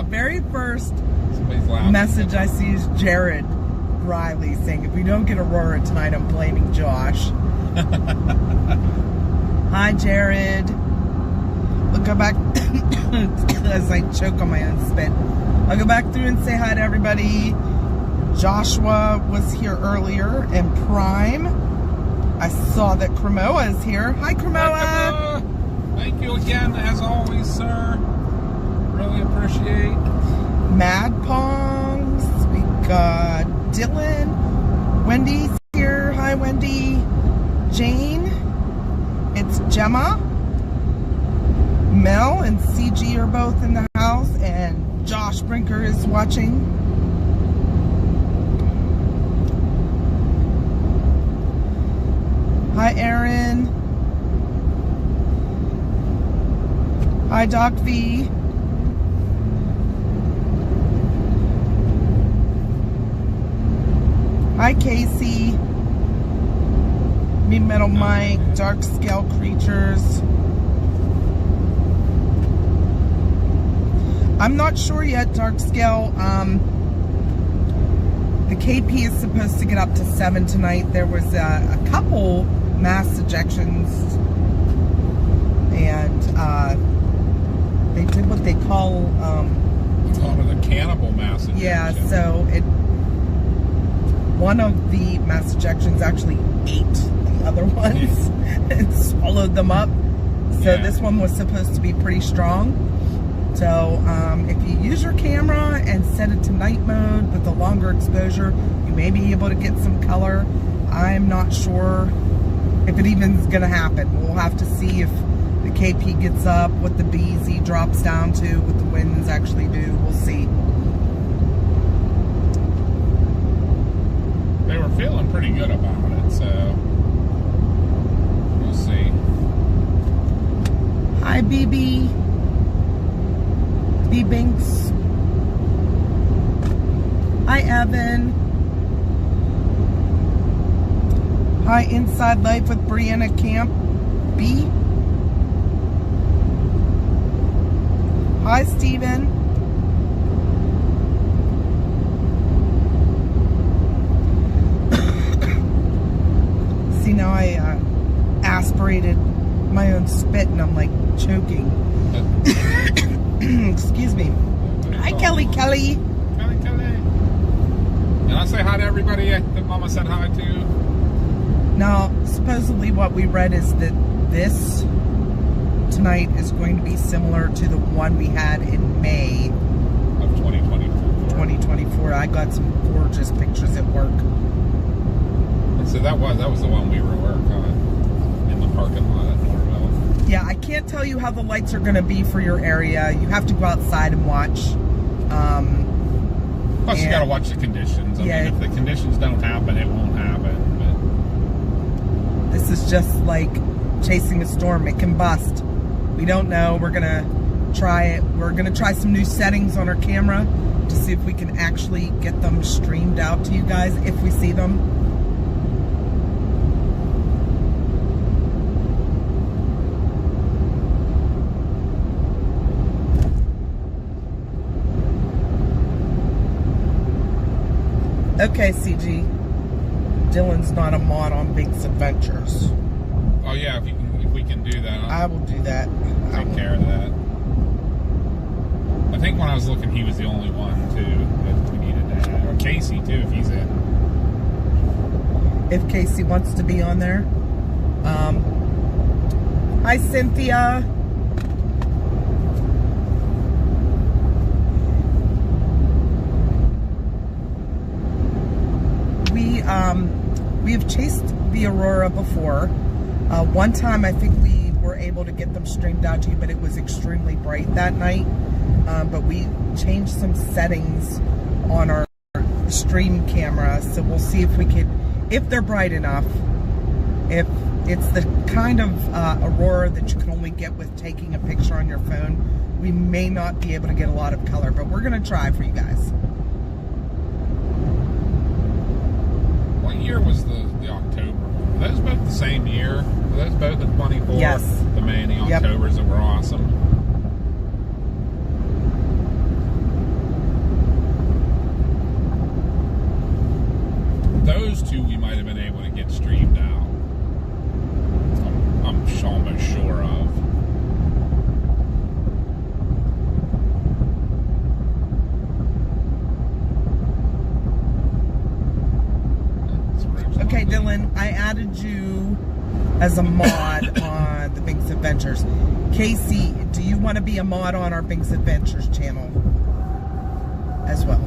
The very first message I see is Jared Riley saying, if we don't get Aurora tonight, I'm blaming Josh. Hi, Jared. We'll go back as I choke on my own spit. I'll go back through and say hi to everybody. Joshua was here earlier, and Prime. I saw that Cremoa is here. Hi, Cremoa. Thank you again, as always, sir. Really appreciate. Mad Pongs. We got Dylan. Wendy's here. Hi, Wendy. Jane. It's Gemma. Mel and CG are both in the house, and Josh Brinker is watching. Hi, Aaron. Hi, Doc V. Hi, Casey. Meat Metal Mike, Dark Scale Creatures. I'm not sure yet, Dark Scale. The KP is supposed to get up to 7 tonight. There was a couple mass ejections, and they did what they call the cannibal mass ejection. Yeah, so one of the mass ejections actually ate the other ones and swallowed them up. So this one was supposed to be pretty strong. So if you use your camera and set it to night mode with a longer exposure, you may be able to get some color. I'm not sure if it even is going to happen. We'll have to see if the KP gets up, what the BZ drops down to, what the winds actually do. We'll see. They were feeling pretty good about it, so we'll see. Hi, BB. B Binks. Hi, Evan. Hi, Inside Life with Brianna Camp B. Hi, Steven. See, now I aspirated my own spit and I'm like choking. Excuse me. Hi, Kelly. Kelly. And I say hi to everybody that Mama said hi to. Now, supposedly what we read is that this tonight is going to be similar to the one we had in May of 2024. I got some gorgeous pictures at work. And so that was the one we were working on in the parking lot at Norville. Yeah, I can't tell you how the lights are going to be for your area. You have to go outside and watch. Plus, you got to watch the conditions. I mean, if the conditions don't happen, it won't happen. But this is just like chasing a storm. It can bust. We don't know. We're going to try it. We're going to try some new settings on our camera to see if we can actually get them streamed out to you guys if we see them. Okay, CG. Dylan's not a mod on Bink's Adventures. Oh yeah, if we can do that, I will do that. Take care of that. I think when I was looking, he was the only one too that we needed to add, or Casey too, if he's in. If Casey wants to be on there. Hi, Cynthia. We have chased the Aurora before. One time I think we were able to get them streamed out to you, but it was extremely bright that night. But we changed some settings on our stream camera, so we'll see if we could, if they're bright enough, if it's the kind of Aurora that you can only get with taking a picture on your phone, we may not be able to get a lot of color, but we're going to try for you guys. What year was the October one? Were those both the same year? Were those both the 24th? Yes. The May and the Octobers that were awesome. Dylan, I added you as a mod on the Binks Adventures. Casey, do you want to be a mod on our Binks Adventures channel as well?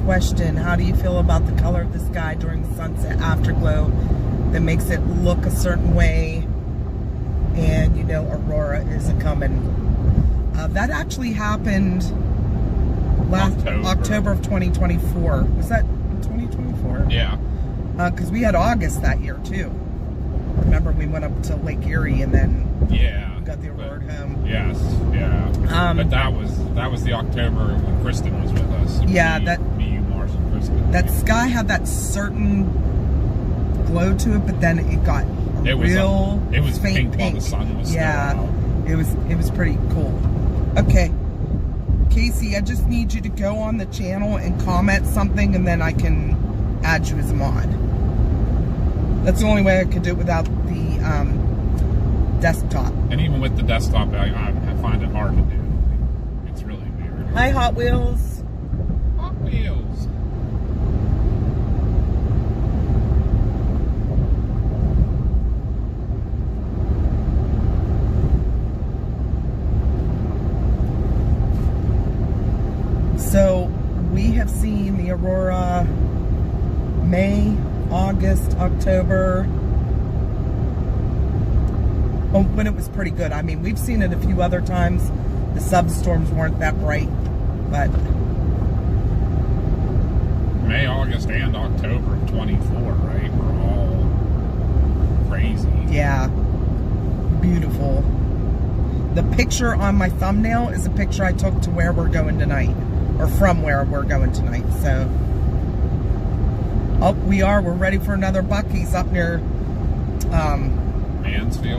Question, how do you feel about the color of the sky during sunset afterglow that makes it look a certain way and you know Aurora is a-coming? That actually happened last October of 2024. Was that 2024? Yeah. Because we had August that year too. Remember we went up to Lake Erie and then got the Aurora home. Yes, yeah. But that was the October when Kristen was with us. Yeah, me, you, Mars, and Kristen. That sky had that certain glow to it, but then it got real. It was faint pink while the sun was still out. It was pretty cool. Okay, Casey, I just need you to go on the channel and comment something, and then I can add you as a mod. That's the only way I could do it without the desktop. And even with the desktop, I find it hard to do. It's really weird. Hi, Hot Wheels. Hot Wheels. So we have seen the Aurora May, August, October. Oh, when it was pretty good. I mean, we've seen it a few other times. The substorms weren't that bright, but May, August, and October of 24, right? We're all crazy. yeah, beautiful. The picture on my thumbnail is a picture I took to where we're going tonight, or from where we're going tonight. So, oh, we're ready for another Buc-ee's up near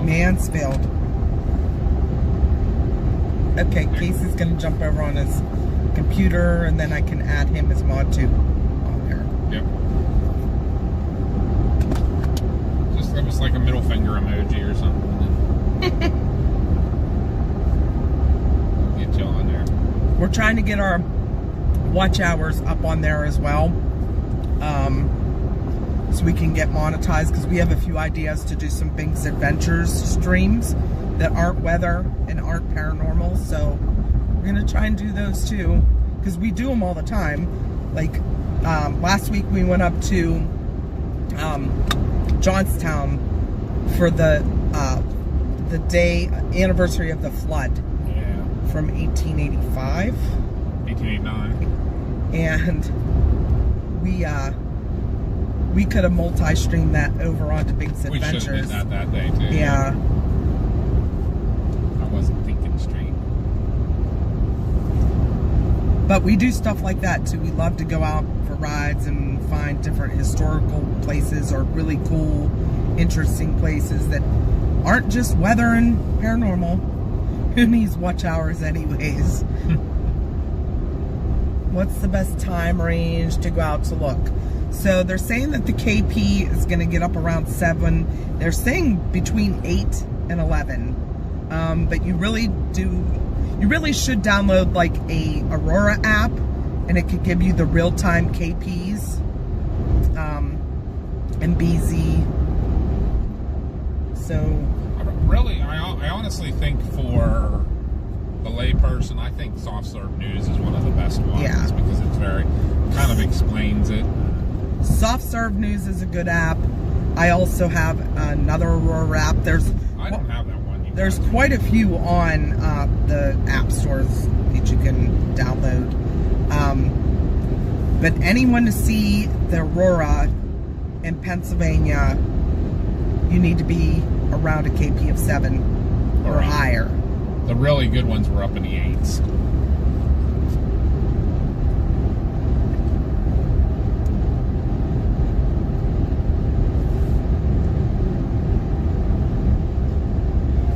Mansfield. Okay, Casey's gonna jump over on his computer, and then I can add him as mod too on there. Yep. Just it was like a middle finger emoji or something. Get you on there. We're trying to get our watch hours up on there as well, so we can get monetized, because we have a few ideas to do some Binks Adventures streams that aren't weather and aren't paranormal. So we're gonna try and do those too, because we do them all the time. Like last week we went up to Johnstown for the anniversary of the flood. Yeah. From 1885. 1889. And we could have multi-streamed that over onto Binks Adventures. We should have done that day too. Yeah. I wasn't thinking straight. But we do stuff like that too. We love to go out for rides and find different historical places or really cool, interesting places that aren't just weather and paranormal. Who needs watch hours anyways? What's the best time range to go out to look? So they're saying that the KP is going to get up around 7. They're saying between 8 and 11. But you really should download like a Aurora app, and it could give you the real-time KPs and BZ. So really, I honestly think for the layperson, I think Soft Serve News is one of the best ones. Yeah. Because it's kind of explains it. Soft Serve News is a good app. I also have another Aurora app. I don't have that one. There's quite a few on the app stores that you can download. But anyone to see the Aurora in Pennsylvania, you need to be around a KP of 7 or higher. The really good ones were up in the 8s.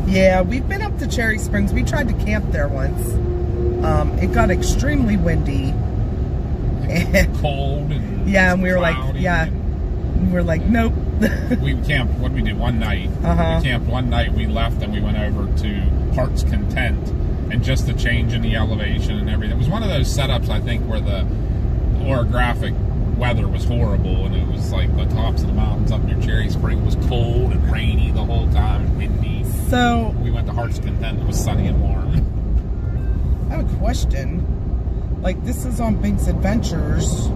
Yeah, we've been up to Cherry Springs. We tried to camp there once. It got extremely windy. Cold and yeah, and we were like, cloudy yeah. And we're like, nope, We camped, what did we do, one night? Uh-huh. We camped one night, we left and we went over to Heart's Content, and just the change in the elevation and everything. It was one of those setups, I think, where the orographic weather was horrible, and it was like the tops of the mountains up near Cherry Spring was cold and rainy the whole time, windy. So we went to Heart's Content, it was sunny and warm. I have a question. Like, this is on Binks Adventures,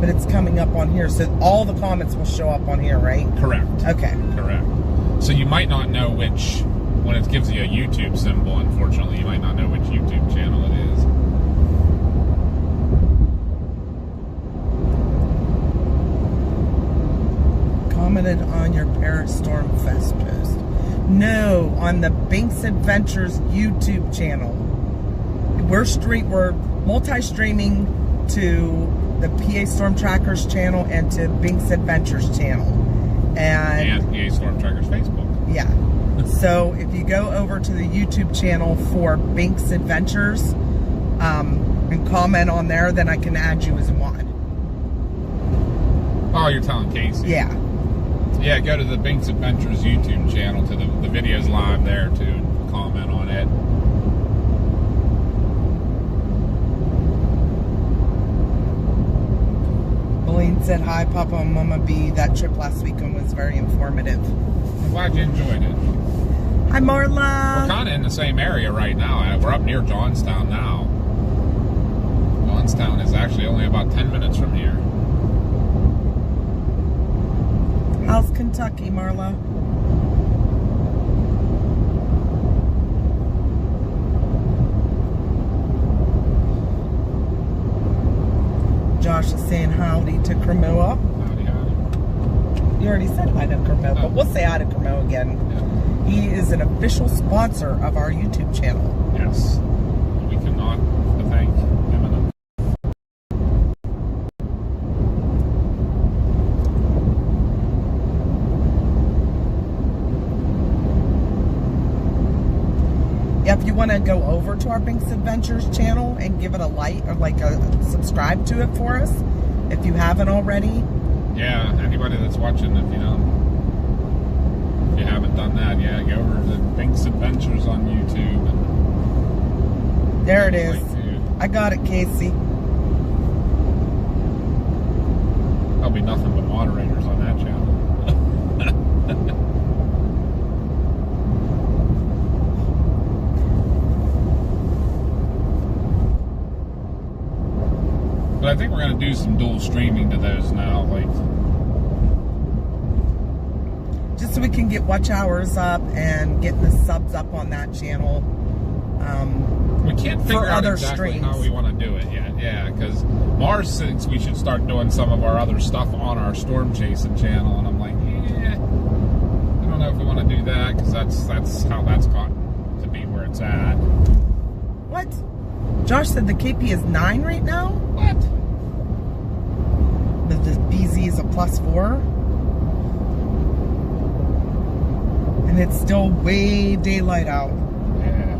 but it's coming up on here, so all the comments will show up on here, right? Correct. Okay. Correct. So you might not know which, when it gives you a YouTube symbol, unfortunately, you might not know which YouTube channel it is. Commented on your Paris Storm Fest post. No, on the Binks Adventures YouTube channel. We're multi-streaming to the PA Storm Trackers channel and to Binks Adventures channel. And PA Storm Trackers Facebook. Yeah. So if you go over to the YouTube channel for Binks Adventures and comment on there, then I can add you as a mod. Oh, you're telling Casey? Yeah. Yeah, go to the Binks Adventures YouTube channel, to the videos live there, to comment on it. Pauline said, hi, Papa and Mama B. That trip last weekend was very informative. I'm glad you enjoyed it. Hi, Marla. We're kind of in the same area right now. We're up near Johnstown now. Johnstown is actually only about 10 minutes from here. How's Kentucky, Marla? Josh is saying howdy to Cremoa. Howdy, howdy. You already said hi to Cremoa, but Oh. we'll say hi to Cremoa again. Yeah. He is an official sponsor of our YouTube channel. Yes. We cannot thank him enough. If you want to go over to our Binks Adventures channel and give it a like or like a subscribe to it for us, if you haven't already. Yeah, anybody that's watching, if you haven't done that, yeah, go over to Binks Adventures on YouTube. And There it is. like to- I got it, Casey. There'll be nothing but moderators on that channel. But I think we're going to do some dual streaming to those now, like, Just so we can get watch hours up and get the subs up on that channel. we can't figure out other exactly streams. how we want to do it yet. Yeah, because Mars thinks we should start doing some of our other stuff on our storm chasing channel, and I'm like, yeah, I don't know if we want to do that, because that's how that's got to be where it's at. What? Josh said the KP is 9 right now? What? But the BZ is a +4? And it's still way daylight out. Yeah.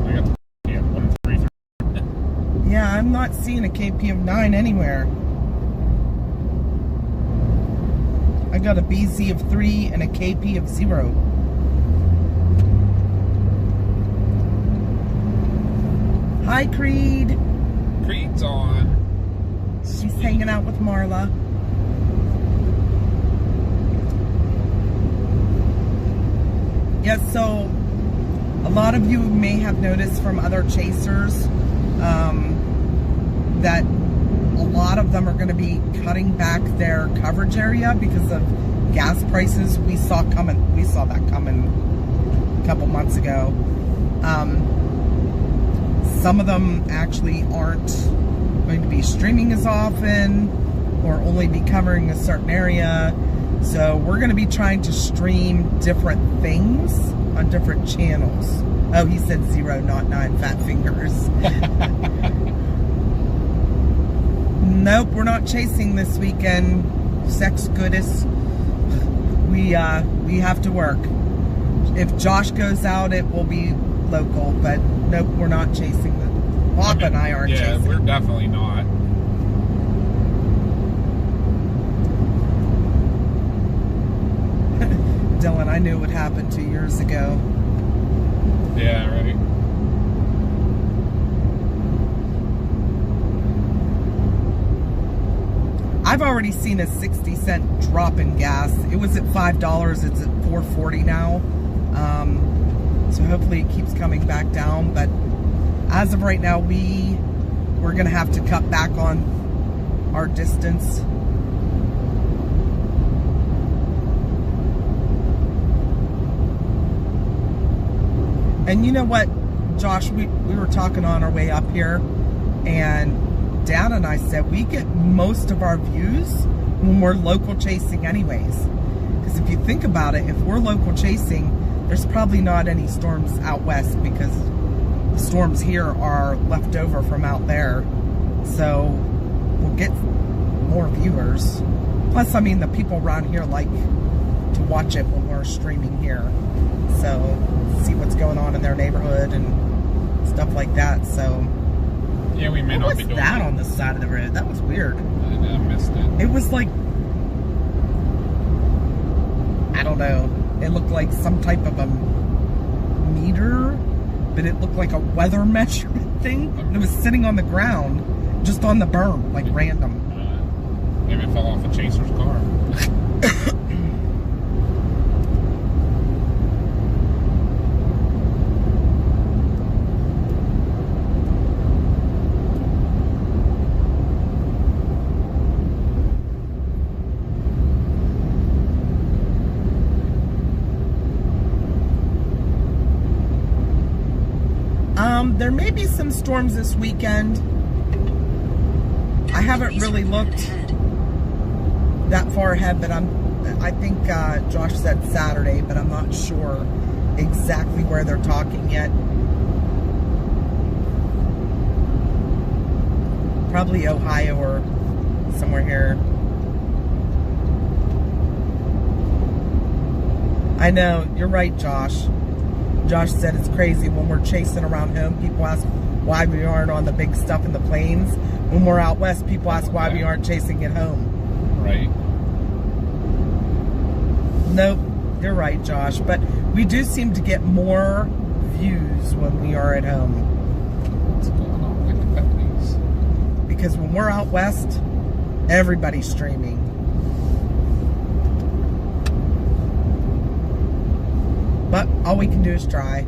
I got the yeah, 133. Yeah, I'm not seeing a KP of 9 anywhere. I got a BZ of 3 and a KP of 0. Hi, Creed. Creed's on. She's hanging out with Marla. Yes, so a lot of you may have noticed from other chasers that a lot of them are going to be cutting back their coverage area because of gas prices. We saw that coming a couple months ago. Some of them actually aren't going to be streaming as often or only be covering a certain area. So we're going to be trying to stream different things on different channels. Oh, he said 0, not 9, fat fingers. Nope, we're not chasing this weekend. Sex goodness. We have to work. If Josh goes out, it will be local, but nope, we're not chasing. Bob and I aren't chasing. Yeah, we're definitely not. Dylan, I knew what happened 2 years ago. Yeah, right. I've already seen a 60-cent drop in gas. It was at $5. It's at $4.40 now. So hopefully it keeps coming back down. But as of right now, we're going to have to cut back on our distance. And you know what, Josh, we were talking on our way up here, and Dad and I said we get most of our views when we're local chasing anyways. Because if you think about it, if we're local chasing, there's probably not any storms out west because the storms here are left over from out there. So we'll get more viewers. Plus, I mean, the people around here like to watch it when we're streaming here. So see what's going on in their neighborhood and stuff like that. So yeah, we may not be doing that on the side of the road. That was weird. I missed it. It was like, I don't know. It looked like some type of a meter, but it looked like a weather measurement thing. And it was sitting on the ground, just on the berm, like random. Maybe it fell off a chaser's car. There may be some storms this weekend. I haven't really looked that far ahead, but I think Josh said Saturday, but I'm not sure exactly where they're talking yet. Probably Ohio or somewhere here. I know, you're right, Josh. Josh said it's crazy when we're chasing around home. People ask why we aren't on the big stuff in the plains. When we're out west, people ask why we aren't chasing it home. Right. Nope, you're right, Josh. But we do seem to get more views when we are at home. What's going on with the companies? Because when we're out west, everybody's streaming. But all we can do is try.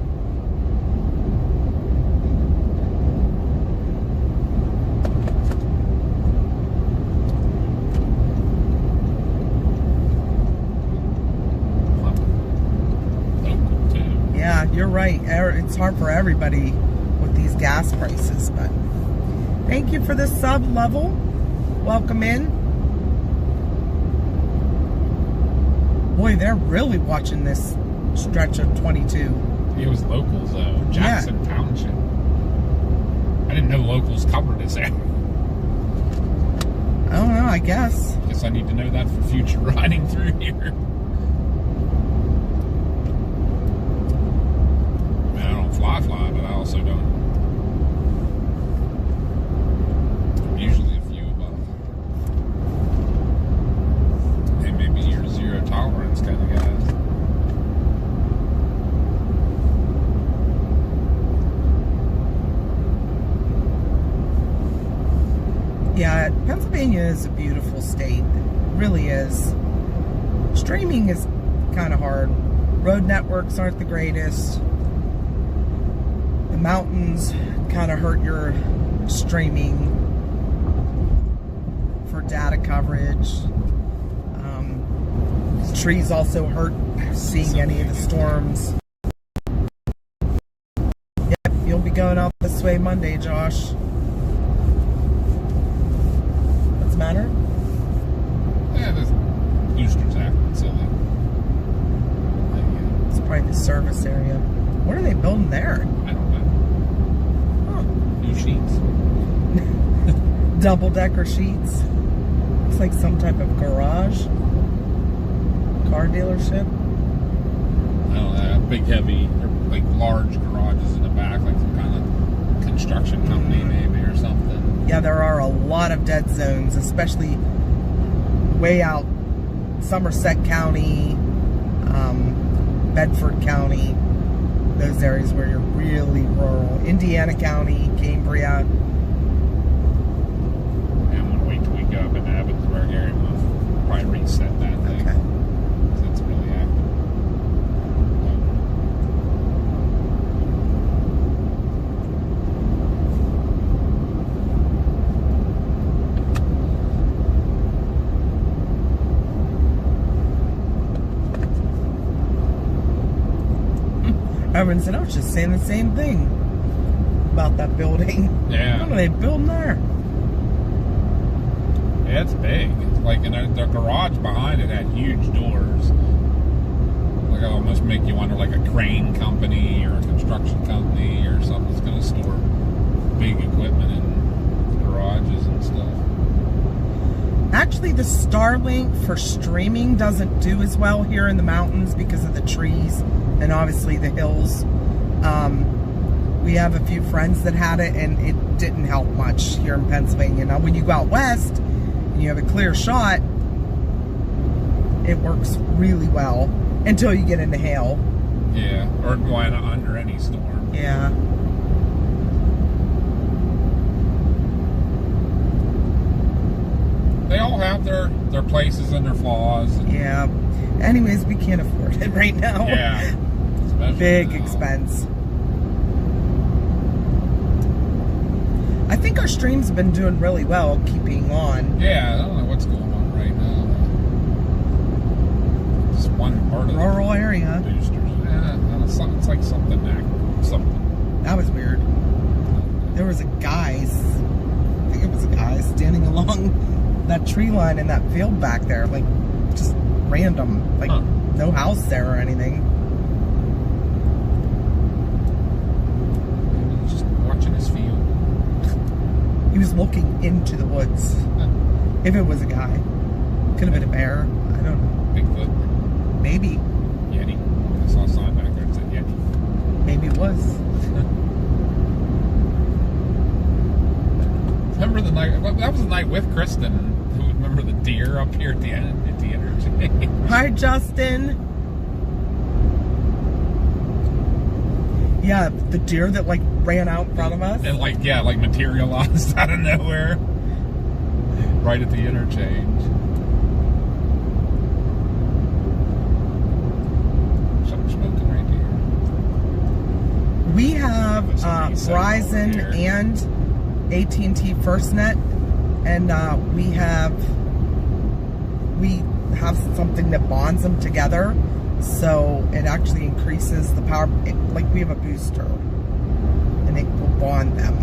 Yeah, you're right. It's hard for everybody with these gas prices, but thank you for the sub level. Welcome in. Boy, they're really watching this stretch of 22. It was locals though. Jackson Township. I didn't know locals covered this area. I don't know, I guess. Guess I need to know that for future riding through here. I mean, I don't fly, but I also don't. I'm usually a few above. They may be your zero tolerance kind of guys. Yeah, Pennsylvania is a beautiful state. It really is. Streaming is kind of hard. Road networks aren't the greatest. The mountains kind of hurt your streaming for data coverage. Trees also hurt seeing any of the storms. Yep, you'll be going out this way Monday, Josh. Matter? Yeah, the boosters acting silly. It's probably the service area. What are they building there? I don't know. Huh. New sheets. double-decker sheets. Looks like some type of garage. Car dealership. I don't know, big, heavy, like large garages in the back, like some kind of construction company maybe or something. Yeah, there are a lot of dead zones, especially way out Somerset County, Bedford County, those areas where you're really rural. Indiana County, Cambria. Yeah, I'm gonna wait till we go up in the Evansburg area. We'll probably reset that thing. Okay. It's really active. Everyone said, I was just saying the same thing about that building. Yeah. What are they building there? Yeah, it's big. It's like, and the garage behind it had huge doors. Like, it'll almost make you wonder, like a crane company or a construction company or something that's going to store big equipment in garages and stuff. Actually, the Starlink for streaming doesn't do as well here in the mountains because of the trees and obviously the hills. We have a few friends that had it, and it didn't help much here in Pennsylvania. Now, when you go out west and you have a clear shot, it works really well until you get into hail. Yeah, or going under any storm. Yeah. They all have their places and their flaws. And, Yeah. Anyways, we can't afford it right now. yeah. Especially Big now. expense. I think our streams have been doing really well keeping on. Yeah, I don't know what's going on right now. Just one part of Rural area. the boosters. Yeah, it's like something. That was weird. There was a guy, I think it was a guy, standing along that tree line in that field back there, like just random, like no house there or anything. Just watching his field. He was looking into the woods. If it was a guy, could have been a bear. I don't know. Bigfoot. Maybe. Yeti. I saw a sign back there that said Yeti. Maybe it was. Remember the night? Well, that was the night with Kristen. Who remember the deer up here at the end at the interchange? Hi, Justin. Yeah, the deer that like ran out in front of us. And like materialized out of nowhere, right at the interchange. Something smoking right here. We have Somebody said Verizon and AT&T FirstNet, and we have something that bonds them together, so it actually increases the power. Like we have a booster, and it will bond them.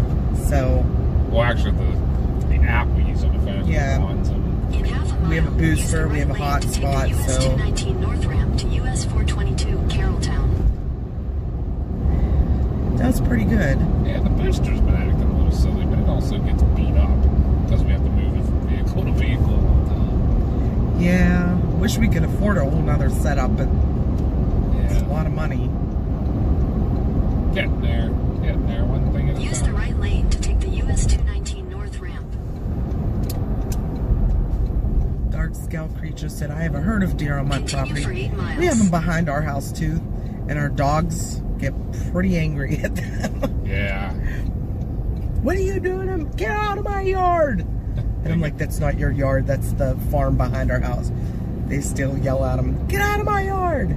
So, well, actually, the app we use on the phone bonds them. In half a mile, we have a booster, we have a hotspot. US So 219 North Ramp to US 422 Carrolltown. that's pretty good. Yeah, the booster's been acting a little silly, but it also gets beat up because we have to move it from vehicle to vehicle all the time. Yeah, wish we could afford a whole nother setup, but it's a lot of money. Getting there, one thing at a Use the time. right lane to take the US 219 North Ramp. Dark Scale Creature said, I have a herd of deer on my Continue for property. 8 miles. We have them behind our house too, and our dogs get pretty angry at them. Yeah. What are you doing? Get out of my yard! And I'm like, that's not your yard, that's the farm behind our house. They still yell at them, get out of my yard!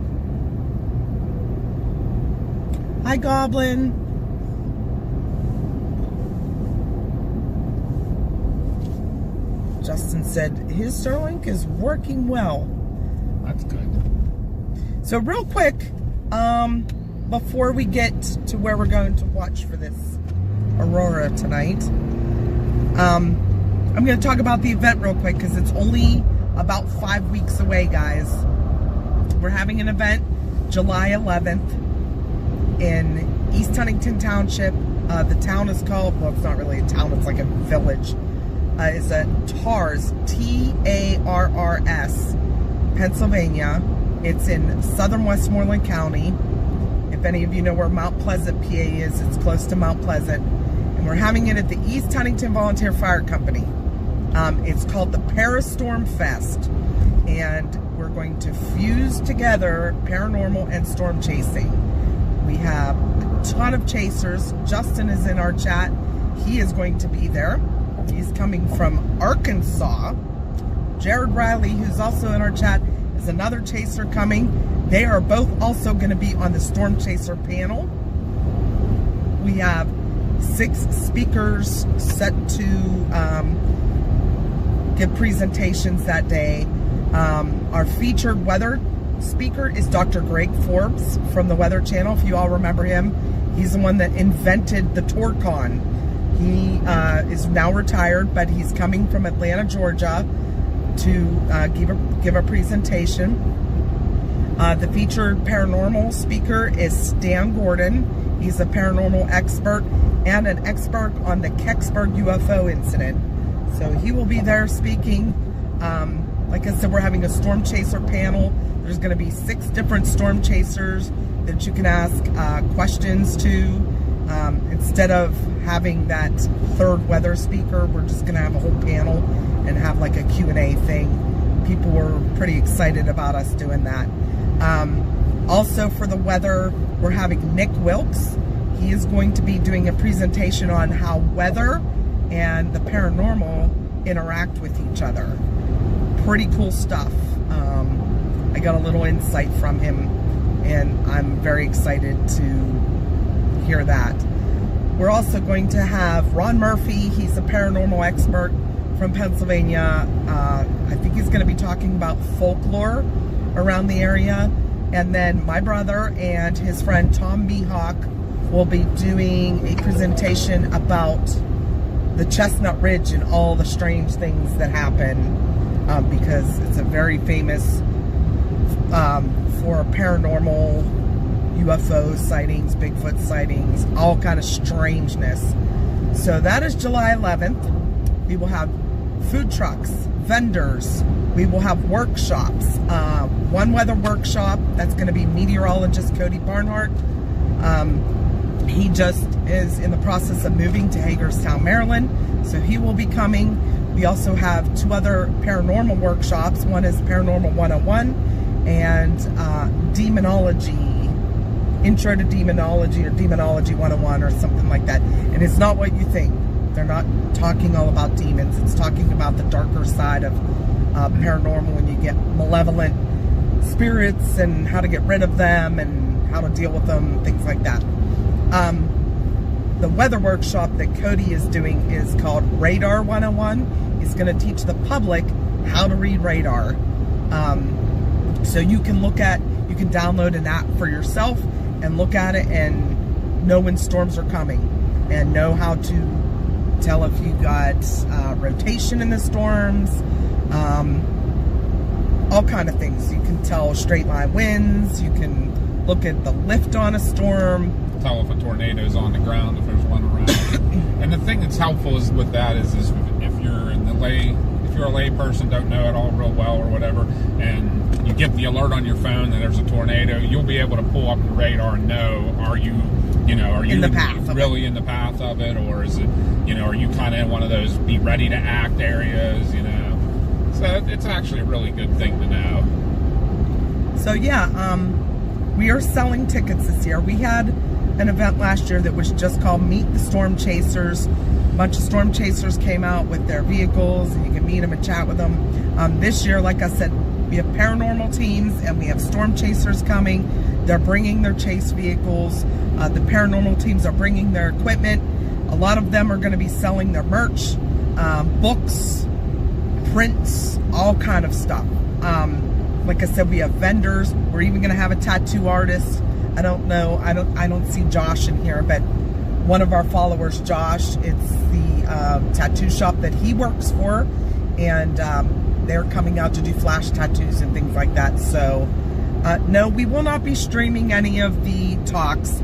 Hi, Goblin. Justin said his Starlink is working well. That's good. So real quick, before we get to where we're going to watch for this Aurora tonight, I'm going to talk about the event real quick because it's only about 5 weeks away, guys. We're having an event July 11th in East Huntington Township. The town is called, well, it's not really a town, it's like a village. is at TARS, T-A-R-R-S, Pennsylvania. It's in southern Westmoreland County. If any of you know where Mount Pleasant, PA is, it's close to Mount Pleasant. And we're having it at the East Huntington Volunteer Fire Company. It's called the Parastorm Fest. And we're going to fuse together paranormal and storm chasing. We have a ton of chasers. Justin is in our chat. He is going to be there. He's coming from Arkansas. Jared Riley, who's also in our chat, is another chaser coming. They are both also going to be on the Storm Chaser panel. We have 6 speakers set to give presentations that day. Our featured weather speaker is Dr. Greg Forbes from the Weather Channel. If you all remember him, he's the one that invented the Torcon. He is now retired, but he's coming from Atlanta, Georgia to give a presentation. The featured paranormal speaker is Stan Gordon. He's a paranormal expert and an expert on the Kecksburg UFO incident. So he will be there speaking. Like I said, we're having a storm chaser panel. There's going to be 6 different storm chasers that you can ask questions to. Instead of having that third weather speaker, we're just going to have a whole panel and have like a Q&A thing. People were pretty excited about us doing that. Also for the weather, we're having Nick Wilkes. He is going to be doing a presentation on how weather and the paranormal interact with each other. Pretty cool stuff. I got a little insight from him, and I'm very excited to hear that. We're also going to have Ron Murphy. He's a paranormal expert from Pennsylvania. I think he's going to be talking about folklore around the area. And then my brother and his friend Tom Mihawk will be doing a presentation about the Chestnut Ridge and all the strange things that happen, because it's a very famous for paranormal UFO sightings, Bigfoot sightings, all kind of strangeness. So that is July 11th. We will have food trucks, vendors. We will have workshops. One weather workshop, that's going to be meteorologist Cody Barnhart. He just is in the process of moving to Hagerstown, Maryland, so he will be coming. We also have 2 other paranormal workshops. One is Paranormal 101 and Demonology, Intro to Demonology, or Demonology 101 or something like that. And it's not what you think. They're not talking all about demons. It's talking about the darker side of paranormal, when you get malevolent spirits and how to get rid of them and how to deal with them, things like that. The weather workshop that Cody is doing is called Radar 101. He's going to teach the public how to read radar. So you can download an app for yourself and look at it and know when storms are coming and know how to tell if you got rotation in the storms, all kind of things. You can tell straight line winds. You can look at the lift on a storm. Tell if a tornado's on the ground, if there's one around. And the thing that's helpful is with that is if you're in the if you're a lay person, don't know it all real well or whatever, and you get the alert on your phone that there's a tornado, you'll be able to pull up your radar and know, are you in the path really in the path of it, or is it, are you kind of in one of those be ready to act areas, So it's actually a really good thing to know. So yeah, we are selling tickets this year. We had an event last year that was just called Meet the Storm Chasers. A bunch of storm chasers came out with their vehicles, and you can meet them and chat with them. This year, like I said, we have paranormal teams and we have storm chasers coming. They're bringing their chase vehicles. The paranormal teams are bringing their equipment. A lot of them are going to be selling their merch, books, prints, all kind of stuff. Like I said, we have vendors. We're even going to have a tattoo artist. I don't know. I don't see Josh in here, but one of our followers, Josh, it's the tattoo shop that he works for, and they're coming out to do flash tattoos and things like that. So no, we will not be streaming any of the talks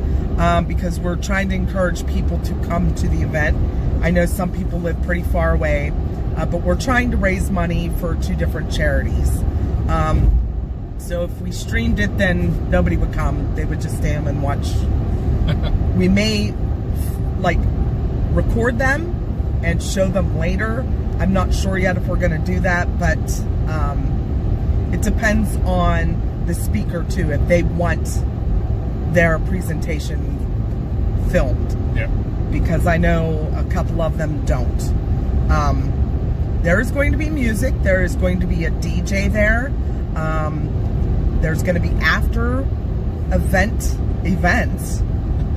because we're trying to encourage people to come to the event. I know some people live pretty far away. But we're trying to raise money for 2 different charities. So if we streamed it, then nobody would come. They would just stay home and watch. We may like record them and show them later. I'm not sure yet if we're going to do that, but it depends on the speaker too, if they want their presentation filmed. Yeah. Because I know a couple of them don't. There is going to be music. There is going to be a DJ there. There's going to be after events.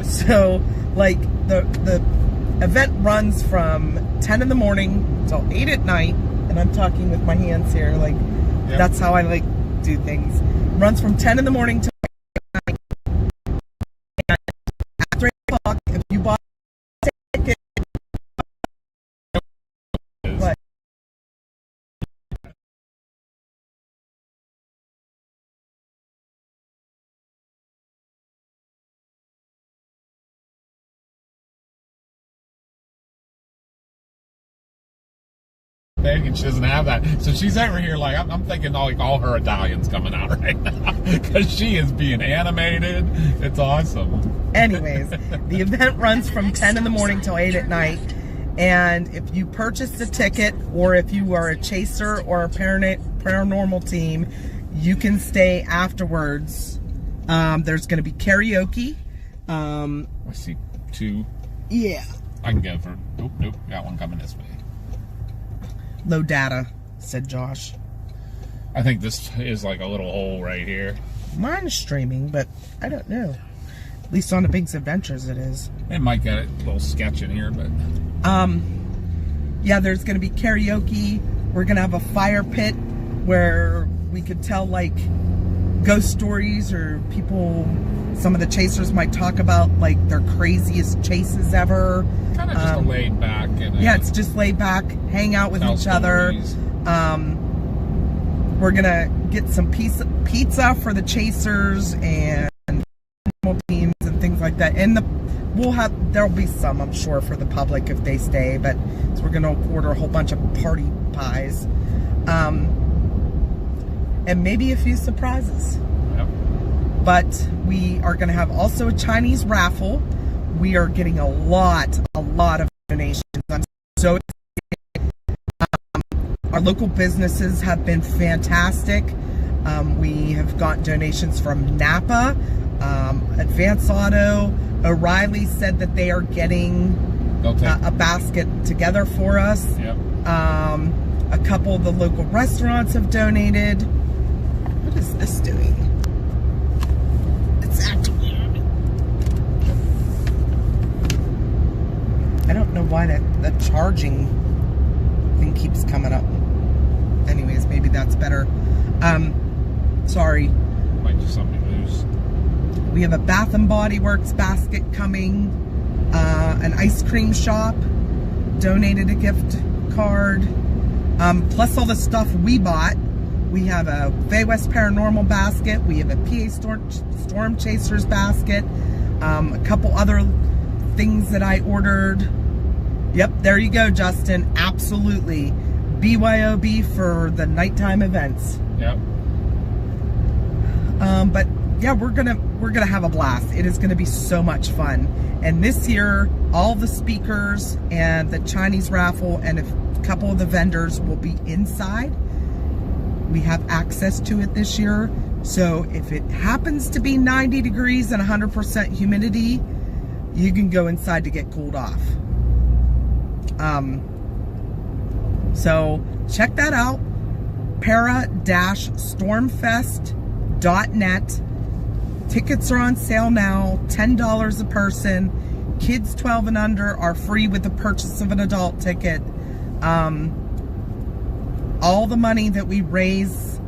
So like the event runs from 10 in the morning till 8 at night, and I'm talking with my hands here, like that's how I like do things. Runs from 10 in the morning till 8 at night. And after 8 o'clock, if you bought a ticket, what? And she doesn't have that, so she's over here like I'm thinking like all her Italians coming out right now because she is being animated. It's awesome. Anyways, the event runs from 10 in the morning till 8 at night, and if you purchase a ticket or if you are a chaser or a paranormal team, you can stay afterwards. There's going to be karaoke. I see 2. Yeah. I can go for. Nope. Got one coming this way. Low data, said Josh. I think this is like a little hole right here. Mine is streaming, but I don't know. At least on the Big's Adventures it is. It might get a little sketch in here, but... yeah, there's going to be karaoke. We're going to have a fire pit where we could tell, like, ghost stories, or some of the chasers might talk about, like, their craziest chases ever. Kind of just a laid back. Yeah, it's just laid back, hang out with each other. We're going to get some pizza for the chasers and teams and things like that. And there'll be some, I'm sure, for the public if they stay, but so we're going to order a whole bunch of party pies. And maybe a few surprises. Yep. But we are going to have also a Chinese raffle. We are getting a lot of donations. I'm so excited. Our local businesses have been fantastic. We have got donations from Napa, Advance Auto. O'Reilly said that they are getting a basket together for us. Yep. A couple of the local restaurants have donated. What is this doing? It's acting weird. I don't know why the charging thing keeps coming up. Anyways, maybe that's better. Sorry. Might just something loose. We have a Bath and Body Works basket coming. An ice cream shop donated a gift card. Plus all the stuff we bought. We have a Bay West Paranormal basket. We have a PA Storm Chasers basket. A couple other things that I ordered. Yep, there you go, Justin. Absolutely. BYOB for the nighttime events. Yep. But yeah, we're gonna have a blast. It is gonna be so much fun. And this year, all the speakers and the Chinese raffle and a couple of the vendors will be inside. We have access to it this year. So if it happens to be 90 degrees and 100% humidity, you can go inside to get cooled off. So check that out. para-stormfest.net. Tickets are on sale now, $10 a person. Kids 12 and under are free with the purchase of an adult ticket. All the money that we raise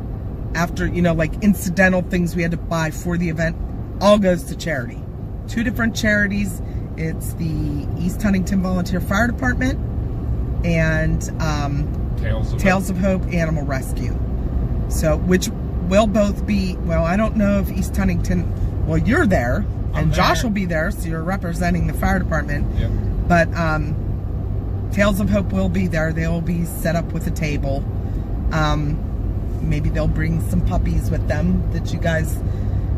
after, like incidental things we had to buy for the event, all goes to charity. 2 different charities. It's the East Huntington Volunteer Fire Department and Tales of Hope Animal Rescue. So, which will both be, well, I don't know if East Huntington, well, you're there, and Josh will be there, so you're representing the fire department. Yep. But Tales of Hope will be there. They'll be set up with a table. Maybe they'll bring some puppies with them that you guys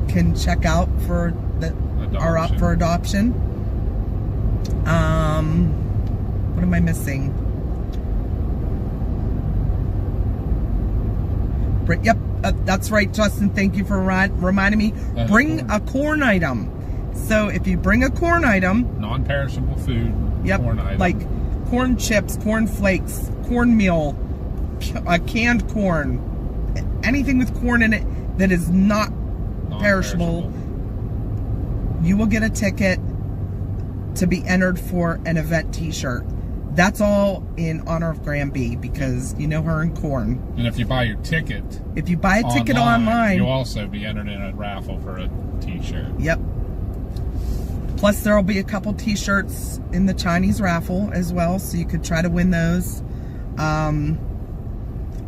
can check out for are up for adoption. What am I missing? Yep, that's right, Justin. Thank you for reminding me. Bring a corn item. So if you bring a corn item, non-perishable food. Yep, corn item. Like corn chips, corn flakes, cornmeal, canned corn, anything with corn in it that is not perishable, you will get a ticket to be entered for an event t-shirt. That's all in honor of Granby, because you know her and corn. And if you buy your ticket, online, you'll also be entered in a raffle for a t-shirt. Yep. Plus there will be a couple t-shirts in the Chinese raffle as well, so you could try to win those.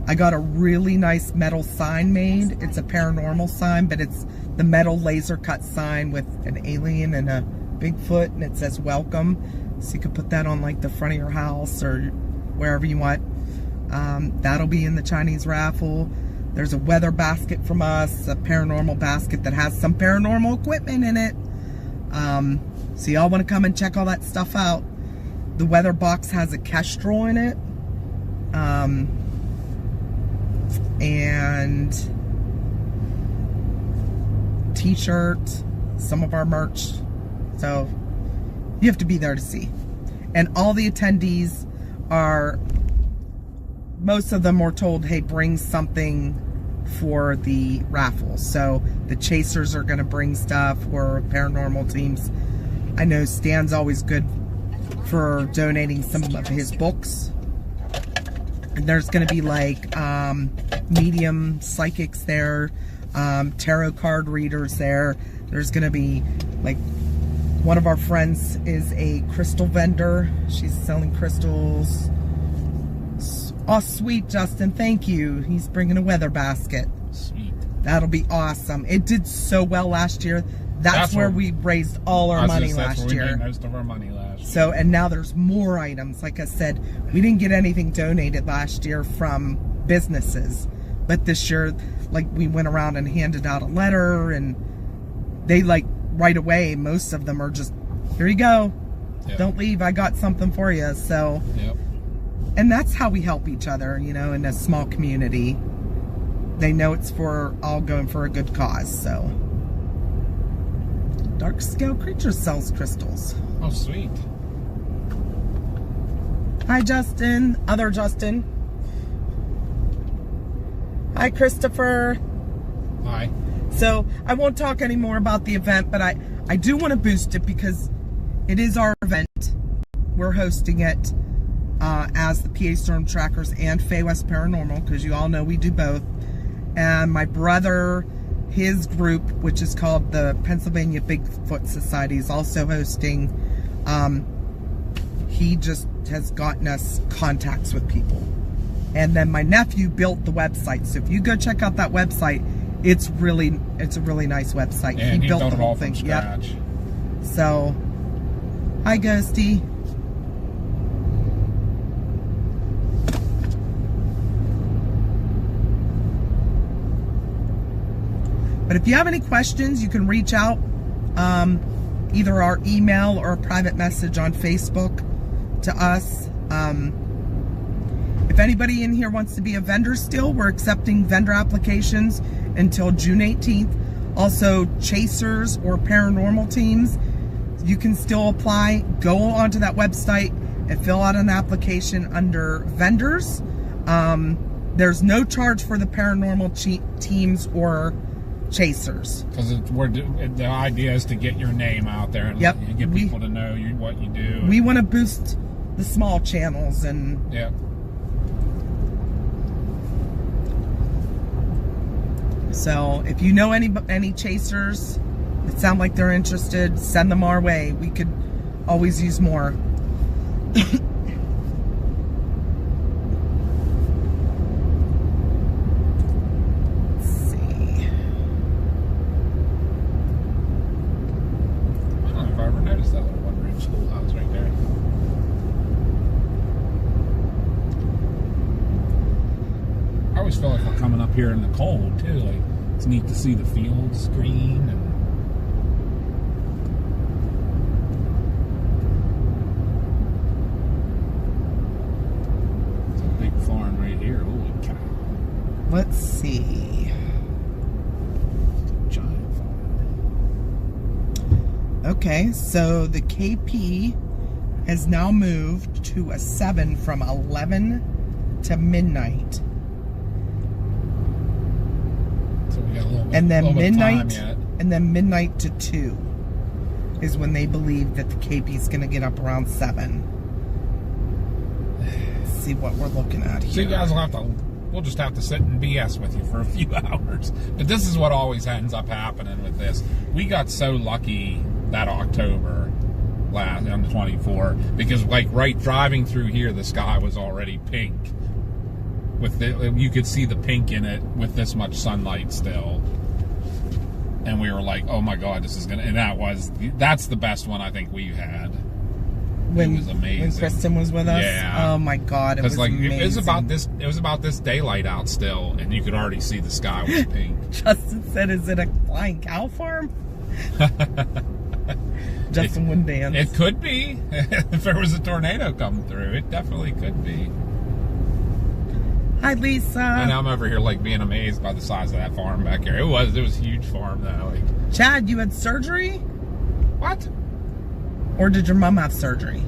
I got a really nice metal sign made. It's a paranormal sign, but it's the metal laser cut sign with an alien and a Bigfoot, and it says welcome. So you could put that on like the front of your house or wherever you want. That'll be in the Chinese raffle. There's a weather basket from us, a paranormal basket that has some paranormal equipment in it. So y'all want to come and check all that stuff out. The weather box has a kestrel in it. And t-shirt, some of our merch. So you have to be there to see. And all the attendees are, most of them were told, hey, bring something for the raffle. So the chasers are going to bring stuff, or paranormal teams. I know Stan's always good for donating some of his books. And there's going to be like medium psychics there, tarot card readers there. There's going to be like, one of our friends is a crystal vendor. She's selling crystals. Oh, sweet, Justin. Thank you. He's bringing a weather basket. Sweet. That'll be awesome. It did so well last year. That's where we raised all our money last year. We made most of our money last year. So, and now there's more items. Like I said, we didn't get anything donated last year from businesses. But this year, like, we went around and handed out a letter, and they, like, right away, most of them are just, here you go. Yep. Don't leave. I got something for you. So, yep. And that's how we help each other, you know, in a small community. They know it's for all going for a good cause, so. Dark Scale Creatures sells crystals. Oh, sweet. Hi, Justin. Other Justin. Hi, Christopher. Hi. So, I won't talk anymore about the event, but I do want to boost it because it is our event. We're hosting it as the PA Storm Trackers and Fay West Paranormal, because you all know we do both. And my brother, his group, which is called the Pennsylvania Bigfoot Society, is also hosting. He just has gotten us contacts with people. And then my nephew built the website. So if you go check out that website, it's a really nice website. And he built the it whole all thing. from scratch. Yep. So, hi, Ghosty. But if you have any questions, you can reach out, either our email or a private message on Facebook to us. If anybody in here wants to be a vendor still, we're accepting vendor applications until June 18th. Also, chasers or paranormal teams, you can still apply. Go onto that website and fill out an application under vendors. There's no charge for the paranormal teams or chasers. Because the idea is to get your name out there and get people to know what you do. We want to boost the small channels and yeah. So if you know any chasers that sound like they're interested, send them our way. We could always use more. always feel like we're coming up here in the cold too. Like it's neat to see the fields green and. It's a big farm right here. Holy cow! Let's see. It's a giant farm. Okay, so the KP has now moved to a 7 from 11 to midnight. So we got a little bit, And then little bit of time midnight, yet. and then midnight to 2 is when they believe that the KP is going to get up around 7. Let's see what we're looking at here. So you guys will have to. We'll just have to sit and BS with you for a few hours. But this is what always ends up happening with this. We got so lucky that October last on the 24th because like right driving through here, the sky was already pink. With you could see the pink in it with this much sunlight still. And we were like, oh my God, this is gonna. And that's the best one I think we've had. It was amazing. When Kristen was with us? Yeah. Oh my God, it was like amazing. it was about this daylight out still, and you could already see the sky was pink. Justin said, is it a flying cow farm? Justin wouldn't dance. It could be. If there was a tornado coming through, it definitely could be. Hi, Lisa. And I'm over here like being amazed by the size of that farm back here. It was a huge farm though. Like, Chad, you had surgery? what? Or did your mom have surgery?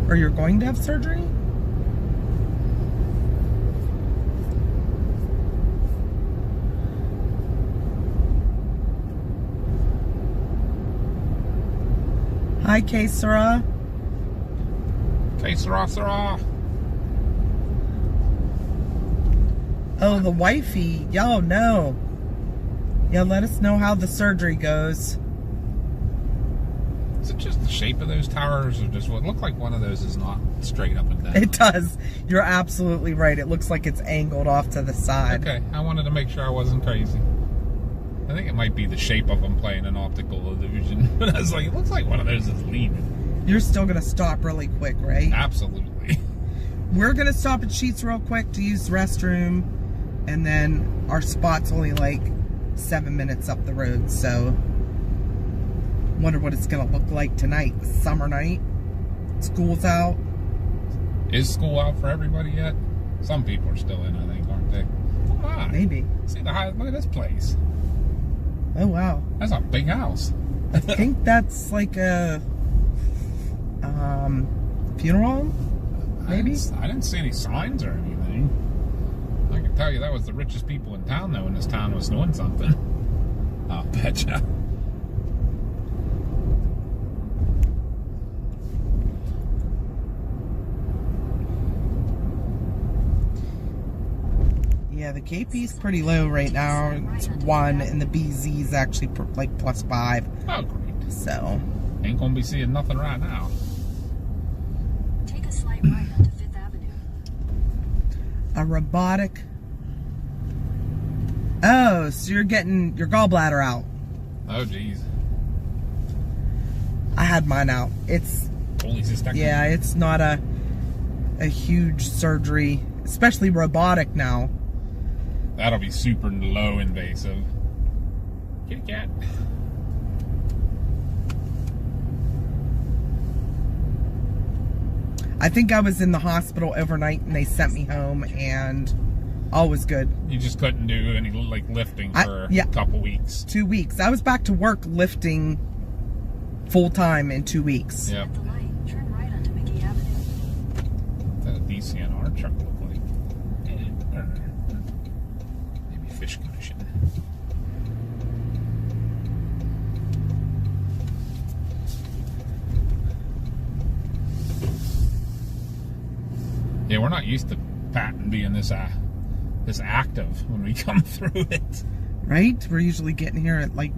Or you're going to have surgery? Hi, Kesara. Okay, Sarah. Oh, the wifey. Yo, no. Yeah, let us know how the surgery goes. Is it just the shape of those towers, or just what looked like one of those is not straight up and down? It does. You're absolutely right. It looks like it's angled off to the side. Okay, I wanted to make sure I wasn't crazy. I think it might be the shape of them playing an optical illusion. But I was like, it looks like one of those is leaving. You're still going to stop really quick, right? Absolutely. We're going to stop at Sheets real quick to use the restroom. And then our spot's only like 7 minutes up the road. So, wonder what it's going to look like tonight. Summer night. School's out. Is school out for everybody yet? Some people are still in, I think, aren't they? Oh my. Maybe. See the high, look at this place. Oh, wow. That's a big house. I think that's like a funeral home, maybe? I didn't see any signs or anything. I can tell you that was the richest people in town, though, when this town was doing something. I'll betcha. Yeah, the KP's pretty low right now. It's 1, and the BZ is actually like +5. Oh, great. So. Ain't gonna be seeing nothing right now. Take a slight right onto 5th Avenue. A robotic. Oh, so you're getting your gallbladder out. Oh, geez. I had mine out. It's, Cholecystectomy. yeah, it's not a huge surgery, especially robotic now. That'll be super low invasive. Kitty cat. I think I was in the hospital overnight and they sent me home and all was good. You just couldn't do any like lifting for a couple weeks. 2 weeks. I was back to work lifting full time in 2 weeks. Yep. At the light, turn right onto Mickey Avenue. What's that a DCNR truck look like? Maybe fish commission. Yeah, we're not used to Patton being this active when we come through it. Right? We're usually getting here at like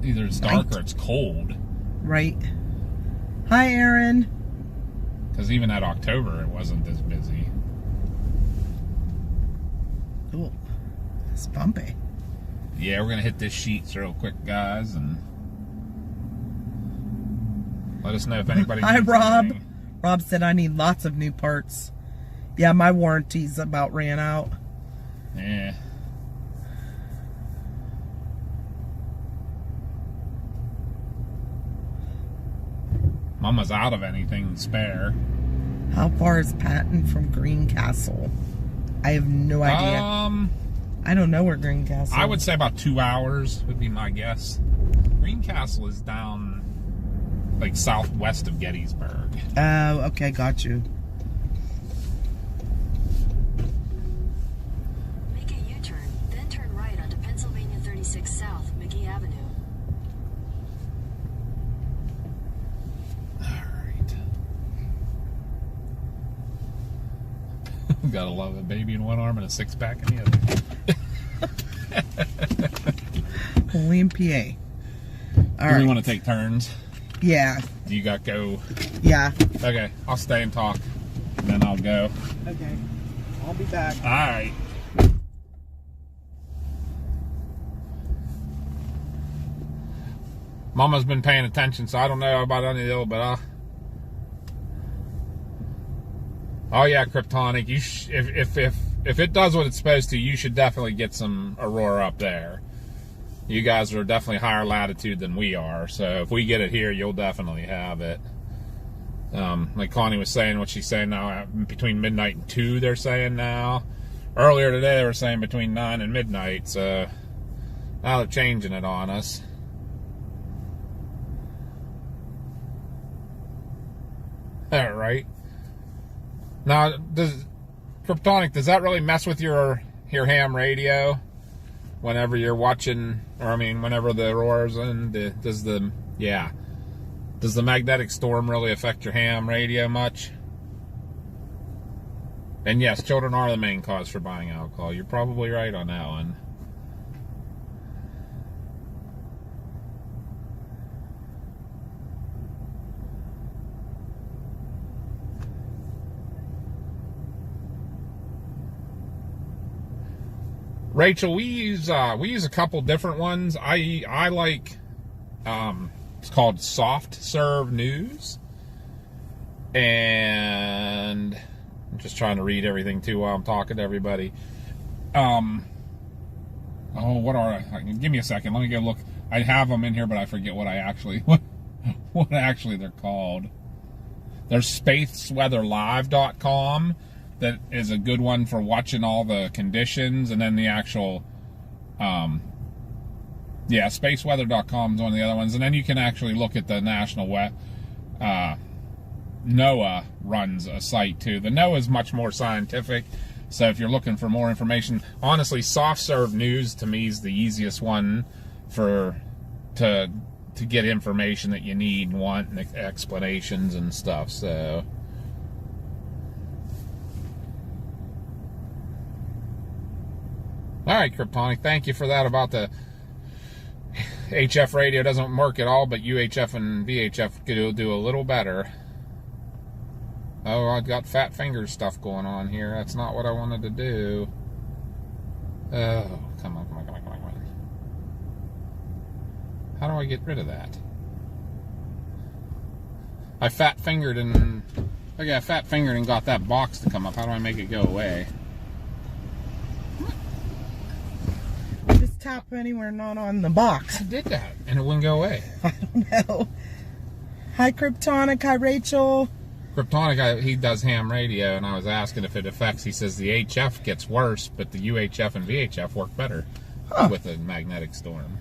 Either it's dark or it's cold. right. Hi, Aaron. Because even at October, it wasn't this busy. Cool. It's bumpy. Yeah, we're going to hit this Sheets real quick, guys, and let us know if anybody Hi, needs Rob. anything. Rob said I need lots of new parts. Yeah, my warranty's about ran out. Yeah. Mama's out of anything spare. How far is Patton from Greencastle? I have no idea. I don't know where Greencastle is. I would say about 2 hours would be my guess. Greencastle is down like southwest of Gettysburg. Oh, okay, got you. Make a U-turn, then turn right onto Pennsylvania 36 South, McGee Avenue. Alright. Gotta love a baby in one arm and a six-pack in the other. William PA. All Do right. we want to take turns? Yeah. Do you got go? Yeah. Okay, I'll stay and talk. Then I'll go. Okay. I'll be back. Alright. Mama's been paying attention, so I don't know about any of the old, but oh yeah, Kryptonic. You if it does what it's supposed to, you should definitely get some Aurora up there. You guys are definitely higher latitude than we are, so if we get it here, you'll definitely have it. Like Connie was saying, what she's saying now, between midnight and 2, they're saying now. Earlier today, they were saying between 9 and midnight, so now they're changing it on us. All right. Now, Kryptonic, does that really mess with your ham radio whenever you're watching, or I mean, whenever the Aurora's in? Does the magnetic storm really affect your ham radio much? And yes, children are the main cause for buying alcohol. You're probably right on that one. Rachel, we use a couple different ones. I like it's called Soft Serve News, and I'm just trying to read everything too while I'm talking to everybody. Oh, what are give me a second. Let me go look. I have them in here, but I forget what what actually they're called. There's spaceweatherlive.com. That is a good one for watching all the conditions, and then the actual, spaceweather.com is one of the other ones, and then you can actually look at the national NOAA runs a site too. The NOAA is much more scientific, so if you're looking for more information, honestly, Soft Serve News to me is the easiest one to get information that you need and want, and explanations and stuff. So. All right, Kryptonic, thank you for that about the HF radio. Doesn't work at all, but UHF and VHF could do a little better. Oh, I've got fat finger stuff going on here. That's not what I wanted to do. Oh, come on. How do I get rid of that? I fat fingered and got that box to come up. How do I make it go away? Tap anywhere not on the box. I did that, and it wouldn't go away. I don't know. Hi, Kryptonic. Hi, Rachel. Kryptonic, he does ham radio, and I was asking if it affects. He says the HF gets worse, but the UHF and VHF work better with a magnetic storm.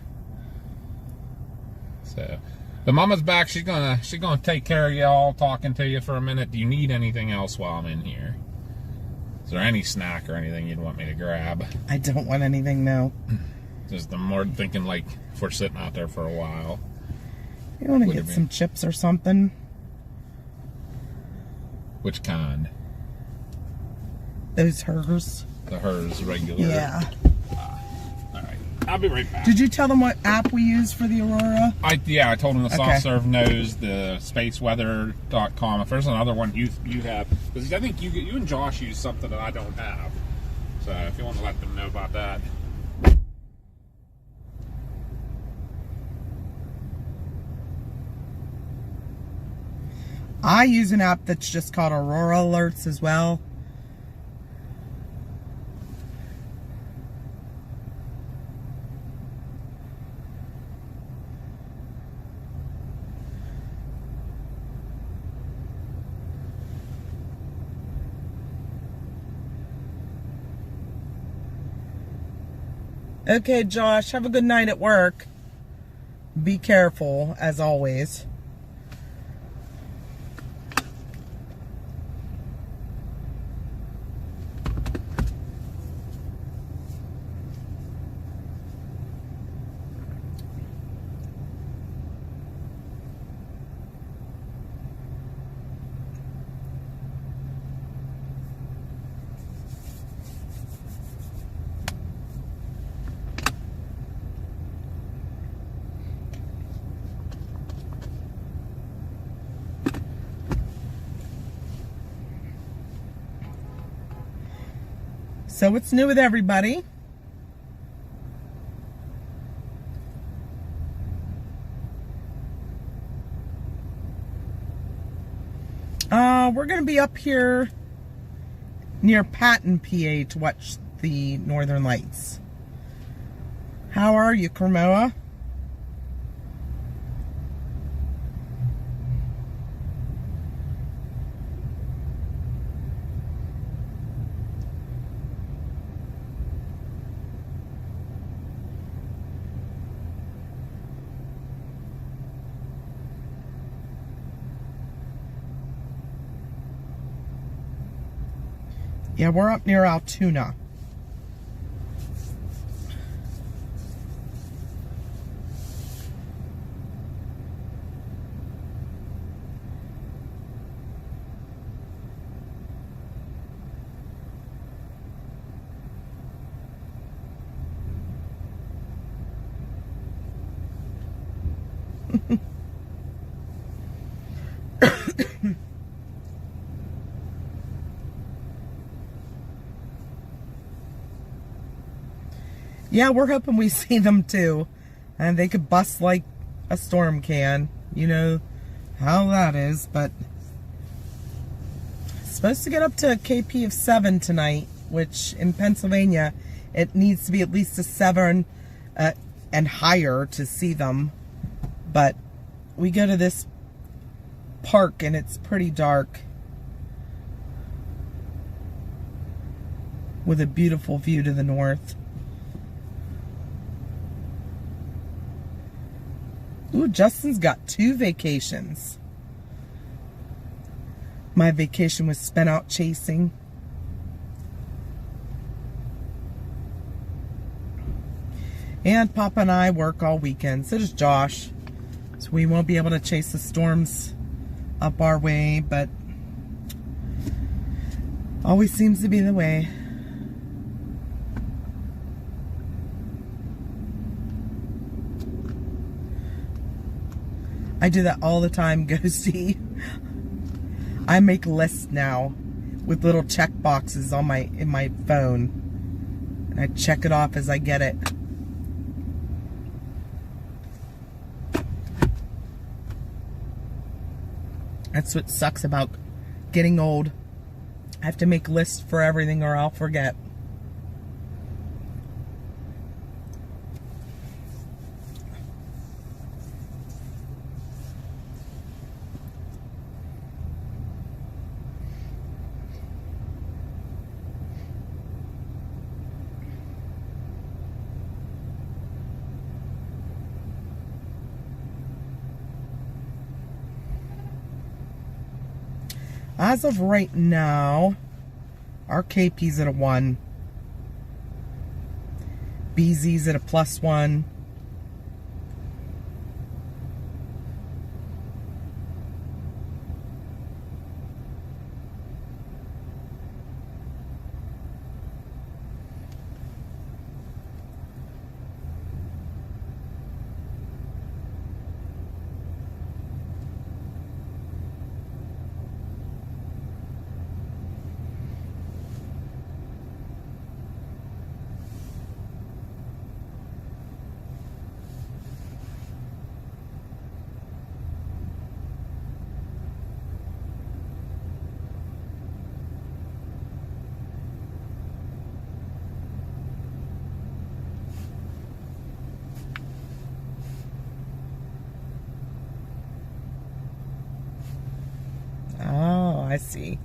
So, the mama's back. She's gonna take care of y'all. Talking to you for a minute. Do you need anything else while I'm in here? Is there any snack or anything you'd want me to grab? I don't want anything, no. Just I'm more thinking like if we're sitting out there for a while. You want to get some chips or something? Which kind? Those hers. The hers regular. Yeah. All right. I'll be right back. Did you tell them what app we use for the Aurora? I told them the Soft Serve Knows, the spaceweather.com. If there's another one you have, because I think you and Josh use something that I don't have. So if you want to let them know about that. I use an app that's just called Aurora Alerts as well. Okay, Josh, have a good night at work. Be careful, as always. So what's new with everybody? We're going to be up here near Patton, PA to watch the Northern Lights. How are you, Cremoa? Yeah, we're up near Altoona. Yeah, we're hoping we see them too. And they could bust like a storm can. You know how that is. But it's supposed to get up to a KP of 7 tonight. Which in Pennsylvania, it needs to be at least a 7 and higher to see them. But we go to this park and it's pretty dark. With a beautiful view to the north. Ooh, Justin's got 2 vacations. My vacation was spent out chasing. And Papa and I work all weekend. So does Josh. So we won't be able to chase the storms up our way, but always seems to be the way. I do that all the time, Ghosty. I make lists now with little check boxes on in my phone. And I check it off as I get it. That's what sucks about getting old. I have to make lists for everything or I'll forget. As of right now, our KP's at a 1. BZ's at a +1. see.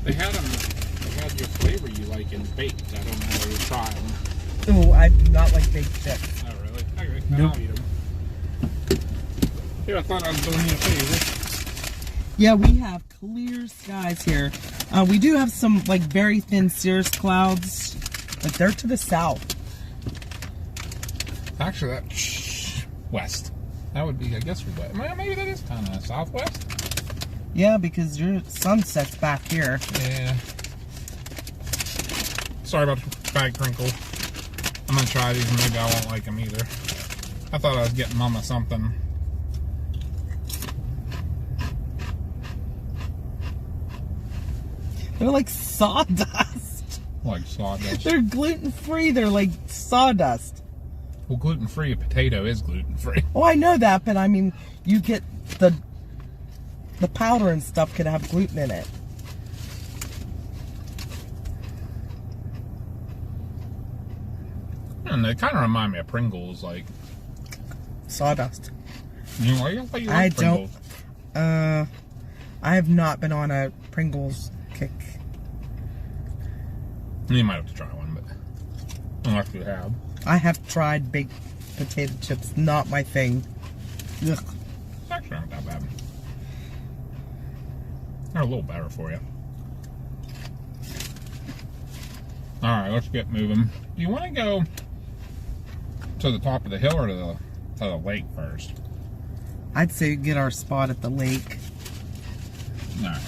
They had your flavor you like in baked. I don't know how to try them. Ooh, I do not like baked chips. Oh, really? Okay, then Nope. I'll eat them. Here, I thought I was doing you a favor. Yeah, we have clear skies here. We do have some like very thin cirrus clouds, but they're to the south. Actually, that's west. That would be, I guess, west. Maybe that is kind of southwest. Yeah, because your sun sets back here. Yeah. Sorry about the bag crinkle. I'm gonna try these and maybe I won't like them either. I thought I was getting Mama something. They're like sawdust. Like sawdust. They're gluten-free. They're like sawdust. Well, gluten-free, a potato is gluten-free. Oh, I know that, but I mean, you get the powder and stuff could have gluten in it. And they kind of remind me of Pringles, like. Sawdust. You like I Pringles? don't. I have not been on a Pringles kick. You might have to try one, but unless you have. I have tried baked potato chips. Not my thing. Ugh. It's actually not that bad. They're a little better for you. Alright, let's get moving. Do you want to go to the top of the hill or to the lake first? I'd say get our spot at the lake. Alright.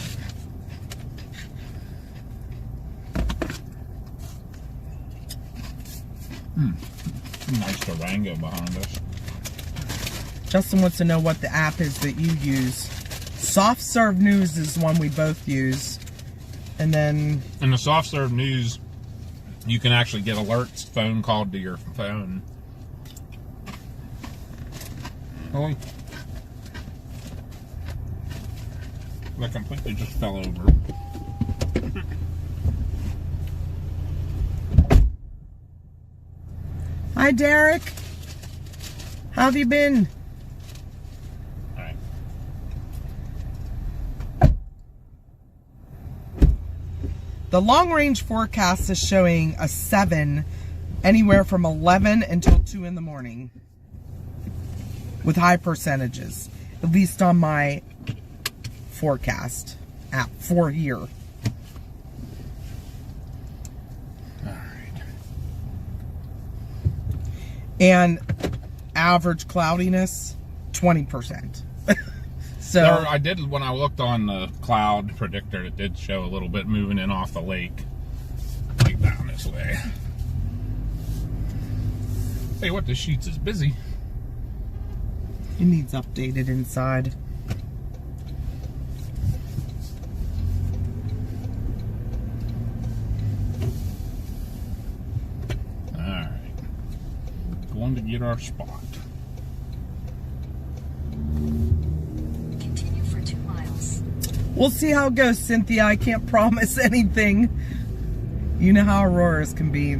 Nice Durango behind us. Justin wants to know what the app is that you use. Soft Serve News is one we both use. And then... In the soft serve news, you can actually get alerts phone called to your phone. Really? That completely just fell over. Hi, Derek. How have you been? Alright. The long-range forecast is showing a 7 anywhere from 11 until 2 in the morning. With high percentages. At least on my forecast app for here. And average cloudiness, 20%. So There, I did, when I looked on the cloud predictor, it did show a little bit moving in off the lake. Like down this way. Hey, what, the sheets is busy. it needs updated inside. Alright. Going to get our spot. Continue for 2 miles. We'll see how it goes, Cynthia. I can't promise anything. You know how Auroras can be.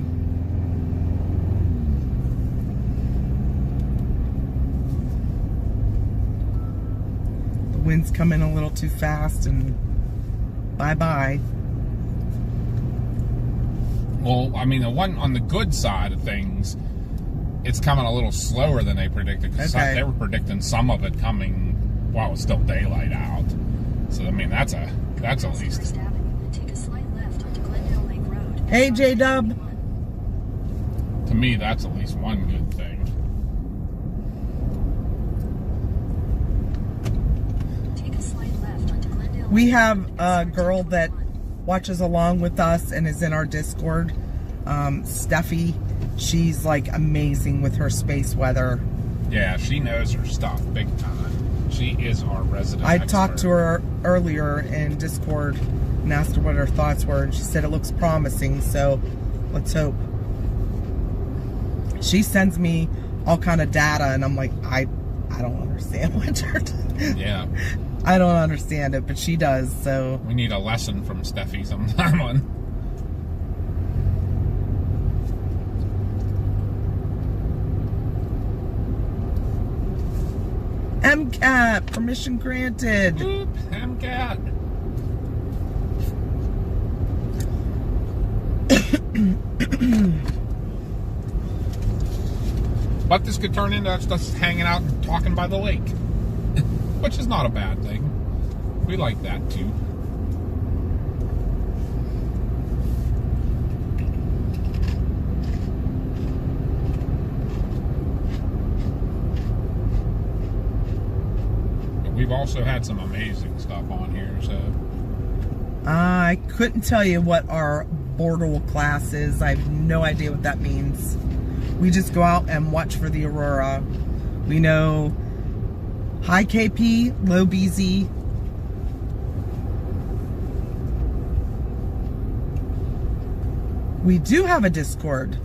The wind's coming a little too fast and bye-bye. Well, I mean, the one on the good side of things, it's coming a little slower than they predicted. Because Okay. they were predicting some of it coming while it's still daylight out. So, I mean, that's at least. First Avenue, take a slight left onto Glendale Lake Road. Hey, J-Dub. To me, that's at least one good thing. Take a slight left onto Glendale We Lake have Road, a exit girl that 21. watches along with us and is in our Discord. Steffi. She's like amazing with her space weather. Yeah, she knows her stuff big time. She is our resident I expert. talked to her earlier in Discord and asked her what her thoughts were, and she said it looks promising, so let's hope. She sends me all kind of data, and I'm like, I don't understand what you're doing. Yeah, I don't understand it, but she does, so. we need a lesson from Steffi sometime on. MCAT, permission granted. Oop, MCAT. But this could turn into us just hanging out and talking by the lake, which is not a bad thing. We like that too. But we've also had some amazing stuff on here, so. I couldn't tell you what our Border class is. I have no idea what that means. We just go out and watch for the Aurora. We know high KP, low BZ. We do have a Discord.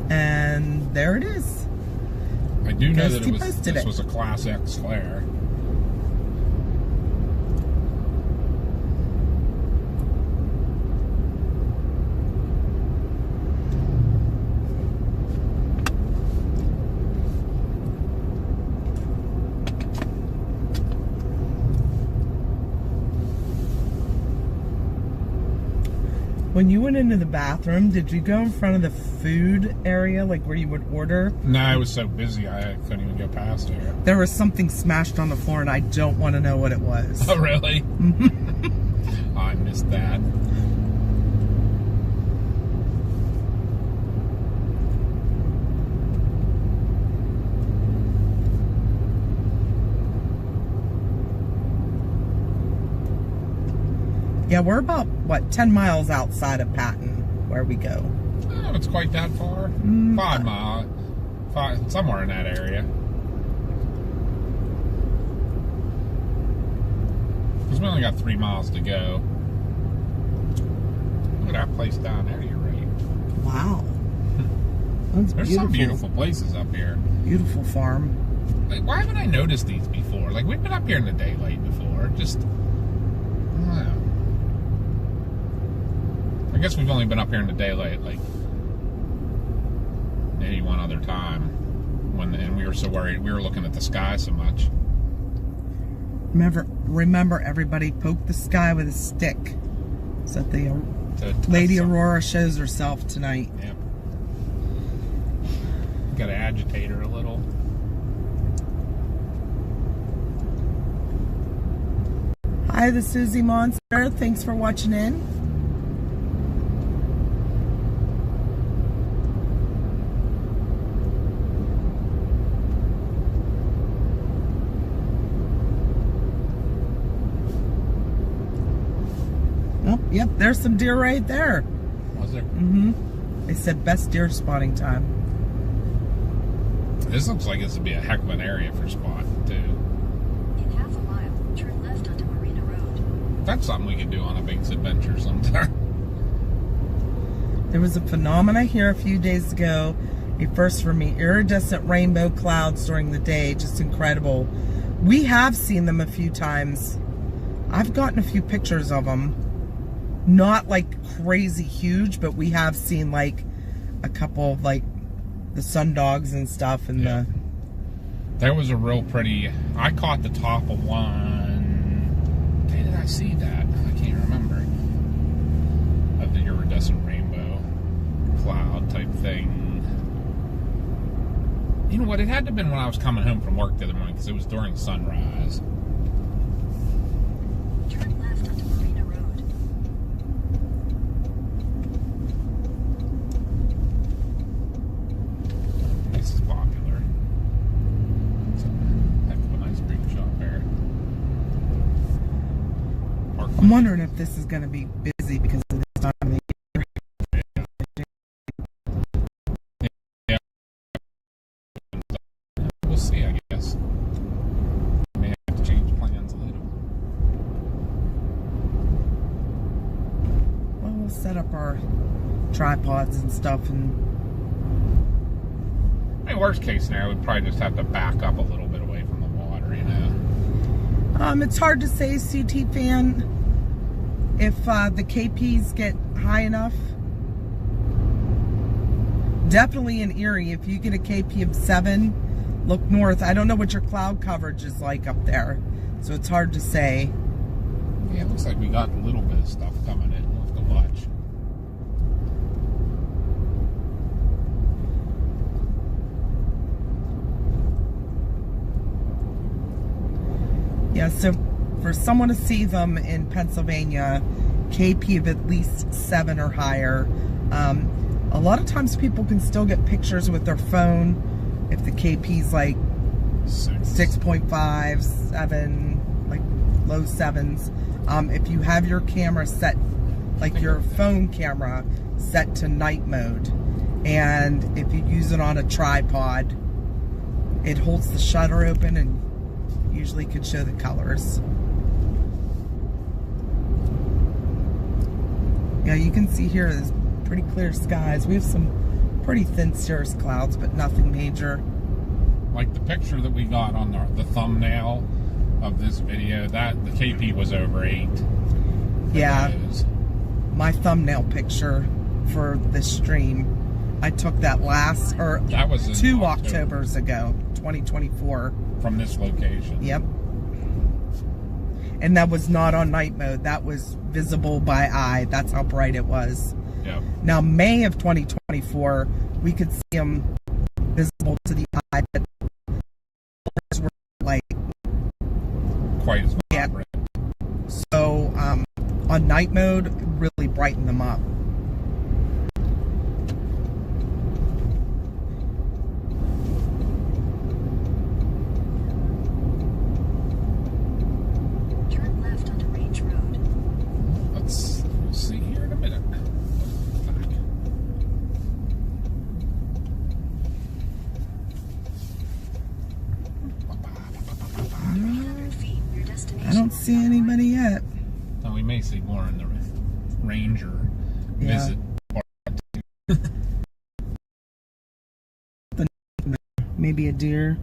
And there it is. I do know that Ghosty posted this it. was a Class X flare. When you went into the bathroom, did you go in front of the food area, like where you would order? No, I was so busy I couldn't even go past here. There was something smashed on the floor, and I don't want to know what it was. Oh, really? Oh, I missed that. Yeah, we're about, what, 10 miles outside of Patton, where we go. Oh, it's quite that far. 5 miles. Somewhere in that area. Because we only got 3 miles to go. Look at that place down there, you're right. Wow. That's There's beautiful. some beautiful places up here. Beautiful farm. Like, why haven't I noticed these before? Like, we've been up here in the daylight before. Just, I don't know. I guess we've only been up here in the daylight, like, maybe one other time. And we were so worried. We were looking at the sky so much. Remember, everybody poke the sky with a stick. So that the To Lady test Aurora shows herself tonight. Yep. Got to agitate her a little. Hi, the Susie Monster. Thanks for watching in. Oh, yep, there's some deer right there. Was there? They said best deer spotting time. This looks like this would be a heck of an area for spot, too. In half a mile, turn left onto Marina Road. That's something we could do on a Bink's Adventure sometime. There was a phenomena here a few days ago. A first for me. Iridescent rainbow clouds during the day. Just incredible. We have seen them a few times. I've gotten a few pictures of them. Not like crazy huge, but we have seen like a couple of like the sundogs and stuff. And Yeah. There was a real pretty... I caught the top of one... Where did I see that? I can't remember. Of the iridescent rainbow cloud type thing. You know what? It had to have been when I was coming home from work the other morning because it was during sunrise. Turn left onto Marina Road. This is popular. It's a heck of an ice cream shop there. I'm wondering if this is going to be busy because of this time of the year. Yeah. We'll see, I guess. May have to change plans a little. Well, we'll set up our tripods and stuff. And I mean, worst case scenario, we'd probably just have to back up a little bit away from the water, you know. it's hard to say, CT fan, if the KPs get high enough. Definitely in Erie, if you get a KP of 7, look north. I don't know what your cloud coverage is like up there, so it's hard to say. Yeah, it looks like we got a little bit of stuff coming in. We'll have to watch. Yeah, so for someone to see them in Pennsylvania, KP of at least 7 or higher. A lot of times people can still get pictures with their phone if the KP's like 6.5, 7, like low 7s. If you have your camera set, like your phone camera set to night mode, and if you use it on a tripod, it holds the shutter open and usually could show the colors. Yeah, you can see here is pretty clear skies. We have some pretty thin cirrus clouds, but nothing major. Like the picture that we got on the thumbnail of this video, that the KP was over 8. Yeah, my thumbnail picture for this stream, I took that that was 2 Octobers ago, 2024. From this location. Yep. And that was not on night mode. That was visible by eye. That's how bright it was. Yep. Now, May of 2024, we could see them visible to the eye, but were like quite as vibrant. So, on night mode, really brighten them up. See here in a minute. 300 feet, your destination. I don't see anybody yet. So we may see more in the Ranger Yeah. visit. Maybe a deer.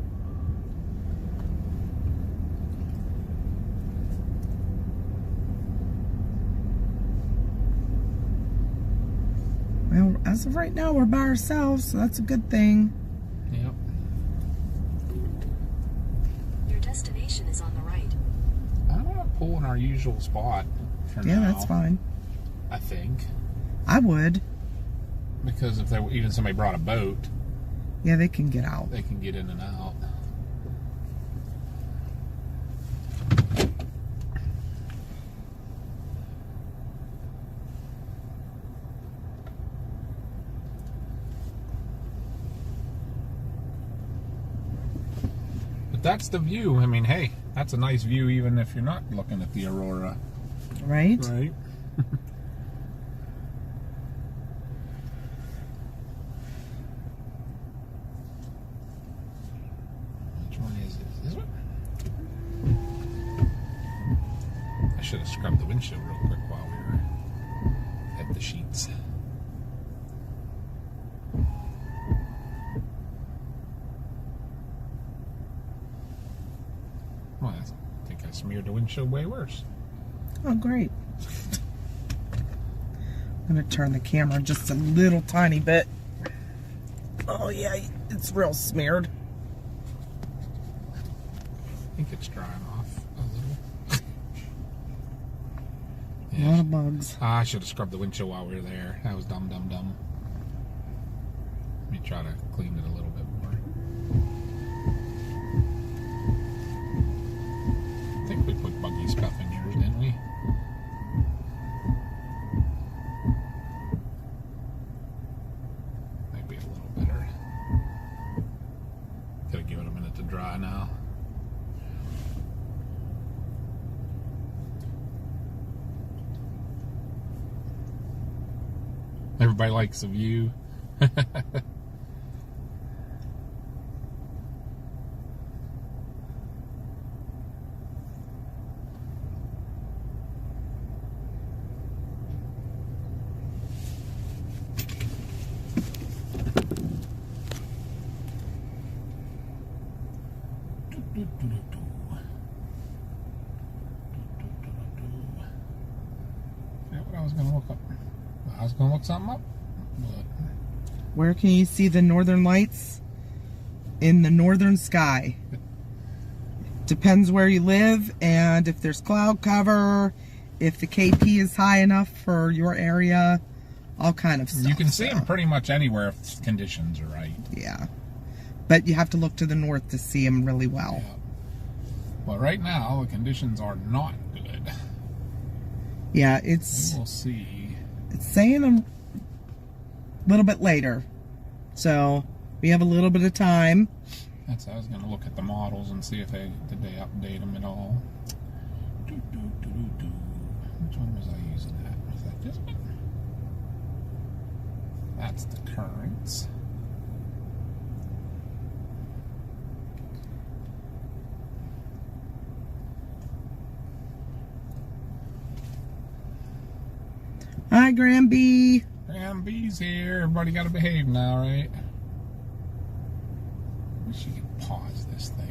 Well, as of right now, we're by ourselves, so that's a good thing. Yep. Your destination is on the right. I want to pull in our usual spot for now. Yeah, that's fine. I think. I would. Because if even somebody brought a boat, Yeah, they can get out. they can get in and out. But that's the view. I mean, hey, that's a nice view even if you're not looking at the Aurora. Right? Right. Which one is it? This one? I should have scrubbed the windshield real quick while we were at the sheets. Well, I think I smeared the windshield way worse. Oh, great. I'm going to turn the camera just a little tiny bit. Oh, yeah, it's real smeared. I think it's drying off a little. A lot of bugs. I should have scrubbed the windshield while we were there. That was dumb. Let me try to clean it a little bit more. I think we put buggy stuff in yours, didn't we? Might be a little better. Gotta give it a minute to dry now. Everybody likes the view. What I was gonna look up. I was gonna look something up. But Where can you see the northern lights? in the northern sky. Depends where you live and if there's cloud cover, if the KP is high enough for your area, all kind of stuff. You can see them pretty much anywhere if the conditions are right. Yeah. But you have to look to the north to see them really well. Yeah. But right now, the conditions are not good. Yeah, it's... We'll see. It's saying a little bit later. So, we have a little bit of time. I was going to look at the models and see if did they update them at all. Which one was I using that? Was that this one? That's the currents. Hi, Granby. Granby's here. Everybody got to behave now, right? Wish you could pause this thing.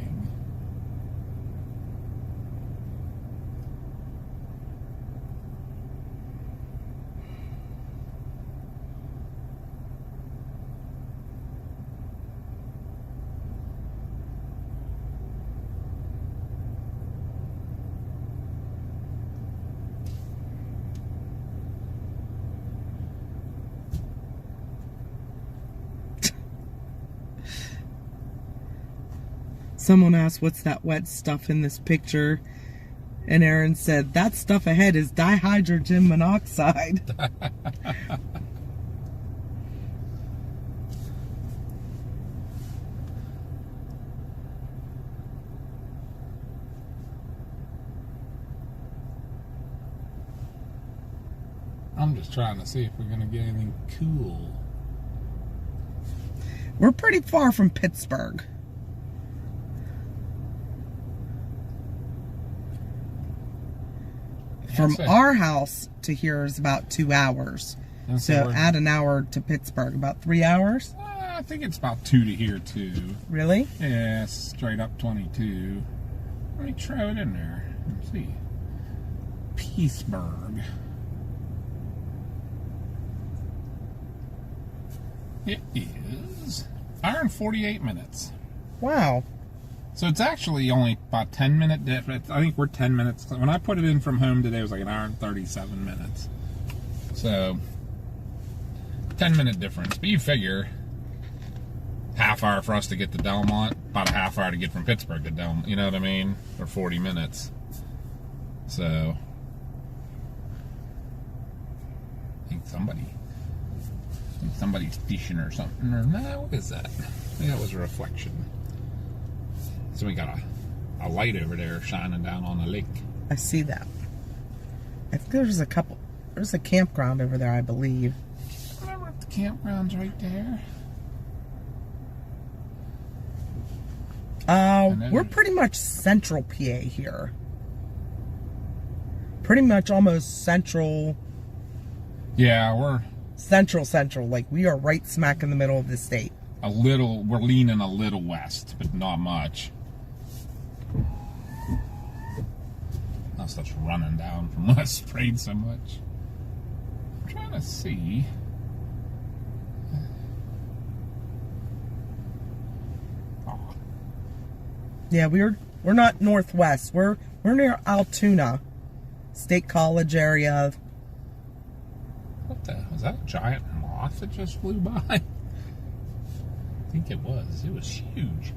Someone asked, what's that wet stuff in this picture? And Aaron said, that stuff ahead is dihydrogen monoxide. I'm just trying to see if we're going to get anything cool. We're pretty far from Pittsburgh. From our house to here is about 2 hours. So add an hour to Pittsburgh, about 3 hours? I think it's about 2 to here too. Really? Yeah, straight up 22. Let me throw it in there. Let's see. Pittsburgh. It is hour and 48 minutes. Wow. So it's actually only about 10-minute difference. I think we're 10 minutes. When I put it in from home today, it was like an hour and 37 minutes. So 10-minute difference. But you figure half hour for us to get to Delmont, about a half hour to get from Pittsburgh to Delmont. You know what I mean? Or 40 minutes. So I think somebody's fishing or something. Or no, what is that? I think that was a reflection. So we got a light over there shining down on the lake. I see that. I think there's a campground over there, I believe. I remember if the campground's right there. We're pretty much central PA here. Pretty much almost central. Yeah, we're central. Like we are right smack in the middle of the state. we're leaning a little west, but not much. That stuff's running down from us, sprayed so much. I'm trying to see. Oh. Yeah, we're not northwest. We're near Altoona State College area. What the? Was that a giant moth that just flew by? I think it was. It was huge.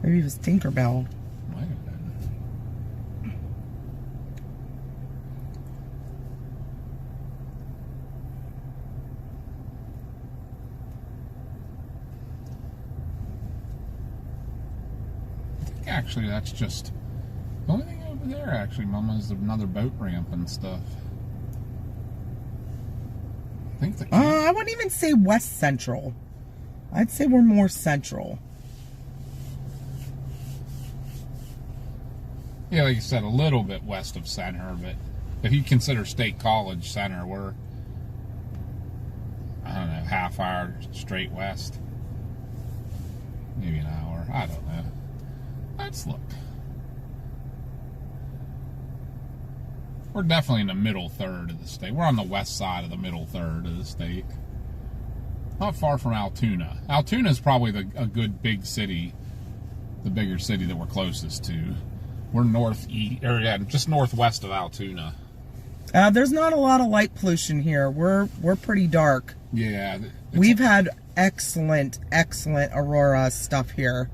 Maybe it was Tinkerbell. Might have been. I think actually that's just the only thing over there. Actually, Mama, is another boat ramp and stuff. I think the I wouldn't even say west central. I'd say we're more central. Yeah, like you said, a little bit west of center, but if you consider State College center, we're, I don't know, half hour straight west. Maybe an hour. I don't know. Let's look. We're definitely in the middle third of the state. We're on the west side of the middle third of the state. not far from Altoona. Altoona is probably a good big city, the bigger city that we're closest to. We're just northwest of Altoona. There's not a lot of light pollution here. We're pretty dark. Yeah. We've had excellent Aurora stuff here.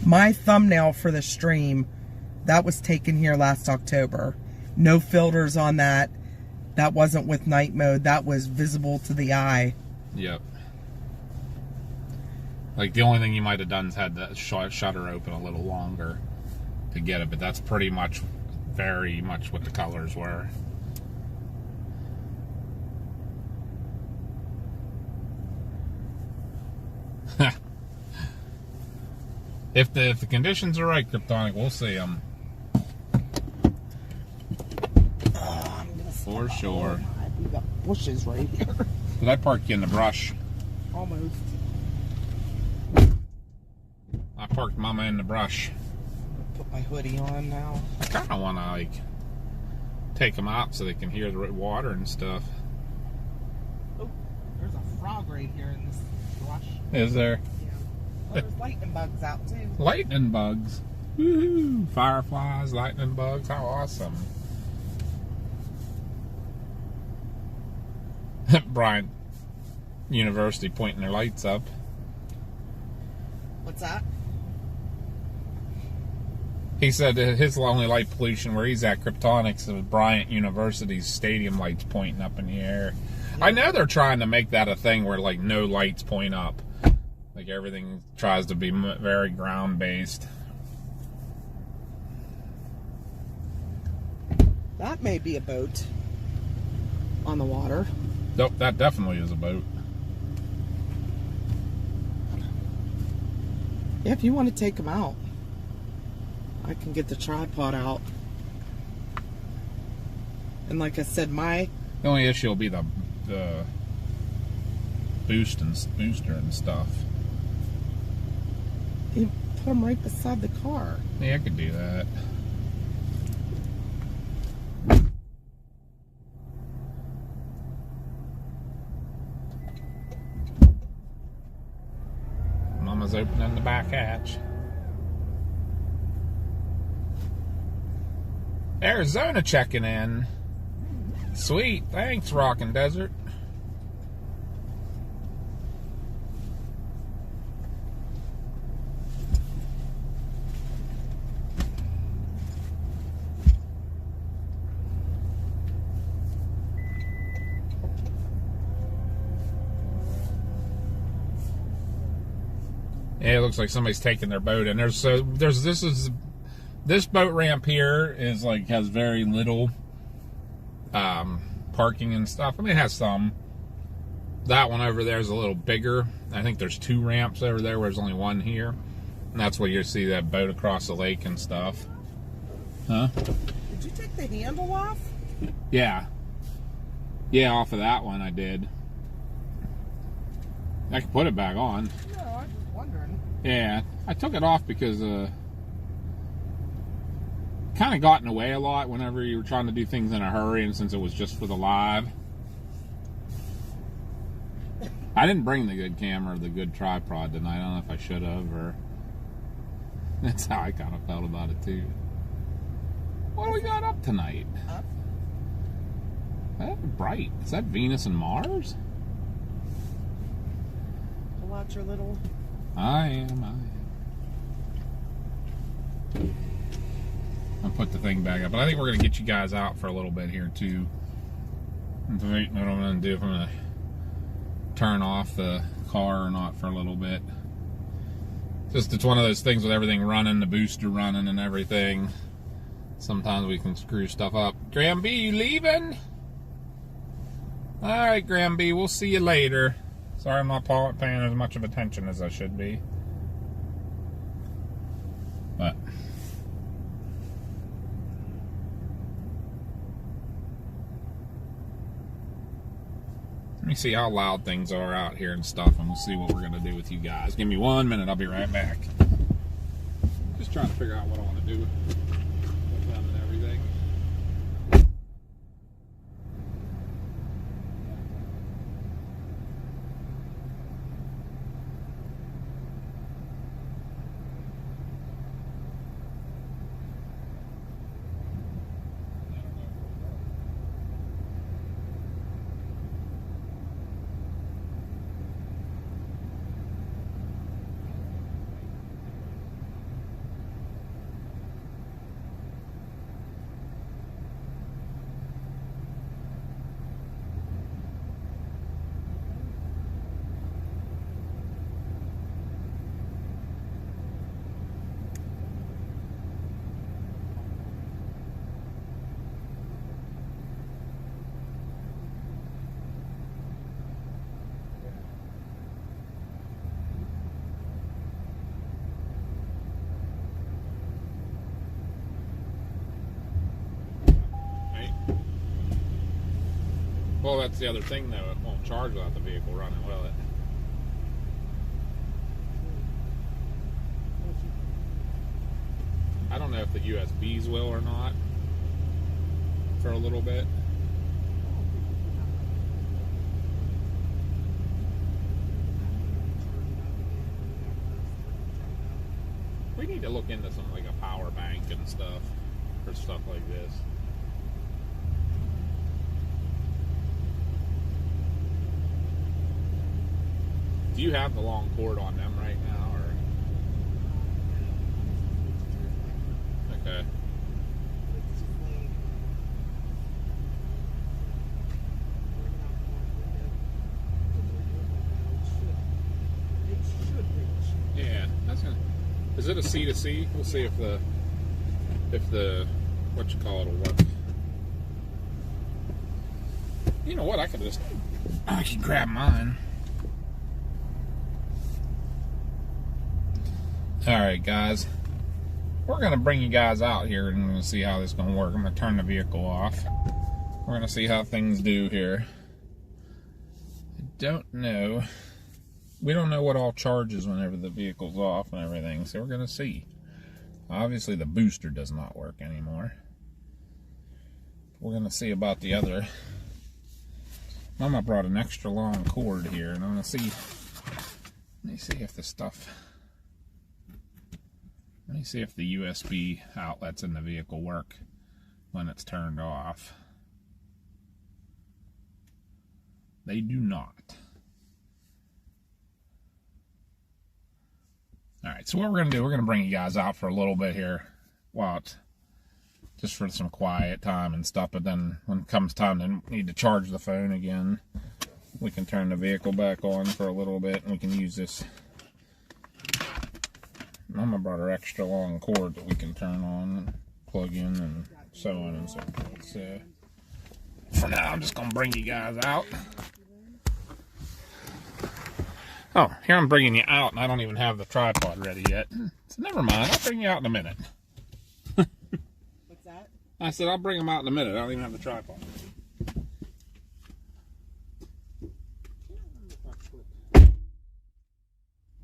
My thumbnail for the stream, that was taken here last October. No filters on that. That wasn't with night mode. That was visible to the eye. Yep. Like, the only thing you might have done is had the shutter open a little longer to get it, but that's pretty much, very much what the colors were. If the conditions are right, Kryptonic, we'll see them. For sure. We got bushes right here. Did I park you in the brush? Almost. I parked Mama in the brush. Put my hoodie on now. I kind of want to, like, take them out so they can hear the water and stuff. Oh, there's a frog right here in this brush. Is there? Yeah. Well, there's lightning bugs out too. Lightning bugs. Woohoo! Fireflies, lightning bugs. How awesome. Bryant University pointing their lights up. What's that? He said his only light pollution where he's at, Kryptonics, is Bryant University's stadium lights pointing up in the air. Yeah. I know they're trying to make that a thing where, like, no lights point up. Like, everything tries to be very ground-based. That may be a boat on the water. Nope, that definitely is a boat. Yeah, if you want to take them out, I can get the tripod out. And like I said, the only issue will be the booster and stuff. You put them right beside the car. Yeah, I could do that. Mama's opening the back hatch. Arizona checking in. Sweet. Thanks, Rockin' Desert. Yeah, it looks like somebody's taking their boat, and this boat ramp here is like has very little parking and stuff. I mean, it has some. That one over there is a little bigger. I think there's 2 ramps over there, where there's only one here, and that's where you see that boat across the lake and stuff. Huh? Did you take the handle off? Yeah. Yeah, off of that one I did. I can put it back on. No, I was just wondering. Yeah, I took it off because kind of got in the way a lot whenever you were trying to do things in a hurry, and since it was just for the live. I didn't bring the good camera or the good tripod tonight. I don't know if I should have, or that's how I kind of felt about it too. What do we got up tonight? Up? That's bright. Is that Venus and Mars? Pull out your little... I am. I'll put the thing back up. But I think we're going to get you guys out for a little bit here, too. What I'm going to do, if I'm going to turn off the car or not for a little bit. Just, it's one of those things with everything running, the booster running and everything. Sometimes we can screw stuff up. Graham B, you leaving? Alright, Graham B, we'll see you later. Sorry I'm not paying as much of attention as I should be. But let me see how loud things are out here and stuff, and we'll see what we're going to do with you guys. Give me 1 minute, I'll be right back. Just trying to figure out what I want to do with them and everything. Well, that's the other thing, though. It won't charge without the vehicle running, will it? I don't know if the USBs will or not for a little bit. We need to look into something like a power bank and stuff for stuff like this. Do you have the long cord on them right now, or? Okay. Yeah, that's gonna. Is it a C to C? We'll see if the what you call it will work. You know what? I can grab mine. All right, guys. We're gonna bring you guys out here and we're gonna see how this is gonna work. I'm gonna turn the vehicle off. We're gonna see how things do here. I don't know. We don't know what all charges whenever the vehicle's off and everything, so we're gonna see. Obviously the booster does not work anymore. We're gonna see about the other. Mama brought an extra long cord here, and I'm gonna see. Let me see if the stuff. Let me see if the USB outlets in the vehicle work when it's turned off. They do not. Alright, so what we're going to do, we're going to bring you guys out for a little bit here. While it's just for some quiet time and stuff, but then when it comes time to need to charge the phone again, we can turn the vehicle back on for a little bit and we can use this. Mama brought her extra long cord that we can turn on and plug in and so on and so forth. So for now, I'm just going to bring you guys out. Oh, here I'm bringing you out, and I don't even have the tripod ready yet. So never mind, I'll bring you out in a minute. What's that? I said I'll bring them out in a minute. I don't even have the tripod.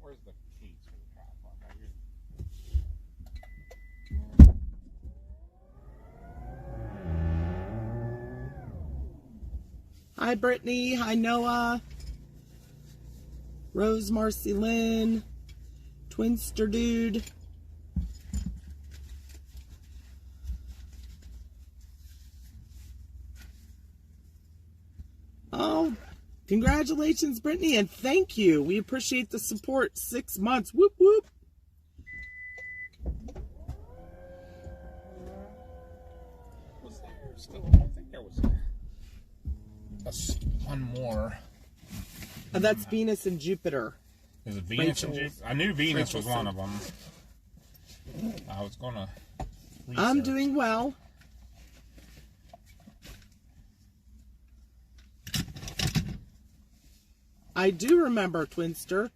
Where's the keys for the tripod? Right here. Hi, Brittany. Hi, Noah. Rose, Marcy, Lynn. Twinster Dude. Oh, congratulations, Brittany, and thank you. We appreciate the support. 6 months. Whoop, whoop. Was there still? I think there was one more. That's Venus and Jupiter. Is it Venus and Jupiter? I knew Venus was one of them. I was gonna research. I'm doing well. I do remember Twinster.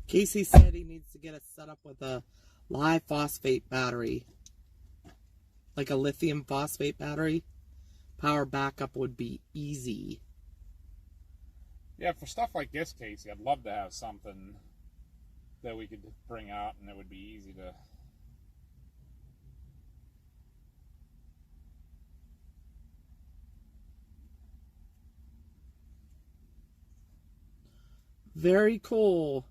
Casey said he needs to get us set up with a live phosphate battery. Like a lithium phosphate battery. Power backup would be easy. Yeah, for stuff like this, Casey, I'd love to have something that we could bring out and it would be easy to... Very cool.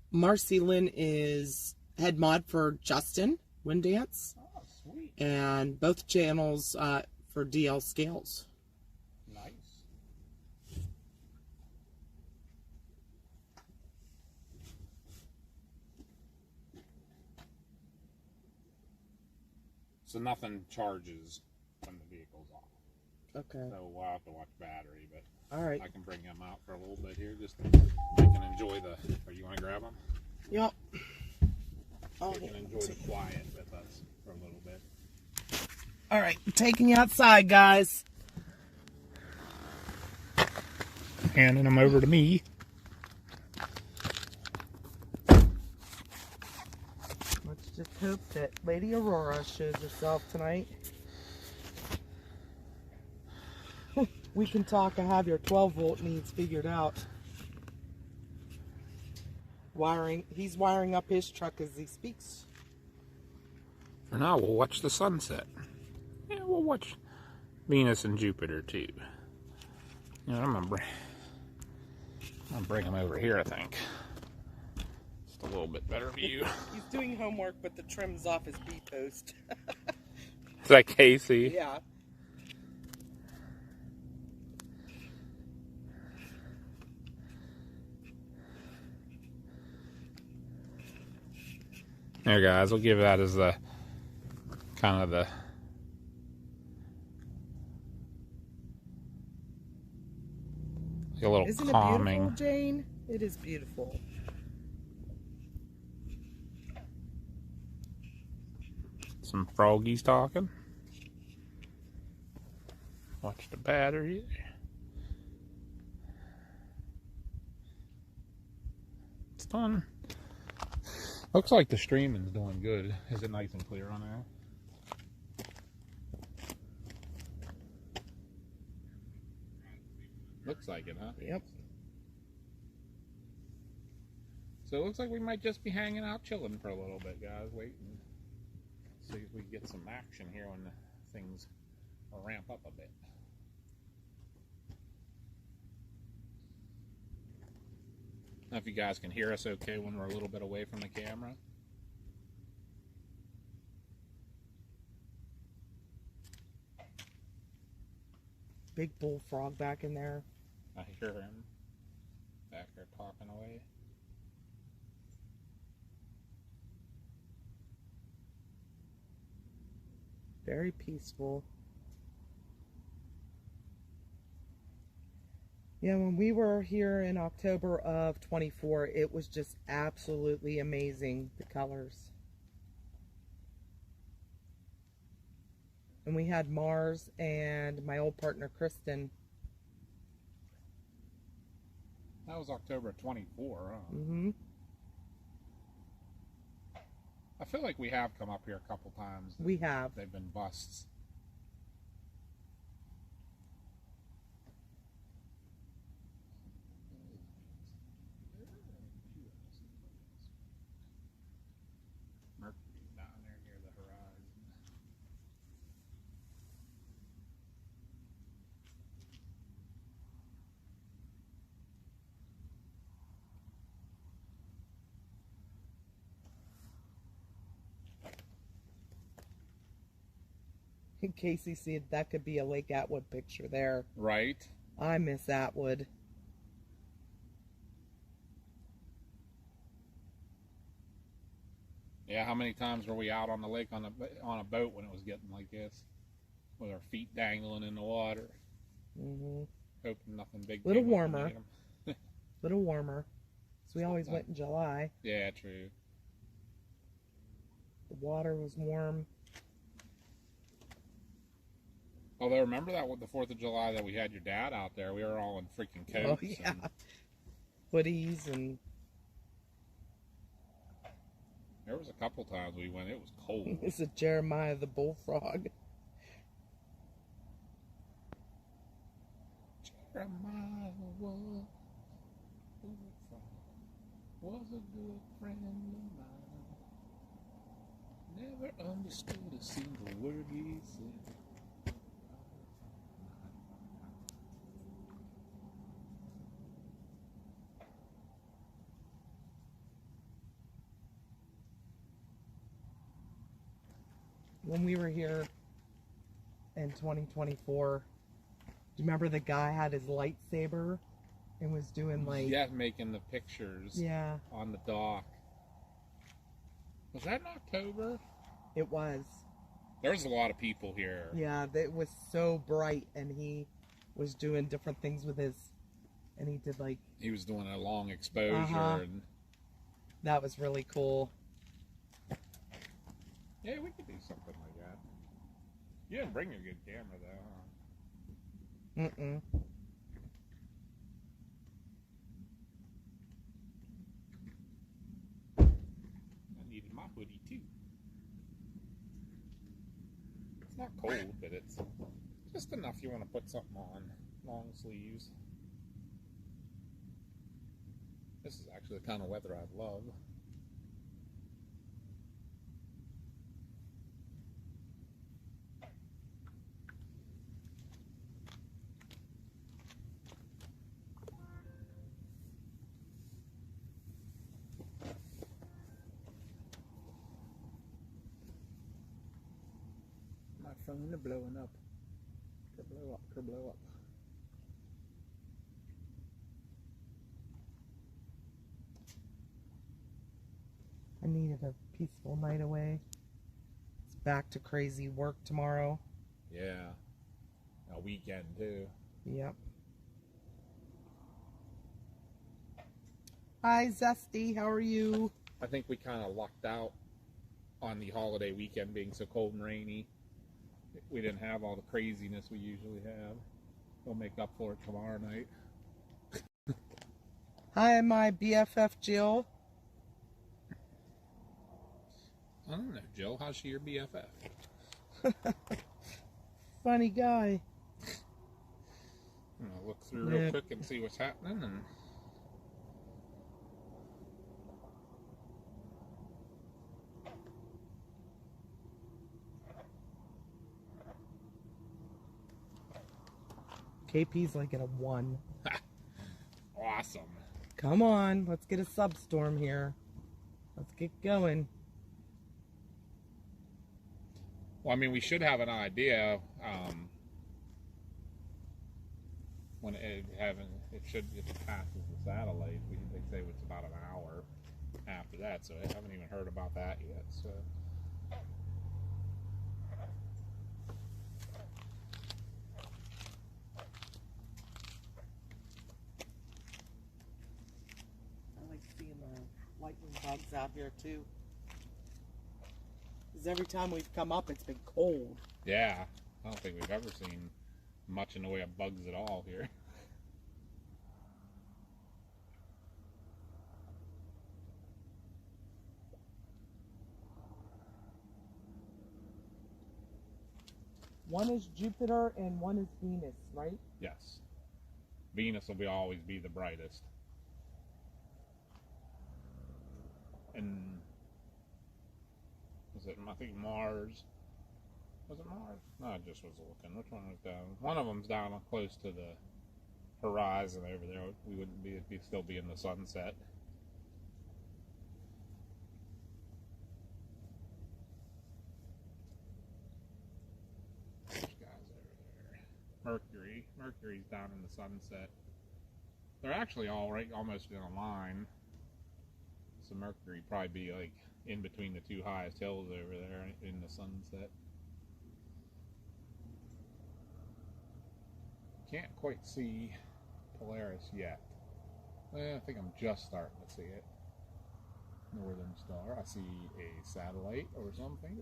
Marcy Lynn is head mod for Justin Windance. Oh, sweet. And both channels for DL Scales. Nice. So nothing charges when the vehicle's Okay. So we'll have to watch battery, but All right. I can bring them out for a little bit here, just so they can enjoy the. Or you want to grab them? Yep. They can enjoy the quiet with us for a little bit. All right, taking you outside, guys. Handing them over to me. Let's just hope that Lady Aurora shows herself tonight. We can talk and have your 12-volt needs figured out. He's wiring up his truck as he speaks. For now, we'll watch the sunset. Yeah, we'll watch Venus and Jupiter too. You know, I'm gonna bring them over here, I think. Just a little bit better view. He's doing homework, but the trim's off his B-post. Is that Casey? Yeah. There, guys, we'll give that as the kind of the a little Isn't calming. it beautiful, Jane? It is beautiful. Some froggies talking. Watch the battery. It's done. Looks like the streaming's doing good. Is it nice and clear on there? Looks like it, huh? Yep. So it looks like we might just be hanging out chilling for a little bit, guys. Waiting. See if we can get some action here when things ramp up a bit. I don't know if you guys can hear us okay when we're a little bit away from the camera. Big bullfrog back in there. I hear him back there talking away. Very peaceful. Yeah, when we were here in October of 24, it was just absolutely amazing, the colors. And we had Mars and my old partner, Kristen. That was October 24, huh? Mm-hmm. I feel like we have come up here a couple times. We have. They've been busts. Mercury's down there near the horizon. Casey said that could be a Lake Atwood picture there. Right. I miss Atwood. Yeah, how many times were we out on the lake on a boat when it was getting like this, with our feet dangling in the water? Mm-hmm. Hoping nothing big. Little came up and warmer. ate 'em. Little warmer. So we always went in July. Yeah, true. The water was warm. Although remember that with the 4th of July that we had your dad out there, we were all in freaking coats. Oh yeah. And Hoodies and there was a couple times we went, it was cold. this is Jeremiah the bullfrog. Jeremiah was a good friend of mine. Never understood a single word he said. When we were here in 2024, do you remember the guy had his lightsaber and was doing like... Yeah, making the pictures on the dock. Was that in October? It was. There's a lot of people here. Yeah, it was so bright, and he was doing different things with his, and he did like... He was doing a long exposure. And that was really cool. yeah, we could do something like that. You didn't bring a good camera, though, huh? Mm-mm. I needed my hoodie, too. It's not cold, but it's just enough you want to put something on. Long sleeves. This is actually the kind of weather I love. My phone is blowing up. Blow up, blow up. I needed a peaceful night away. It's back to crazy work tomorrow. Yeah. A weekend, too. Yep. Hi, Zesty. How are you? I think we kind of lucked out on the holiday weekend being so cold and rainy. We didn't have all the craziness we usually have. We'll make up for it tomorrow night. Hi, my BFF Jill. I don't know, Jill. How's she your BFF? Funny guy. I'm gonna look through real quick and see what's happening. And KP's like at a 1. awesome. Come on, let's get a substorm here. Let's get going. Well, I mean, we should have an idea when it should, if it passes the satellite. They say it's about an hour after that, so I haven't even heard about that yet. So. I like seeing the lightning bugs out here too. Because every time we've come up, it's been cold. Yeah, I don't think we've ever seen much in the way of bugs at all here. One is Jupiter and one is Venus, right? Yes. Venus will always be the brightest. And was it, I think Mars. Was it Mars? No, I just was looking. Which one was down? One of them's down close to the horizon over there. We wouldn't be, it'd still be in the sunset. There's guys over there. Mercury. Mercury's down in the sunset. They're actually all right, almost in a line. So Mercury probably be like in between the two highest hills over there in the sunset. Can't quite see Polaris yet. Well, I think I'm just starting to see it. Northern Star. I see a satellite or something.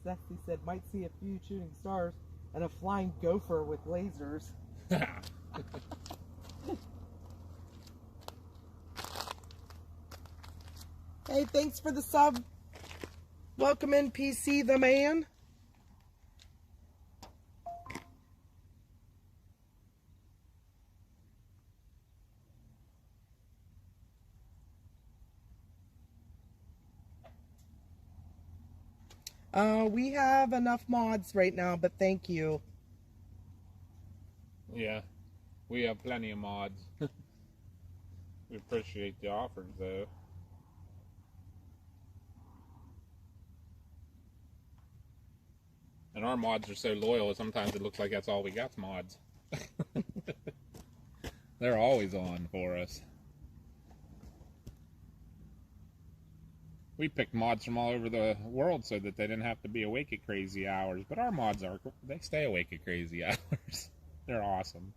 Zesty said might see a few shooting stars and a flying gopher with lasers. Hey, thanks for the sub. Welcome in, PC the man. We have enough mods right now, but thank you. Yeah, we have plenty of mods. We appreciate the offers, though. And our mods are so loyal, sometimes it looks like that's all we got's mods. They're always on for us. We picked mods from all over the world so that they didn't have to be awake at crazy hours. But our mods they stay awake at crazy hours. They're awesome.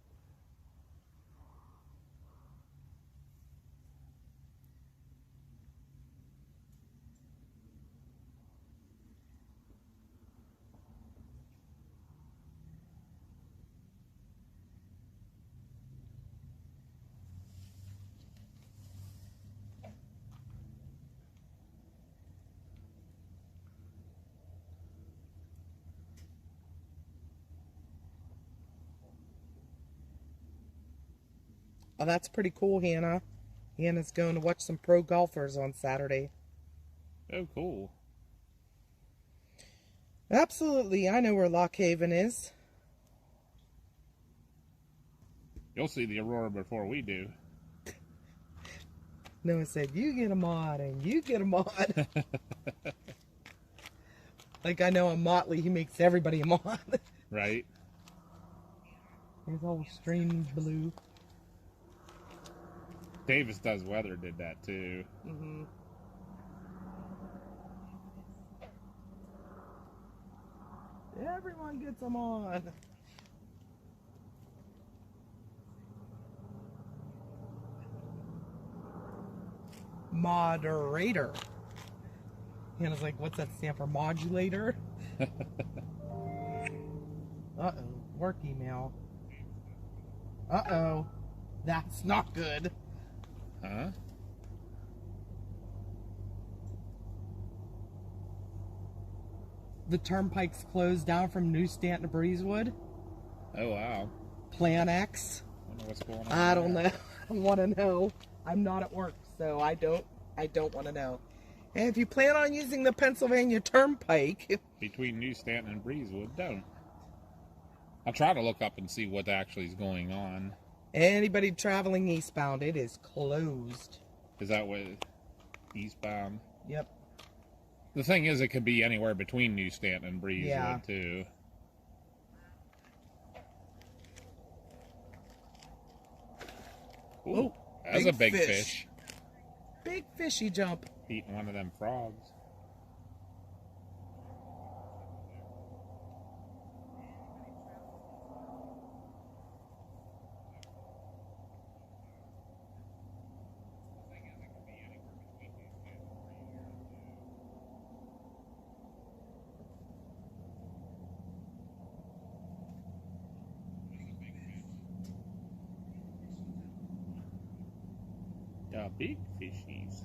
Oh, that's pretty cool, Hannah. Hannah's going to watch some pro golfers on Saturday. Oh, cool. Absolutely. I know where Lock Haven is. You'll see the Aurora before we do. Noah said, you get a mod and you get a mod. Like I know on Motley, he makes everybody a mod. Right. His whole strange blue. Davis Does Weather did that too. Mm-hmm. Everyone gets them on. Moderator. Hannah's like, what's that stand for? Modulator? Uh-oh. Work email. Uh-oh. That's not good. Huh? The turnpike's closed down from New Stanton to Breezewood. Oh, wow. Plan X. I don't know what's going on. I don't know. I want to know. I'm not at work, so I don't want to know. And if you plan on using the Pennsylvania Turnpike, Between New Stanton and Breezewood, don't. I'll try to look up and see what actually is going on. anybody traveling eastbound, it is closed. Is that what eastbound? Yep. The thing is, it could be anywhere between New Stanton and Breezewood, Yeah. too. Ooh, Oh, that's a big fish. Big fishy jump. Eating one of them frogs. The big fishies.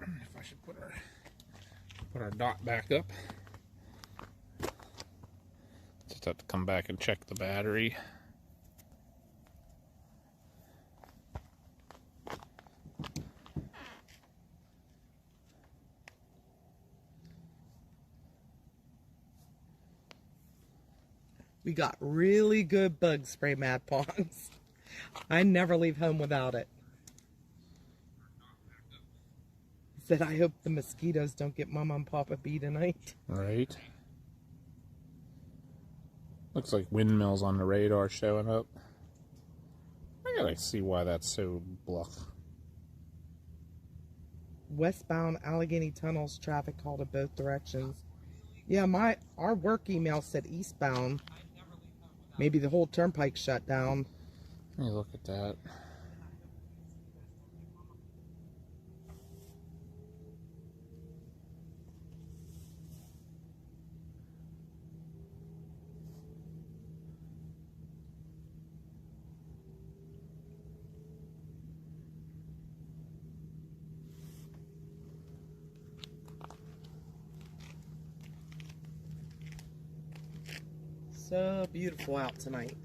If I should put our dot back up. Just have to come back and check the battery. We got really good bug spray, Mad Ponds. I never leave home without it. He said, I hope the mosquitoes don't get Mama and Papa B tonight. Right. Looks like windmills on the radar showing up. I gotta see why that's so bluff. Westbound Allegheny Tunnels traffic called in both directions. Yeah, our work email said eastbound. Maybe the whole turnpike shut down. Let me look at that. So beautiful out tonight.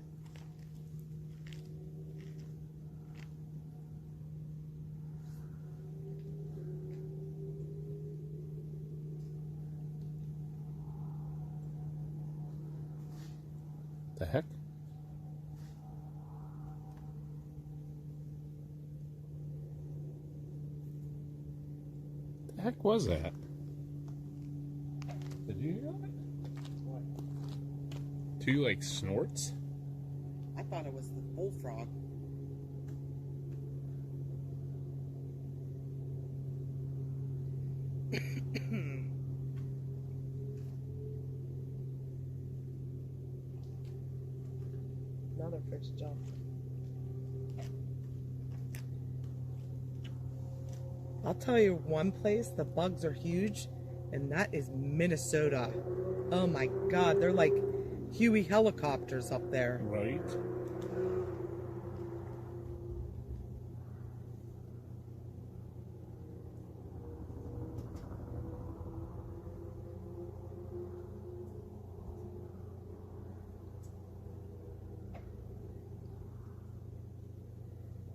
The heck? The heck was that? Did you hear that? What? Two like snorts? I thought it was the bullfrog. Another fish jumped. I'll tell you one place the bugs are huge, and that is Minnesota. Oh my God, they're like Huey helicopters up there. Right.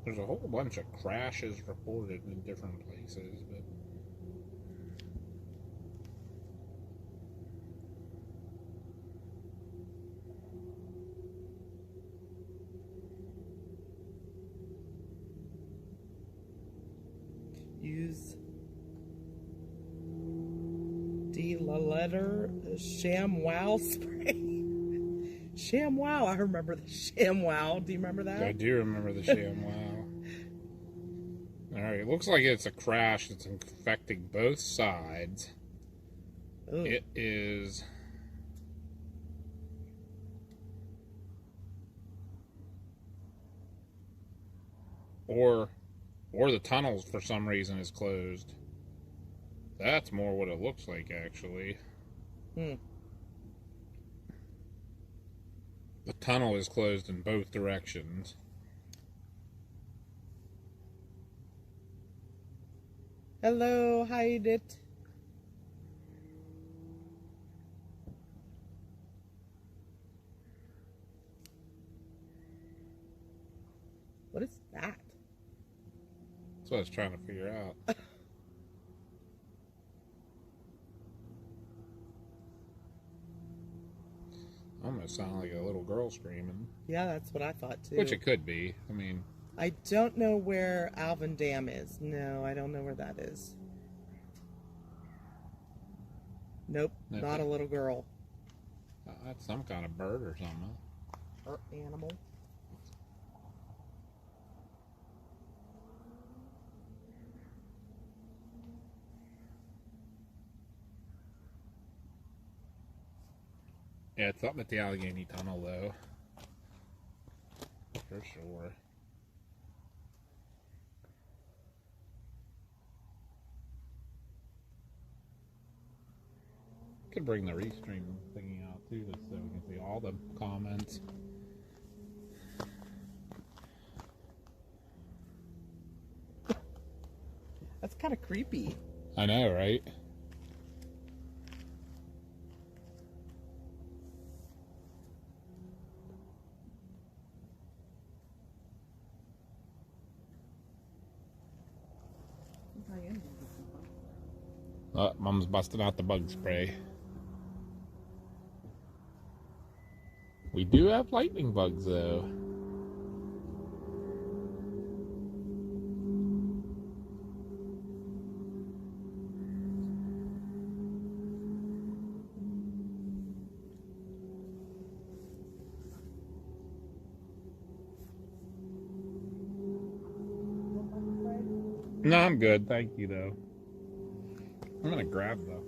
There's a whole bunch of crashes reported in different places, but Use la letter ShamWow spray. ShamWow, I remember the ShamWow. Do you remember that? I do remember the ShamWow. Alright, it looks like it's a crash that's infecting both sides. Ooh. It is or the tunnels for some reason is closed. That's more what it looks like, actually. Hmm. The tunnel is closed in both directions. Hello, hide it. What is that? That's what I was trying to figure out. Almost sound like a little girl screaming. Yeah, that's what I thought too. Which it could be. I mean, I don't know where Alvin Dam is. No, I don't know where that is. Nope, Nothing. not a little girl. That's some kind of bird or something. Or animal. Yeah, it's up at the Allegheny Tunnel, though. For sure. Could bring the restream thingy out, too, just so we can see all the comments. That's kind of creepy. I know, right? Mom's busting out the bug spray. We do have lightning bugs, though. No, I'm good. Thank you, though. I'm going to grab the...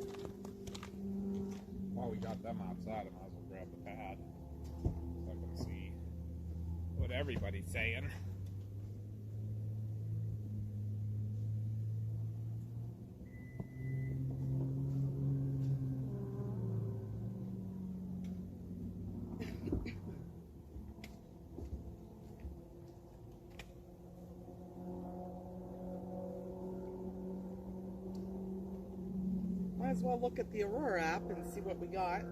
While we got them outside, I might as well grab the pad. So I can see what everybody's saying. Might as well look at the Aurora app and see what we got. I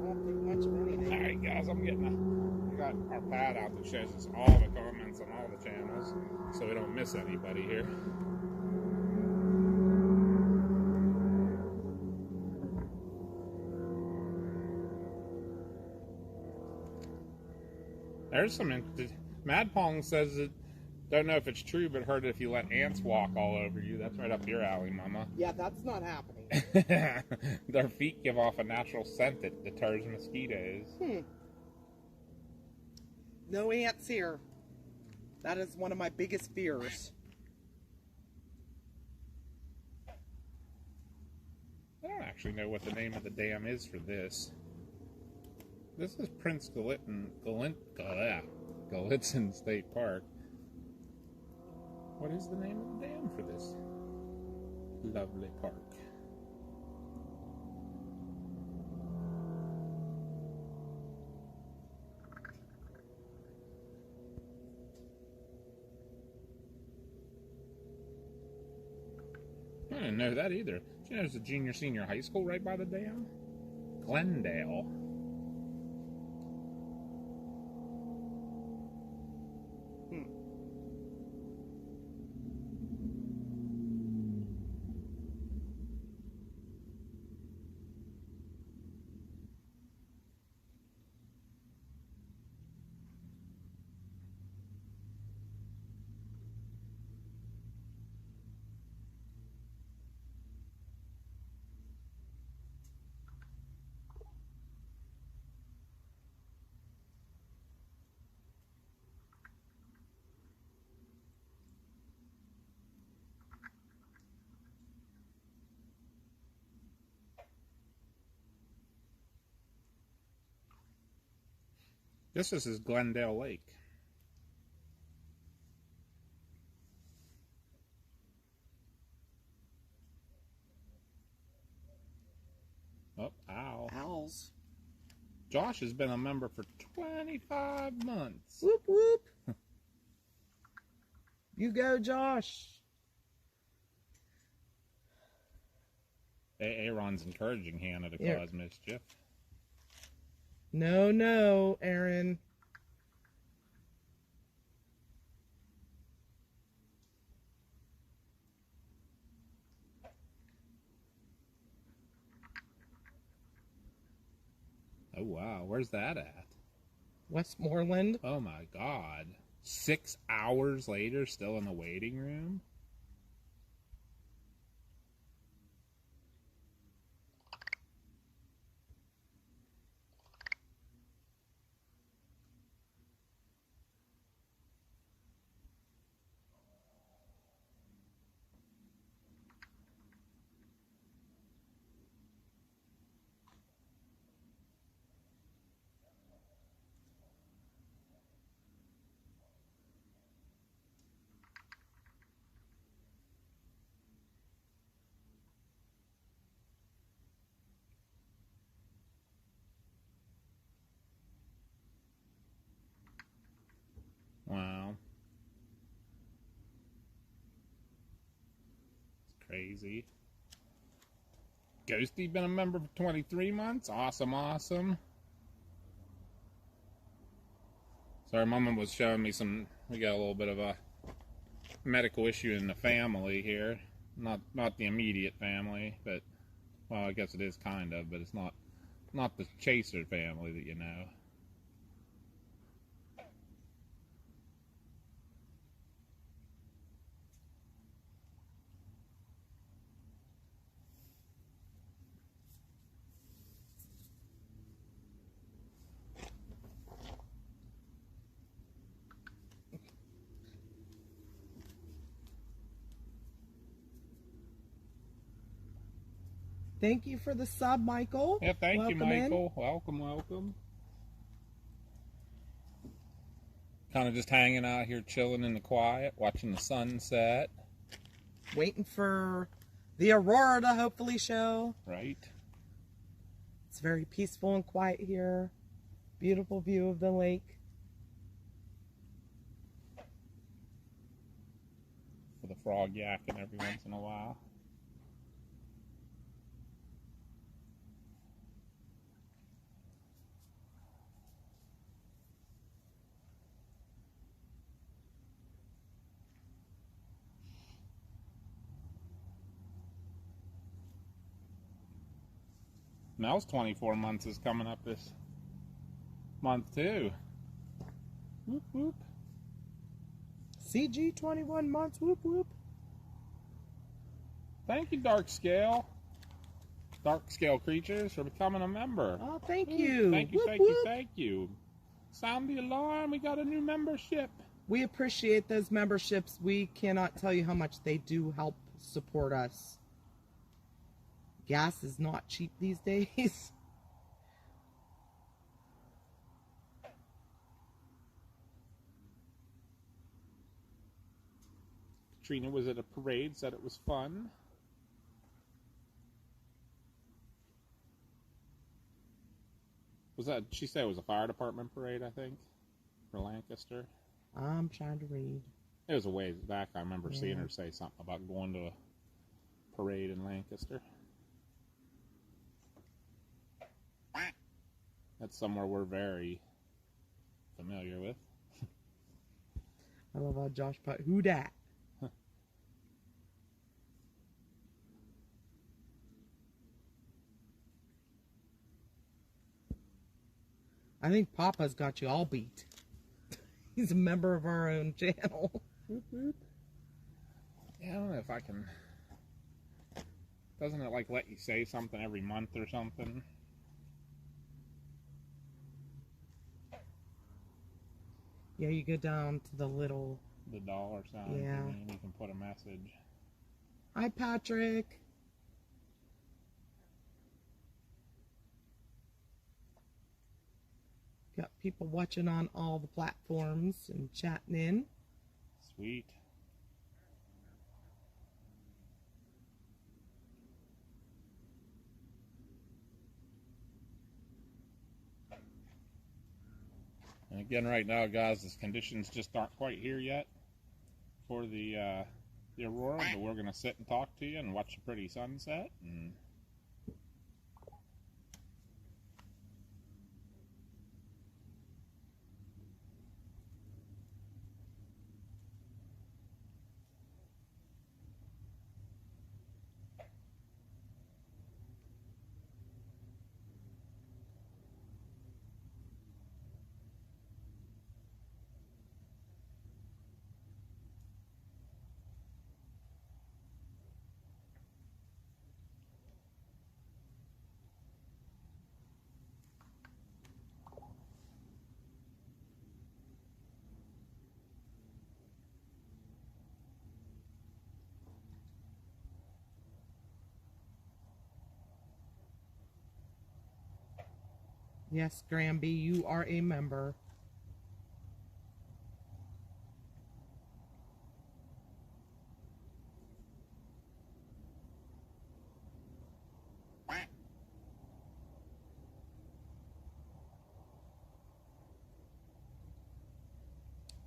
don't think much of anything. Alright guys, we got our pad out that shows us all the comments on all the channels, so we don't miss anybody here. There's some. Mad Pong says that. Don't know if it's true, but heard if you let ants walk all over you, that's right up your alley, Mama. Yeah, that's not happening. Their feet give off a natural scent that deters mosquitoes. No ants here. That is one of my biggest fears. I don't actually know what the name of the dam is for this. This is Prince Gallitzin State Park. What is the name of the dam for this lovely park? I didn't know that either. Did you know there's a junior senior high school right by the dam? Glendale. This is Glendale Lake. Oh, ow. Owls. Josh has been a member for 25 months. Whoop, whoop. You go, Josh. Aaron's encouraging Hannah to cause mischief. No, no, Aaron. Oh, wow. Where's that at? Westmoreland. Oh, my God. 6 hours later, still in the waiting room? Wow. It's crazy. Ghosty been a member for 23 months? Awesome, awesome. Sorry, Mama was showing me we got a little bit of a medical issue in the family here. Not the immediate family, but, well, I guess it is kind of, but it's not the Chaser family that you know. Thank you for the sub, Michael. Yeah, thank you, Michael. In. Welcome, welcome. Kind of just hanging out here, chilling in the quiet, watching the sunset. Waiting for the Aurora to hopefully show. Right. It's very peaceful and quiet here. Beautiful view of the lake. With a frog yakking every once in a while. Mel's 24 months is coming up this month too. Whoop, whoop. CG 21 months. Whoop, whoop. Thank you, Dark Scale Creatures, for becoming a member. Oh, thank you. Thank you, Whoop, thank whoop. you, thank you. Sound the alarm. We got a new membership. We appreciate those memberships. We cannot tell you how much they do help support us. Gas is not cheap these days. Trina was at a parade, said it was fun. Was that, she said it was a fire department parade, I think, for Lancaster. I'm trying to read. It was a ways back. I remember seeing her say something about going to a parade in Lancaster. That's somewhere we're very familiar with. I love how Josh put, who dat? I think Papa's got you all beat. He's a member of our own channel. Yeah, I don't know if I can... Doesn't it like let you say something every month or something? Yeah, you go down to the little... The dollar sign. Yeah. And you can put a message. Hi, Patrick. Got people watching on all the platforms and chatting in. Sweet. And again, right now, guys, the conditions just aren't quite here yet for the Aurora, but we're going to sit and talk to you and watch a pretty sunset. And Yes, Granby, you are a member.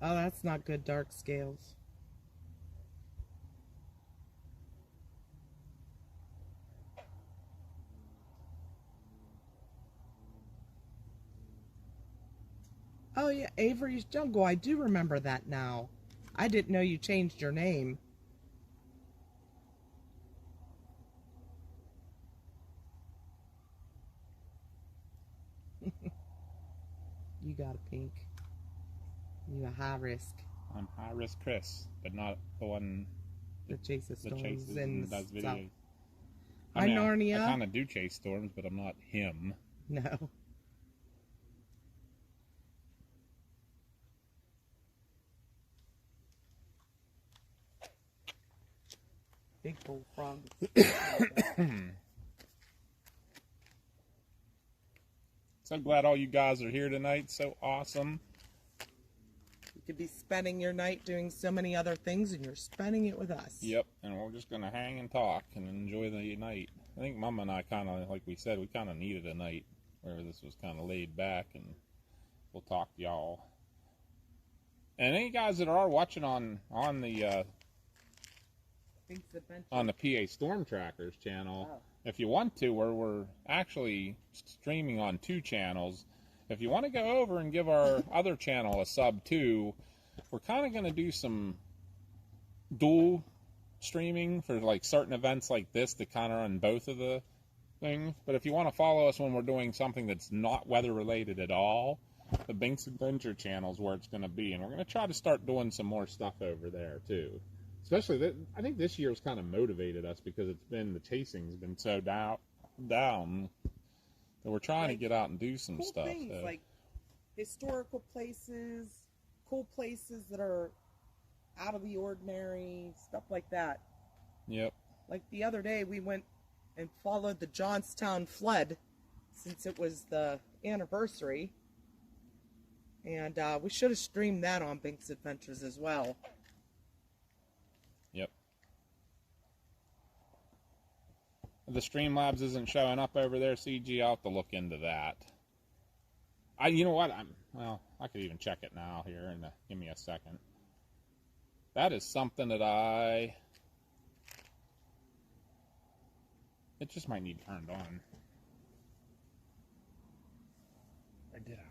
Oh, that's not good, Dark Scales. Oh, yeah, Avery's Jungle. I do remember that now. I didn't know you changed your name. You got a pink. You a high risk. I'm high risk Chris, but not the one That chases that storms chases and and does stuff. videos. Hi, Narnia. I kind of do chase storms, but I'm not him. No. Big bullfrog. So glad all you guys are here tonight. So awesome. You could be spending your night doing so many other things, and you're spending it with us. Yep, and we're just going to hang and talk and enjoy the night. I think Mama and I kind of, like we said, we kind of needed a night where this was kind of laid back, and we'll talk to y'all. And any guys that are watching on the PA Storm Trackers channel, if you want to, we're actually streaming on 2 channels. If you want to go over and give our other channel a sub too, we're kind of going to do some dual streaming for like certain events like this that kind of run both of the things. But if you want to follow us when we're doing something that's not weather related at all, the Binks Adventure channel is where it's going to be, and we're going to try to start doing some more stuff over there too. Especially that, I think this year's kind of motivated us because the chasing's been so down that we're trying to get out and do some cool stuff. Things, so. like historical places, cool places that are out of the ordinary, stuff like that. Yep. Like the other day, we went and followed the Johnstown flood since it was the anniversary. And we should have streamed that on Binks Adventures as well. Yep. The Streamlabs isn't showing up over there, CG. I'll have to look into that. You know what? I could even check it now here, and give me a second. That is something that it just might need turned on. Or did I?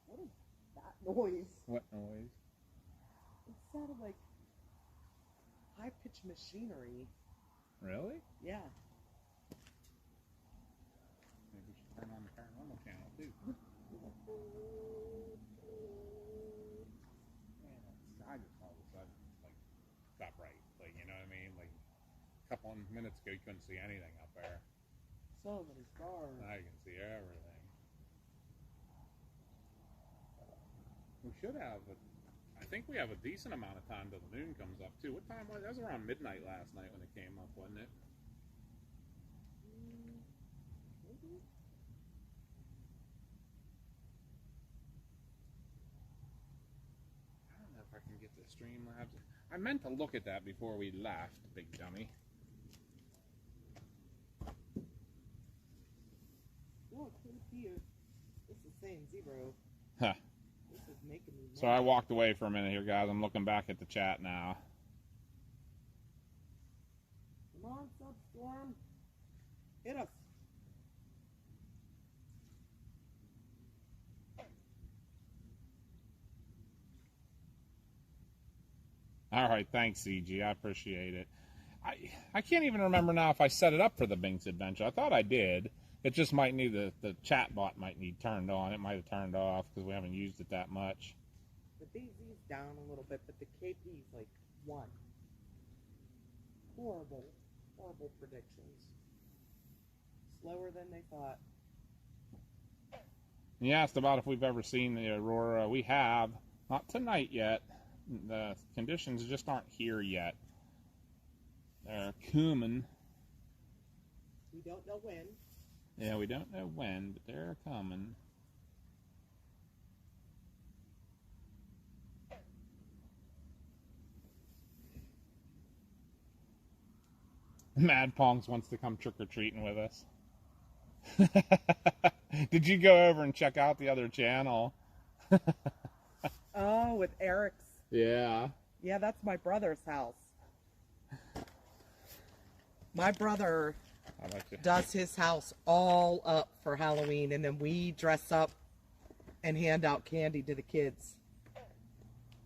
What is that noise? What noise? It sounded like high-pitched machinery. Really? Yeah. Maybe we should turn on the paranormal channel too. Man, that sky just all of a sudden got bright. You know what I mean? A couple of minutes ago you couldn't see anything up there. So many stars. Now you can see everything. We should have I think we have a decent amount of time till the moon comes up too. What time was it? That was around midnight last night when it came up, wasn't it? I don't know if I can get the Streamlabs. I meant to look at that before we left, big dummy. Oh, pretty cute. This is saying 0. Huh. This is making me mad. So I walked away for a minute here, guys. I'm looking back at the chat now. Come on, Substorm. Hit us. All right, thanks, CG. I appreciate it. I can't even remember now if I set it up for the Binks Adventure. I thought I did. It just might need the chat bot might need turned on. It might have turned off because we haven't used it that much. The DZ's down a little bit, but the KP's like 1. Horrible predictions. Slower than they thought. You asked about if we've ever seen the Aurora. We have. Not tonight yet. The conditions just aren't here yet. They're coming. We don't know when. Yeah, we don't know when, but they're coming. Mad Pongs wants to come trick-or-treating with us. Did you go over and check out the other channel? Oh, with Eric's. Yeah. Yeah, that's my brother's house. My brother does his house all up for Halloween, and then we dress up and hand out candy to the kids.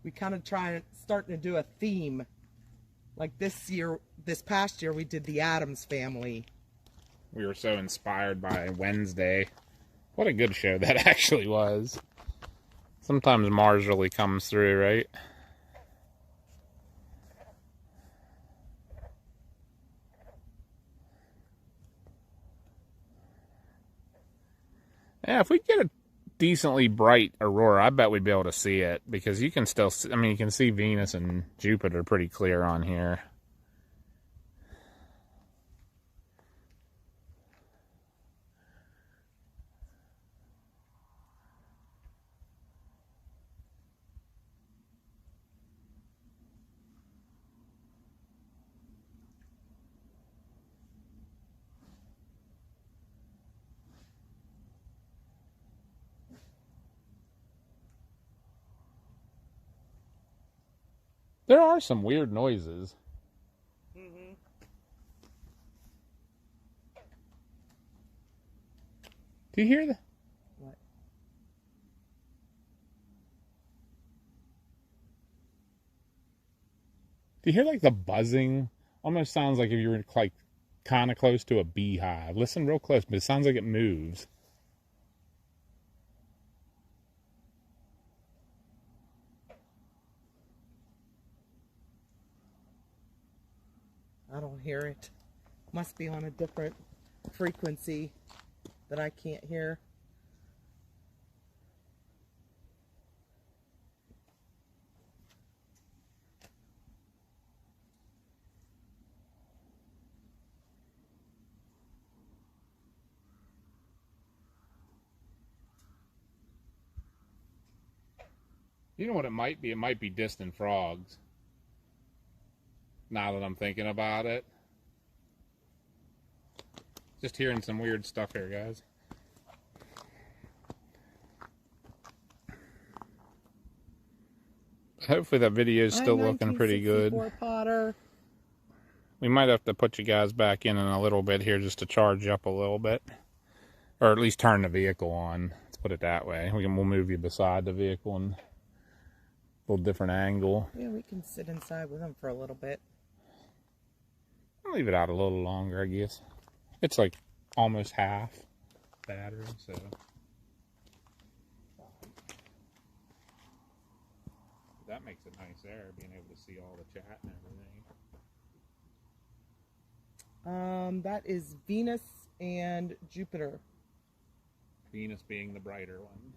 We kind of starting to do a theme. Like this past year, we did the Addams Family. We were so inspired by Wednesday. What a good show that actually was. Sometimes Mars really comes through, right? Yeah, if we get a decently bright aurora, I bet we'd be able to see it, because you can still see, I mean, you can see Venus and Jupiter pretty clear on here. There are some weird noises. Mm-hmm. Do you hear that? What? Do you hear like the buzzing Almost sounds like if you were like kind of close to a beehive. Listen real close, but it sounds like it moves. I don't hear it. Must be on a different frequency that I can't hear. You know what it might be? It might be distant frogs. Now that I'm thinking about it. Just hearing some weird stuff here, guys. Hopefully that video is still looking pretty good. Potter. We might have to put you guys back in a little bit here just to charge you up a little bit. Or at least turn the vehicle on. Let's put it that way. We'll move you beside the vehicle and a little different angle. Yeah, we can sit inside with them for a little bit. I'll leave it out a little longer, I guess. It's like almost half battery, so. That makes it nice there, being able to see all the chat and everything. That is Venus and Jupiter. Venus being the brighter one.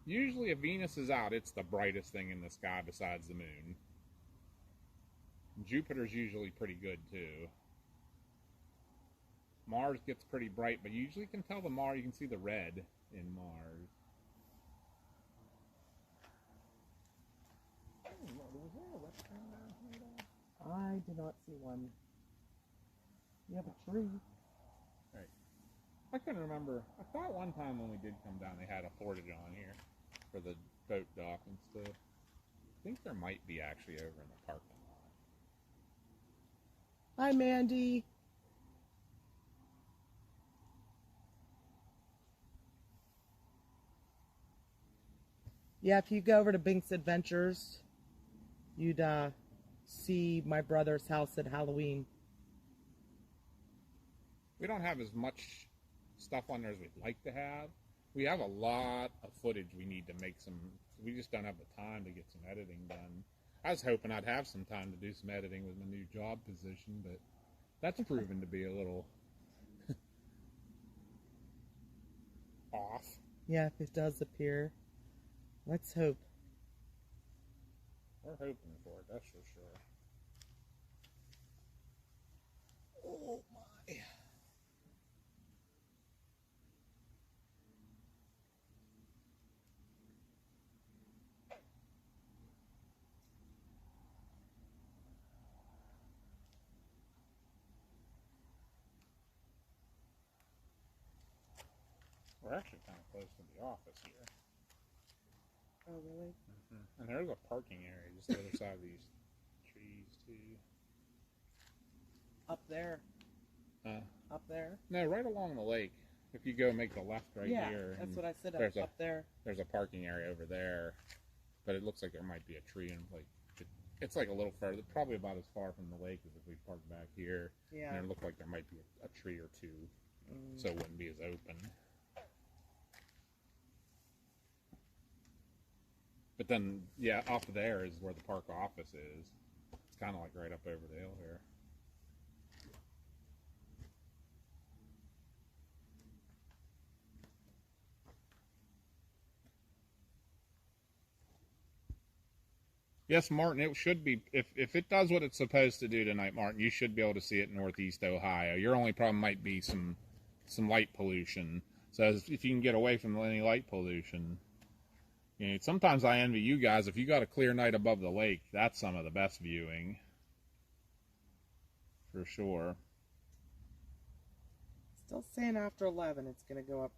Usually if Venus is out, it's the brightest thing in the sky besides the moon. Jupiter's usually pretty good too. Mars gets pretty bright, but you usually can tell the Mars, you can see the red in Mars. I did not see one. You have a tree. Right. I couldn't remember. I thought one time when we did come down, they had a portage on here for the boat dock and stuff. I think there might be actually over in the parking lot. Hi, Mandy. Yeah, if you go over to Bink's Adventures, you'd see my brother's house at Halloween. We don't have as much stuff on there as we'd like to have. We have a lot of footage we need to make some. We just don't have the time to get some editing done. I was hoping I'd have some time to do some editing with my new job position, but that's proven to be a little off. Yeah, if it does appear. Let's hope. We're hoping for it, that's for sure. Oh my. We're actually kind of close to the office here. Oh, really? Mm-hmm. And there's a parking area just the other side of these trees, too. Up there. Up there? No, right along the lake. If you go make the left right here. That's what I said, up there. There's a parking area over there. But it looks like there might be a tree and like it's like a little further, probably about as far from the lake as if we parked back here. Yeah. And it looked like there might be a tree or two. So it wouldn't be as open. But then, yeah, up there is where the park office is. It's kind of like right up over the hill here. Yes, Martin, it should be, if it does what it's supposed to do tonight, Martin, you should be able to see it in Northeast Ohio. Your only problem might be some light pollution. So if you can get away from any light pollution. You know, sometimes I envy you guys. If you got a clear night above the lake, that's some of the best viewing. For sure. Still saying after 11 it's going to go up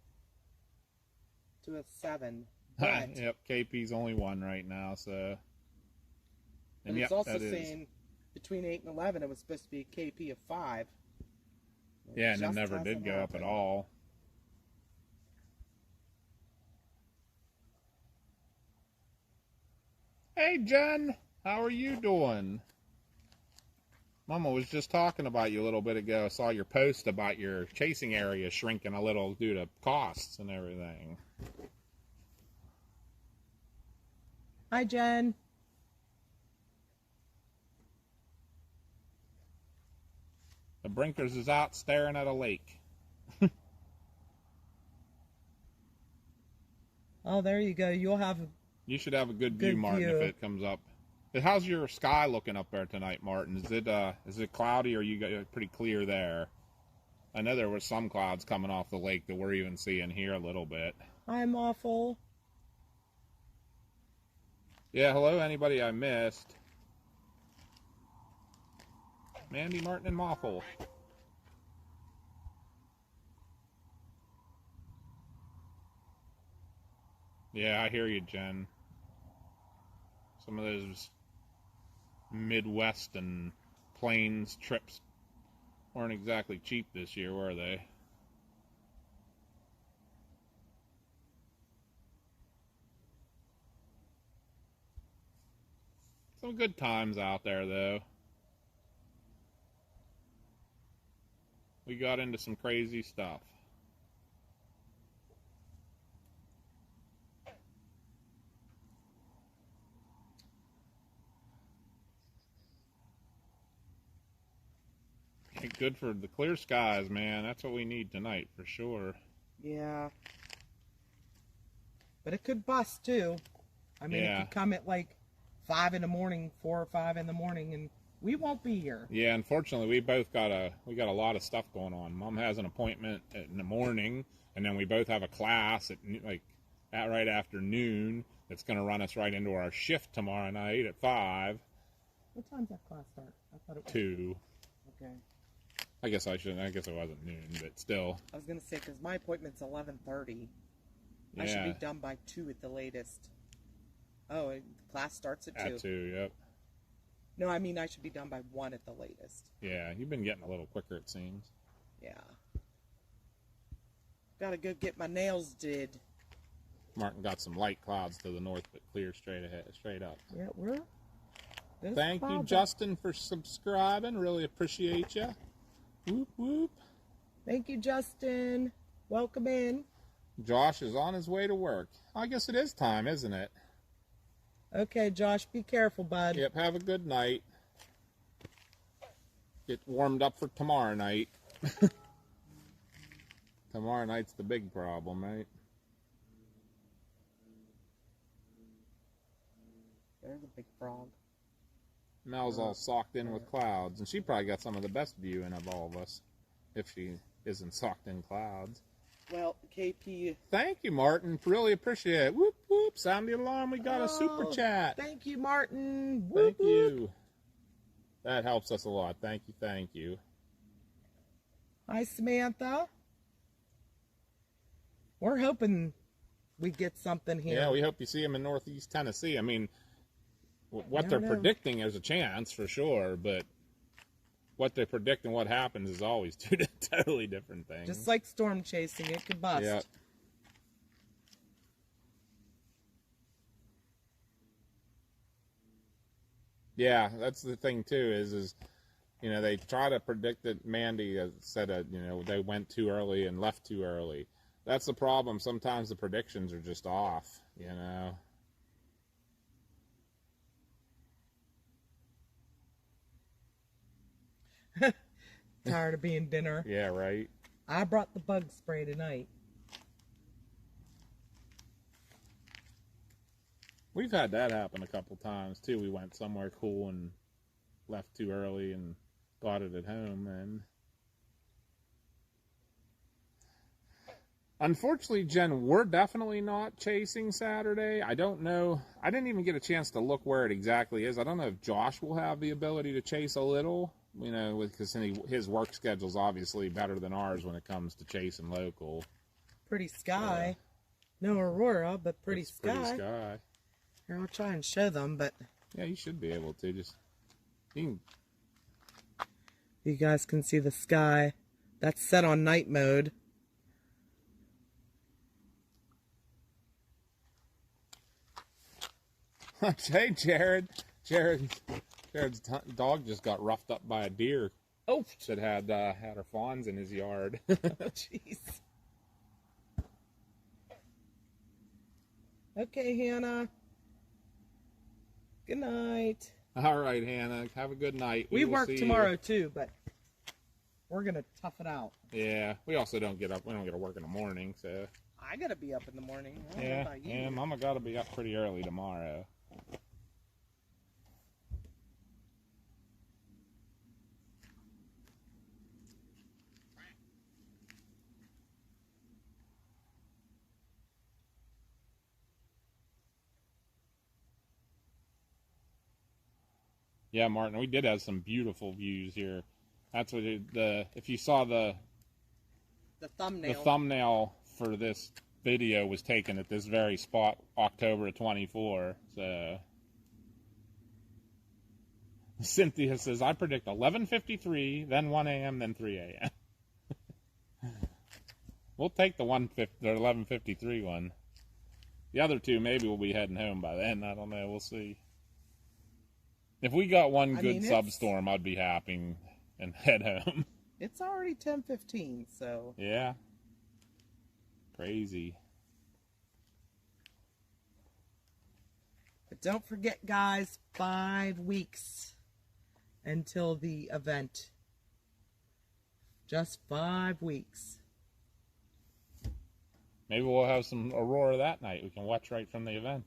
to a 7. But Yep, KP's only 1 right now, so. And it's also saying between 8 and 11 it was supposed to be a KP of 5. Yeah, and it never did go up at all. Hey, Jen. How are you doing? Mama was just talking about you a little bit ago. I saw your post about your chasing area shrinking a little due to costs and everything. Hi, Jen. The Brinkers is out staring at a lake. Oh, there you go. You'll have a You should have a good Good view, Martin, view. if it comes up. How's your sky looking up there tonight, Martin? Is it cloudy or you got pretty clear there? I know there were some clouds coming off the lake that we're even seeing here a little bit. I'm awful. Yeah, hello, anybody I missed? Mandy, Martin, and Moffle. Yeah, I hear you, Jen. Some of those Midwest and plains trips weren't exactly cheap this year, were they? Some good times out there, though. We got into some crazy stuff. Good for the clear skies, man. That's what we need tonight, for sure. Yeah. But it could bust, too. I mean, Yeah. it could come at like 5 in the morning, 4 or 5 in the morning, and we won't be here. Yeah, unfortunately, we got a lot of stuff going on. Mom has an appointment in the morning, and then we both have a class at right after noon. That's going to run us right into our shift tomorrow night at 5. What time's that class start? I thought it was 2. Okay. I guess it wasn't noon, but still. I was gonna say because my appointment's 11:30. I should Yeah. be done by 2 at the latest. Oh, and the class starts at 2. At 2, yep. No, I mean I should be done by 1 at the latest. Yeah, you've been getting a little quicker, it seems. Yeah. Gotta go get my nails did. Martin got some light clouds to the north, but clear straight up. Yeah, Thank you, Justin, for subscribing. Really appreciate you. Whoop, whoop. Thank you, Justin. Welcome in. Josh is on his way to work. I guess it is time, isn't it? Okay, Josh, be careful, bud. Yep, have a good night. Get warmed up for tomorrow night. Tomorrow night's the big problem, right? There's a big frog. Mel's all socked in with clouds, and she probably got some of the best viewing of all of us, if she isn't socked in clouds. Well, KP. Thank you, Martin. Really appreciate it. Whoop, whoop. Sound the alarm. We got a super chat. Thank you, Martin. Whoop, Thank you. That helps us a lot. Thank you, thank you. Hi, Samantha. We're hoping we get something here. Yeah, we hope you see them in Northeast Tennessee. I mean, what I they're don't know. predicting, there's a chance for sure, but what they predict and what happens is always two totally different things. Just like storm chasing, it could bust. Yeah. Yeah, that's the thing too. Is you know, they try to predict that Mandy said you know, they went too early and left too early. That's the problem. Sometimes the predictions are just off. You know. Tired of being dinner. Yeah. Right. I brought the bug spray tonight. We've had that happen a couple times too. We went somewhere cool and left too early and got it at home. And unfortunately, Jen, we're definitely not chasing Saturday. I don't know. I didn't even get a chance to look where it exactly is. I don't know if Josh will have the ability to chase a little, you know, because his work schedule's obviously better than ours when it comes to chasing local. Pretty sky. No Aurora, but pretty It's sky. Pretty sky. Here, I'll try and show them, but Yeah, you should be able to. You you guys can see the sky. That's set on night mode. can... Hey, Jared. Jared's dog just got roughed up by a deer. Oh, That had her fawns in his yard. jeez. Okay, Hannah. Good night. All right, Hannah. Have a good night. We will work see tomorrow you. too, but we're gonna tough it out. Yeah, we also don't get up. We don't get to work in the morning, so. I gotta be up in the morning. I don't know Yeah, about you. yeah. Mama got to be up pretty early tomorrow. Yeah, Martin, we did have some beautiful views here. That's what if you saw the thumbnail for this video was taken at this very spot, October 24. So Cynthia says, I predict 11:53, then 1 a.m., then 3 a.m. We'll take the 11:53 one. The other two, maybe we'll be heading home by then. I don't know. We'll see. If we got one good substorm, I'd be happy and head home. It's already 10:15, so. Yeah. Crazy. But don't forget, guys, 5 weeks until the event. Just 5 weeks. Maybe we'll have some Aurora that night. We can watch right from the event.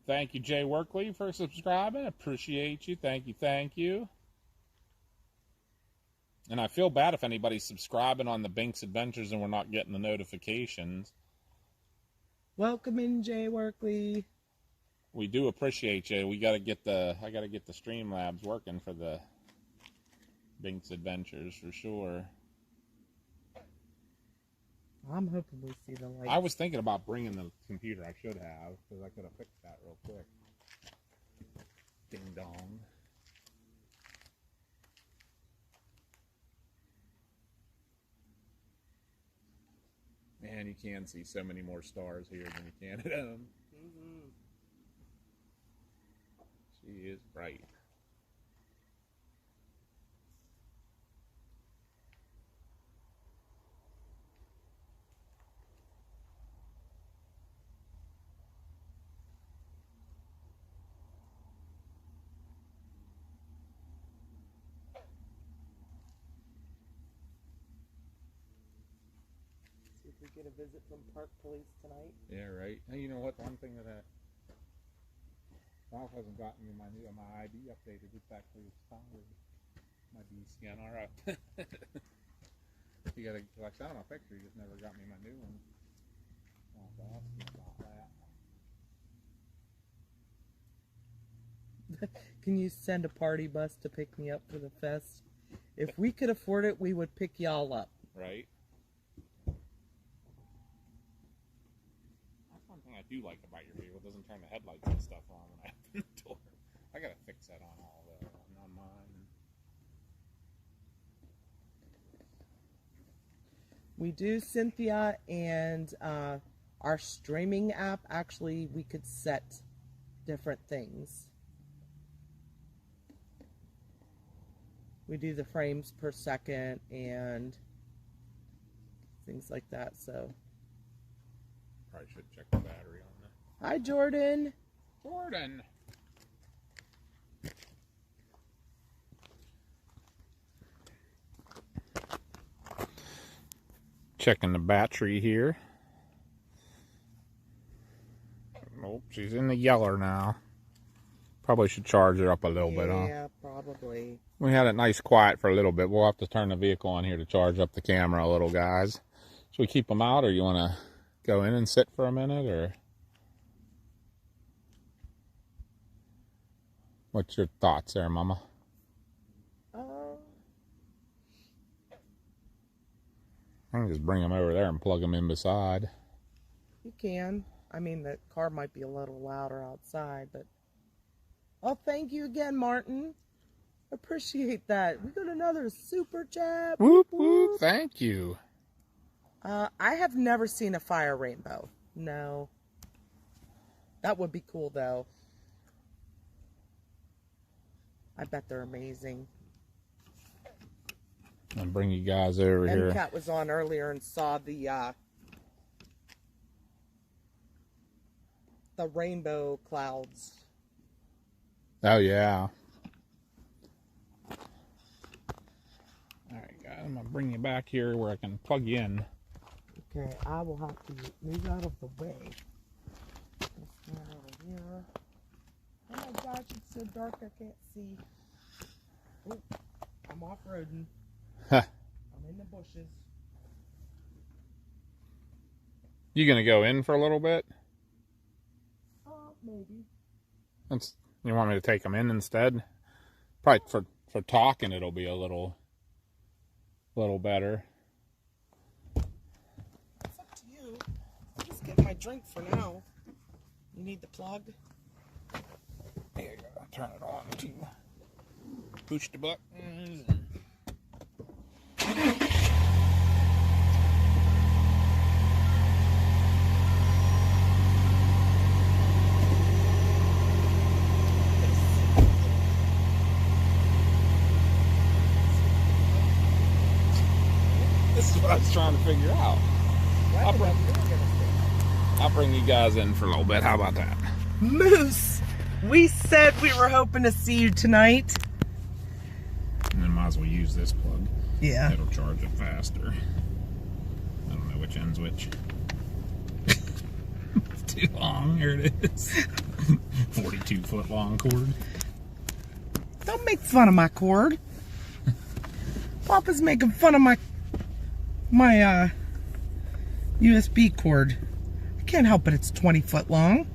Thank you, Jay Workley, for subscribing. Appreciate you. Thank you. Thank you. And I feel bad if anybody's subscribing on the Binks Adventures and we're not getting the notifications. Welcome in, Jay Workley. We do appreciate you. I gotta get the Streamlabs working for the Binks Adventures for sure. I'm hoping we see the lights. I was thinking about bringing the computer. I should have, because I could have fixed that real quick. Ding dong. Man, you can see so many more stars here than you can at home. Mm-hmm. She is bright. See if we get a visit from Park Police tonight. Yeah, right. Hey, you know what? One thing that Ralph hasn't gotten me my ID updated. It's actually expired. My DCNR up. You gotta like send him a picture. You just never got me my new one. I'll have to ask you about that. Can you send a party bus to pick me up for the fest? If we could afford it, we would pick y'all up. Right. That's one thing I do like about your vehicle. It doesn't turn the headlights and stuff on when I open the door. I gotta fix that on all the on mine. We do, Cynthia, and our streaming app, actually, we could set different things. We do the frames per second and things like that, so. Probably should check the battery on that. Hi, Jordan. Jordan. Checking the battery here. Nope, she's in the yeller now. Probably should charge her up a little bit, huh? Yeah, probably. We had it nice quiet for a little bit. We'll have to turn the vehicle on here to charge up the camera a little, guys. Should we keep them out, or you want to go in and sit for a minute, or what's your thoughts there, Mama? I can just bring them over there and plug them in beside. You can. I mean, the car might be a little louder outside, but... Oh, thank you again, Martin. Appreciate that. We got another super chat. Whoop, whoop. Thank you. I have never seen a fire rainbow. No. That would be cool, though. I bet they're amazing. I'll bring you guys over here. Cat was on earlier and saw the rainbow clouds. Oh, yeah. Alright, guys, I'm going to bring you back here where I can plug you in. Okay, I will have to move out of the way. Let's stand over here. Oh my gosh, it's so dark I can't see. Oh, I'm off-roading. I'm in the bushes. You going to go in for a little bit? Maybe. You want me to take them in instead? Probably for talking it'll be a little better. It's up to you. I'll just get my drink for now. You need the plug? There you go. I'll turn it on to push the buttons. This is what I was trying to figure out. I'll bring you guys in for a little bit. How about that? Moose! We said we were hoping to see you tonight. And then might as well use this plug. Yeah. It'll charge it faster. I don't know which end's which. It's too long. Here it is. 42-foot long cord. Don't make fun of my cord. Papa's making fun of my USB cord. I can't help it, it's 20 foot long.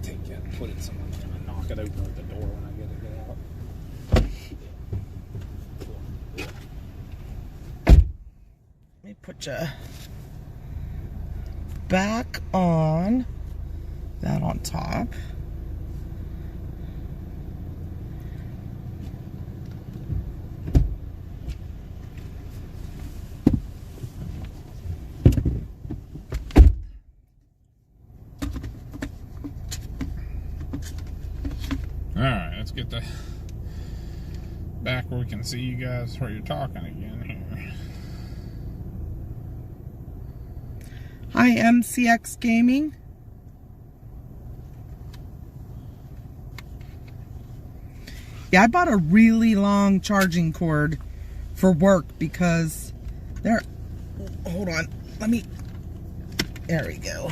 Take it and put it somewhere. I'm gonna knock it open at the door when I get it out. Let me put you back on that on top. Alright, let's get the back where we can see you guys where you're talking again here. Hi, MCX Gaming. Yeah, I bought a really long charging cord for work because hold on, there we go.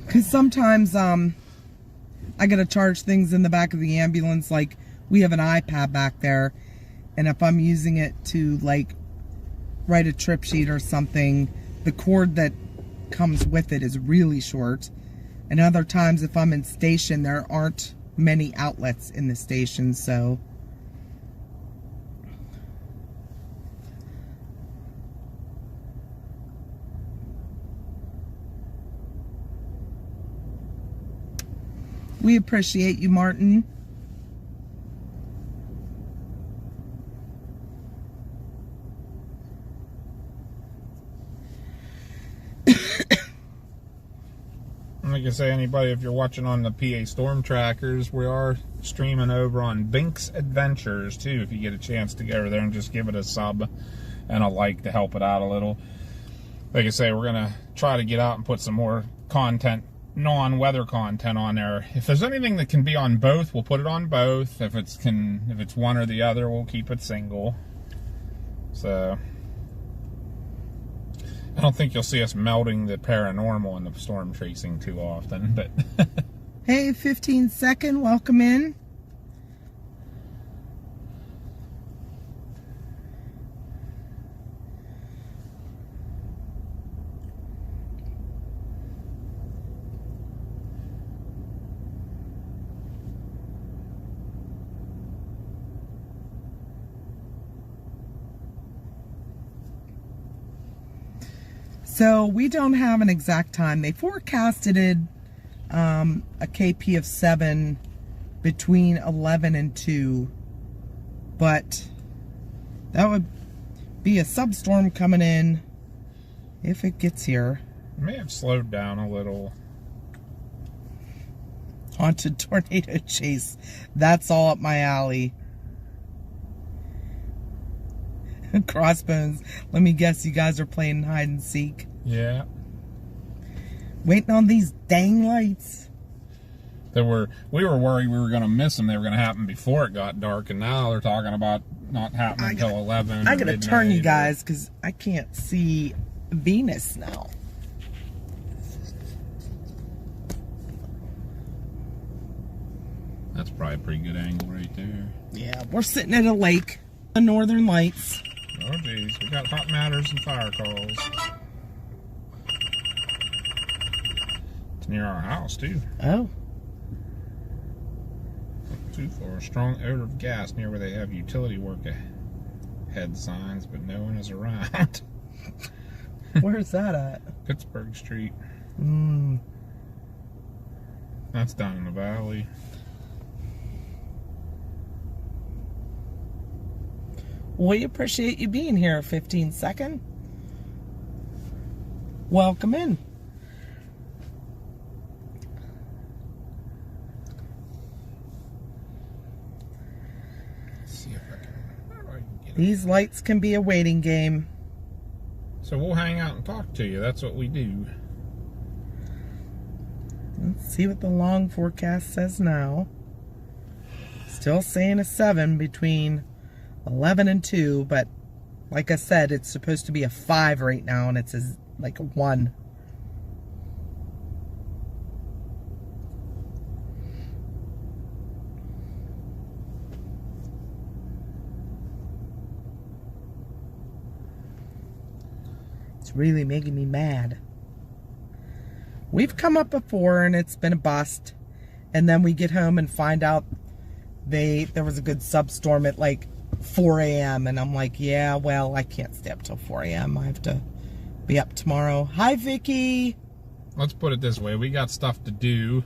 Because sometimes, I gotta charge things in the back of the ambulance, like we have an iPad back there, and if I'm using it to like write a trip sheet or something, the cord that comes with it is really short. And other times if I'm in station, there aren't many outlets in the station, so we appreciate you, Martin. Like I say, anybody, if you're watching on the PA Storm Trackers, we are streaming over on Bink's Adventures too, if you get a chance to go over there and just give it a sub and a like to help it out a little. Like I say, we're gonna try to get out and put some more content, non-weather content on there. If there's anything that can be on both, we'll put it on both. If it's one or the other, we'll keep it single. So I don't think you'll see us melding the paranormal and the storm tracing too often, but Hey, 15 second, welcome in. So we don't have an exact time. They forecasted it, a KP of 7 between 11 and 2, but that would be a substorm coming in if it gets here. may have slowed down a little. Haunted tornado chase. That's all up my alley. Crossbones. Let me guess, you guys are playing hide and seek. Yeah. Waiting on these dang lights. We were worried we were going to miss them. They were going to happen before it got dark, and now they're talking about not happening until 11. I gotta turn you guys because I can't see Venus now. That's probably a pretty good angle right there. Yeah, we're sitting at a lake. The Northern Lights. Oh, geez. We got hot matters and fire calls. It's near our house, too. Oh. Not too far. Strong odor of gas near where they have utility work ahead signs, but no one is around. Where's that at? Pittsburgh Street. Mm. That's down in the valley. We appreciate you being here, 15 second. Welcome in. Let's see if I can get These lights can be a waiting game. So we'll hang out and talk to you. That's what we do. Let's see what the long forecast says now. Still saying a 7 between 11 and 2, but like I said, it's supposed to be a 5 right now, and it's like a 1. It's really making me mad. We've come up before, and it's been a bust, and then we get home and find out there was a good substorm at like 4 a.m. and I'm like, yeah, well, I can't stay up till 4 a.m. I have to be up tomorrow. Hi, Vicky. Let's put it this way. We got stuff to do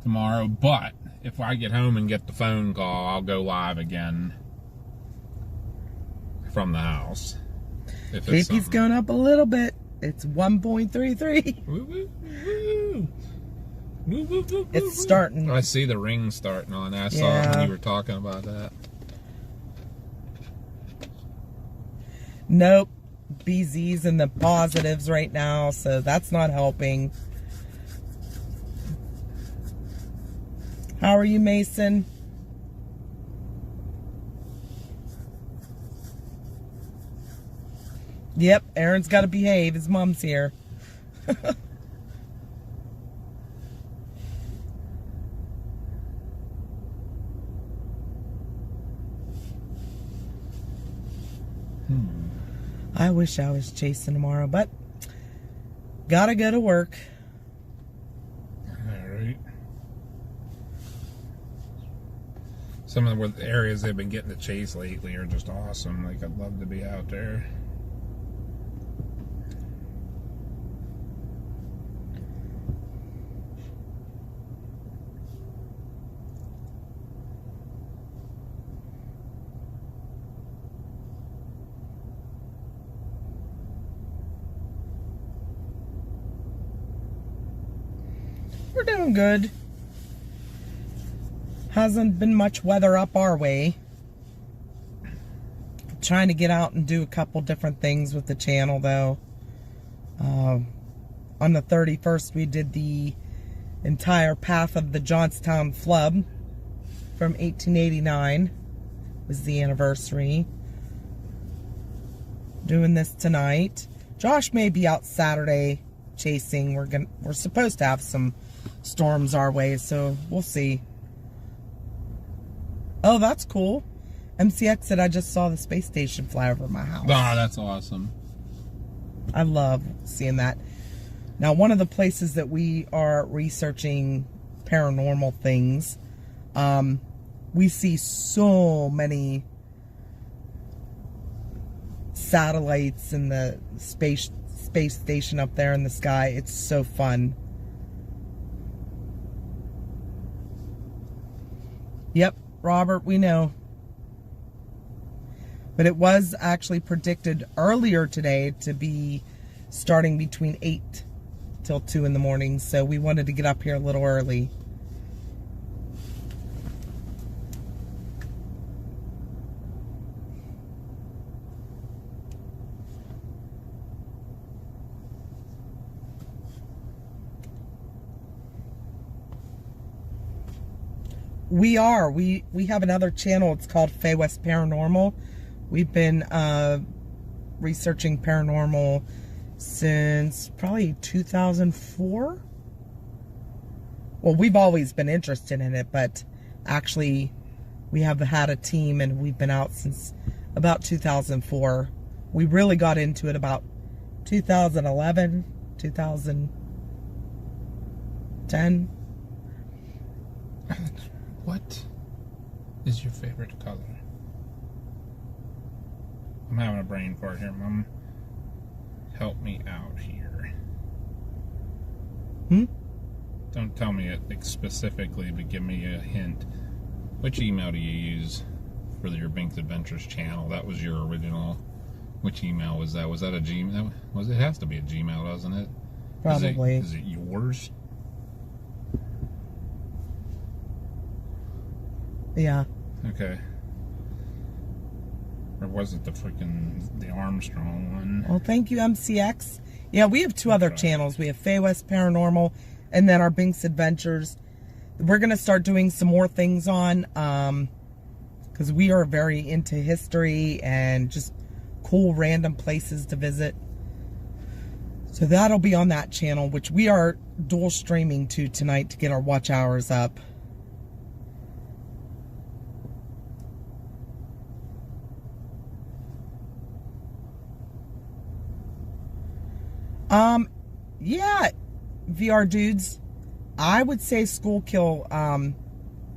tomorrow, but if I get home and get the phone call, I'll go live again from the house. KP's going up a little bit. It's 1.33. Woo, woo, woo. Woo, woo, woo, It's woo. starting. I see the ring starting on. I saw it when you were talking about that. Nope. BZ's in the positives right now, so that's not helping. How are you, Mason? Yep, Aaron's got to behave. His mom's here. I wish I was chasing tomorrow, but gotta go to work. Alright. Some of the areas they've been getting to chase lately are just awesome. Like, I'd love to be out there. We're doing good. Hasn't been much weather up our way. Trying to get out and do a couple different things with the channel, though. On the 31st, we did the entire path of the Johnstown flood from 1889. Was the anniversary. Doing this tonight. Josh may be out Saturday chasing. We're supposed to have some storms our way, so we'll see. Oh, that's cool. MCX said I just saw the space station fly over my house. Oh, that's awesome. I love seeing that. Now, one of the places that we are researching paranormal things, we see so many satellites in the space station up there in the sky. It's so fun. Yep, Robert, we know. But it was actually predicted earlier today to be starting between 8 till 2 in the morning, so we wanted to get up here a little early. We have another channel. It's called Faye West Paranormal. We've been researching paranormal since probably 2004. Well, we've always been interested in it, but actually we have had a team and we've been out since about 2004. We really got into it about 2011, 2010. What is your favorite color? I'm having a brain fart here, Mom. Help me out here. Don't tell me it specifically, but give me a hint. Which email do you use for your Binks Adventures channel? That was your original. Which email was that? Was that a Gmail? It has to be a Gmail, doesn't it? Probably. Is it yours? Yeah. Okay. Or was it the Armstrong one? Well, thank you, MCX. Yeah, we have two other channels. We have Faye West Paranormal and then our Binks Adventures. We're going to start doing some more things on, because we are very into history and just cool random places to visit. So that'll be on that channel, which we are dual streaming to tonight to get our watch hours up. Yeah, VR dudes, I would say Schuylkill,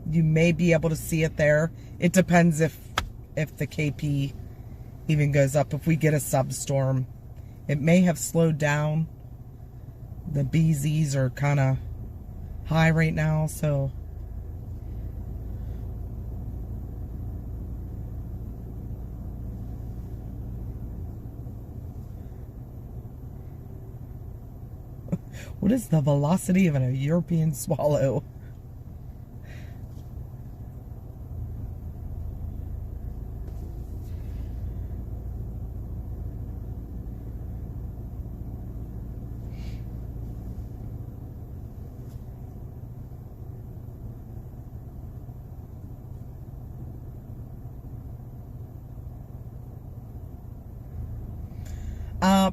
you may be able to see it there. It depends if the KP even goes up. If we get a substorm, it may have slowed down. The BZs are kind of high right now, so what is the velocity of a European swallow?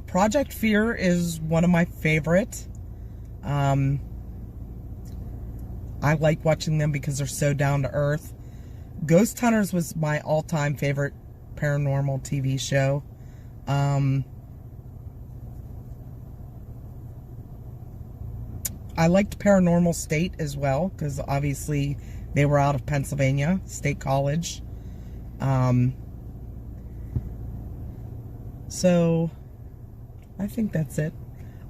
Project Fear is one of my favorite. I like watching them because they're so down to earth. Ghost Hunters was my all-time favorite paranormal TV show. I liked Paranormal State as well, because obviously they were out of Pennsylvania State College. So I think that's it.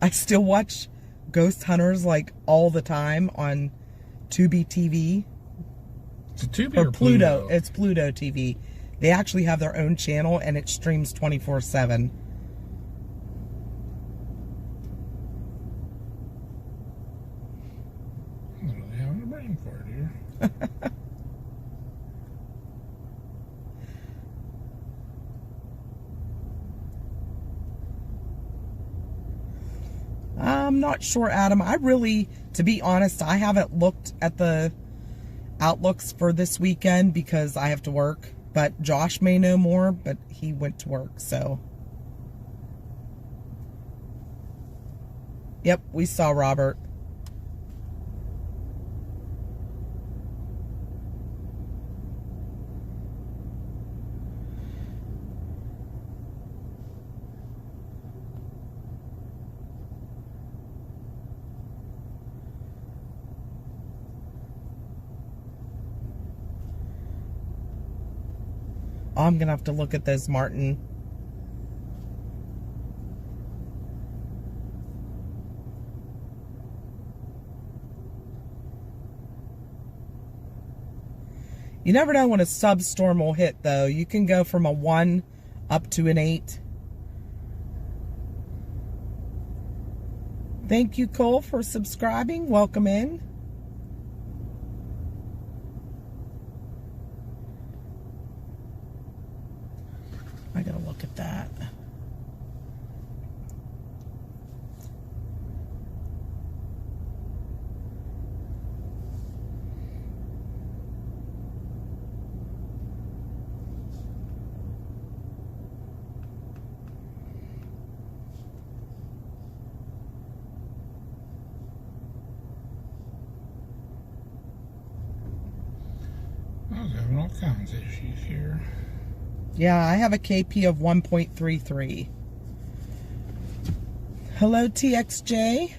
I still watch Ghost Hunters like all the time on Tubi TV. Is it Tubi or or Pluto? It's Pluto TV. They actually have their own channel and it streams 24/7. I'm literally having a brain fart here. I'm not sure, Adam. To be honest, I haven't looked at the outlooks for this weekend because I have to work. But Josh may know more, but he went to work, so. Yep, we saw Robert. I'm going to have to look at this, Martin. You never know when a substorm will hit, though. You can go from a 1 up to an 8. Thank you, Cole, for subscribing. Welcome in. I gotta look at that. I was having all kinds of issues here. Yeah, I have a KP of 1.33. Hello, TXJ.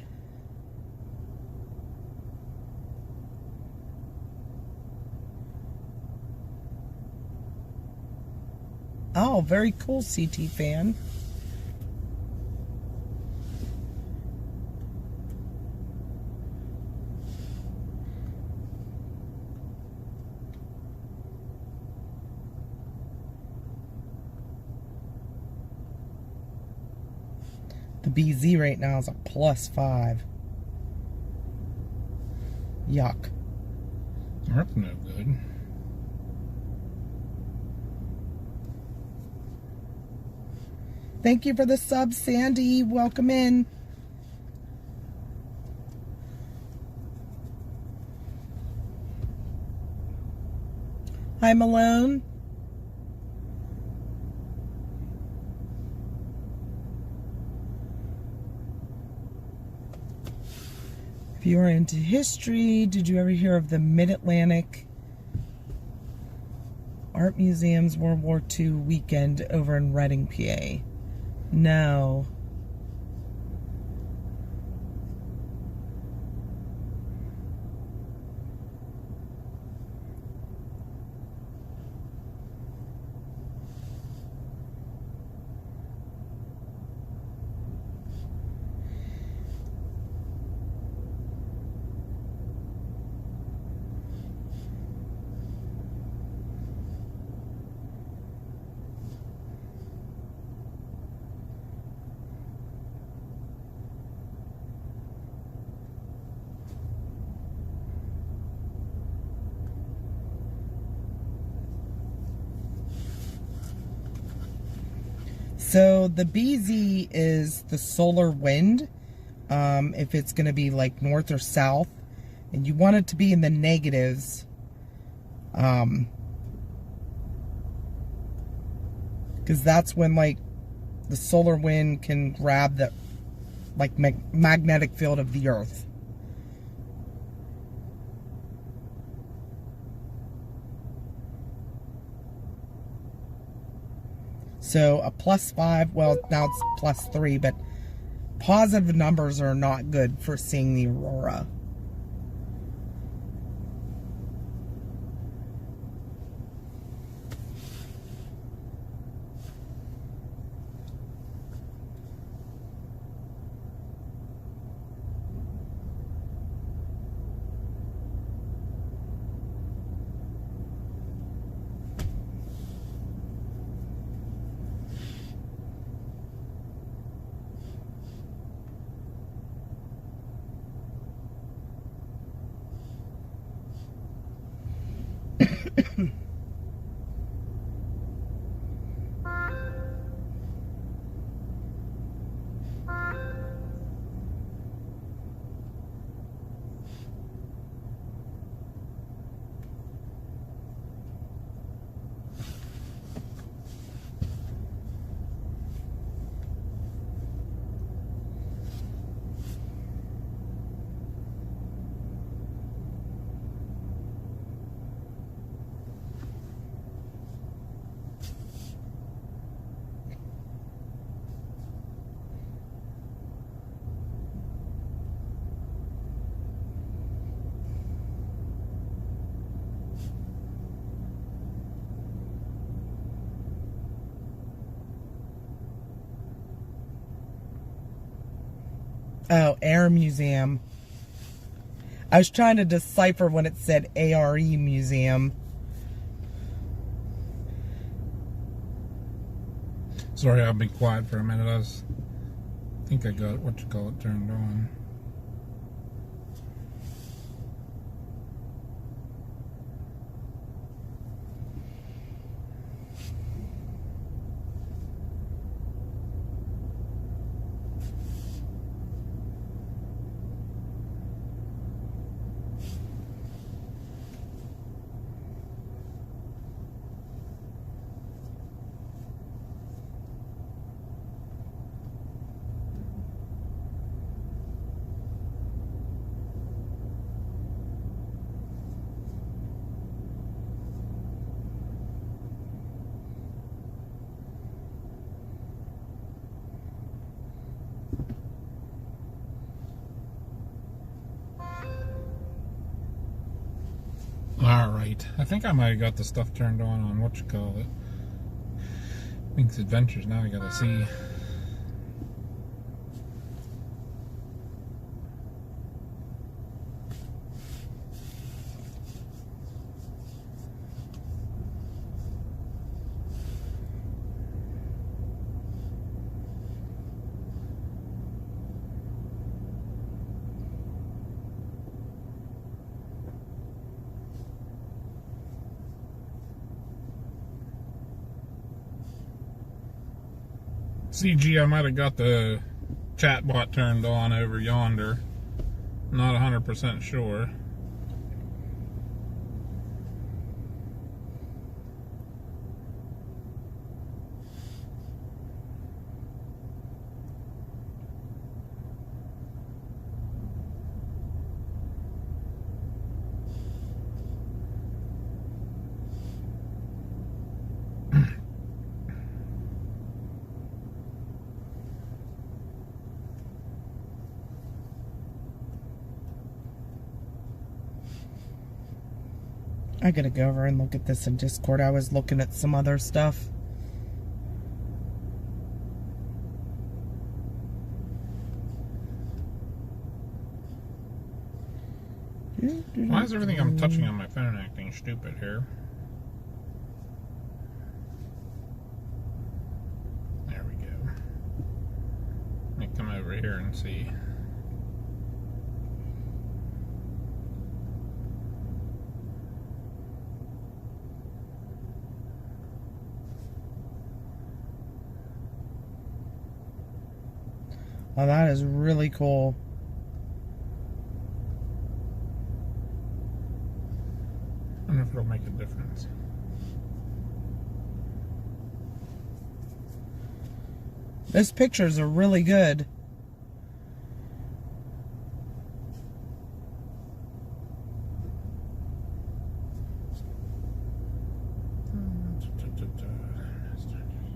Oh, very cool, CT fan. The BZ right now is a +5. Yuck. That's no good. Thank you for the sub, Sandy. Welcome in. Hi, Malone. If you are into history, did you ever hear of the Mid-Atlantic Art Museum's World War II weekend over in Reading, PA? No. So the BZ is the solar wind, if it's going to be like north or south, and you want it to be in the negatives, because that's when like the solar wind can grab the like magnetic field of the earth. So a +5, well, now it's +3, but positive numbers are not good for seeing the aurora. Oh, Air Museum. I was trying to decipher when it said ARE Museum. Sorry, I'll be quiet for a minute. I think I got what you call it turned on. Alright. I think I might have got the stuff turned on what you call it. Winx Adventures. Now I gotta see. CG, I might have got the chat bot turned on over yonder. Not 100% sure. I gotta go over and look at this in Discord. I was looking at some other stuff. Why is everything I'm touching on my phone acting stupid here? There we go. Let me come over here and see. Oh, that is really cool. I wonder if it'll make a difference. Those pictures are really good.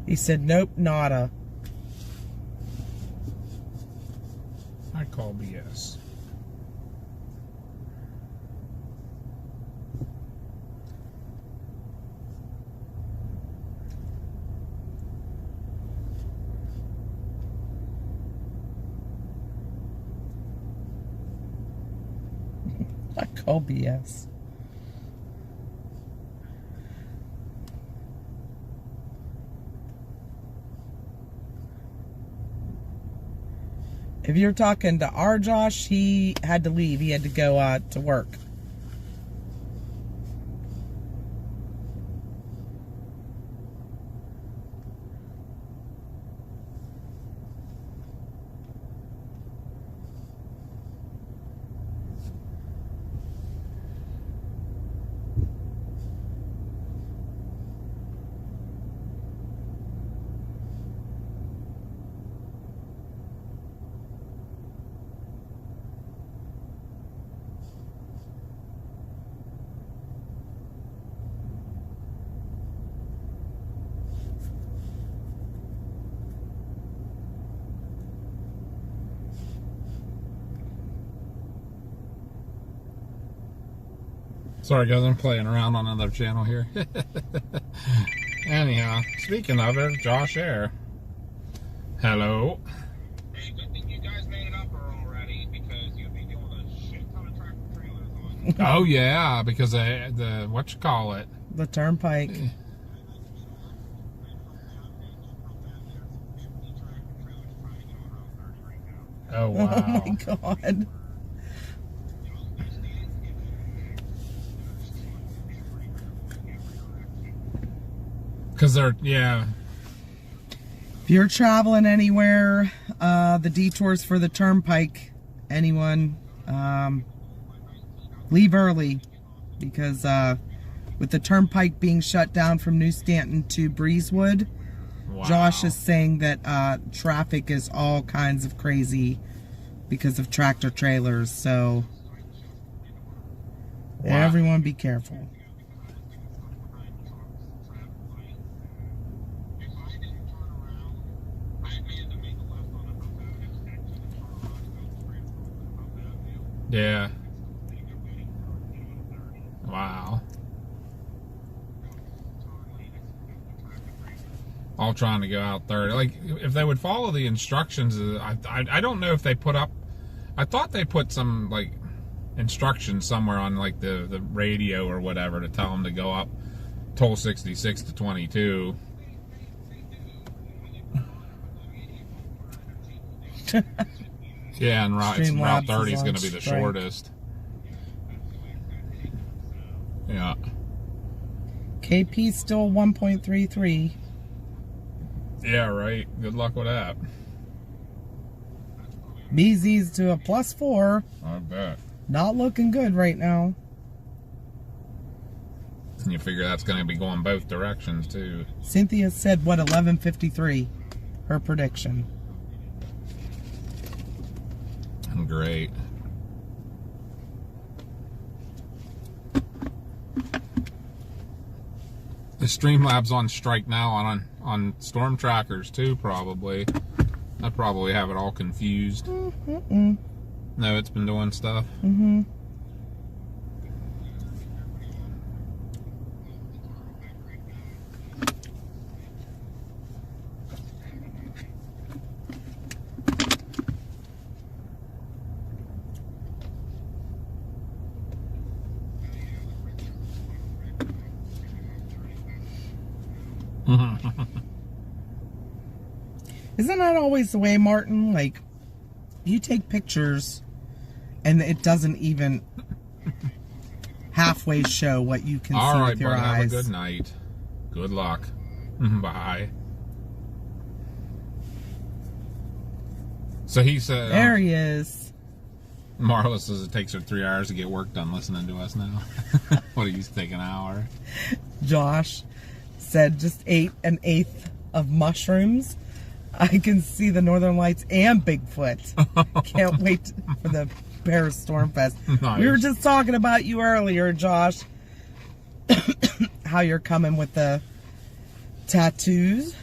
He said, nope, nada. I call BS. I call BS. If you're talking to our Josh, he had to leave. He had to go to work. Sorry guys, I'm playing around on another channel here. Anyhow, speaking of it, Josh Air. Hello. Hey, good thing you guys made it up already, because you'd be doing a shit ton of tractor trailers on. Oh yeah, because the what you call it? The turnpike. Oh wow. Oh my God. Because they're, yeah. If you're traveling anywhere, the detours for the turnpike, anyone, leave early, because with the turnpike being shut down from New Stanton to Breezewood, Wow. Josh is saying that traffic is all kinds of crazy because of tractor trailers. So Wow. everyone be careful. Yeah. Wow. All trying to go out there. Like, if they would follow the instructions, I don't know if they put up, I thought they put some, like, instructions somewhere on, like, the radio or whatever to tell them to go up toll 66 to 22. Yeah, and Route 30 is going to be the shortest. Yeah. KP still 1.33. Yeah, right. Good luck with that. BZ's to a +4. I bet. Not looking good right now. And you figure that's going to be going both directions, too. Cynthia said, what, 11:53? Her prediction. Great. The Streamlabs on strike now on storm trackers too, probably. I probably have it all confused. No, it's been doing stuff. Isn't that always the way, Martin? Like, you take pictures and it doesn't even halfway show what you can see with your eyes. Have a good night. Good luck. Bye. So he said... There he is. Marla says it takes her 3 hours to get work done listening to us now. What, it used to take an hour? Josh said just ate an eighth of mushrooms. I can see the Northern Lights and Bigfoot. Can't wait for the Paris Storm Fest. Nice. We were just talking about you earlier, Josh. How you're coming with the tattoos.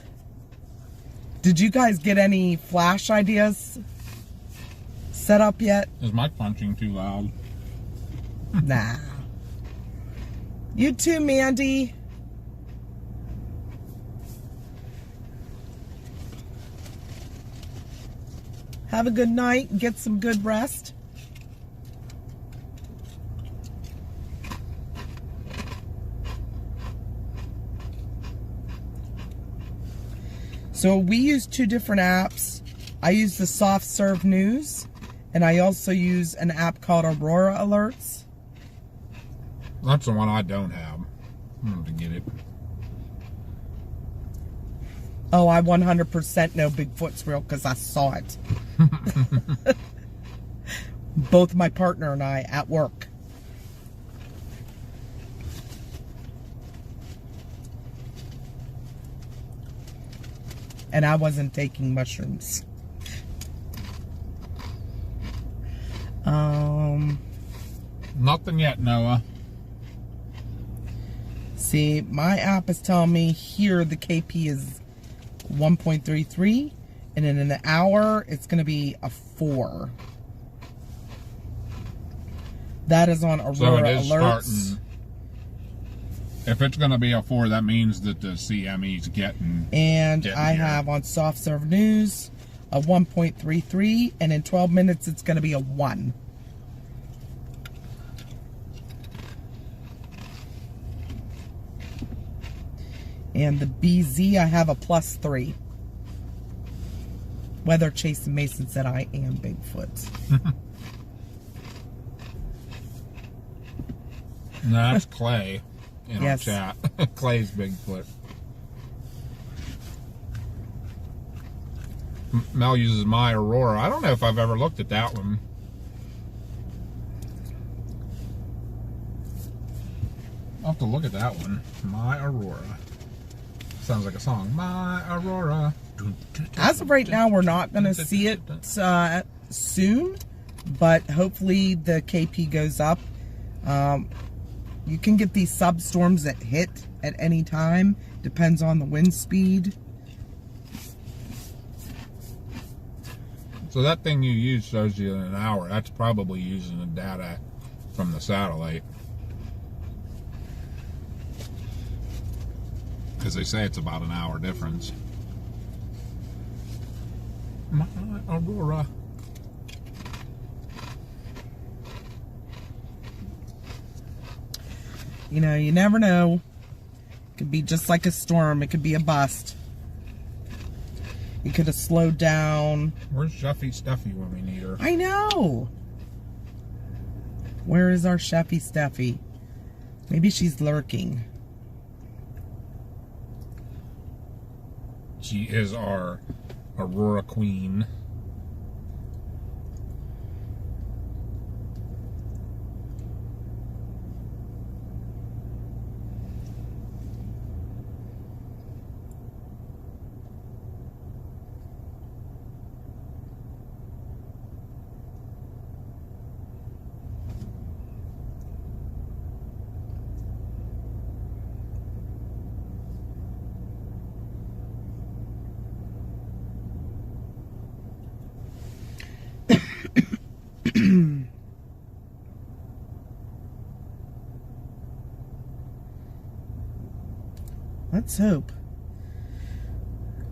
Did you guys get any flash ideas set up yet? Is my punching too loud? Nah. You too, Mandy. Have a good night and get some good rest. So we use two different apps. I use the Soft Serve News, and I also use an app called Aurora Alerts. That's the one I don't have. I'm going to get it. Oh, I 100% know Bigfoot's real because I saw it. Both my partner and I at work. And I wasn't taking mushrooms. Nothing yet, Noah. See, my app is telling me here the KP is 1.33, and in an hour it's going to be a 4. That is on Aurora So it is Alerts. starting. If it's going to be a 4, that means that the CME's getting. And getting I here. have on Soft Serve News a 1.33, and in 12 minutes it's going to be a 1. And the BZ, I have a +3. Weather Chase and Mason said I am Bigfoot. No, that's Clay in Yes. our chat. Clay's Bigfoot. Mel uses my Aurora. I don't know if I've ever looked at that one. I'll have to look at that one. My Aurora. Sounds like a song. My Aurora. As of right now, we're not going to see it soon, but hopefully the KP goes up. You can get these substorms that hit at any time. Depends on the wind speed. So that thing you use shows you in an hour. That's probably using the data from the satellite. Because they say it's about an hour difference. My Aurora. You know, you never know. It could be just like a storm. It could be a bust. It could have slowed down. Where's Shuffy Stuffy when we need her? I know. Where is our Chefy Steffi? Maybe she's lurking. She is our Aurora Queen. Let's hope.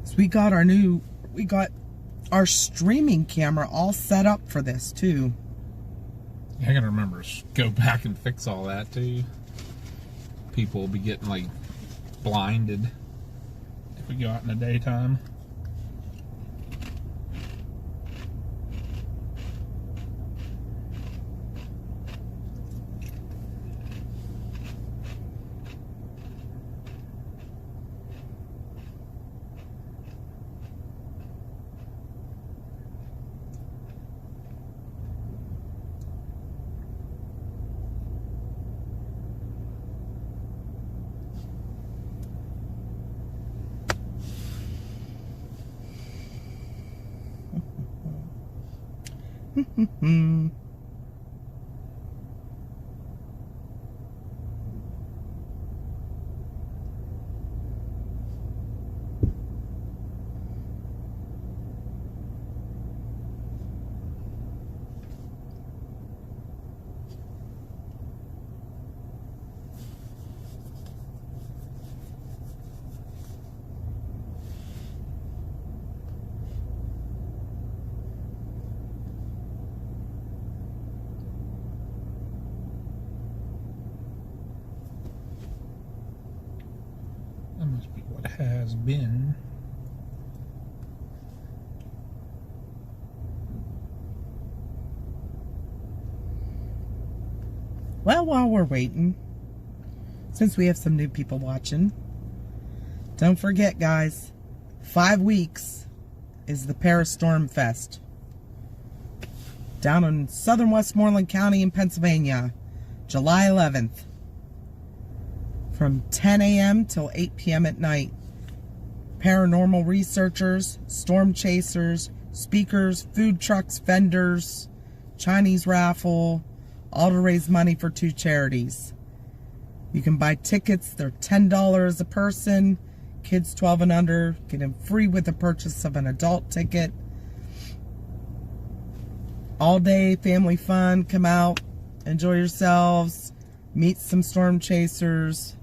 So we got our streaming camera all set up for this too. I gotta remember to go back and fix all that too. People will be getting like blinded if we go out in the daytime. That must be what has been. Well, while we're waiting, since we have some new people watching, don't forget, guys, 5 weeks is the Paris Storm Fest down in southern Westmoreland County in Pennsylvania, July 11th. From 10 a.m. till 8 p.m. at night. Paranormal researchers, storm chasers, speakers, food trucks, vendors, Chinese raffle, all to raise money for 2 charities. You can buy tickets. They're $10 a person. Kids 12 and under get them free with the purchase of an adult ticket. All day family fun. Come out, enjoy yourselves, meet some storm chasers.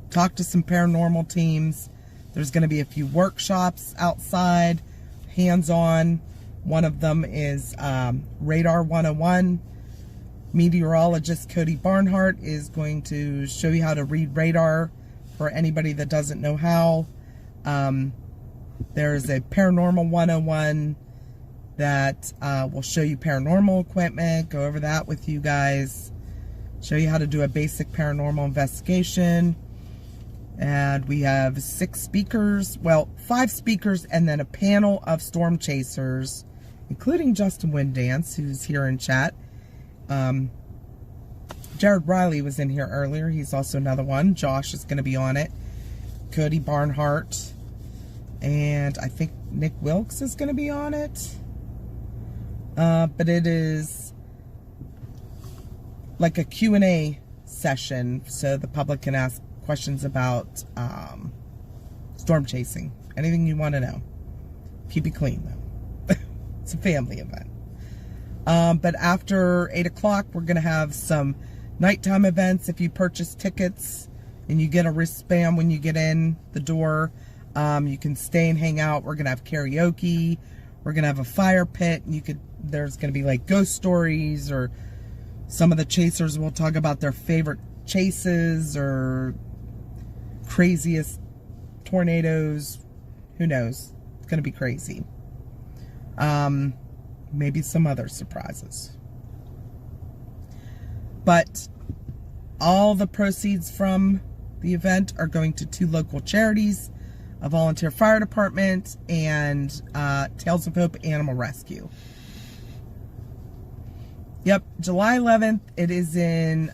Talk to some paranormal teams. There's going to be a few workshops outside, hands-on. One of them is Radar 101. Meteorologist Cody Barnhart is going to show you how to read radar for anybody that doesn't know how. There's a Paranormal 101 that will show you paranormal equipment, go over that with you guys. Show you how to do a basic paranormal investigation. And we have 6 speakers, well, 5 speakers, and then a panel of storm chasers, including Justin Windance, who's here in chat. Jared Riley was in here earlier. He's also another one. Josh is going to be on it. Cody Barnhart. And I think Nick Wilkes is going to be on it. But it is like a Q&A session, so the public can ask questions about storm chasing. Anything you want to know. Keep it clean, though. It's a family event. But after 8 o'clock, we're going to have some nighttime events. If you purchase tickets, and you get a wristband when you get in the door. You can stay and hang out. We're gonna have karaoke. We're gonna have a fire pit. There's gonna be like ghost stories, or some of the chasers will talk about their favorite chases or craziest tornadoes. Who knows? It's gonna be crazy. Maybe some other surprises. But all the proceeds from the event are going to 2 local charities, a volunteer fire department, and Tales of Hope Animal Rescue. Yep, July 11th. It is in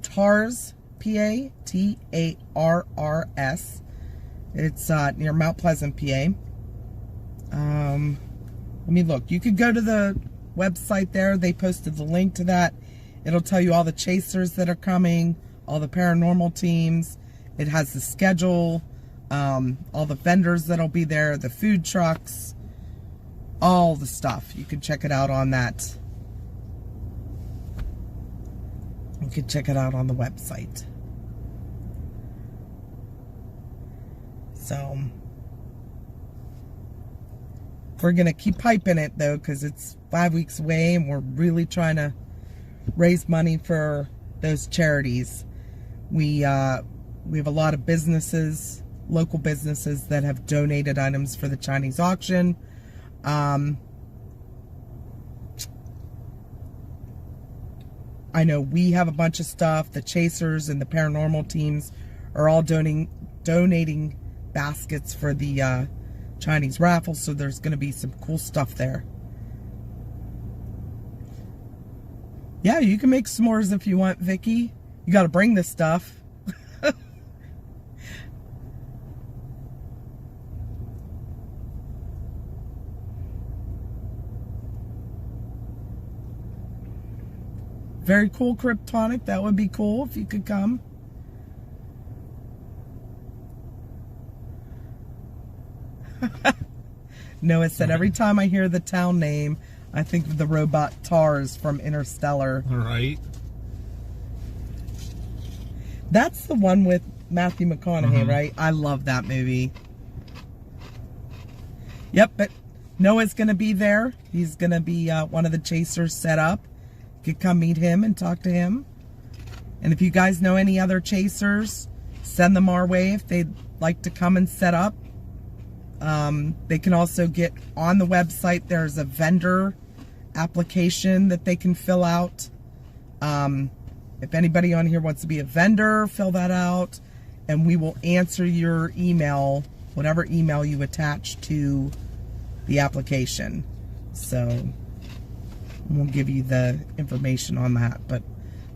Tarrs, PA, Tarrs. It's near Mount Pleasant, PA. Let me look. You could go to the website there. They posted the link to that. It'll tell you all the chasers that are coming, all the paranormal teams. It has the schedule, all the vendors that'll be there, the food trucks, all the stuff. You can check it out on that. You can check it out on the website. So we're going to keep hyping it, though, because it's 5 weeks away, and we're really trying to raise money for those charities. We have a lot of businesses, local businesses, that have donated items for the Chinese auction. I know we have a bunch of stuff. The chasers and the paranormal teams are all donating baskets for the Chinese raffle, so there's going to be some cool stuff there. Yeah, you can make s'mores if you want, Vicky. You got to bring this stuff. Very cool, Kryptonic. That would be cool if you could come. Noah said, every time I hear the town name, I think of the robot Tars from Interstellar. Right. That's the one with Matthew McConaughey, right? I love that movie. Yep, but Noah's going to be there. He's going to be one of the chasers set up. You could come meet him and talk to him. And if you guys know any other chasers, send them our way if they'd like to come and set up. They can also get on the website. There's a vendor application that they can fill out. If anybody on here wants to be a vendor, fill that out, and we will answer your email, whatever email you attach to the application. So we'll give you the information on that. But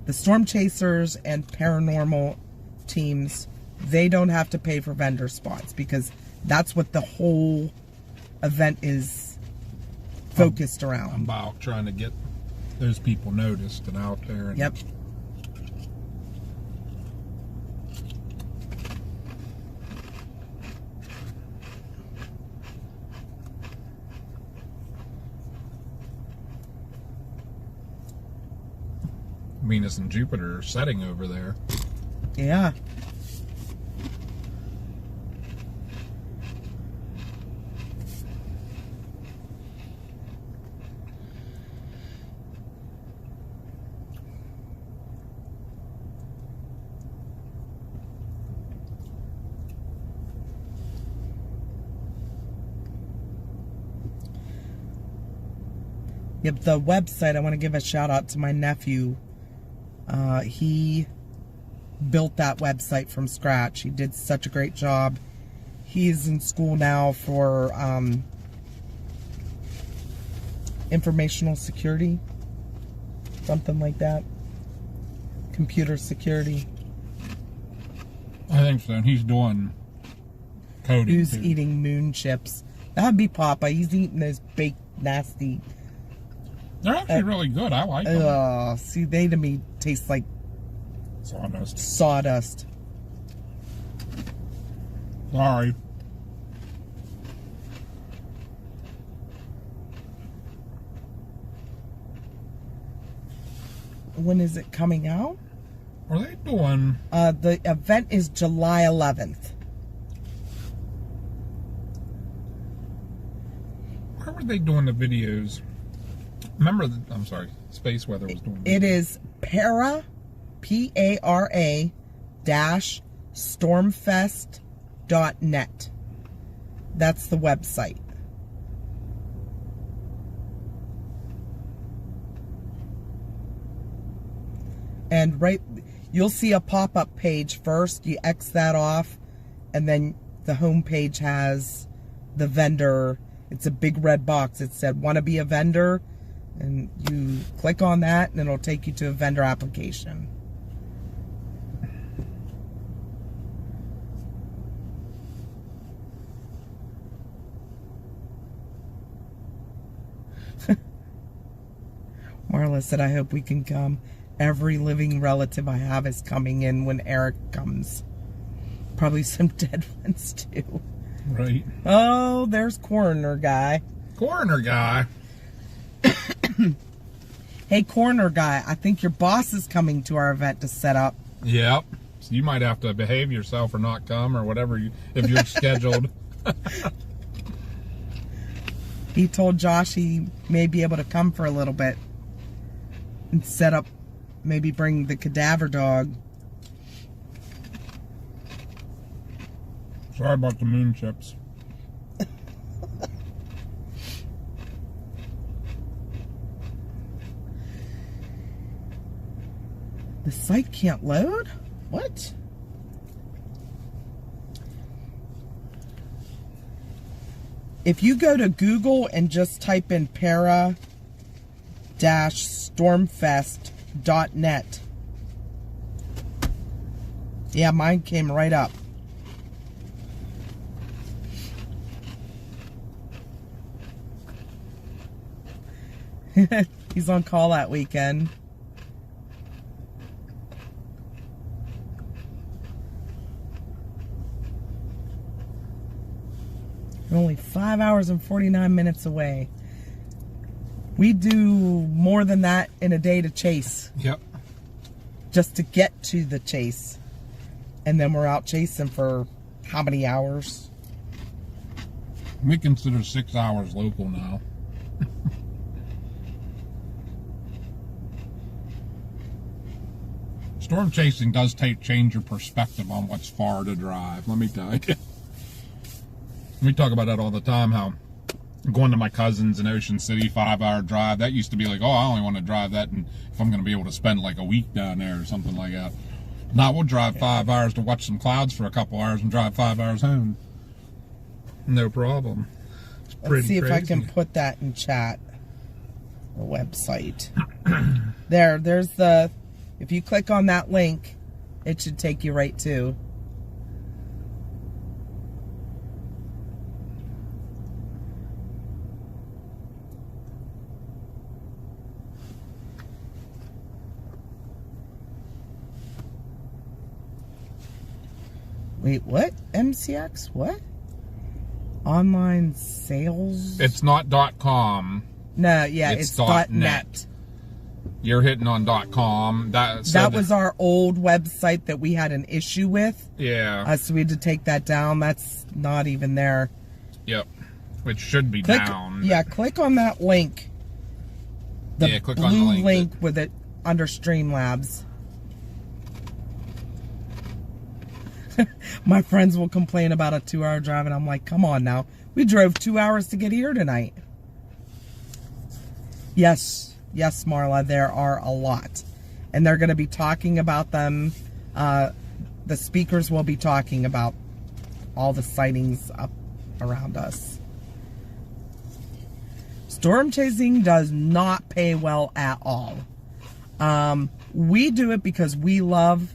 the storm chasers and paranormal teams, they don't have to pay for vendor spots, because that's what the whole event is focused around. About trying to get those people noticed and out there. And yep. Venus and Jupiter are setting over there. Yeah. Yep, the website, I want to give a shout out to my nephew. He built that website from scratch. He did such a great job. He's in school now for informational security, something like that. Computer security. I think so. And he's doing coding. Who's too. eating moon chips? That'd be Papa. He's eating those baked, nasty. They're actually really good. I like them. See, they to me taste like Sawdust. sawdust. Sorry. When is it coming out? Are they doing? The event is July 11th. Where were they doing the videos? Remember, I'm sorry, Space Weather was doing. It is Para, P-A-R-A dash stormfest.net. That's the website. And you'll see a pop-up page first. You X that off, and then the home page has the vendor. It's a big red box. It said, "Want to be a vendor?" And you click on that, and it'll take you to a vendor application. Marla said, "I hope we can come. Every living relative I have is coming in when Eric comes. Probably some dead ones too." Right. Oh, there's Coroner Guy. Coroner Guy. Hey, Coroner Guy, I think your boss is coming to our event to set up. Yep. So you might have to behave yourself or not come or whatever if you're scheduled. He told Josh he may be able to come for a little bit and set up, maybe bring the cadaver dog. Sorry about the moon chips. The site can't load? What? If you go to Google and just type in para-stormfest.net. Yeah, mine came right up. He's on call that weekend. We're only 5 hours and 49 minutes away. We do more than that in a day to chase. Yep. Just to get to the chase. And then we're out chasing for how many hours? We consider 6 hours local now. Storm chasing does change your perspective on what's far to drive, let me tell you. We talk about that all the time, how going to my cousin's in Ocean City, 5-hour drive, that used to be like, oh, I only want to drive that and if I'm going to be able to spend like a week down there or something like that. Now we'll drive 5 hours to watch some clouds for a couple hours and drive 5 hours home. No problem. It's pretty Let's see crazy. if I can put that in chat. The website. There's the... If you click on that link, it should take you right to. Wait, what? MCX? What? Online sales? It's not .com. No, yeah, it's .net. You're hitting on .com. That was our old website that we had an issue with. Yeah. So we had to take that down. That's not even there. Yep. Which should be down. Yeah, click on that link. The click blue on the link with it under Streamlabs. My friends will complain about a 2-hour drive, and I'm like, come on now. We drove 2 hours to get here tonight. Yes, Marla, there are a lot. And they're going to be talking about them. The speakers will be talking about all the sightings up around us. Storm chasing does not pay well at all. We do it because we love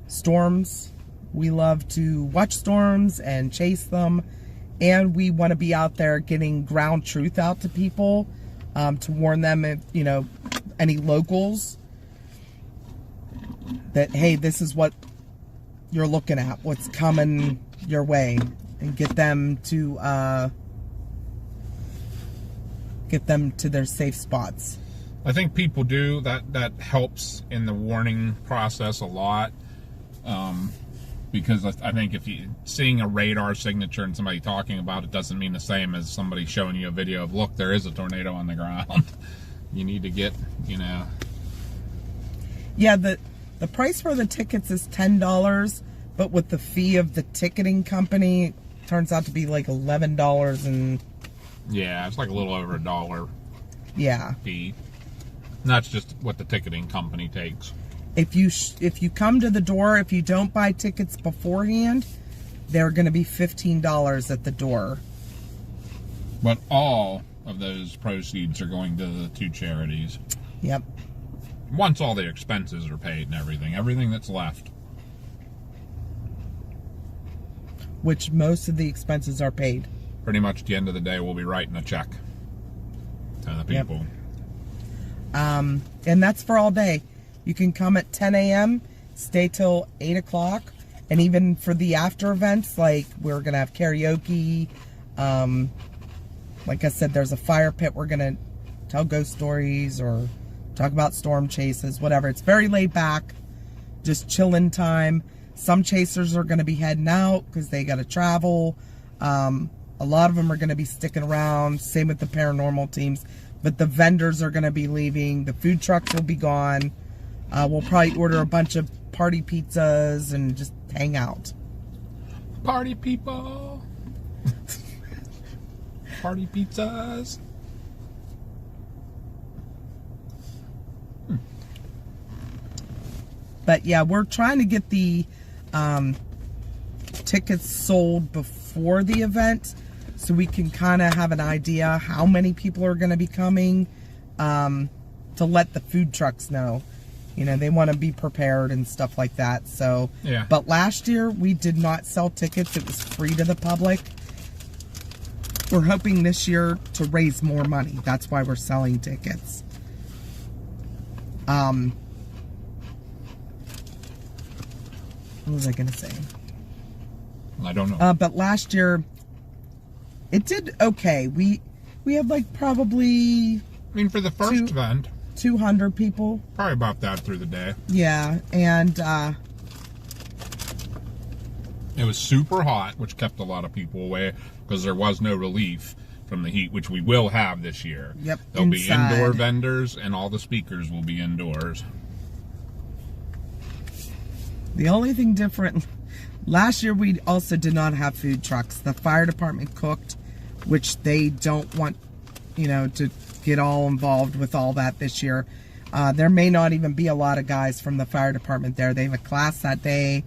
storms. We love to watch storms and chase them. And we want to be out there getting ground truth out to people. To warn them if, any locals that, hey, this is what you're looking at, what's coming your way, and get them to their safe spots. I think people do that helps in the warning process a lot, because I think if you seeing a radar signature and somebody talking about it doesn't mean the same as somebody showing you a video of, look, there is a tornado on the ground. You need to get, Yeah, the price for the tickets is $10, but with the fee of the ticketing company, it turns out to be like $11 and... Yeah, it's like a little over $1 Yeah. fee. And that's just what the ticketing company takes. If you come to the door, if you don't buy tickets beforehand, they're going to be $15 at the door. But all of those proceeds are going to the 2 charities. Yep. Once all the expenses are paid and everything that's left. Which most of the expenses are paid. Pretty much at the end of the day, we'll be writing a check to the people. And that's for all day. You can come at 10 a.m., stay till 8 o'clock, and even for the after events, like we're going to have karaoke. Like I said, there's a fire pit. We're going to tell ghost stories or talk about storm chases, whatever. It's very laid back, just chilling time. Some chasers are going to be heading out because they got to travel. A lot of them are going to be sticking around. Same with the paranormal teams. But the vendors are going to be leaving. The food trucks will be gone. We'll probably order a bunch of party pizzas and just hang out. Party people. Party pizzas. But yeah, we're trying to get the tickets sold before the event so we can kind of have an idea how many people are going to be coming, to let the food trucks know. They want to be prepared and stuff like that. So, yeah. But last year we did not sell tickets. It was free to the public. We're hoping this year to raise more money. That's why we're selling tickets. What was I going to say? I don't know. But last year, it did okay. We had like probably... for the first event... 200 people. Probably about that through the day. Yeah, and... it was super hot, which kept a lot of people away because there was no relief from the heat, which we will have this year. Yep, There'll be inside. indoor vendors, and all the speakers will be indoors. The only thing different, last year we also did not have food trucks. The fire department cooked, which they don't want, to get all involved with all that this year. There may not even be a lot of guys from the fire department there. They have a class that day,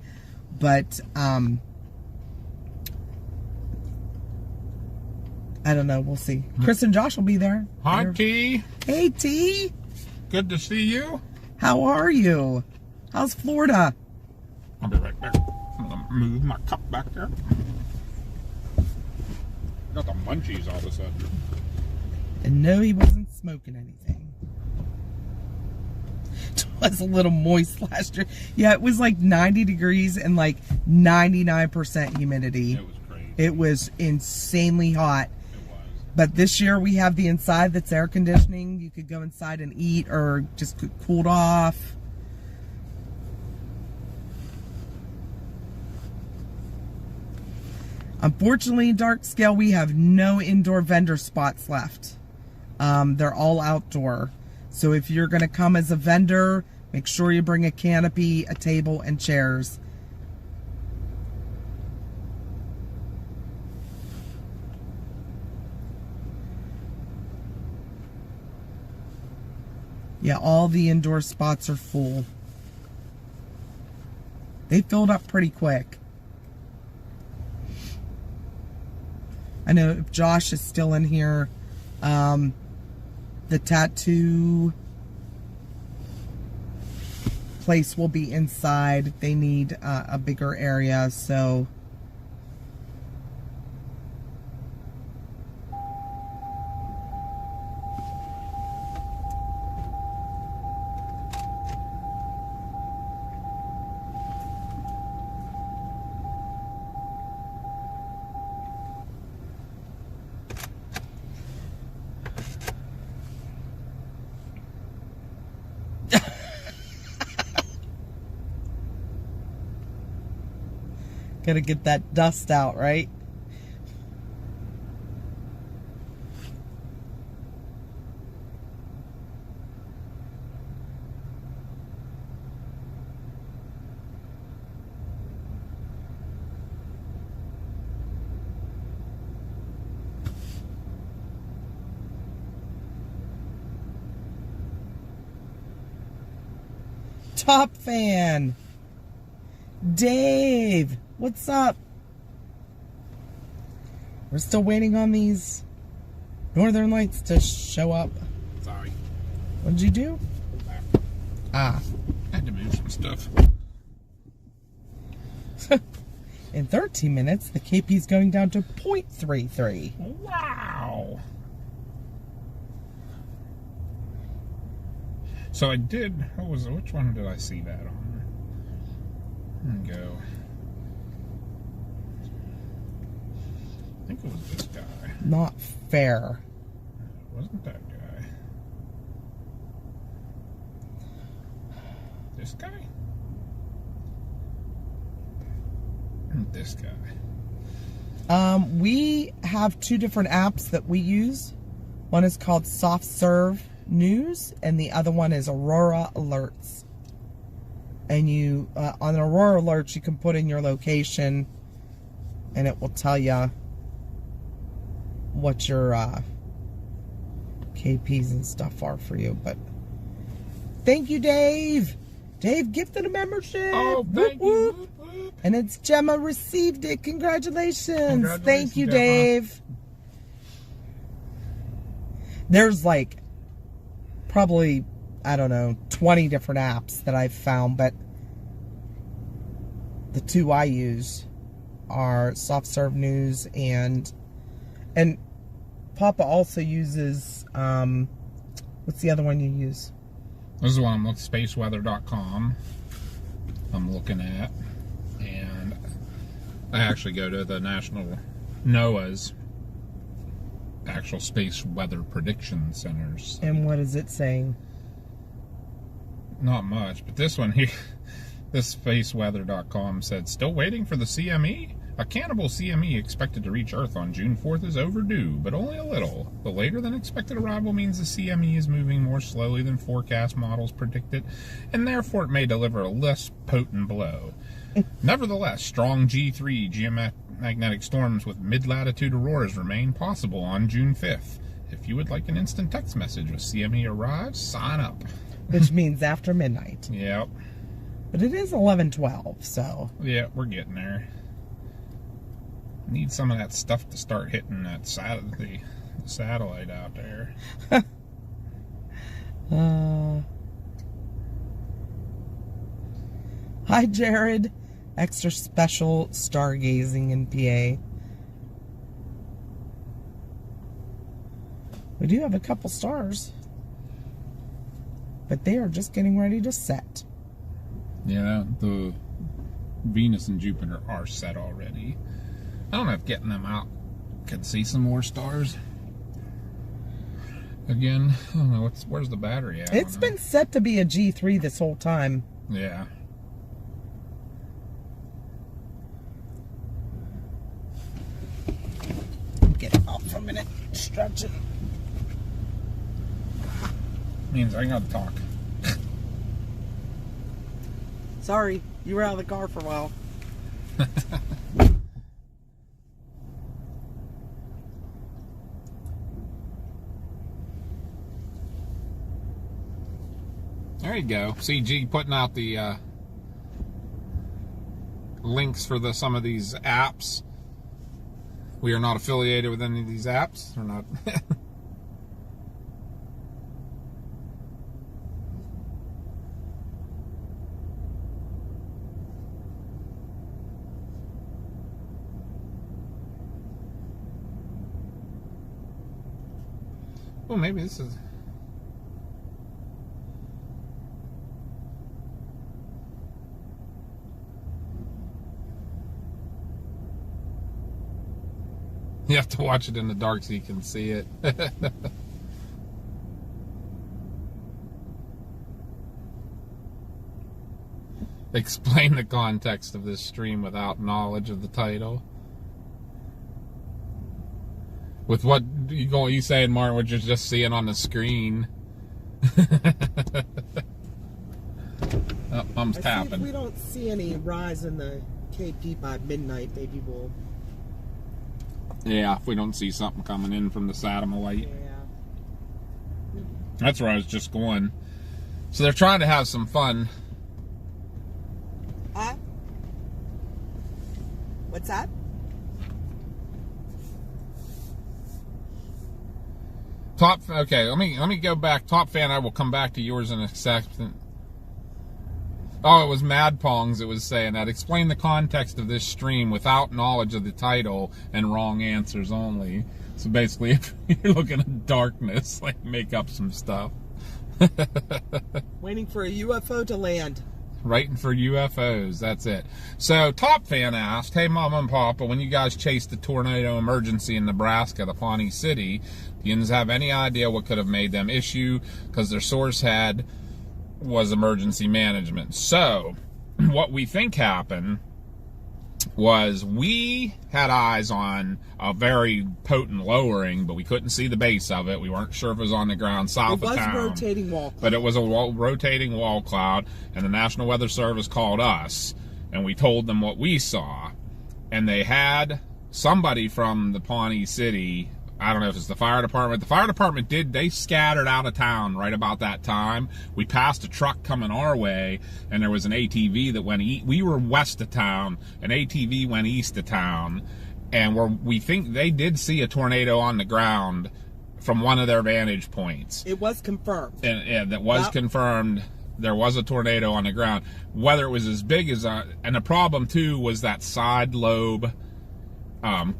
but I don't know. We'll see. Chris and Josh will be there. Hi, T. Hey, T. Good to see you. How are you? How's Florida? I'll be right back. I'm gonna move my cup back there. Got the munchies all of a sudden. And no, he wasn't smoking anything. It was a little moist last year. Yeah, it was like 90 degrees and like 99% humidity. It was crazy. It was insanely hot. It was. But this year we have the inside that's air conditioning. You could go inside and eat or just cooled off. Unfortunately, Dark Scale, we have no indoor vendor spots left. They're all outdoor. So if you're going to come as a vendor, make sure you bring a canopy, a table, and chairs. Yeah, all the indoor spots are full. They filled up pretty quick. I know if Josh is still in here, the tattoo place will be inside. They need a bigger area, so... Gotta get that dust out, right? Top fan. Dave, what's up? We're still waiting on these northern lights to show up. Sorry. What did you do? Ah. I had to move some stuff. In 13 minutes, the KP's going down to 0.33. Wow. So I did, which one did I see that on? Let me go. I think it was this guy. Not fair. It wasn't that guy. This guy? And this guy. We have two different apps that we use. One is called Soft Serve News, and the other one is Aurora Alerts. And you, on Aurora Alerts, you can put in your location, and it will tell you what your KPs and stuff are for you. But thank you, Dave. Dave gifted a membership. Oh, thank you. Whoop, whoop. And it's Gemma received it. Congratulations. Thank you, Gemma. Dave. There's like probably, I don't know, 20 different apps that I've found, but the two I use are Soft Serve News and Papa also uses, what's the other one you use? This is the one I'm looking, spaceweather.com. I'm looking at, and I actually go to the national NOAA's actual space weather prediction centers. And what is it saying? Not much, but this one here, this spaceweather.com said, still waiting for the CME? A cannibal CME expected to reach Earth on June 4th is overdue, but only a little. The later than expected arrival means the CME is moving more slowly than forecast models predicted, and therefore it may deliver a less potent blow. Nevertheless, strong G3 geomagnetic storms with mid-latitude auroras remain possible on June 5th. If you would like an instant text message with CME arrives, sign up. Which means after midnight. Yep. But it is 11:12, so. Yeah, we're getting there. Need some of that stuff to start hitting that the satellite out there. Hi, Jared. Extra special stargazing in PA. We do have a couple stars, but they are just getting ready to set. Yeah, the Venus and Jupiter are set already. I don't know if getting them out could see some more stars. Again, I don't know, where's the battery at? It's been set to be a G3 this whole time. Yeah. Get it off for a minute. Stretch it. Means I gotta talk. Sorry, you were out of the car for a while. There you go. CG putting out the links for some of these apps. We are not affiliated with any of these apps. We're not. Well, maybe this is. You have to watch it in the dark so you can see it. Explain the context of this stream without knowledge of the title. With what you saying, Martin, what you're just seeing on the screen. Oh, I'm tapping. If we don't see any rise in the KP by midnight, maybe we'll... Yeah, if we don't see something coming in from the satellite. Yeah. That's where I was just going. So they're trying to have some fun. What's that? Okay, let me go back. Top fan, I will come back to yours in a second. Oh, it was Mad Pongs that was saying that. Explain the context of this stream without knowledge of the title and wrong answers only. So basically, if you're looking at darkness, like, make up some stuff. Waiting for a UFO to land. Writing for UFOs, that's it. So, Top Fan asked, hey, Mom and Papa, when you guys chased the tornado emergency in Nebraska, the Pawnee City, do you have any idea what could have made them issue? Because their source was emergency management. So, what we think happened was we had eyes on a very potent lowering, but we couldn't see the base of it. We weren't sure if it was on the ground south of town. It was rotating wall cloud. But it was a rotating wall cloud, and the National Weather Service called us, and we told them what we saw. And they had somebody from the Pawnee City, I don't know if it's the fire department. The fire department they scattered out of town right about that time. We passed a truck coming our way, and there was an ATV that went we were west of town. An ATV went east of town, and we think they did see a tornado on the ground from one of their vantage points. It was confirmed. And that was confirmed. There was a tornado on the ground. Whether it was as big as and the problem too was that side lobe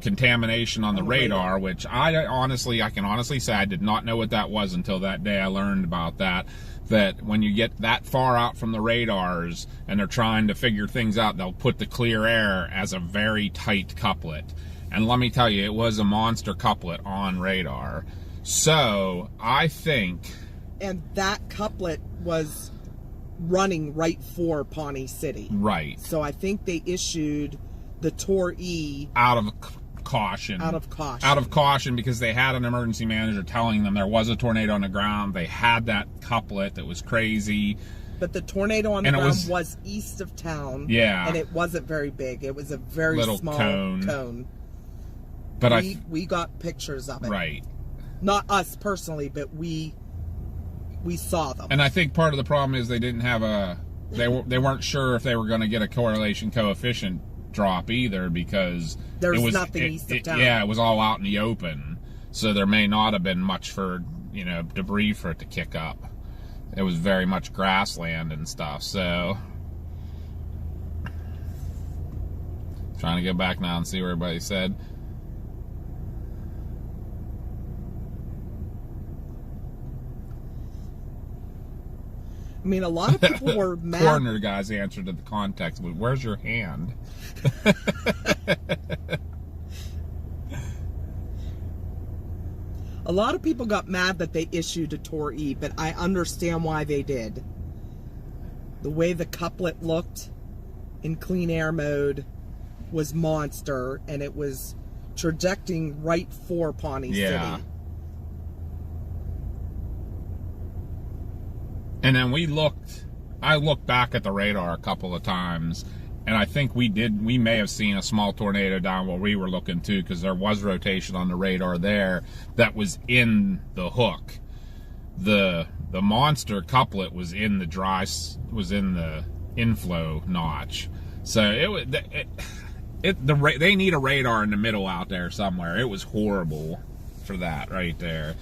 contamination on the radar, which I can honestly say I did not know what that was until that day I learned about that when you get that far out from the radars and they're trying to figure things out, they'll put the clear air as a very tight couplet. And let me tell you, it was a monster couplet on radar. So I think... And that couplet was running right for Pawnee City. Right. So I think they issued the Tor-E out of caution. Out of caution. Out of caution, because they had an emergency manager telling them there was a tornado on the ground. They had that couplet that was crazy. But the tornado on the ground was east of town. Yeah. And it wasn't very big. It was a very little small cone. But we got pictures of it. Right. Not us personally, but we saw them. And I think part of the problem is they didn't have they weren't sure if they were going to get a correlation coefficient drop either, because there was nothing east of town. Yeah, it was all out in the open, so there may not have been much for debris for it to kick up. It was very much grassland and stuff. So trying to go back now and see what everybody said. I mean, a lot of people were mad. Coroner guy's answer to the context was, "Where's your hand?" A lot of people got mad that they issued a Tor-E, but I understand why they did. The way the couplet looked in clean air mode was monster, and it was trajecting right for Pawnee City. And then I looked back at the radar a couple of times, and I think we may have seen a small tornado down where we were looking too, because there was rotation on the radar there that was in the hook. The monster couplet was in the inflow notch. So they need a radar in the middle out there somewhere. It was horrible for that right there.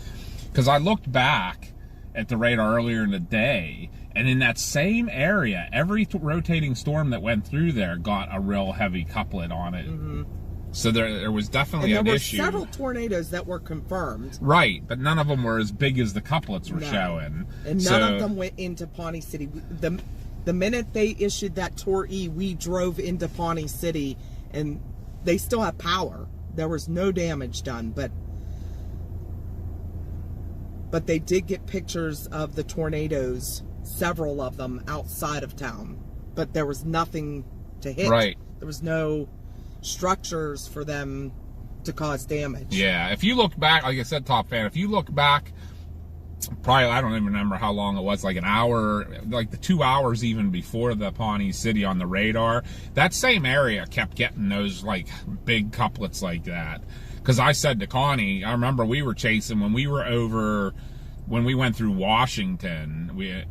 Because I looked back at the radar earlier in the day, and in that same area, every rotating storm that went through there got a real heavy couplet on it. Mm-hmm. So there was definitely an issue. There were several tornadoes that were confirmed. Right, but none of them were as big as the couplets were showing. And none of them went into Pawnee City. The minute they issued that Tor-E, we drove into Pawnee City, and they still have power. There was no damage done, but they did get pictures of the tornadoes, several of them outside of town. but there was nothing to hit. Right. There was no structures for them to cause damage. Yeah, if you look back, like I said, Top Fan, if you look back, probably, I don't even remember how long it was, like an hour, like the 2 hours even before the Pawnee City on the radar, that same area kept getting those, like, big couplets like that. Because I said to Connie, I remember we were chasing, when we were over, when we went through Washington,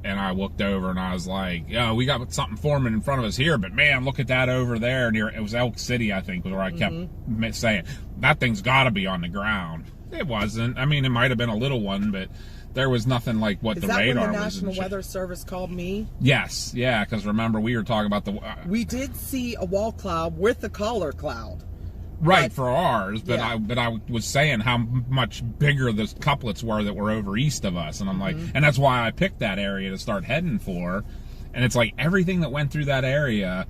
and I looked over and I was like, yeah, we got something forming in front of us here, but man, look at that over there near, it was Elk City, I think, was where I kept saying, that thing's got to be on the ground. It wasn't. I mean, it might have been a little one, but there was nothing like what the radar was. Is that when the National Weather Service called me? Yes, yeah, because remember, we were talking about the... we did see a wall cloud with a collar cloud. Right, for ours, but yeah. I was saying how much bigger the couplets were that were over east of us, and I'm like, and that's why I picked that area to start heading for, and it's like everything that went through that area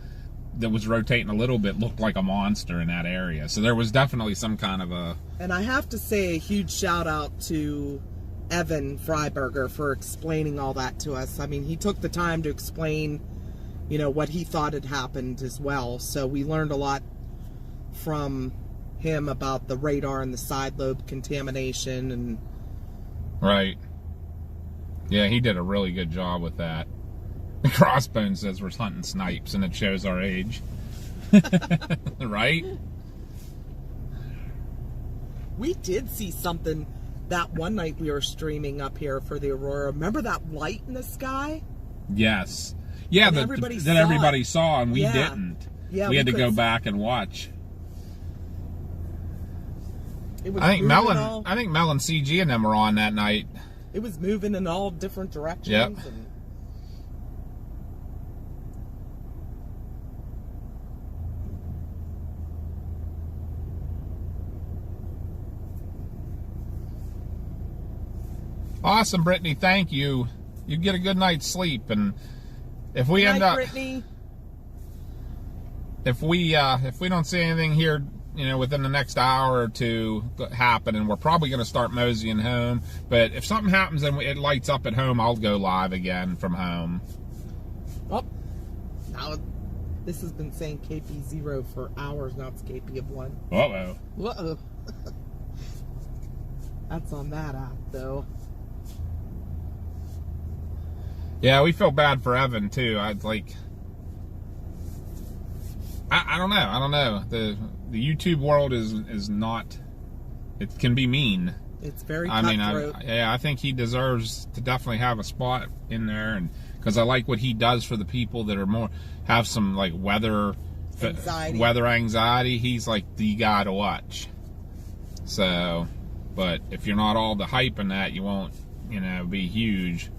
that was rotating a little bit looked like a monster in that area, so there was definitely some kind of a... And I have to say a huge shout out to Evan Freiberger for explaining all that to us. I mean, he took the time to explain, you know, what he thought had happened as well, so we learned a lot from him about the radar and the side lobe contamination. And right, yeah, he did a really good job with that. Crossbone says we're hunting snipes, and it shows our age. Right, we did see something that one night we were streaming up here for the Aurora. Remember that light in the sky? Yes, yeah, that everybody saw and we didn't. Yeah, we had to go back and watch. I think Mel and CG and them were on that night. It was moving in all different directions. Yep. And awesome, Brittany. Thank you. You get a good night's sleep, and if we end up, Brittany. if we don't see anything here, you know, within the next hour or two happen, and we're probably going to start moseying home. But if something happens and it lights up at home, I'll go live again from home. Oh, now this has been saying KP0 for hours. Now it's KP of 1. Uh-oh. Uh-oh. That's on that app, though. Yeah, we feel bad for Evan, too. I don't know. The YouTube world is not... It can be mean. It's very cutthroat. I think he deserves to definitely have a spot in there, and because I like what he does for the people that are have some like weather anxiety. He's like the guy to watch. So, but if you're not all the hype in that, you won't, you know, be huge.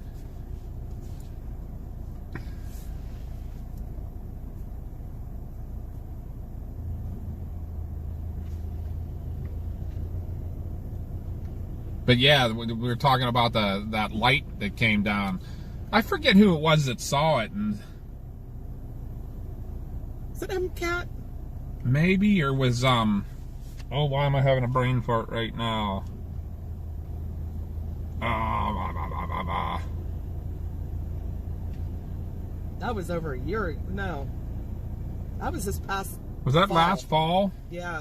But yeah, we were talking about that light that came down. I forget who it was that saw it, and is it MCAT? Maybe, or was oh, why am I having a brain fart right now? That was over a year ago. No, that was this past. Was that last fall? Yeah.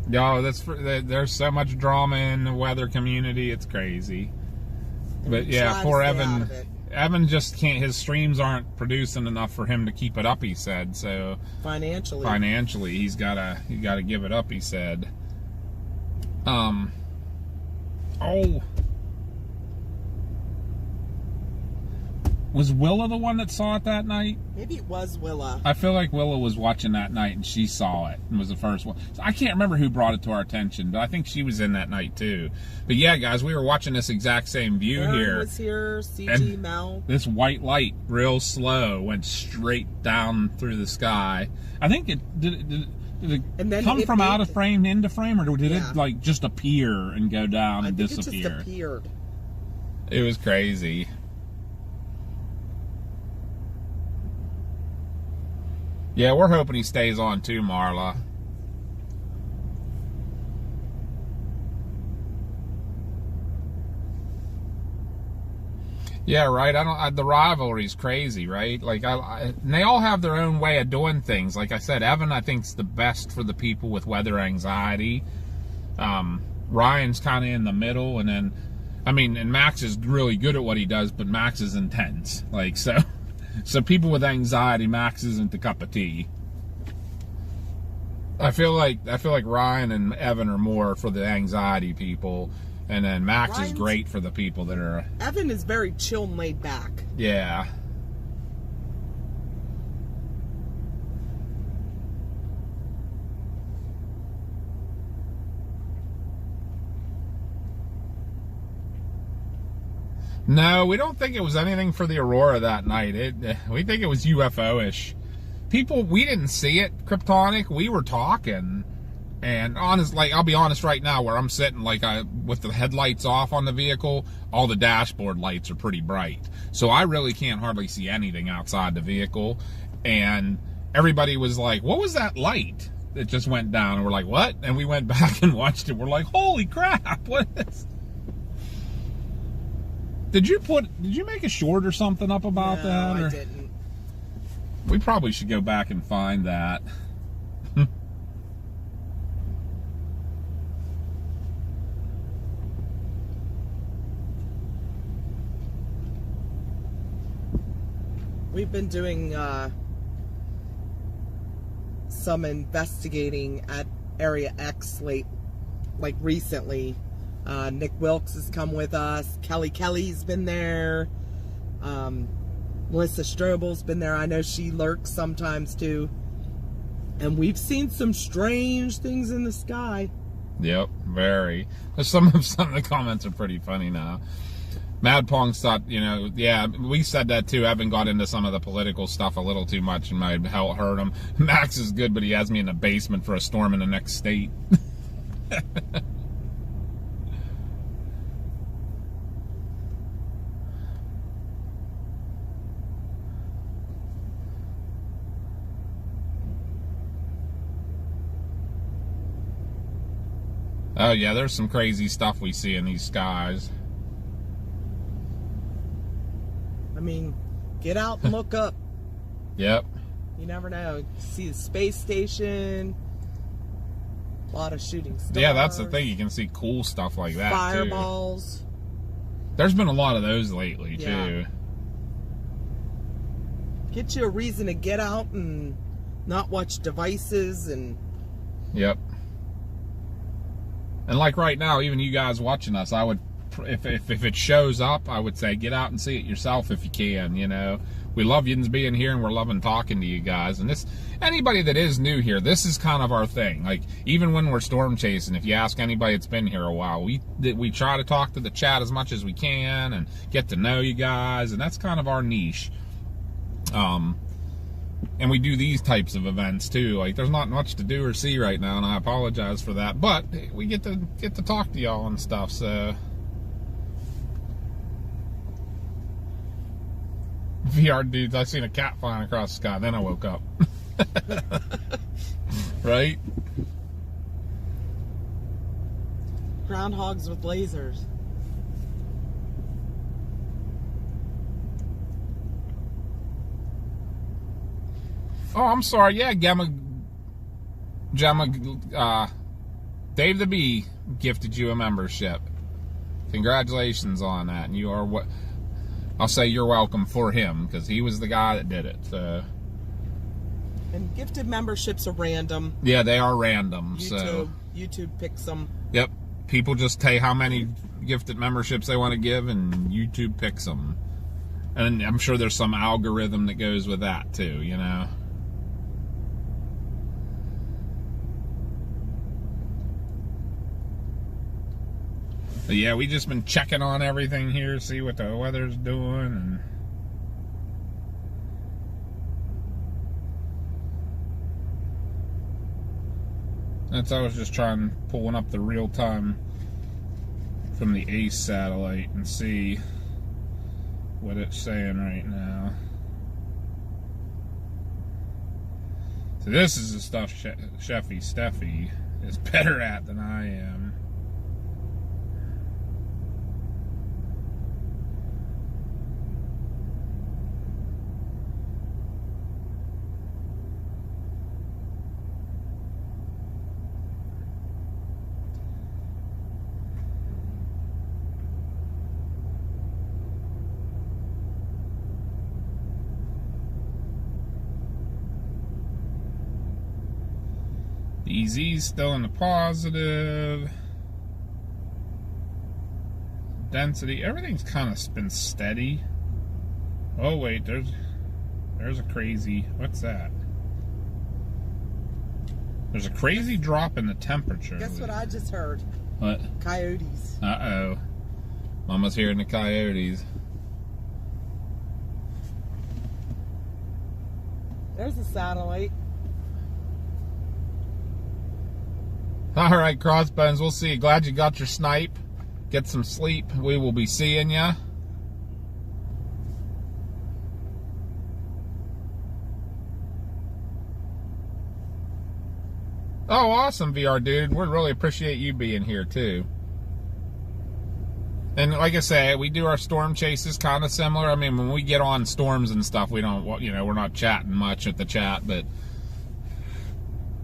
Yo, there's so much drama in the weather community, it's crazy. But yeah, poor Evan. Evan just can't. His streams aren't producing enough for him to keep it up. He said so. Financially, he's gotta give it up. He said. Oh. Was Willa the one that saw it that night? Maybe it was Willa. I feel like Willa was watching that night and she saw it and was the first one. So I can't remember who brought it to our attention, but I think she was in that night too. But yeah, guys, we were watching this exact same view here. Was here, CG, Mel. This white light, real slow, went straight down through the sky. I think it did it come from out of frame into frame, or did it like just appear and go down and disappear? It just appeared. It was crazy. Yeah, we're hoping he stays on too, Marla. Yeah, right. The rivalry's crazy, right? Like, and they all have their own way of doing things. Like I said, Evan, I think's the best for the people with weather anxiety. Ryan's kind of in the middle, and then, I mean, and Max is really good at what he does, but Max is intense. Like, so people with anxiety, Max isn't the cup of tea. I feel like Ryan and Evan are more for the anxiety people. And then Max is great for the people that are... Evan is very chill and laid back. Yeah. No, we don't think it was anything for the Aurora that night. We think it was UFO-ish. People, we didn't see it, Kryptonic. We were talking... And honestly, I'll be honest right now, where I'm sitting, like with the headlights off on the vehicle, all the dashboard lights are pretty bright. So I really can't hardly see anything outside the vehicle. And everybody was like, what was that light that just went down? And we're like, what? And we went back and watched it. We're like, holy crap, what is... Did you make a short or something up about that? No, I didn't. We probably should go back and find that. We've been doing some investigating at Area X recently. Nick Wilkes has come with us. Kelly's been there. Melissa Strobel's been there. I know she lurks sometimes too. And we've seen some strange things in the sky. Yep, very. Some of the comments are pretty funny now. Mad Pong's thought, yeah, we said that too. Evan got into some of the political stuff a little too much and might hurt him. Max is good, but he has me in the basement for a storm in the next state. Oh yeah, there's some crazy stuff we see in these skies. I mean, get out and look up. Yep. You never know. See the space station. A lot of shooting stars. Yeah, that's the thing. You can see cool stuff like that, fireballs. Too. There's been a lot of those lately, too. Get you a reason to get out and not watch devices and... Yep. And like right now, even you guys watching us, I would... If it shows up, I would say get out and see it yourself if you can, We love you being here, and we're loving talking to you guys. And anybody that is new here, this is kind of our thing. Like, even when we're storm chasing, if you ask anybody that's been here a while, we try to talk to the chat as much as we can and get to know you guys, and that's kind of our niche. And we do these types of events too. Like, there's not much to do or see right now, and I apologize for that. But we get to talk to y'all and stuff, so... VR dudes, I seen a cat flying across the sky, then I woke up. Right? Groundhogs with lasers. Oh, I'm sorry. Yeah, Gemma, Dave the Bee gifted you a membership. Congratulations on that. And you are what... I'll say you're welcome for him, because he was the guy that did it. And gifted memberships are random. Yeah, they are random. YouTube picks them. Yep. People just tell you how many gifted memberships they want to give, and YouTube picks them. And I'm sure there's some algorithm that goes with that, too, But yeah, we just been checking on everything here, see what the weather's doing, and I was just pulling up the real time from the ACE satellite and see what it's saying right now. So this is the stuff Steffi is better at than I am. BZ's still in the positive. Density, everything's kind of been steady. Oh wait, there's a crazy, what's that? There's a crazy drop in the temperature. Guess what I just heard? What? Coyotes. Uh-oh. Mama's hearing the coyotes. There's a satellite. All right, Crossbones, we'll see you. Glad you got your snipe. Get some sleep. We will be seeing ya. Oh, awesome, VR dude. We really appreciate you being here, too. And like I say, we do our storm chases kind of similar. I mean, when we get on storms and stuff, we don't, you know, we're not chatting much at the chat, but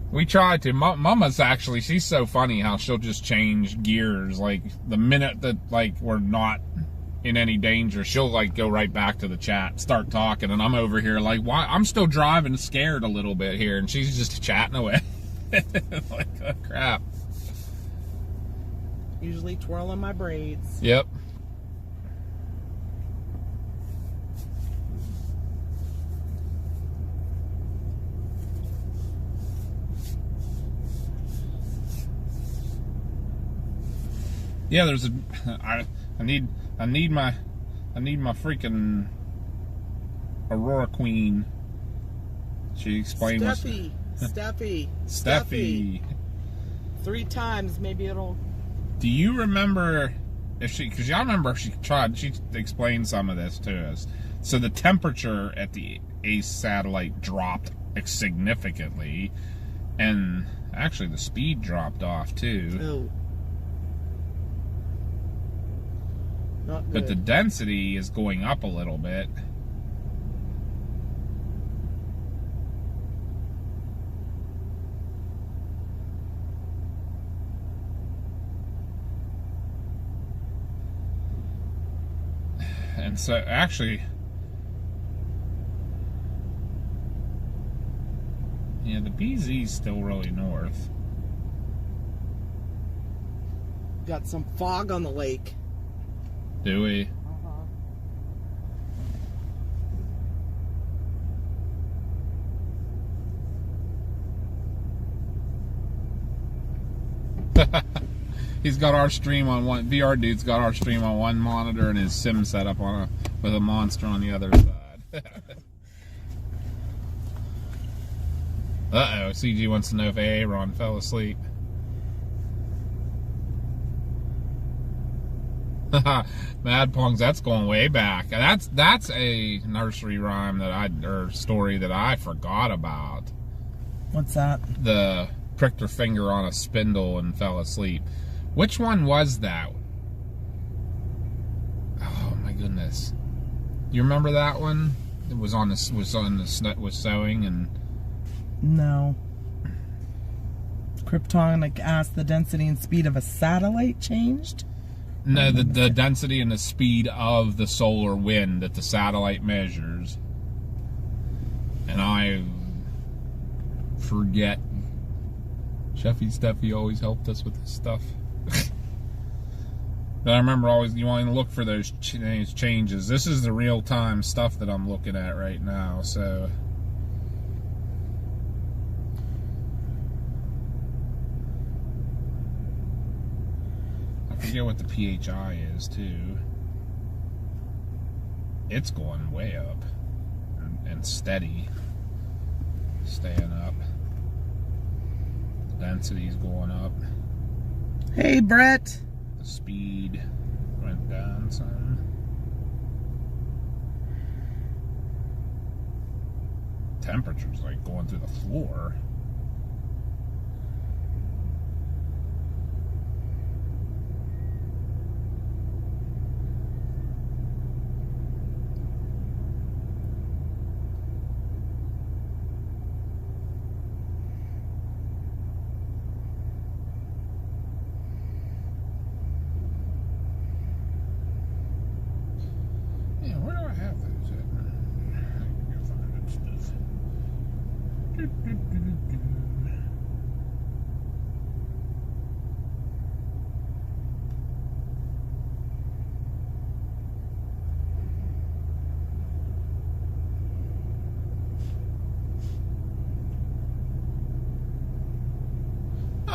we try to. Mama's actually, she's so funny how she'll just change gears. Like, the minute that, like, we're not in any danger, she'll, like, go right back to the chat, start talking, and I'm over here like, why? I'm still driving scared a little bit here, and she's just chatting away. Like, oh, crap. Usually twirling my braids. Yep. Yeah, there's a I need my freaking Aurora Queen. She explained Steffi. 3 times, maybe it'll. Do you remember if she? Because y'all remember she explained some of this to us. So the temperature at the ACE satellite dropped significantly, and actually the speed dropped off too. Oh. Not good. But the density is going up a little bit. And so, actually, yeah, the BZ's still really north. Got some fog on the lake. Do we? He's got our stream on one. VR dude's got our stream on one monitor and his sim set up on with a monster on the other side. Uh-oh, CG wants to know if Aaron fell asleep. Mad Pongs, that's going way back. That's a nursery rhyme or story that I forgot about. What's that? The pricked her finger on a spindle and fell asleep. Which one was that? Oh my goodness! You remember that one? It was was sewing and. No. Kryptonic asked the density and speed of a satellite changed? No, the density and the speed of the solar wind that the satellite measures. And I forget. Cheffy Steffi always helped us with this stuff. But I remember always, you want to look for those changes. This is the real-time stuff that I'm looking at right now, so. I forget what the PHI is, too. It's going way up. And steady. Staying up. The density's going up. Hey, Brett. The speed went down some. Temperature's like going through the floor.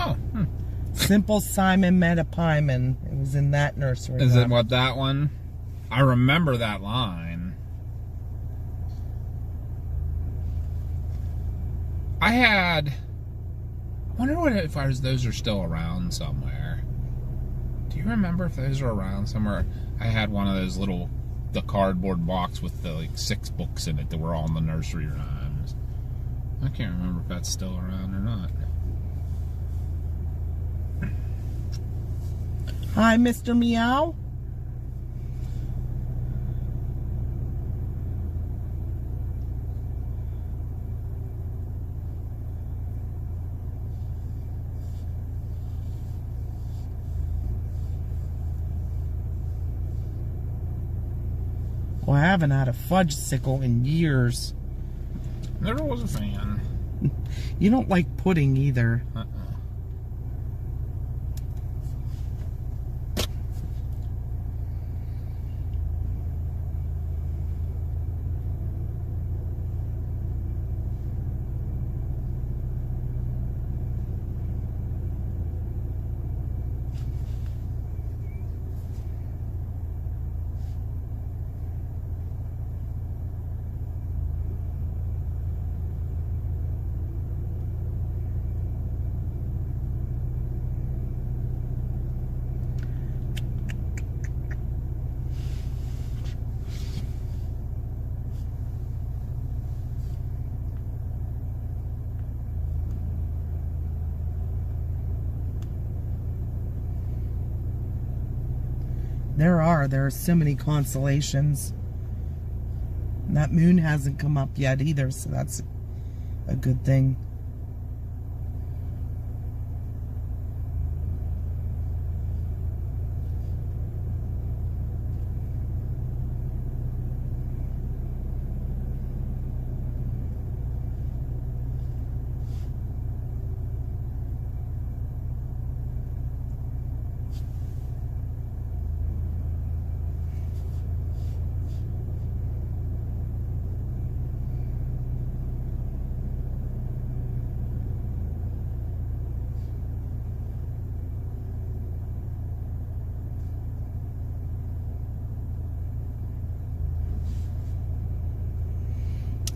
Oh. Simple Simon Metapyman. It was in that nursery. Is it what, that one? I remember that line. I wonder if those are still around somewhere. Do you remember if those are around somewhere? I had one of those the cardboard box with the 6 books in it that were all in the nursery rhymes. I can't remember if that's still around or not. Hi, Mr. Meow. Well, I haven't had a fudge sickle in years. Never was a fan. You don't like pudding either. There are so many constellations. And that moon hasn't come up yet either, so that's a good thing.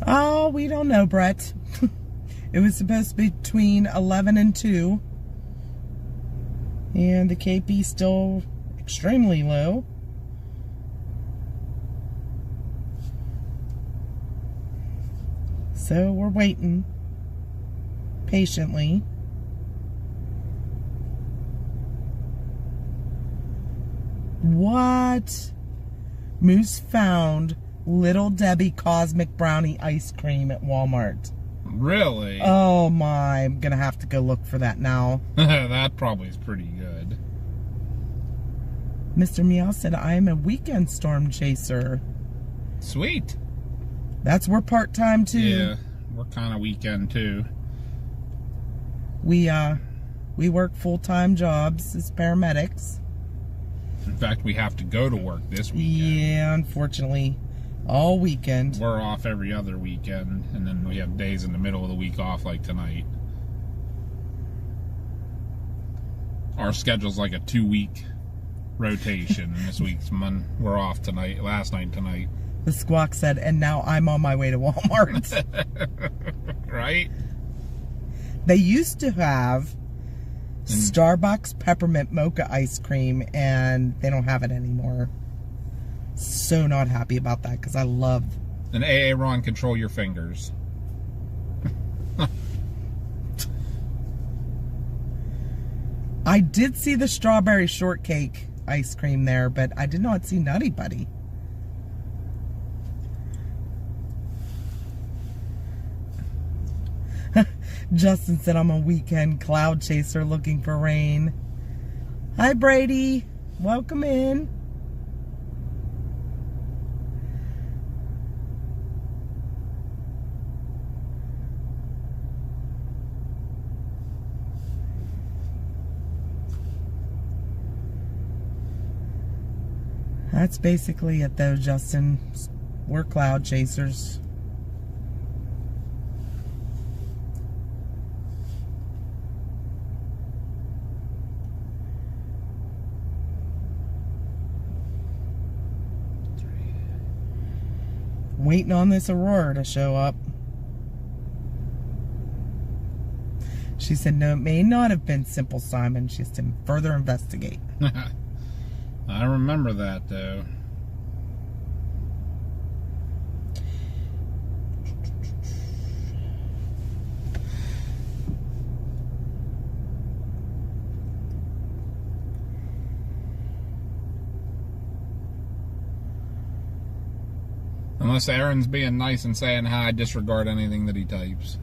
Oh, we don't know, Brett. It was supposed to be between 11 and 2. And the KP still extremely low. So we're waiting patiently. What? Moose found Little Debbie Cosmic Brownie ice cream at Walmart. Really? Oh my, I'm gonna have to go look for that now. That probably is pretty good. Mr. Meow said, I am a weekend storm chaser. Sweet. We're part-time too. Yeah, we're kind of weekend too. We work full-time jobs as paramedics. In fact, we have to go to work this weekend. Yeah, unfortunately. All weekend. We're off every other weekend, and then we have days in the middle of the week off, like tonight. Our schedule's like a 2-week rotation. This week's we're off tonight, last night, tonight. The squawk said, and now I'm on my way to Walmart. Right? They used to have Starbucks peppermint mocha ice cream, and they don't have it anymore. So not happy about that, because I love... And AA Ron, control your fingers. I did see the strawberry shortcake ice cream there, but I did not see Nutty Buddy. Justin said, I'm a weekend cloud chaser looking for rain. Hi, Brady. Welcome in. That's basically it though, Justin. We're cloud chasers. Waiting on this Aurora to show up. She said, no, it may not have been simple, Simon. She said, further investigate. I remember that, though. Unless Aaron's being nice and saying hi, I disregard anything that he types.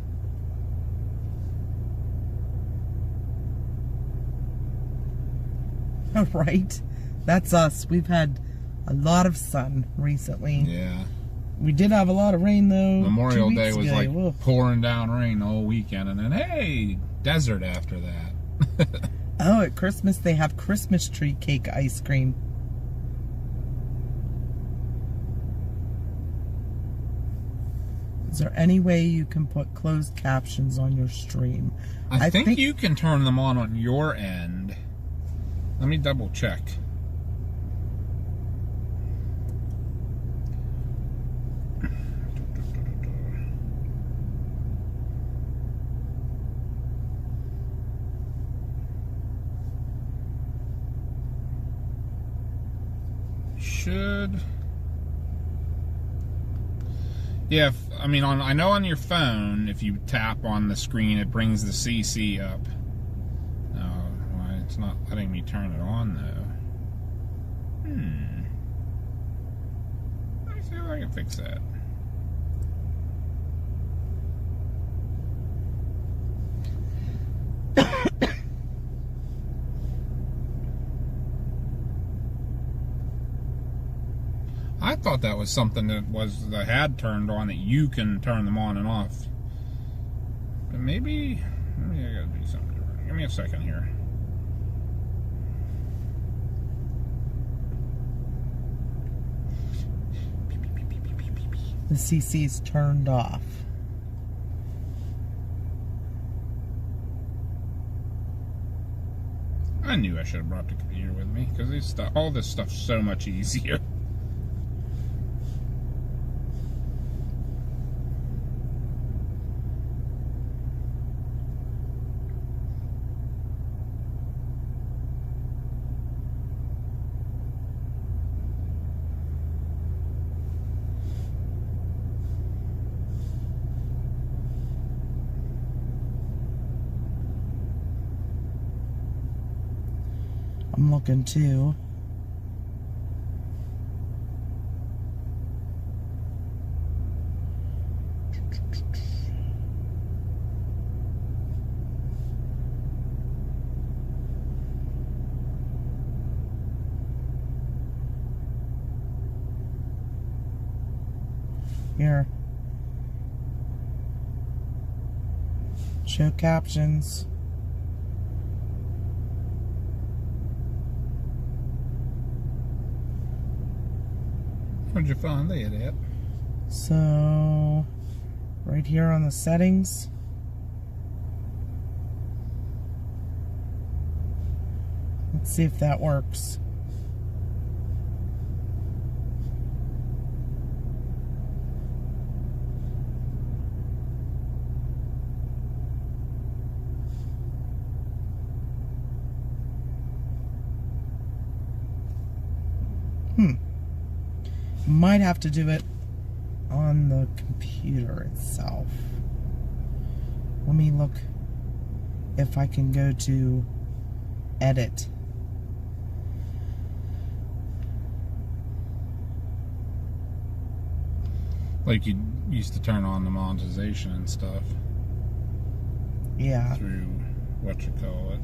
Right? That's us. We've had a lot of sun recently. Yeah. We did have a lot of rain, though. Memorial 2 Day weeks was ago. like Whoa. pouring down rain the whole weekend, and then, hey, desert after that. Oh, at Christmas they have Christmas tree cake ice cream. Is there any way you can put closed captions on your stream? I think you can turn them on your end. Let me double check. Should. Yeah, I mean, I know on your phone, if you tap on the screen, it brings the CC up. No, why it's not letting me turn it on, though. Let me see if I can fix that. I thought that was something that had turned on, that you can turn them on and off. But maybe I gotta do something different. Give me a second here. The CC's turned off. I knew I should have brought the computer with me, because all this stuff's so much easier. I'm looking too. Here. Show captions. Where'd you find that at? So, right here on the settings. Let's see if that works. Might have to do it on the computer itself. Let me look if I can go to edit. Like you used to turn on the monetization and stuff. Yeah. Through what you call it.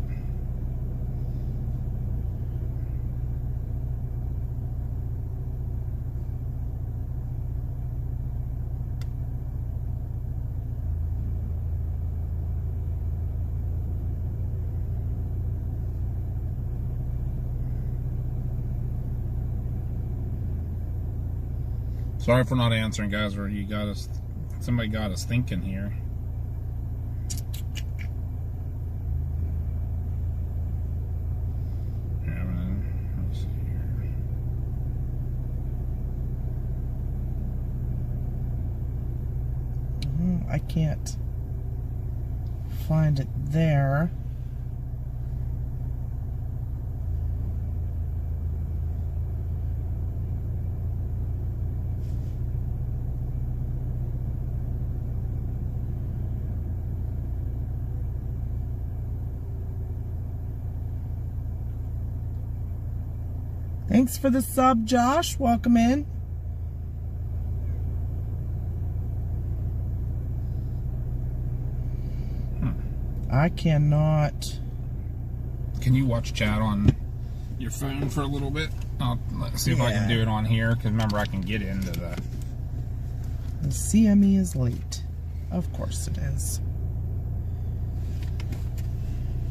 Sorry for not answering, guys. Or somebody got us thinking here. Let's see here. I can't find it there. Thanks for the sub, Josh. Welcome in. I cannot. Can you watch chat on your phone for a little bit? Let's see if I can do it on here, because remember, I can get into the... The CME is late. Of course it is.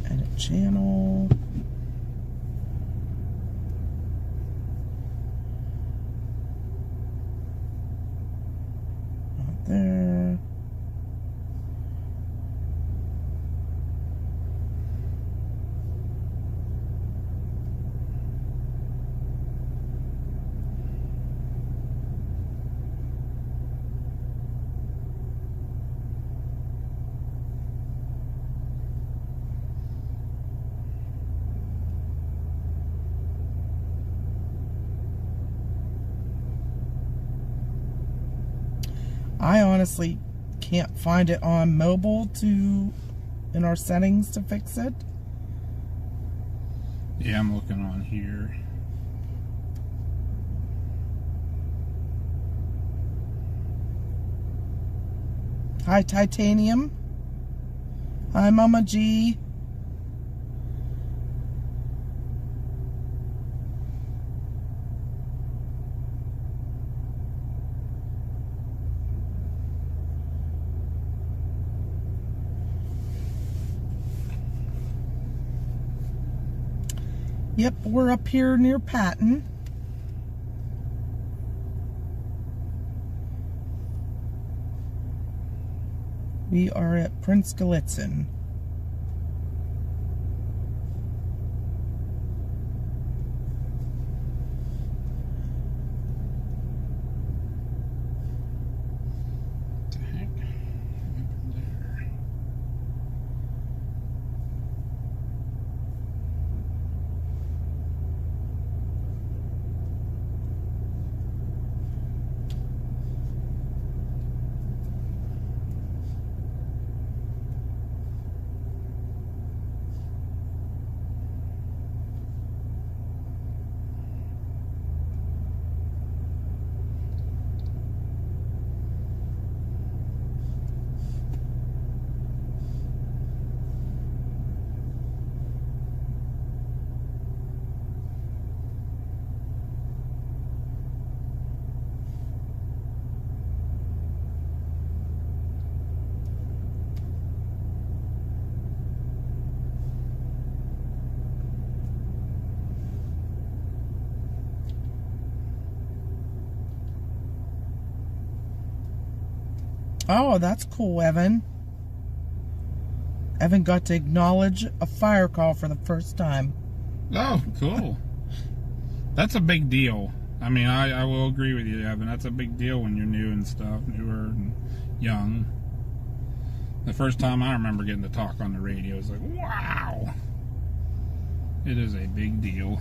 Edit channel. Not there. I honestly can't find it on mobile in our settings to fix it. Yeah, I'm looking on here. Hi, Titanium. Hi, Mama G. Yep, we're up here near Patton. We are at Prince Gallitzin. What the heck? There. Oh, that's cool, Evan. Evan got to acknowledge a fire call for the first time. Oh, cool. That's a big deal. I mean, I will agree with you, Evan. That's a big deal when you're new and stuff, newer and young. The first time I remember getting to talk on the radio, it was like, wow. It is a big deal.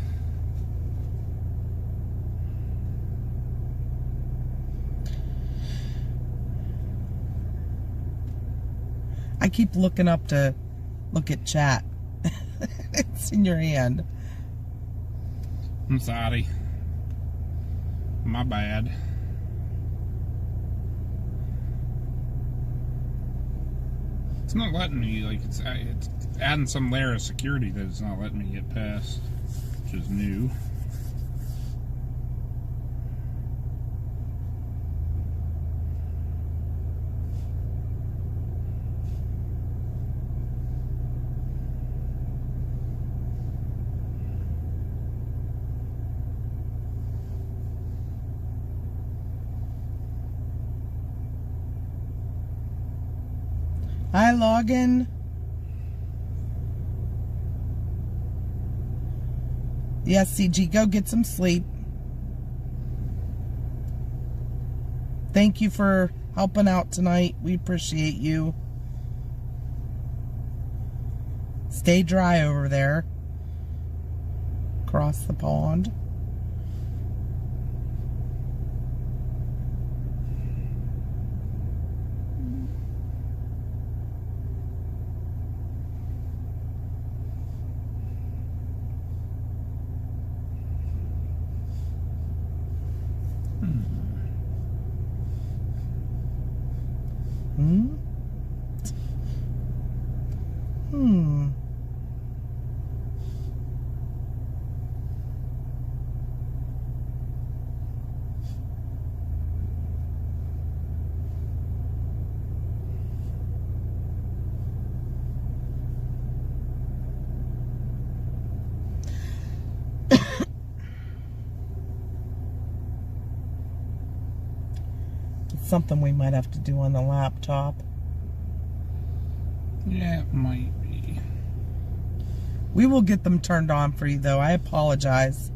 I keep looking up to look at chat. It's in your hand. I'm sorry. My bad. It's not letting me, like, it's adding some layer of security that it's not letting me get past, which is new. Hi, Logan. Yes, CG, go get some sleep. Thank you for helping out tonight. We appreciate you. Stay dry over there. Across the pond. It's something we might have to do on the laptop. Yeah, it might be. We will get them turned on for you, though. I apologize.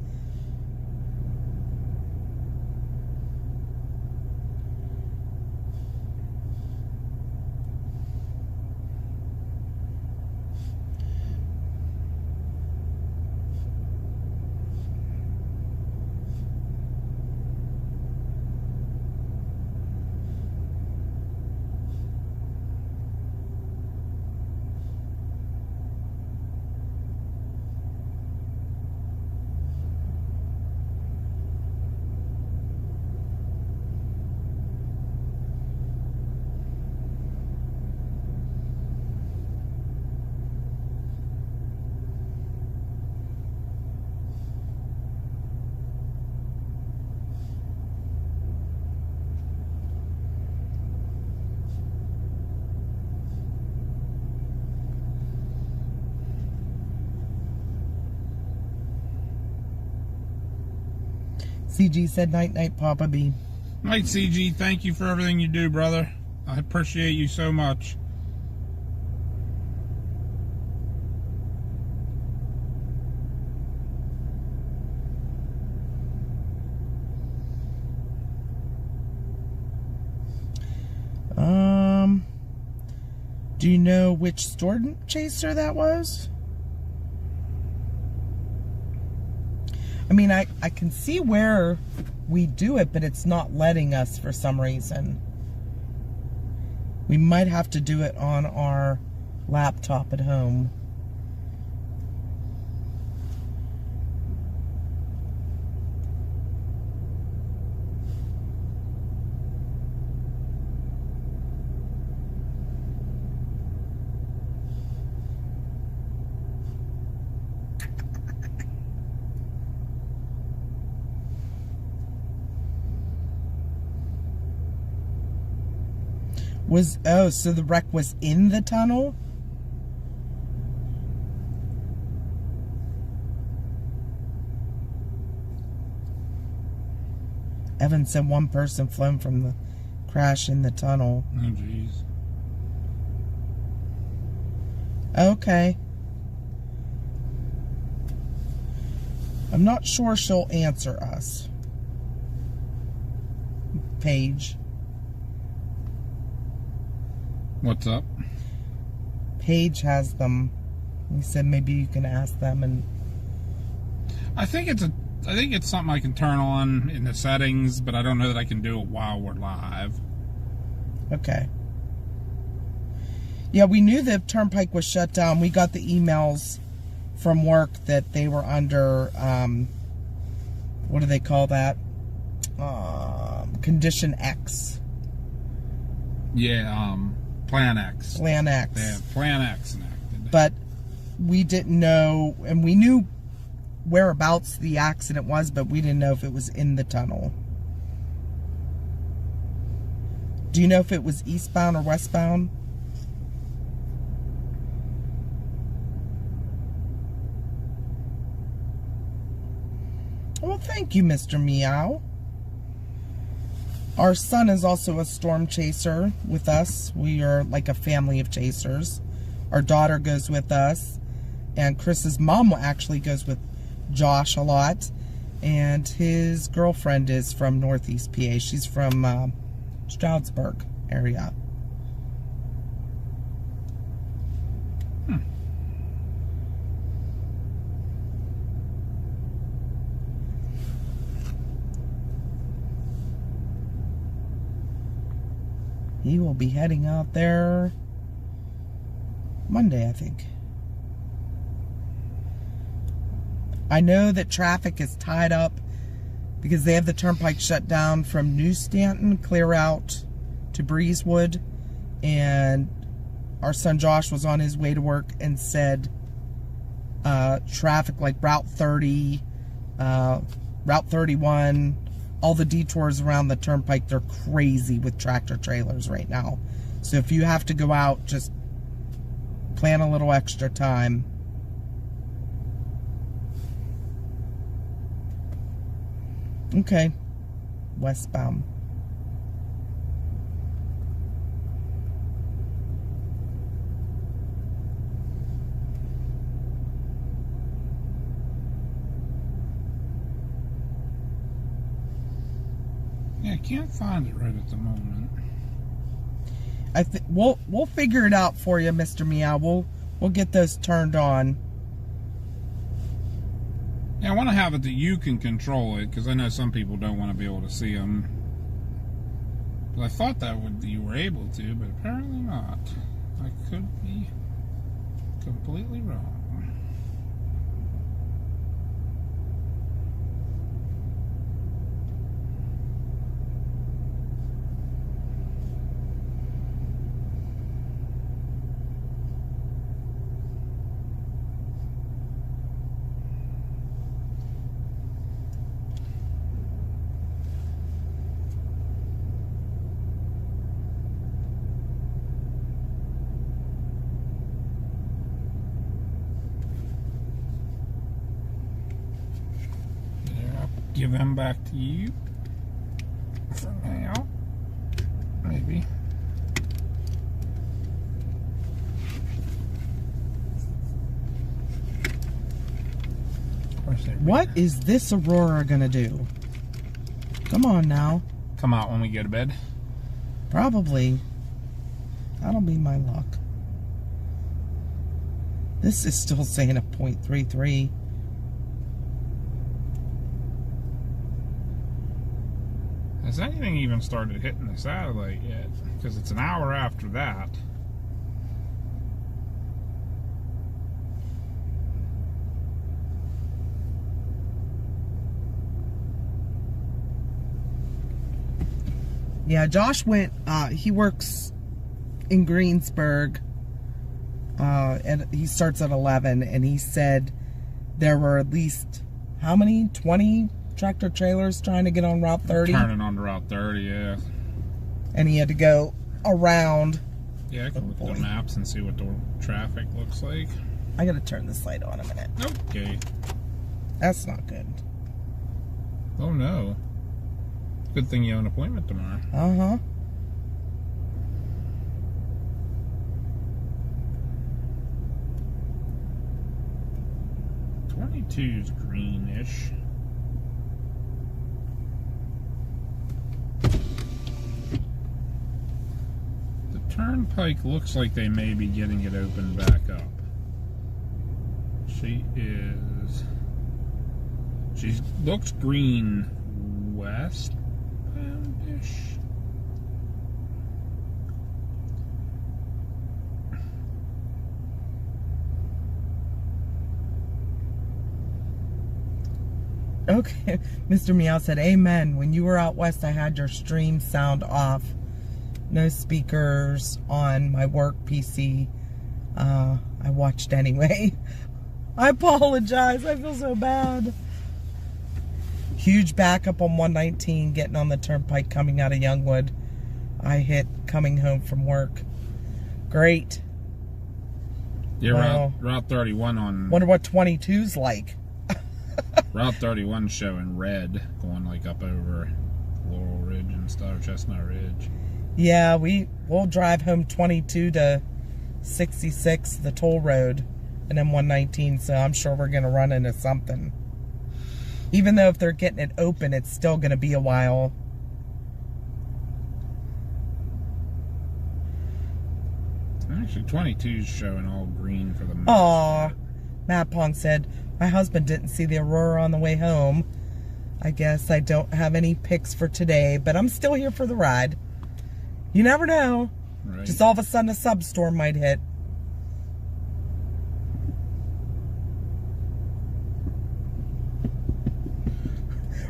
CG said night night, Papa B. Night, CG. Thank you for everything you do, brother. I appreciate you so much. Do you know which storm chaser that was? I mean, I can see where we do it, but it's not letting us for some reason. We might have to do it on our laptop at home. So the wreck was in the tunnel? Evan said one person flown from the crash in the tunnel. Oh, jeez. Okay. I'm not sure she'll answer us. Paige. What's up? Paige has them. He said maybe you can ask them, and I think it's something I can turn on in the settings, but I don't know that I can do it while we're live. okay. Yeah, we knew the turnpike was shut down. We got the emails from work that they were under, what do they call that? Condition X. Yeah, Plan X. Plan X. They have Plan X enacted. But we didn't know, and we knew whereabouts the accident was, but we didn't know if it was in the tunnel. Do you know if it was eastbound or westbound? Well, thank you, Mr. Meow. Our son is also a storm chaser with us. We are like a family of chasers. Our daughter goes with us. And Chris's mom actually goes with Josh a lot. And his girlfriend is from Northeast PA. She's from Stroudsburg area. He will be heading out there Monday, I think. I know that traffic is tied up because they have the turnpike shut down from New Stanton clear out to Breezewood, and our son Josh was on his way to work and said traffic like Route 30, Route 31, all the detours around the turnpike, they're crazy with tractor trailers right now. So if you have to go out, just plan a little extra time. Okay, westbound. Yeah, I can't find it right at the moment. We'll figure it out for you, Mr. Meow. We'll get those turned on. Yeah, I want to have it that you can control it, because I know some people don't want to be able to see them. But I thought you were able to, but apparently not. I could be completely wrong. Give them back to you for now, maybe. What is this Aurora gonna do? Come on now. Come out when we go to bed? Probably. That'll be my luck. This is still saying a 0.33. Has anything even started hitting the satellite yet? Because it's an hour after that. Yeah, Josh went, he works in Greensburg, and he starts at 11, and he said there were at least, how many? 20 tractor trailers trying to get on Route 30? Turning on to Route 30, yeah. And he had to go around. Yeah, I can look at the maps and see what the traffic looks like. I gotta turn this light on a minute. Okay. That's not good. Oh no. Good thing you have an appointment tomorrow. Uh-huh. '22's greenish. The turnpike looks like they may be getting it opened back up. She looks green westbound-ish. Okay, Mr. Meow said, amen. When you were out west, I had your stream sound off. No speakers on my work PC. I watched anyway. I apologize. I feel so bad. Huge backup on 119 getting on the turnpike coming out of Youngwood. I hit coming home from work. Great. Yeah, Wow. Route 31 on... Wonder what 22's like. Route 31 showing red, going like up over Laurel Ridge and stuff, Chestnut Ridge. Yeah, we'll drive home 22 to 66, the toll road, and then 119, so I'm sure we're going to run into something. Even though if they're getting it open, it's still going to be a while. Actually, 22 is showing all green for the most Aw. part. Matt Pong said, my husband didn't see the Aurora on the way home. I guess I don't have any pics for today, but I'm still here for the ride. You never know. Right. Just all of a sudden a substorm might hit.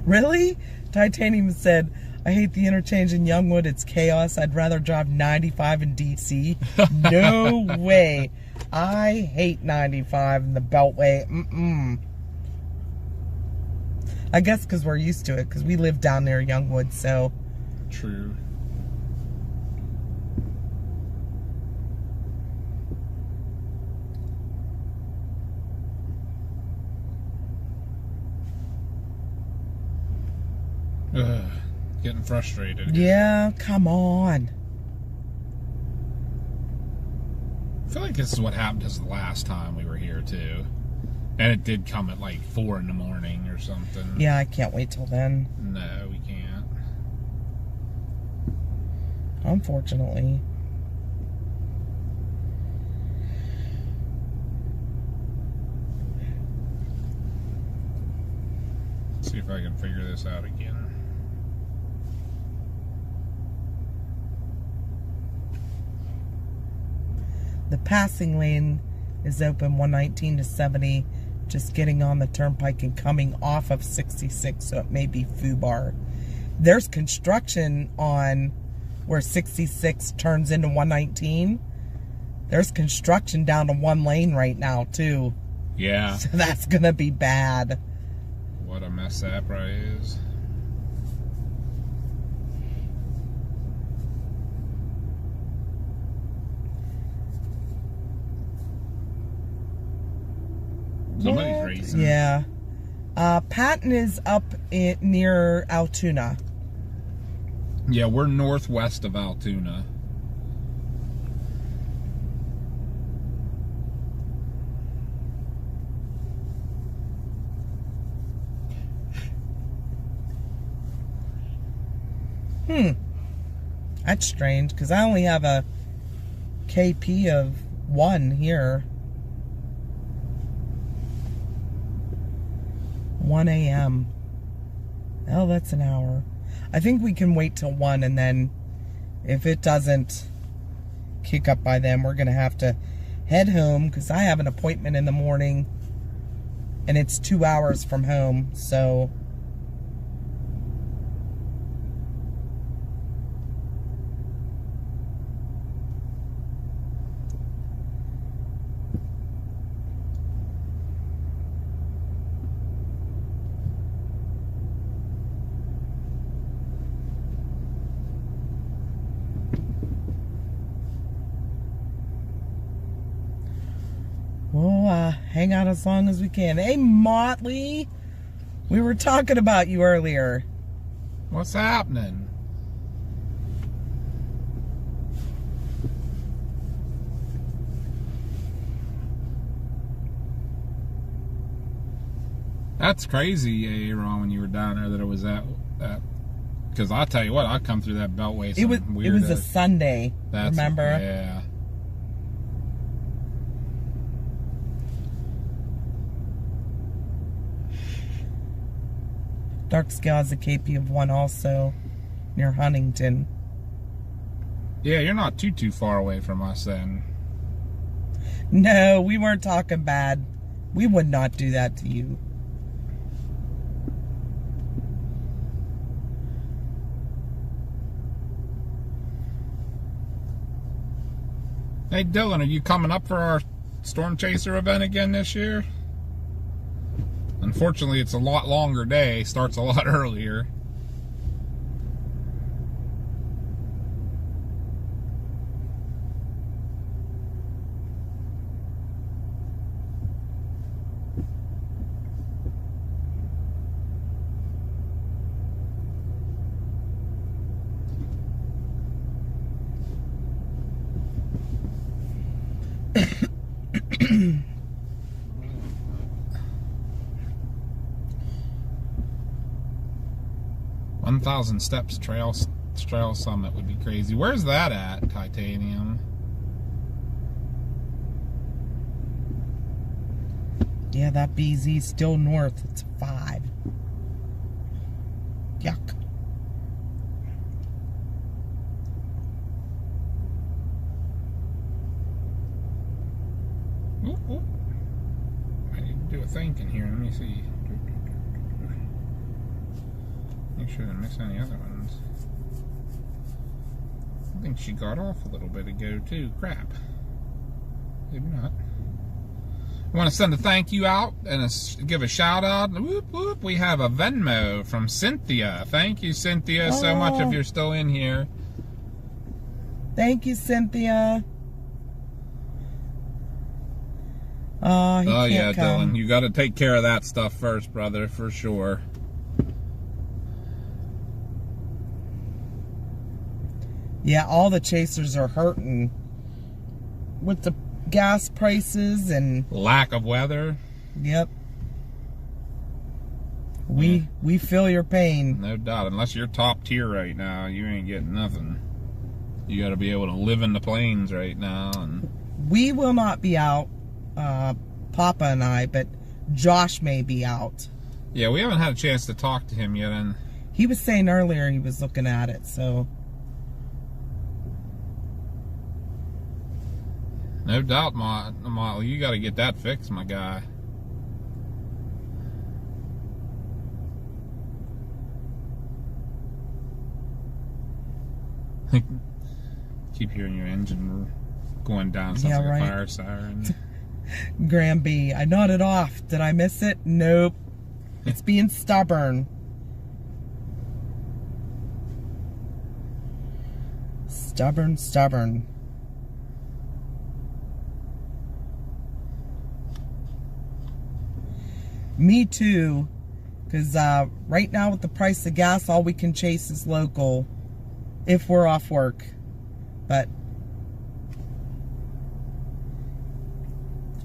Really? Titanium said, I hate the interchange in Youngwood. It's chaos. I'd rather drive 95 in DC. No way. I hate 95 in the Beltway. I guess because we're used to it, because we live down near Youngwood, so. True. Ugh, getting frustrated. Yeah, come on. I feel like this is what happened to us the last time we were here too, and it did come at like 4 in the morning or something. Yeah, I can't wait till then. No, we can't. Unfortunately. Let's see if I can figure this out again. The passing lane is open 119 to 70, just getting on the turnpike and coming off of 66, so it may be FUBAR. There's construction on where 66 turns into 119. There's construction down to one lane right now, too. Yeah. So that's going to be bad. What a mess that probably is. Somebody's racing. Yeah. Patton is up near Altoona. Yeah, we're northwest of Altoona. That's strange, because I only have a KP of 1 here. 1 a.m. Oh, that's an hour. I think we can wait till 1, and then if it doesn't kick up by then, we're going to have to head home, because I have an appointment in the morning, and it's 2 hours from home, so... We'll hang out as long as we can. Hey, Motley! We were talking about you earlier. What's happening? That's crazy, Aaron, when you were down there that it was that. Because I'll tell you what, I come through that Beltway. It was a Sunday, remember? Yeah. Dark Scale has a KP of 1 also, near Huntington. Yeah, you're not too far away from us then. No, we weren't talking bad. We would not do that to you. Hey, Dylan, are you coming up for our Storm Chaser event again this year? Unfortunately, it's a lot longer day. Starts a lot earlier. $1,000 steps trail summit would be crazy. Where's that at, Titanium? Yeah, that BZ still north. It's 5. Yuck. Ooh, ooh. I need to do a thinking here. Let me see. Make sure I didn't miss any other ones. I think she got off a little bit ago too. Crap. Maybe not. I want to send a thank you out and give a shout out. Whoop, whoop. We have a Venmo from Cynthia. Thank you, Cynthia, so much if you're still in here. Thank you, Cynthia. Oh, yeah, come. Dylan. You got to take care of that stuff first, brother, for sure. Yeah, all the chasers are hurting with the gas prices and lack of weather. Yep. We feel your pain. No doubt. Unless you're top tier right now, you ain't getting nothing. You got to be able to live in the plains right now. And we will not be out, Papa and I, but Josh may be out. Yeah, we haven't had a chance to talk to him yet, and he was saying earlier he was looking at it, so. No doubt, Motley, you got to get that fixed, my guy. Keep hearing your engine going down. Sounds like a fire siren. Graham B, I nodded off. Did I miss it? Nope. It's being stubborn. Stubborn. Me too, because right now with the price of gas, all we can chase is local if we're off work. But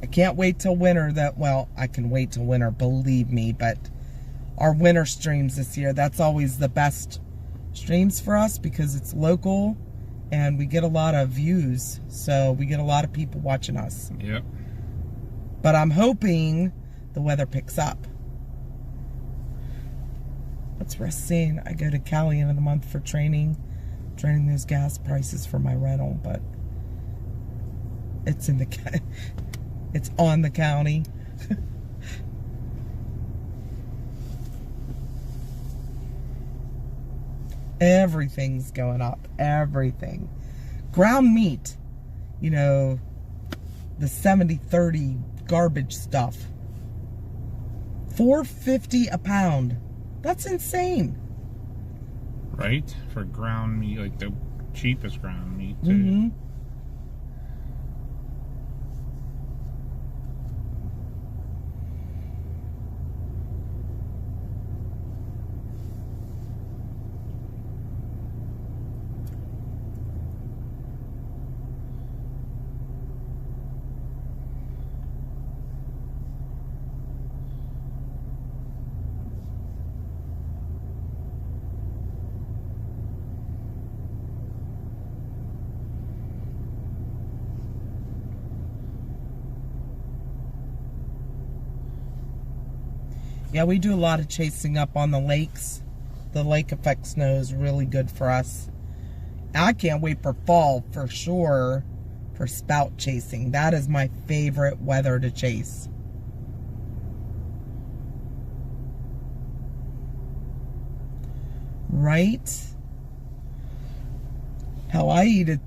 I can't wait till winter. Well, I can wait till winter, believe me, but our winter streams this year, that's always the best streams for us because it's local and we get a lot of views. So we get a lot of people watching us. Yep. But I'm hoping the weather picks up. What's Russ saying? I go to Cali end of the month for training those gas prices for my rental, but it's in the it's on the county. Everything's going up. Everything. Ground meat, you know, the 70-30 garbage stuff. $4.50 a pound. That's insane. Right? For ground meat, like the cheapest ground meat too. Mm-hmm. Yeah, we do a lot of chasing up on the lakes. The lake effect snow is really good for us. I can't wait for fall for sure for spout chasing. That is my favorite weather to chase. Right? How I eat at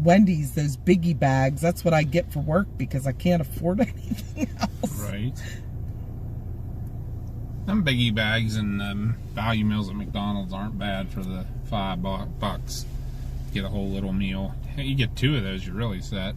Wendy's, those biggie bags, that's what I get for work because I can't afford anything else. Right. Them biggie bags and value meals at McDonald's aren't bad for the $5. Get a whole little meal. You get 2 of those, you're really set.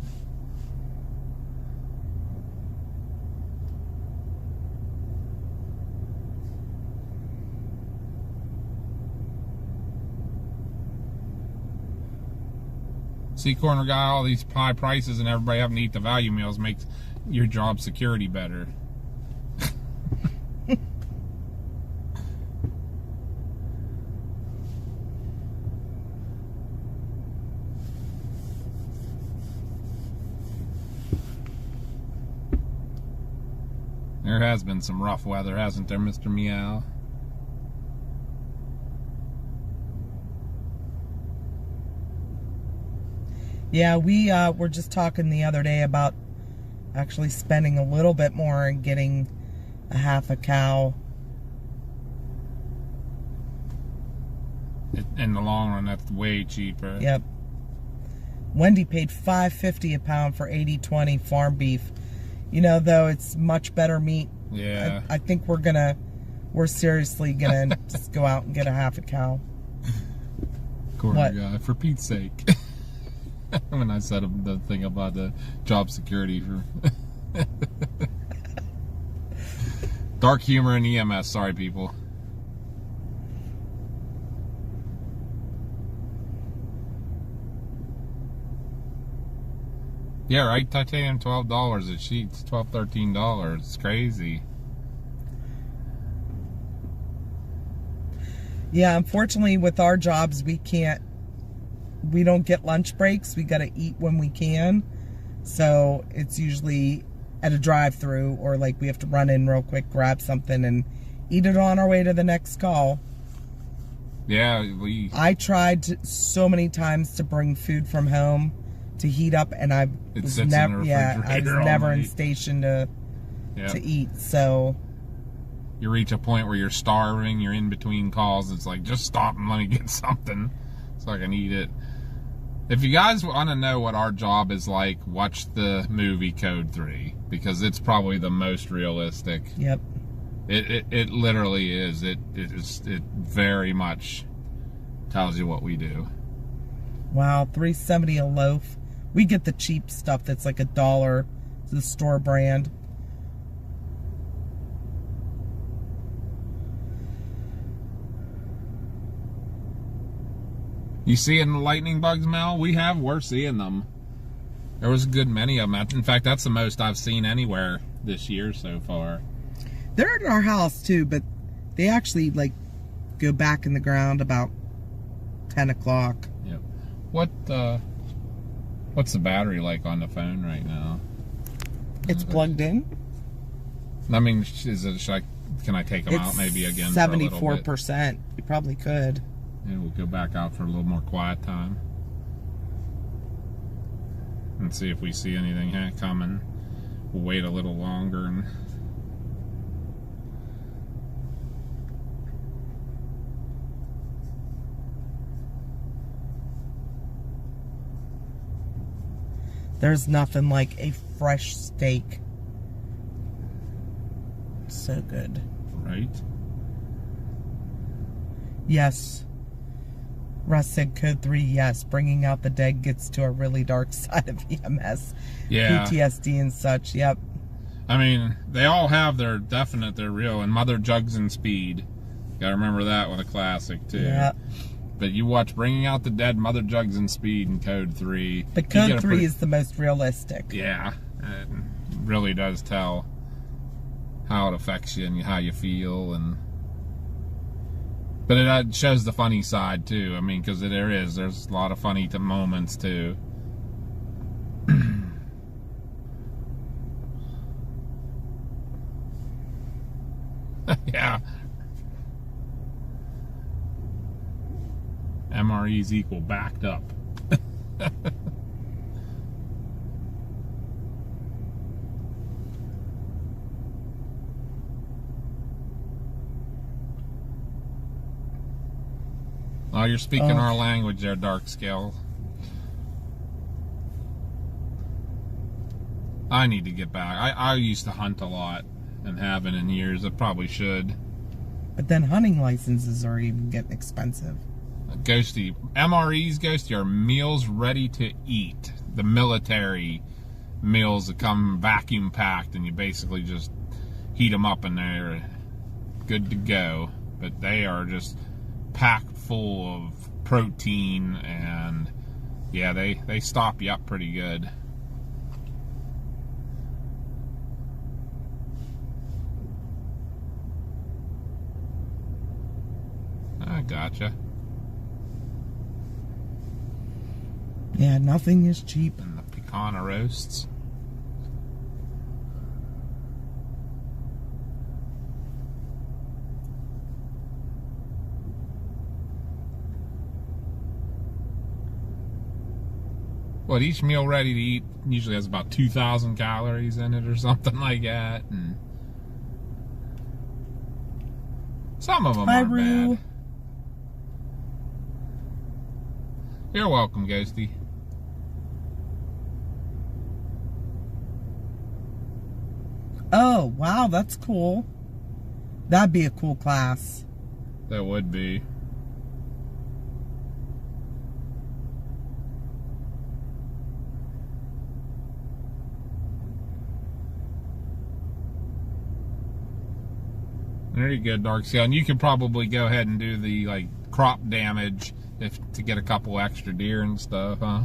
See, corner guy, all these high prices and everybody having to eat the value meals makes your job security better. has been some rough weather, hasn't there, Mr. Meow? Yeah, we were just talking the other day about actually spending a little bit more and getting a half a cow. In the long run, that's way cheaper. Yep. Wendy paid $5.50 a pound for 80/20 farm beef. You know, though, it's much better meat. Yeah. I think we're seriously gonna just go out and get a half a cow. Corner guy, for Pete's sake. When I said the thing about the job security for dark humor in EMS. Sorry, people. Yeah, right. Titanium, $12 a sheet. It's $12, $13. It's crazy. Yeah, unfortunately, with our jobs, we don't get lunch breaks. We got to eat when we can. So it's usually at a drive-through, or like we have to run in real quick, grab something, and eat it on our way to the next call. Yeah, I tried so many times to bring food from home to heat up, and I was never in station to eat. So you reach a point where you're starving, you're in between calls. It's like, just stop and let me get something so I can eat it. If you guys want to know what our job is like, watch the movie Code 3, because it's probably the most realistic. Yep. It literally is. It very much tells you what we do. Wow, $3.70 a loaf. We get the cheap stuff that's like $1, the store brand. You seeing the lightning bugs, Mel? We're seeing them. There was a good many of them. In fact, that's the most I've seen anywhere this year so far. They're in our house too, but they actually like go back in the ground about 10 o'clock. Yep. What's the battery like on the phone right now? It's plugged in. I mean, can I take them out maybe again? 74%. You probably could. Yeah, we'll go back out for a little more quiet time and see if we see anything coming. We'll wait a little longer and there's nothing like a fresh steak. So good. Right? Yes. Russ said Code 3, yes. Bringing out the dead gets to a really dark side of EMS. Yeah. PTSD and such, yep. I mean, they all have their real, and Mother Jugs and Speed. Gotta remember that one, a classic, too. Yeah. But you watch Bringing Out the Dead, Mother Jugs and Speed, and Code 3. But Code 3 is the most realistic. Yeah. It really does tell how it affects you and how you feel, and but it shows the funny side too. I mean, because there's a lot of funny moments too. Yeah. MREs equal backed up. Oh, you're speaking our language there, Dark Scale. I need to get back. I used to hunt a lot and haven't in years. I probably should. But then hunting licenses are even getting expensive. Ghosty. MREs, Ghosty, are meals ready to eat. The military meals that come vacuum packed and you basically just heat them up and they're good to go. But they are just packed full of protein, and yeah, they stop you up pretty good. I gotcha. Yeah, nothing is cheap. And the pecan roasts. What, each meal ready to eat usually has about 2,000 calories in it or something like that. And some of them aren't bad. You're welcome, Ghosty. Oh, wow, that's cool. That'd be a cool class. That would be. There you go, Dark Scale. And you could probably go ahead and do the like crop damage to get a couple extra deer and stuff, huh?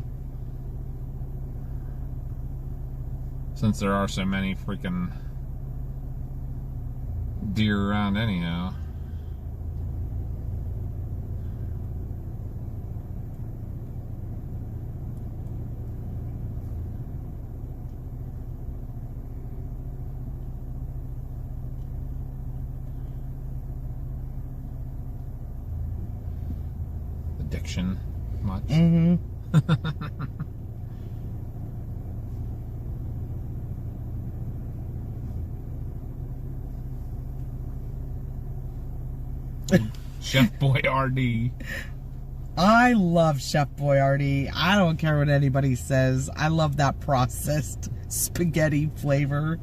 Since there are so many freaking deer around anyhow. Addiction much? Mm-hmm. Chef Boyardee. I love Chef Boyardee. I don't care what anybody says. I love that processed spaghetti flavor.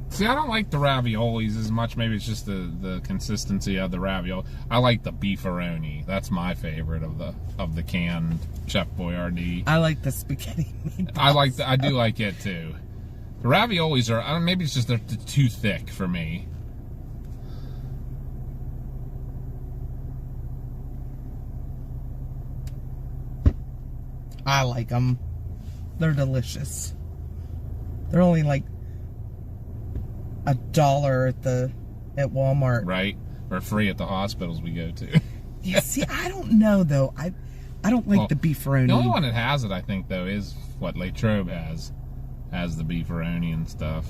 See, I don't like the raviolis as much. Maybe it's just the consistency of the ravioli. I like the beefaroni. That's my favorite of the canned Chef Boyardee. I like the spaghetti meatballs. I do like it too. The raviolis are, I don't know, maybe it's just they're too thick for me. I like them. They're delicious. They're only like $1 at Walmart. Right? Or free at the hospitals we go to. Yeah, see, I don't know though. I don't like the beefaroni. The only one that has it, I think, though, is what Latrobe has the beefaroni and stuff.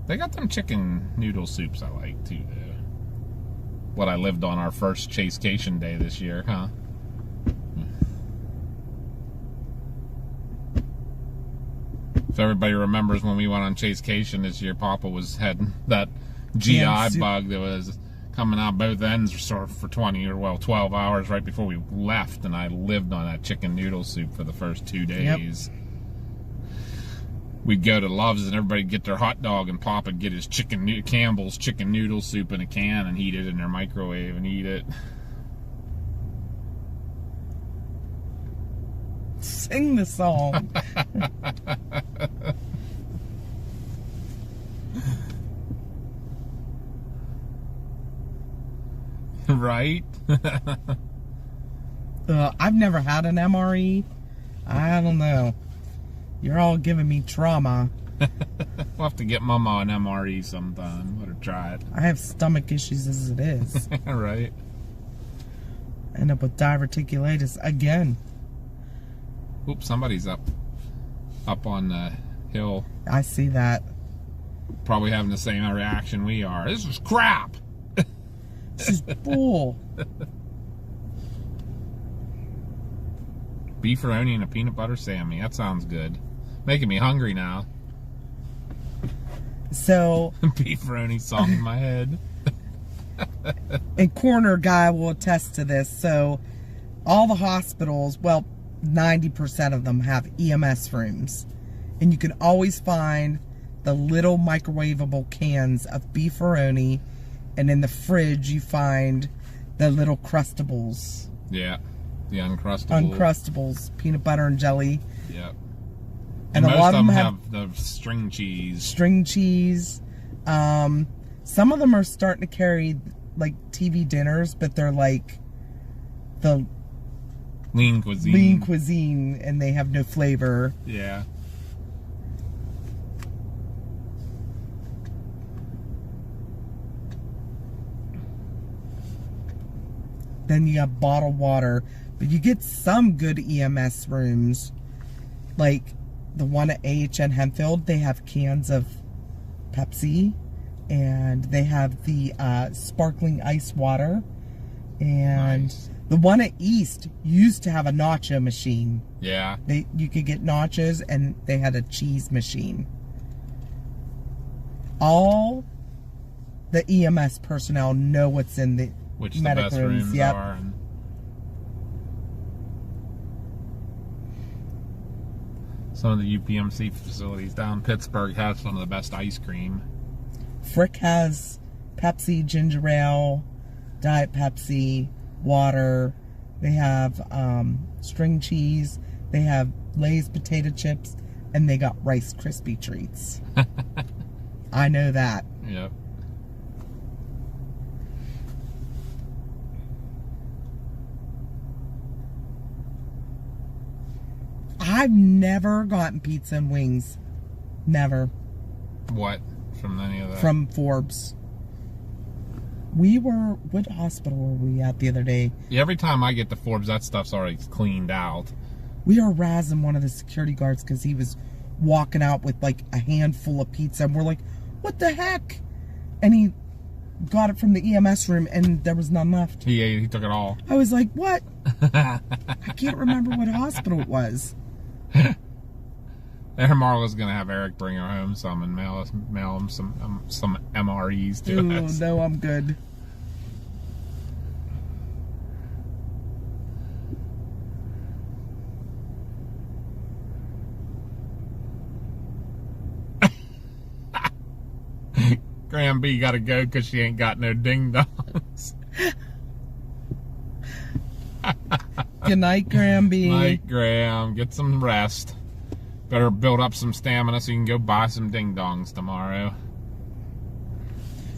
They got them chicken noodle soups I like too, though. What I lived on our first Chasecation day this year, huh? If everybody remembers when we went on Chasecation this year, Papa had that GI bug that was coming out both ends for 12 hours right before we left, and I lived on that chicken noodle soup for the first 2 days. Yep. We'd go to Love's and everybody'd get their hot dog, and Papa'd get his Campbell's chicken noodle soup in a can and heat it in their microwave and eat it. Sing the song. Right? I've never had an MRE. I don't know. You're all giving me trauma. We'll have to get Mama an MRE sometime. Let her try it. I have stomach issues as it is. Right. End up with diverticulitis again. Oops, somebody's up on the hill. I see that. Probably having the same reaction we are. This is crap. This is bull. Beefaroni and a peanut butter Sammy. That sounds good. Making me hungry now. So beefaroni song in my head. And Corner Guy will attest to this. So all the hospitals, well, 90% of them have EMS rooms, and you can always find the little microwavable cans of beefaroni, and in the fridge you find the little Crustables. Yeah, the Uncrustables. Uncrustables, peanut butter and jelly. Yeah. And most a lot of them have the string cheese. String cheese. Some of them are starting to carry like TV dinners, but they're like the lean cuisine. Lean cuisine, and they have no flavor. Yeah. Then you have bottled water, but you get some good EMS rooms, like the one at AHN Hempfield. They have cans of Pepsi, and they have the sparkling ice water. And Nice. the one at East used to have a nacho machine. Yeah. You could get nachos, and they had a cheese machine. All the EMS personnel know what's in the Which the medic best rooms. rooms Yep. are. And some of the UPMC facilities down in Pittsburgh have some of the best ice cream. Frick has Pepsi, ginger ale, Diet Pepsi, water. They have string cheese. They have Lay's potato chips, and they got Rice Krispie treats. I know that. Yep. I've never gotten pizza and wings. Never. What? From any of that? From Forbes. What hospital were we at the other day? Yeah, every time I get to Forbes, that stuff's already cleaned out. We were razzing one of the security guards because he was walking out with like a handful of pizza, and we're like, what the heck? And he got it from the EMS room, and there was none left. He took it all. I was like, what? I can't remember what hospital it was. And Marla's gonna have Eric bring her home some and mail him some MREs to Ooh, us. no, I'm good. Graham B gotta go because she ain't got no ding dongs. Good night, Gramby. Night, Graham. Get some rest. Better build up some stamina so you can go buy some ding dongs tomorrow.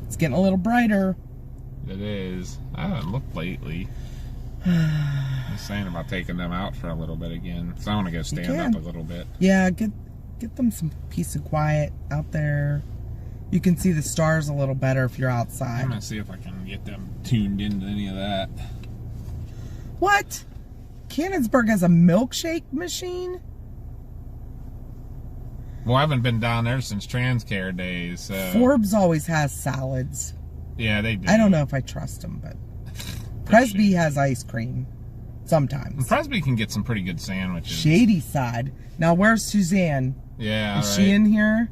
It's getting a little brighter. It is. I haven't looked lately. I was saying about taking them out for a little bit again. So I want to go stand can. up a little bit. Yeah, get them some peace and quiet out there. You can see the stars a little better if you're outside. I'm gonna see if I can get them tuned into any of that. What? Cannonsburg has a milkshake machine? Well, I haven't been down there since Transcare days, so... Forbes always has salads. Yeah, they do. I don't know if I trust them, but Presby has ice cream sometimes. Presby can get some pretty good sandwiches. Shady Side. Now, where's Suzanne? Yeah, Is she in here?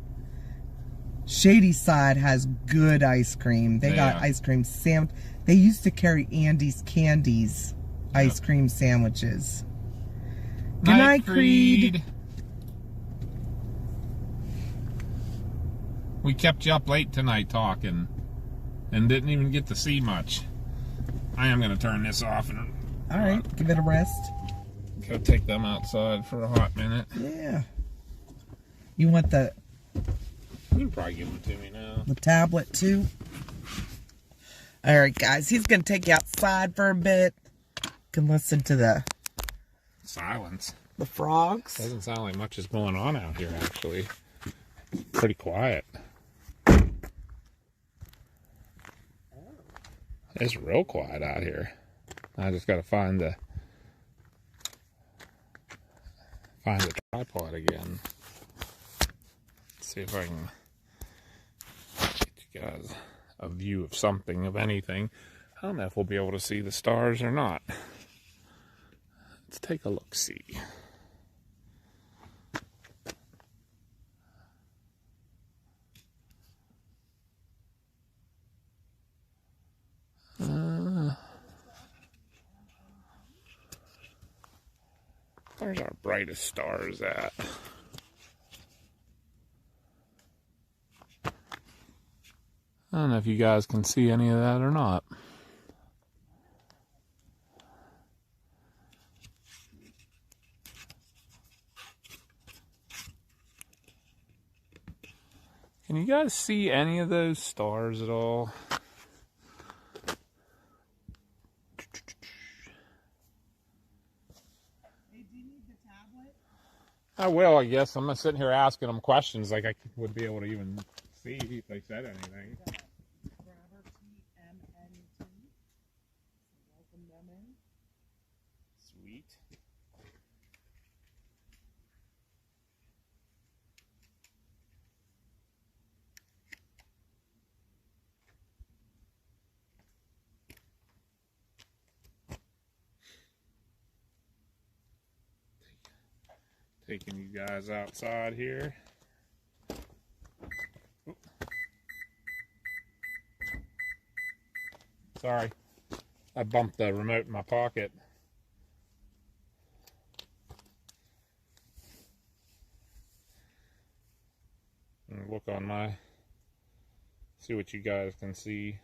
Shady Side has good ice cream. They got Yeah. ice cream sandwich. They used to carry Andy's Candies ice cream sandwiches. Good night, Creed. We kept you up late tonight talking and didn't even get to see much. I am going to turn this off and All right, give it a rest. go take them outside for a hot minute. Yeah. You want the You can probably give them to me now. tablet too? All right, guys. He's going to take you outside for a bit. You can listen to the Silence. frogs. Doesn't sound like much is going on out here, actually. Pretty quiet. It's real quiet out here. I just got to find the tripod again. See if I can get you guys a view of something, of anything. I don't know if we'll be able to see the stars or not. Let's take a look-see. Where's our brightest stars at? I don't know if you guys can see any of that or not. Can you guys see any of those stars at all? I will, I guess. I'm not sitting here asking them questions like I would be able to even see if they said anything. Sweet. Taking you guys outside here. Sorry, I bumped the remote in my pocket. And look on my, see what you guys can see.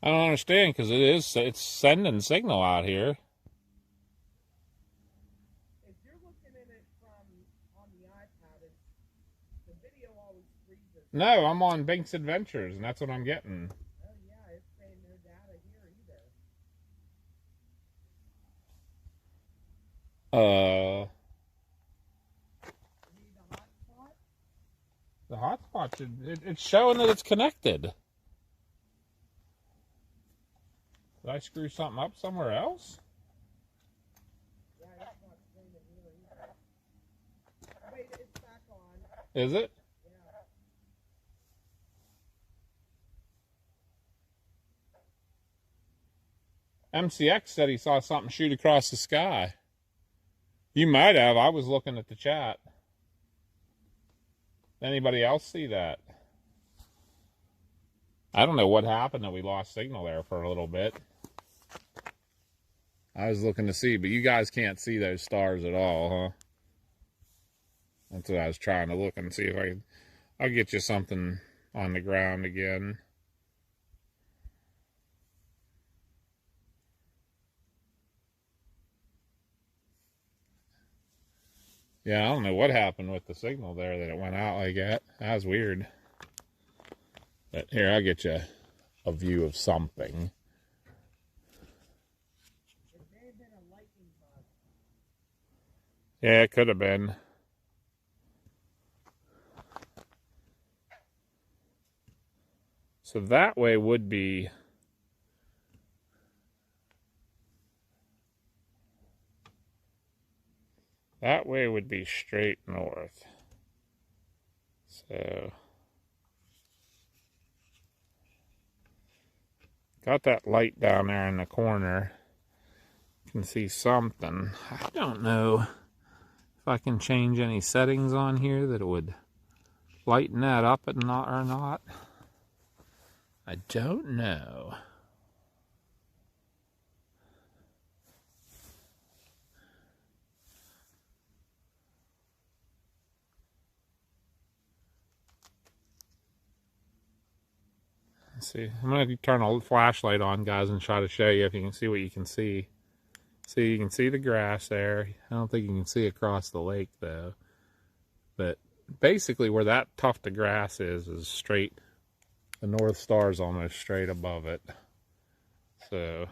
I don't understand because it's sending signal out here. If you're looking at it from on the iPad, the video always freezes. No, I'm on Bink's Adventures, and that's what I'm getting. Oh yeah, it's saying no data here either. Need a hotspot? The hotspot it's showing that it's connected. Did I screw something up somewhere else? Yeah, it's not streaming here either. Wait, it's back on. Is it? Yeah. MCX said he saw something shoot across the sky. You might have. I was looking at the chat. Anybody else see that? I don't know what happened that we lost signal there for a little bit. I was looking to see, but you guys can't see those stars at all, huh? That's what I was trying to look and see if I'll get you something on the ground again. Yeah, I don't know what happened with the signal there that it went out like that. That was weird. But here, I'll get you a view of something. It may have been a lightning bug. Yeah, it could have been. So that way would be... That way would be straight north. So... Got that light down there in the corner. You can see something. I don't know if I can change any settings on here that it would lighten that up or not. I don't know. See, I'm going to turn a flashlight on, guys, and try to show you if you can see what you can see. See, you can see the grass there. I don't think you can see across the lake, though. But basically where that tuft of grass is straight. The North Star's almost straight above it. So...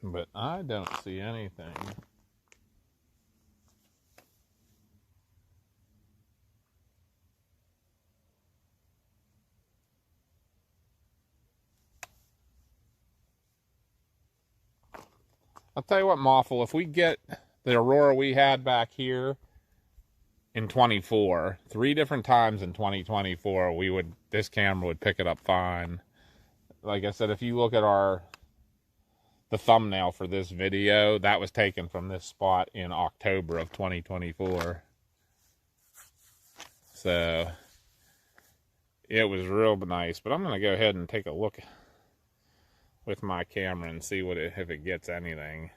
But I don't see anything. I'll tell you what, Moffel, if we get the Aurora we had back here in 24, 3 different times in 2024, this camera would pick it up fine. Like I said, if you look at the thumbnail for this video, that was taken from this spot in October of 2024. So it was real nice, but I'm going to go ahead and take a look with my camera and see if it gets anything.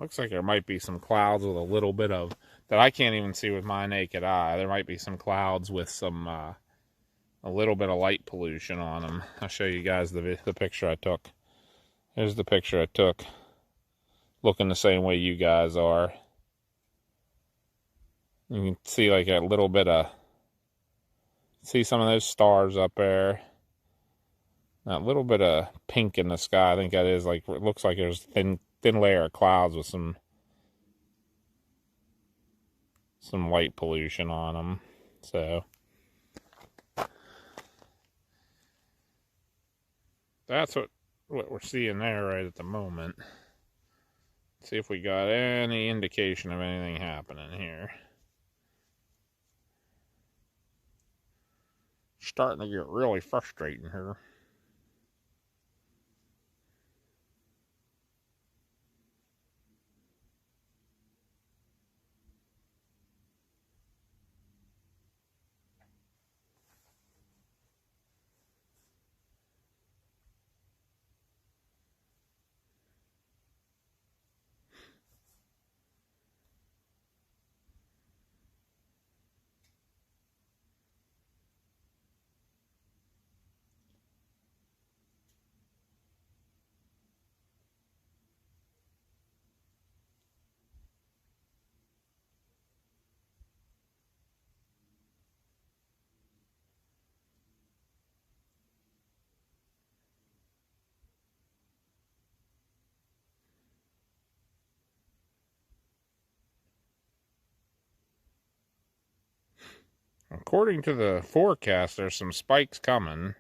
Looks like there might be some clouds with a little bit of, that I can't even see with my naked eye. There might be some clouds with some, a little bit of light pollution on them. I'll show you guys the picture I took. Here's the picture I took. Looking the same way you guys are. You can see like a little bit of, see some of those stars up there. That little bit of pink in the sky, I think that is like, it looks like there's thin layer of clouds with some light pollution on them. So that's what we're seeing there right at the moment. See if we got any indication of anything happening here. Starting to get really frustrating here. According to the forecast, there's some spikes coming.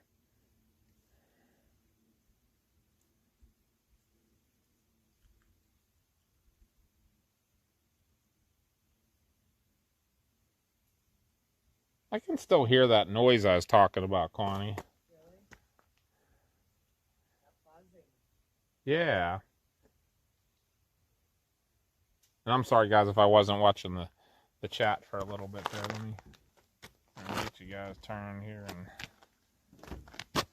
I can still hear that noise I was talking about, Connie. Really? That buzzing. Yeah. And I'm sorry, guys, if I wasn't watching the chat for a little bit there. Let me get you guys turned here. And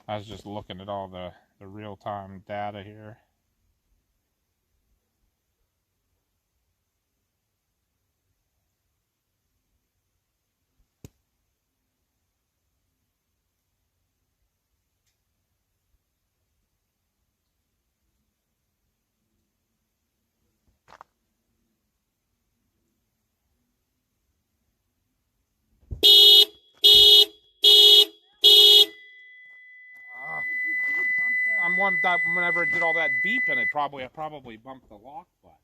I was just looking at all the real-time data here. Whenever it did all that beeping, I probably bumped the lock button.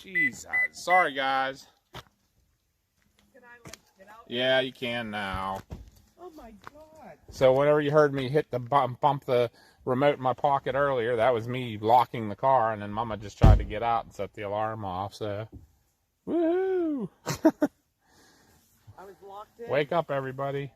Jesus. Sorry, guys. Can I like get out? Yeah, you can now. Oh my God. So whenever you heard me hit the bump the remote in my pocket earlier, that was me locking the car, and then Mama just tried to get out and set the alarm off. So, woohoo! I was locked in. Wake up, everybody.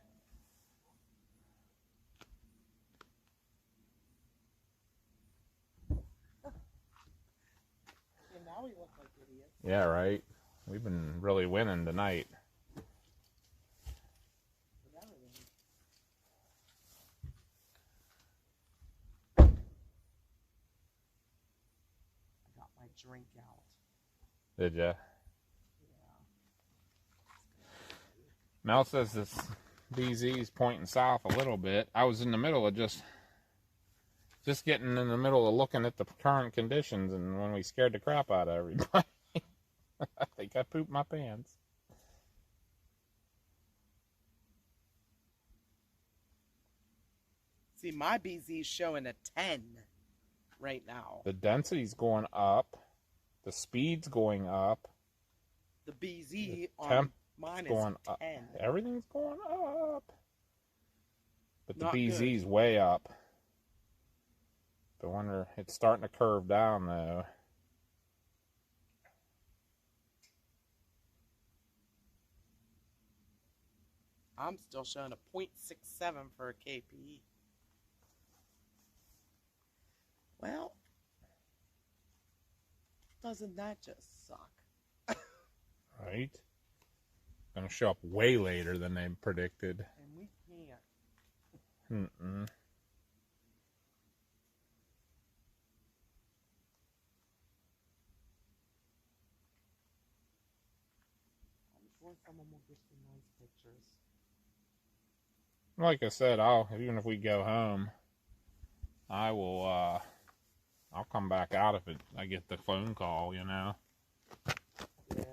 And now we look like idiots. Yeah, right. We've been really winning tonight. I got my drink out. Did ya? Yeah. Mel says this BZ's pointing south a little bit. I was in the middle of just getting in the middle of looking at the current conditions, and when we scared the crap out of everybody, I think I pooped my pants. See, my BZ is showing a 10 right now. The density's going up. The speed's going up. The BZ The on temp mine is going 10. up. Everything's going up. But the Not BZ's good. way up. I wonder, it's starting to curve down though. I'm still showing a 0.67 for a KPE. Well, doesn't that just suck? Right? Gonna show up way later than they predicted. And we can't. Mm-mm. I'm sure someone will get some nice pictures. Like I said, even if we go home, I'll come back out if I get the phone call, you know. Yeah.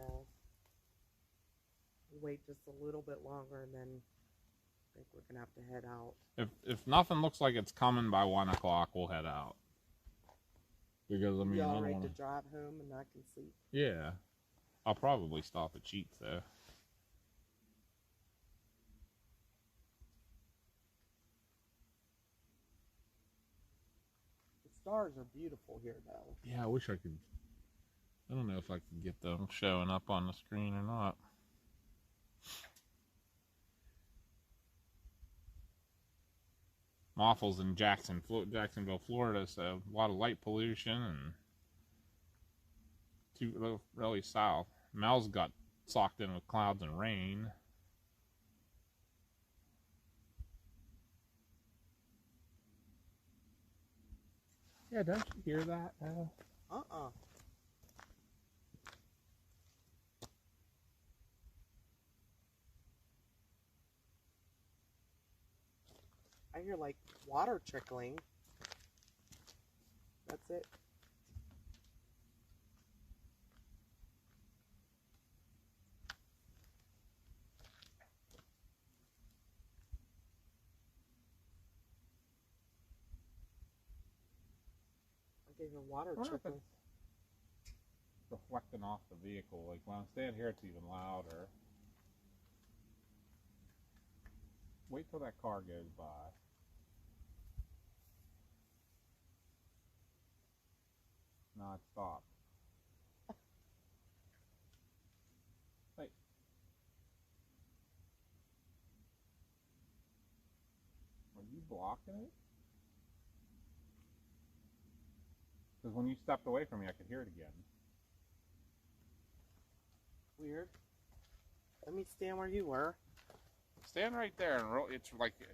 We'll wait just a little bit longer and then I think we're gonna have to head out. If nothing looks like it's coming by 1 o'clock, we'll head out. Because I mean, I Y'all don't ready wanna... to drive home and I can sleep? Yeah, I'll probably stop at Cheats though. The stars are beautiful here though. Yeah, I wish I could. I don't know if I could get them showing up on the screen or not. Waffles in Jacksonville, Florida, so a lot of light pollution and too really south. Mel's got socked in with clouds and rain. Yeah, don't you hear that? Uh-uh. I hear like water trickling. That's it. I can hear water trickling. Reflecting off the vehicle. Like when I'm standing here, it's even louder. Wait till that car goes by. No, it stopped. Wait. Are you blocking it? Because when you stepped away from me, I could hear it again. Weird. Let me stand where you were. Stand right there and roll. It's like a.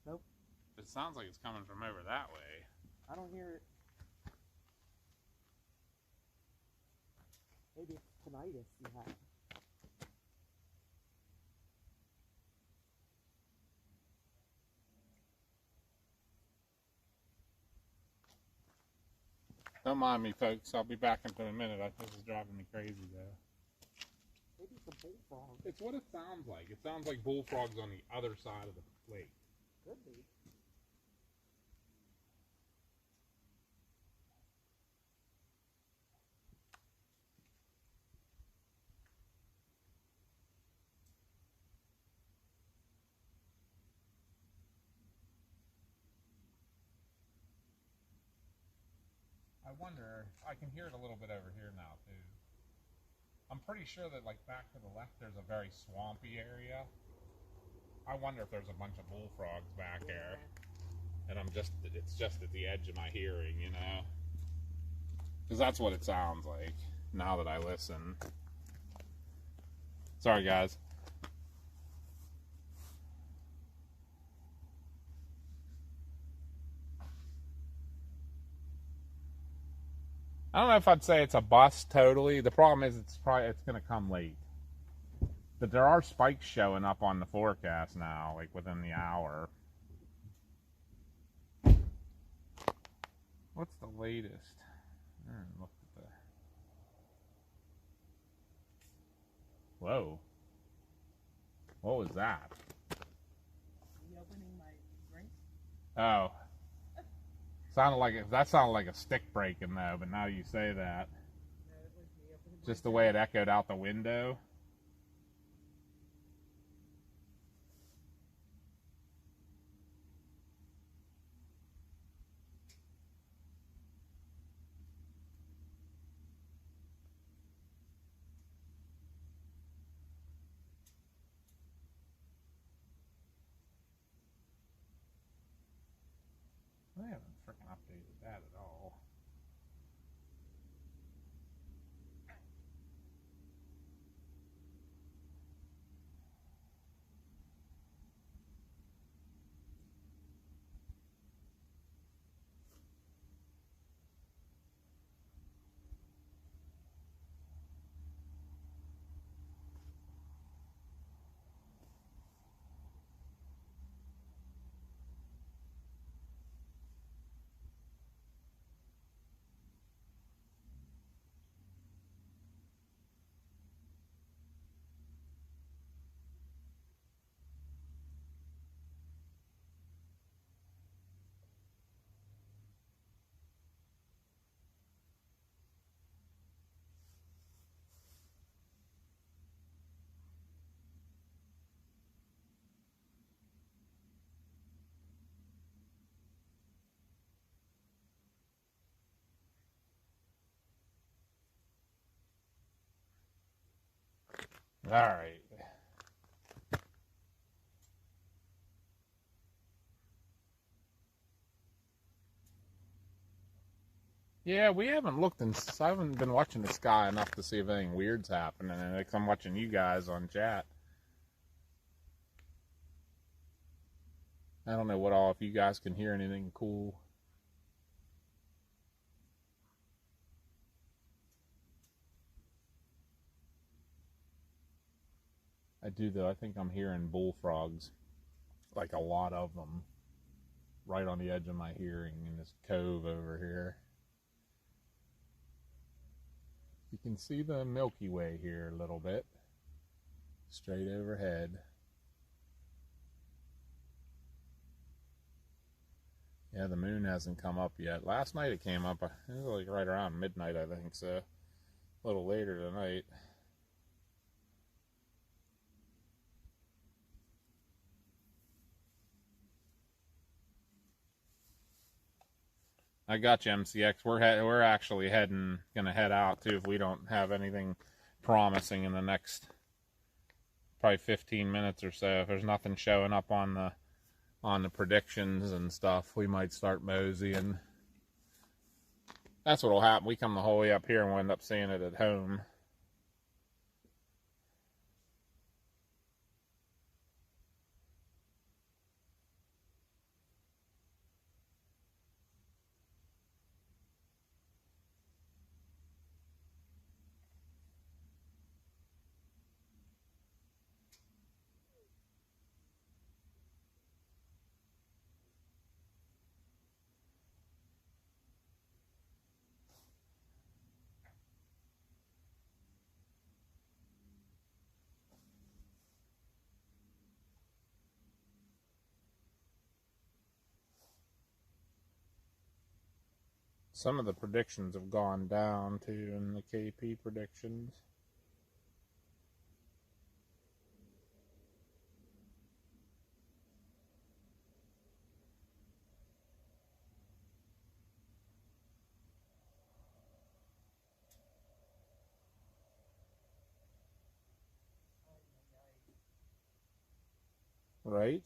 Nope. It sounds like it's coming from over that way. I don't hear it. Maybe it's tinnitus you have. Don't mind me, folks. I'll be back in a minute. This is driving me crazy, though. Maybe it's a bullfrog. It's what it sounds like. It sounds like bullfrogs on the other side of the lake. Could be. I wonder, I can hear it a little bit over here now, too. I'm pretty sure that, like, back to the left, there's a very swampy area. I wonder if there's a bunch of bullfrogs back there. And it's just at the edge of my hearing, you know? Because that's what it sounds like, now that I listen. Sorry, guys. I don't know if I'd say it's a bust totally. The problem is it's going to come late. But there are spikes showing up on the forecast now, like within the hour. What's the latest? Look at the. Whoa. What was that? Reopening my drink. Oh. That sounded like a stick breaking though, but now you say that. No, it was me opening my Just the drink. way it echoed out the window. I haven't freaking updated that at all. All right. Yeah, we haven't looked and I haven't been watching the sky enough to see if anything weird's happening. And I'm watching you guys on chat. I don't know if you guys can hear anything cool. I do though. I think I'm hearing bullfrogs, like a lot of them, right on the edge of my hearing in this cove over here. You can see the Milky Way here a little bit, straight overhead. Yeah, the moon hasn't come up yet. Last night it came up, it was like right around midnight, I think, so a little later tonight. I got you, MCX. We're actually gonna head out too if we don't have anything promising in the next probably 15 minutes or so. If there's nothing showing up on the predictions and stuff, we might start moseying. That's what'll happen. We come the whole way up here and we'll end up seeing it at home. Some of the predictions have gone down too in the KP predictions. Right?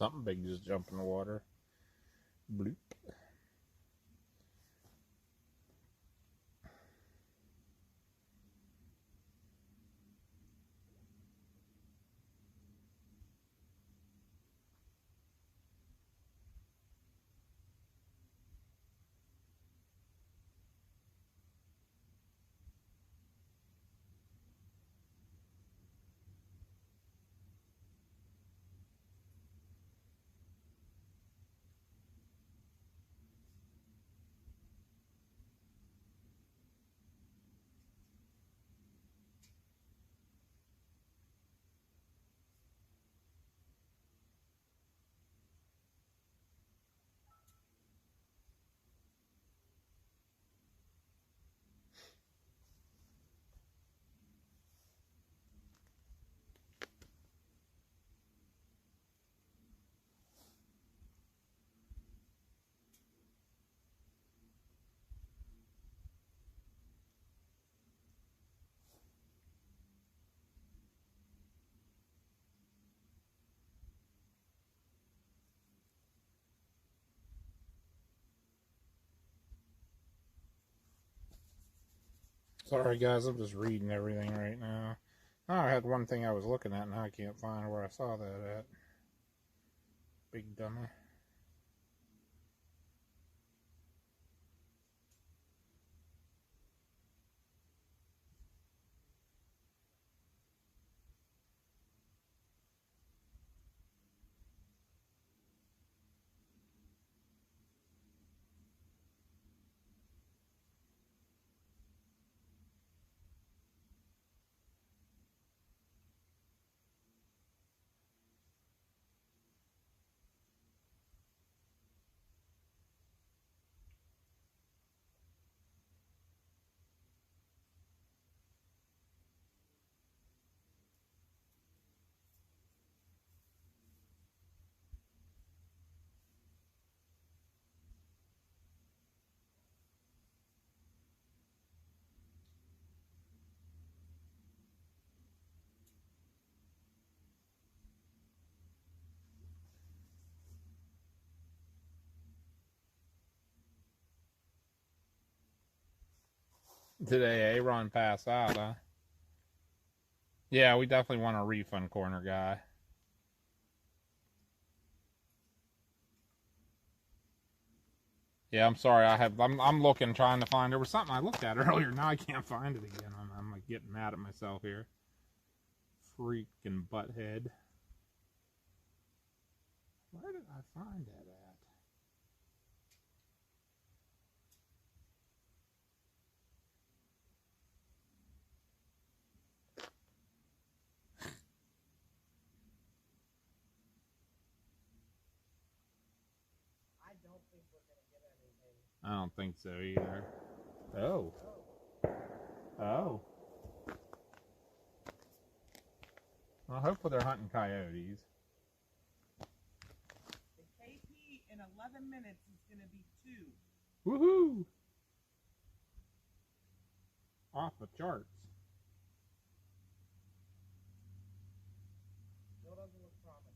Something big just jumped in the water. Bloop. Sorry guys, I'm just reading everything right now. Oh, I had one thing I was looking at, now I can't find where I saw that at. Big dummy. Today, Aaron passed out, huh? Yeah, we definitely want a refund corner guy. Yeah, I'm sorry. I'm looking, trying to find. There was something I looked at earlier. Now I can't find it again. I'm like getting mad at myself here. Freaking butthead. Where did I find that at? I don't think we're going to get anything. I don't think so either. Oh. Oh. Well, hopefully they're hunting coyotes. The KP in 11 minutes is going to be 2. Woohoo! Off the charts. Still doesn't look promising.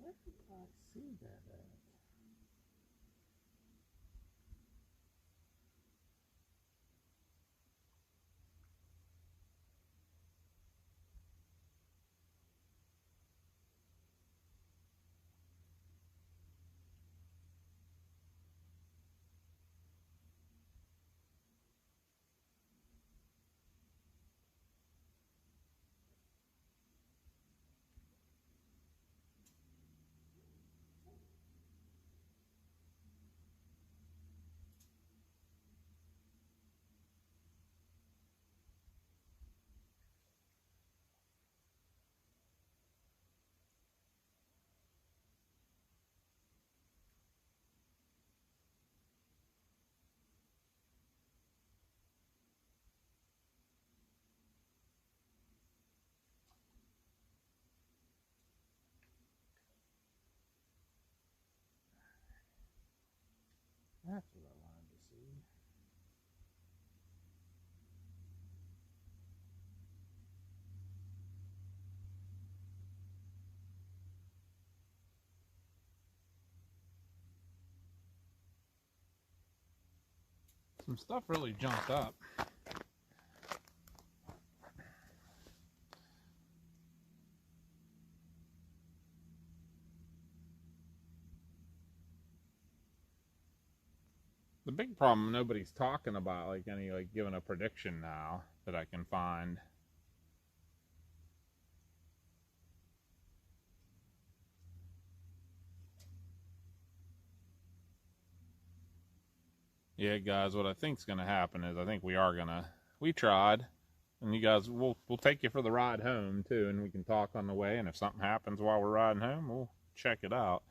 Where did I see that at? Some stuff really jumped up. The big problem nobody's talking about, like giving a prediction now that I can find. Yeah, guys, what I think's gonna happen is I think we tried, and you guys, we'll take you for the ride home too, and we can talk on the way. And if something happens while we're riding home, we'll check it out.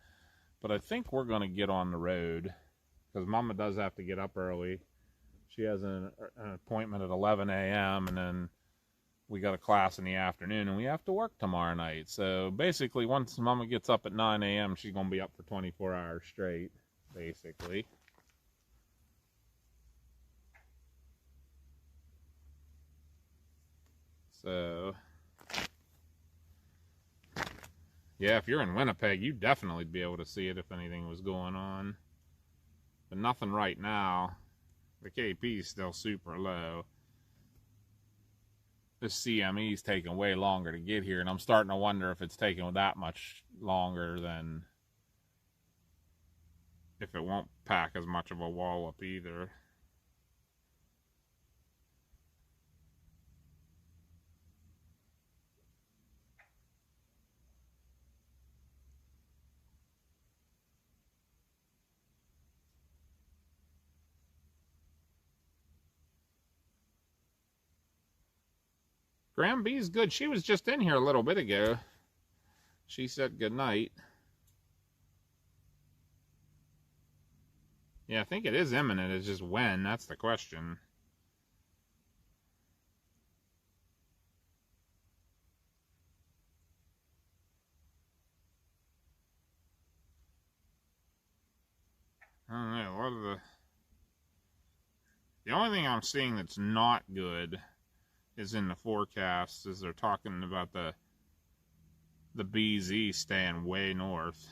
But I think we're gonna get on the road, because Mama does have to get up early. She has an appointment at 11 a.m. and then we got a class in the afternoon, and we have to work tomorrow night. So basically, once Mama gets up at 9 a.m., she's going to be up for 24 hours straight, basically. So, yeah, if you're in Winnipeg, you'd definitely be able to see it if anything was going on. But nothing right now. The KP is still super low. This CME is taking way longer to get here, and I'm starting to wonder if it's taking that much longer than if it won't pack as much of a wallop either. Graham B's good. She was just in here a little bit ago. She said goodnight. Yeah, I think it is imminent. It's just when. That's the question. I don't know. What are the only thing I'm seeing that's not good is in the forecast, is they're talking about the BZ staying way north.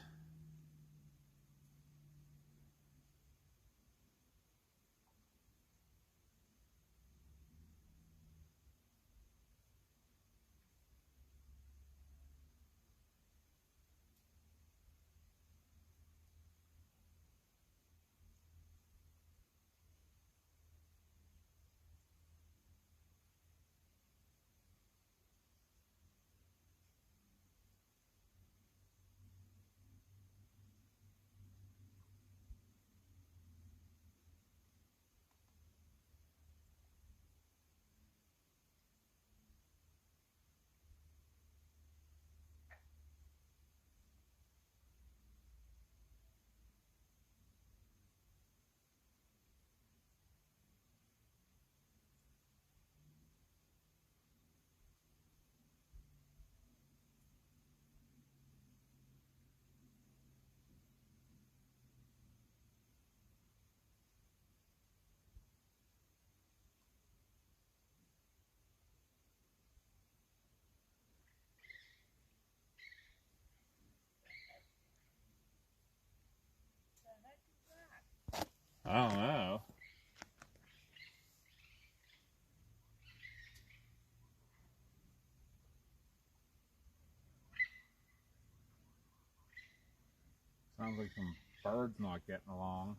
I don't know. Sounds like some birds not getting along.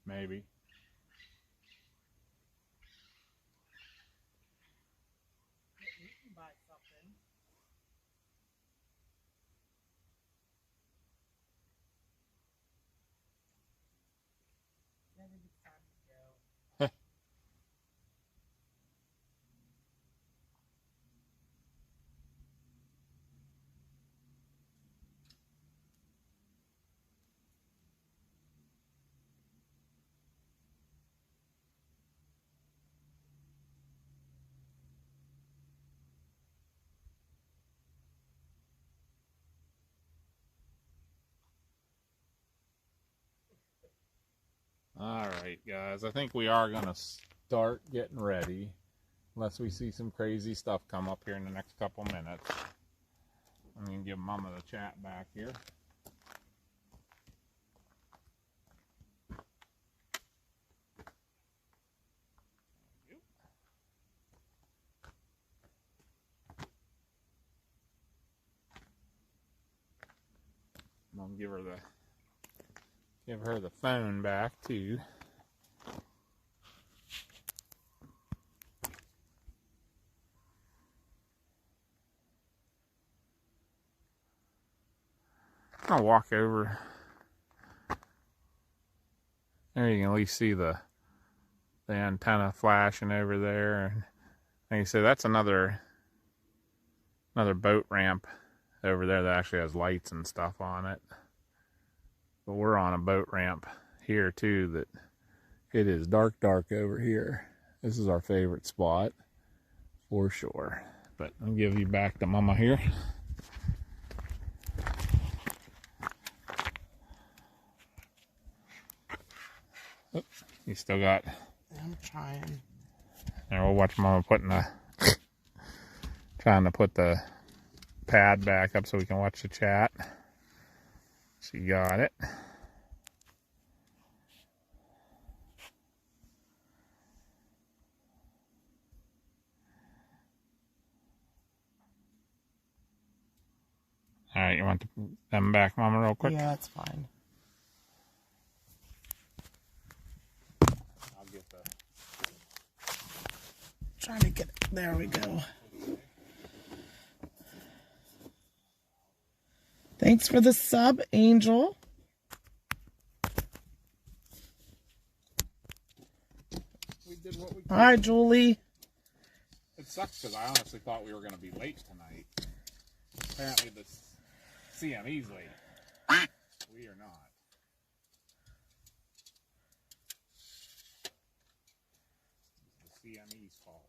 Maybe. You can buy something. Yeah, maybe it's time to go. Alright, guys. I think we are going to start getting ready. Unless we see some crazy stuff come up here in the next couple minutes. I'm going to give Mama the chat back here. I'll give her the phone back too. I'll walk over. There you can at least see the antenna flashing over there. And like you said, that's another boat ramp over there that actually has lights and stuff on it. But we're on a boat ramp here too that it is dark over here. This is our favorite spot for sure. But I'll give you back to Mama here. Oops, you still got. I'm trying. And we'll watch Mama trying to put the pad back up so we can watch the chat. She got it. All right, you want them back, Mama, real quick? Yeah, that's fine. I'll get the. Trying to get it. There we go. Thanks for the sub, Angel. We did what we could. Hi, Julie. It sucks because I honestly thought we were going to be late tonight. Apparently the CME's late. We are not. It's the CME's fault.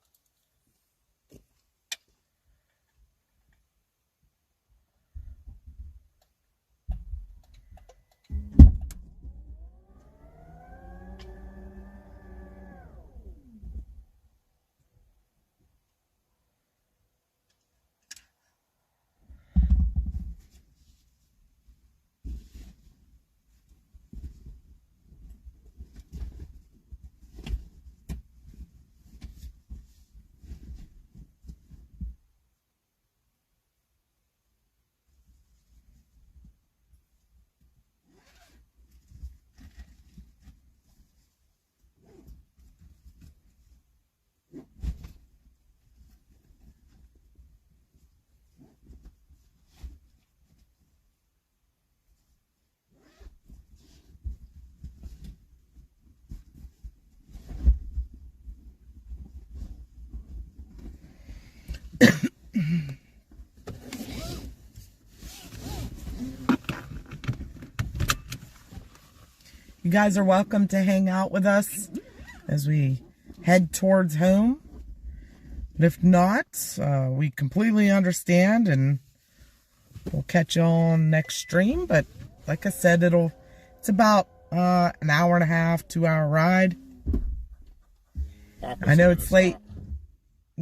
You guys are welcome to hang out with us as we head towards home. But if not, we completely understand, and we'll catch you on next stream. But like I said, it's about an hour and a half, 2-hour ride. Papa's I know gonna it's late. stop.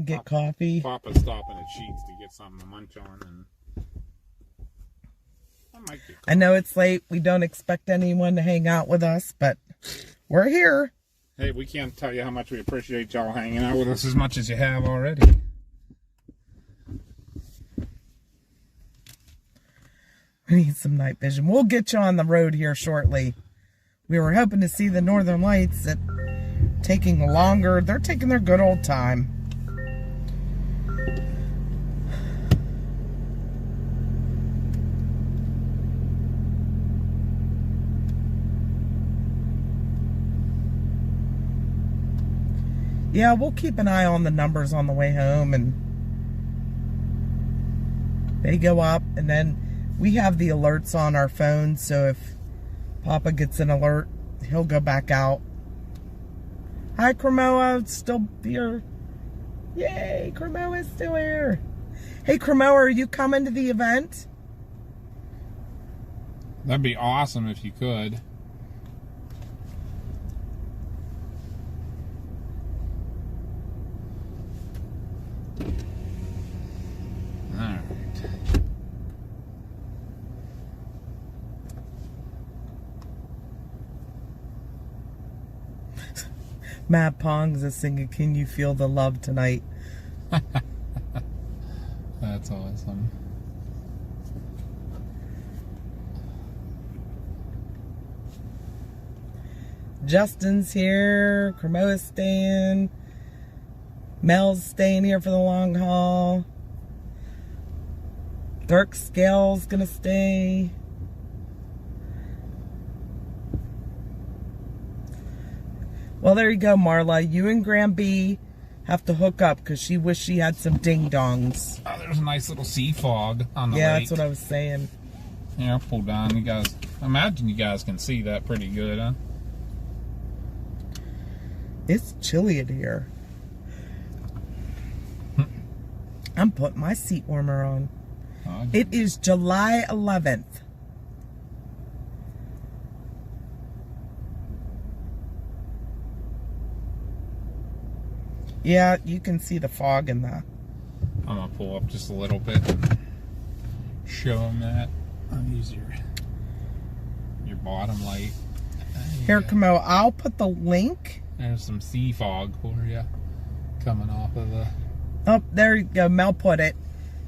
Get coffee. Papa's stopping at Sheets to get something to munch on, and I might get I know it's late. We don't expect anyone to hang out with us, but we're here. Hey, we can't tell you how much we appreciate y'all hanging out with us as much as you have already. We need some night vision. We'll get you on the road here shortly. We were hoping to see the Northern Lights. That taking longer. They're taking their good old time. Yeah, we'll keep an eye on the numbers on the way home, and they go up, and then we have the alerts on our phone, so if Papa gets an alert, he'll go back out. Hi, Cremoa, still here. Yay, Cremoa's still here. Hey, Cremoa, are you coming to the event? That'd be awesome if you could. Matt Pong's is singing, "Can You Feel the Love Tonight?" That's awesome. Justin's here. Cremoa's staying. Mel's staying here for the long haul. Dark Scale's gonna stay. Well, there you go, Marla. You and Graham B have to hook up because she wished she had some ding-dongs. Oh, there's a nice little sea fog on the Yeah, lake. that's what I was saying. Yeah, I'll pull down. You guys, I imagine you guys can see that pretty good, huh? It's chilly in here. I'm putting my seat warmer on. Oh, It is July 11th. Yeah, you can see the fog in the... I'm gonna pull up just a little bit and show them that. I'll use your bottom light. Here, Camo, I'll put the link. There's some sea fog for you coming off of the... Oh, there you go. Mel put it.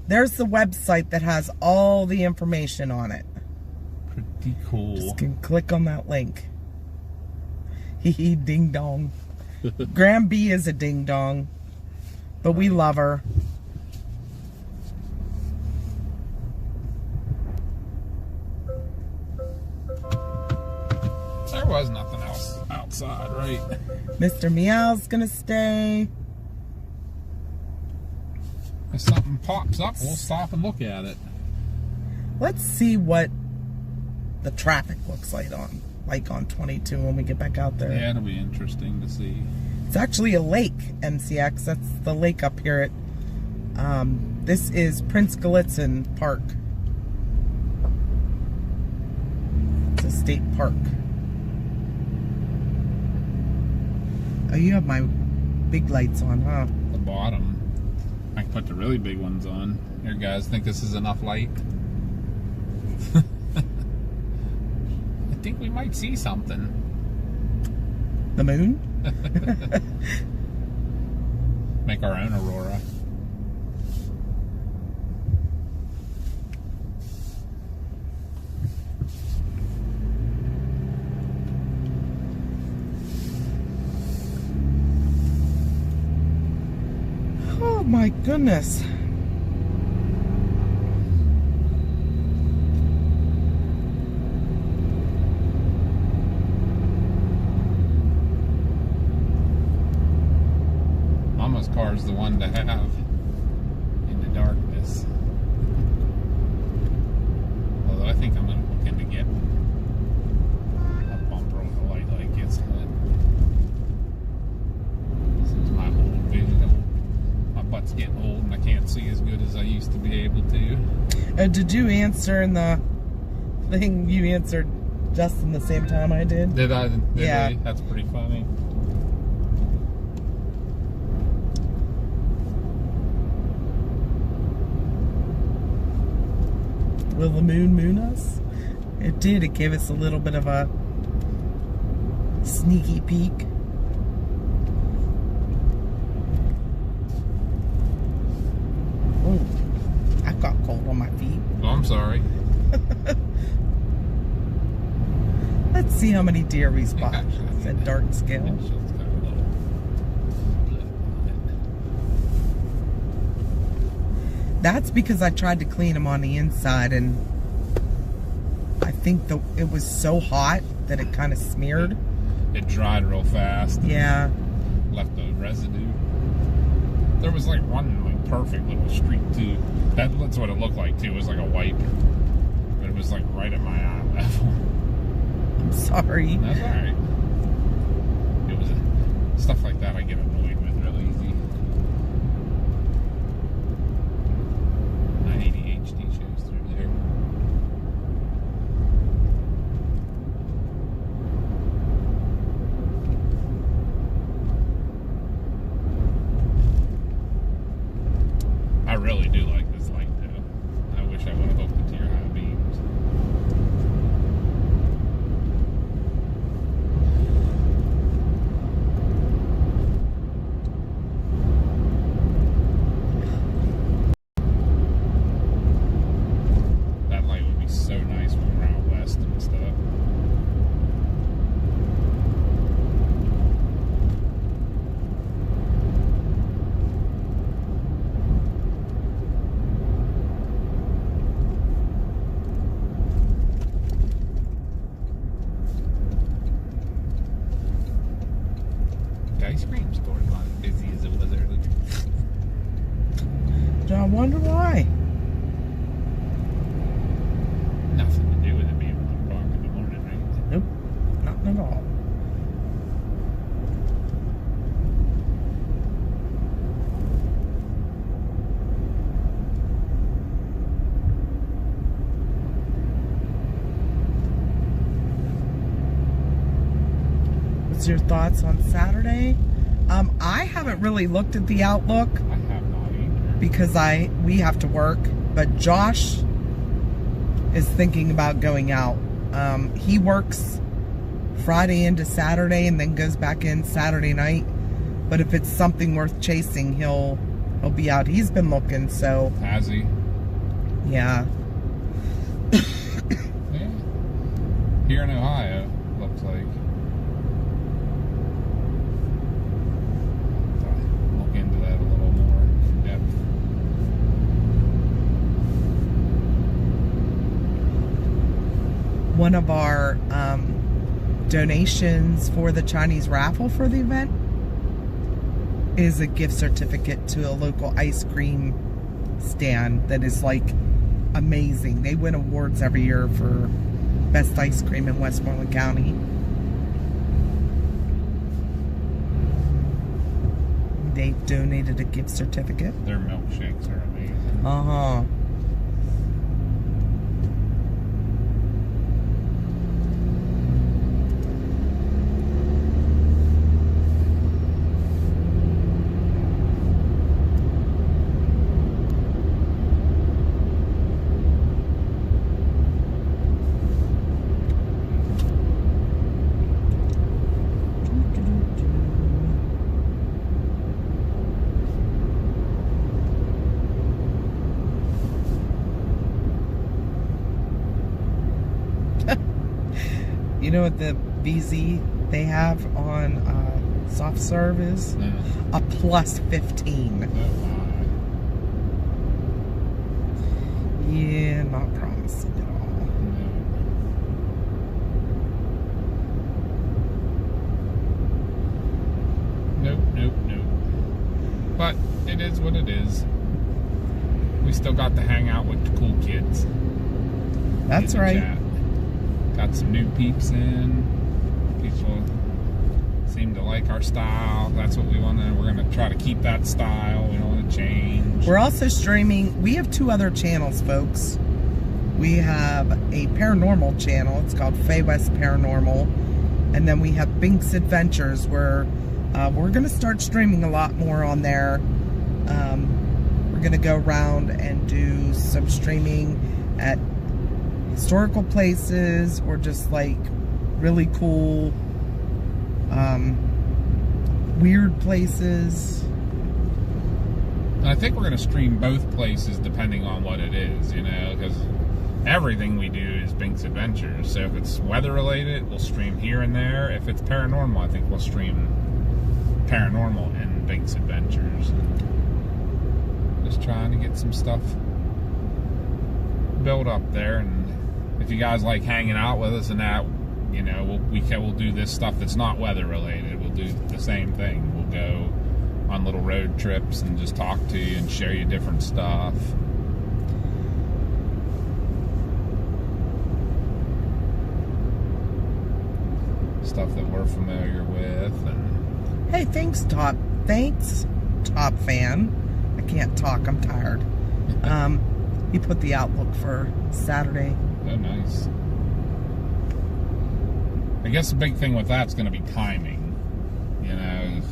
There's the website that has all the information on it. Pretty cool. Just can click on that link. Hee hee, ding dong. Graham B is a ding dong, but we love her. There was nothing else outside, right? Mr. Meow's gonna stay. If something pops up, we'll stop and look at it. Let's see what the traffic looks like on 22 when we get back out there. Yeah, it'll be interesting to see. It's actually a lake, MCX. That's the lake up here at, this is Prince Gallitzin Park. It's a state park. Oh, you have my big lights on, huh? The bottom. I can put the really big ones on. Here, guys, think this is enough light? I think we might see something. The moon? Make our own aurora. Oh my goodness. Mama's car is the one to have in the darkness. Although I think I'm looking to get a bumper with a light like it's lit. This is my old vision. My butt's getting old and I can't see as good as I used to be able to. Did you answer in the thing? You answered Justin the same time I did? Did I? Yeah. That's pretty funny. Will the moon moon us? It did. It gave us a little bit of a sneaky peek. Oh, I got cold on my feet. Oh, I'm sorry. Let's see how many deer we spot. Actually, It's a dark scale. Windshield's got a little blip on That's because I tried to clean them on the inside, and I think it was so hot that it kind of smeared. it. It dried real fast. Yeah. Left the residue. There was like one like perfect little streak too. That's what it looked like too. It was like a wipe, but it was like right at my eye level. I'm sorry. That's all right. It was stuff like that I get annoyed with real easy. My ADHD shows through there. I really do like this light though. I wish I would have hooked it to your high beams. ice cream store is not as busy as it was earlier. I wonder why. Nothing to do with it being 1 o'clock in the morning, right? Nope, nothing at all. What's your thoughts on Saturday? I haven't really looked at the Outlook I have not either. because we have to work, but Josh is thinking about going out. He works Friday into Saturday and then goes back in Saturday night. But if it's something worth chasing, he'll be out. He's been looking, so Has he? yeah. Yeah. Here in Ohio, looks like. Look into that a little more in depth. One of our donations for the Chinese raffle for the event is a gift certificate to a local ice cream stand that is like amazing. They win awards every year for best ice cream in Westmoreland County. They donated a gift certificate. Their milkshakes are amazing. Uh-huh. You know what the BZ they have on soft serve is? No. A plus 15. Yeah, not promising at all. Nope. But it is what it is. We still got to hang out with the cool kids. That's In the right. chat. Got some new peeps in. People seem to like our style. That's what we want to. We're going to try to keep that style. We don't want to change. We're also streaming. We have 2 other channels, folks. We have a paranormal channel. It's called Faye West Paranormal. And then we have Bink's Adventures, where we're going to start streaming a lot more on there. We're going to go around and do some streaming at historical places or just like really cool weird places. I think we're going to stream both places depending on what it is, you know, because everything we do is Bink's Adventures. So if it's weather related, we'll stream here and there. If it's paranormal, I think we'll stream paranormal and Bink's Adventures. Just trying to get some stuff built up there, and if you guys like hanging out with us and that, you know, we'll do this stuff that's not weather related. We'll do the same thing. We'll go on little road trips and just talk to you and share you different stuff. Stuff that we're familiar with. And Hey, thanks, Top Fan. I can't talk, I'm tired. He put the Outlook for Saturday. oh, nice. I guess the big thing with that's going to be timing. You know,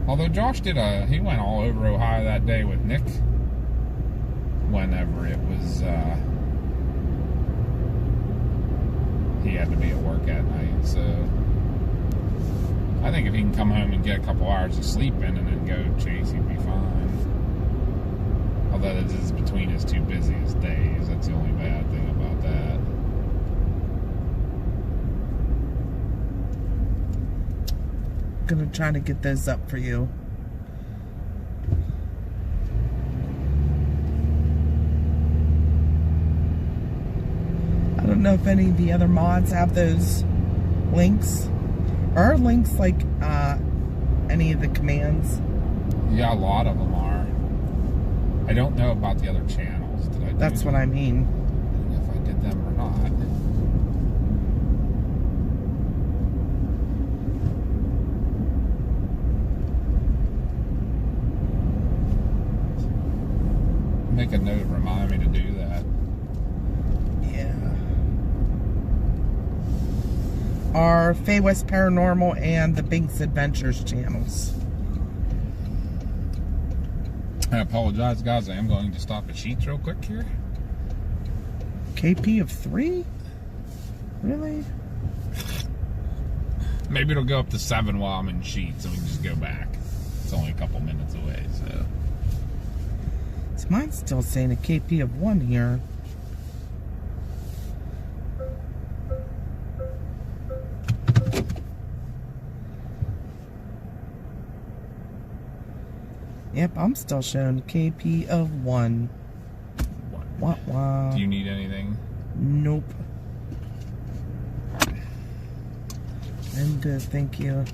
although Josh he went all over Ohio that day with Nick. Whenever it was, he had to be at work at night, so I think if he can come home and get a couple hours of sleep in and then go chase, he'd be fine. Although this is between his 2 busiest days, that's the only bad thing about that. Gonna try to get those up for you. I don't know if any of the other mods have those links. Our links like any of the commands? Yeah, a lot of them are. I don't know about the other channels. Did I do That's what I mean. if I did them or not. Make a note, remind me to do that. Yeah. Our Fay West Paranormal and the Binks Adventures channels. I apologize, guys. I am going to stop at Sheets real quick here. KP of 3? Really? Maybe it'll go up to 7 while I'm in Sheets, and we can just go back. It's only a couple minutes away, so. So mine's still saying a KP of 1 here. Yep, I'm still showing KP of 1. What? Do you need anything? Nope. I'm good, thank you.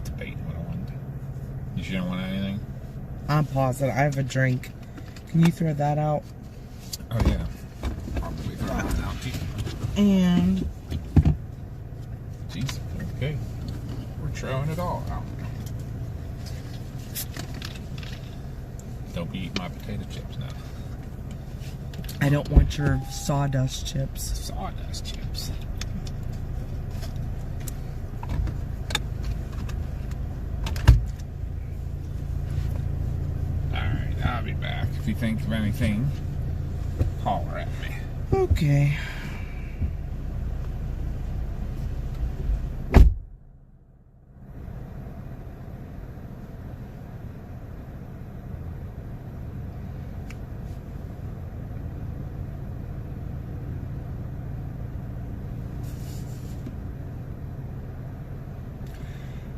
Debate what I want. You sure don't want anything? I'm positive. I have a drink. Can you throw that out? Oh, yeah. Probably throw that out too. And Jeez, okay. We're throwing it all out. Don't be eating my potato chips now. I don't want your sawdust chips. Sawdust chips. Alright, I'll be back. If you think of anything, holler at me. Okay.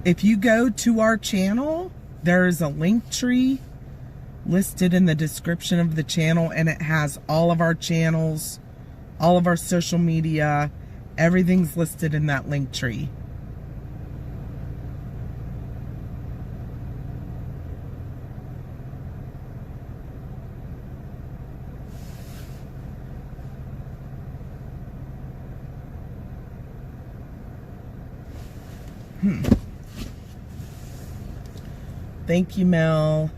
If you go to our channel, there's a link tree listed in the description of the channel, and it has all of our channels, all of our social media, everything's listed in that link tree. Thank you, Mel.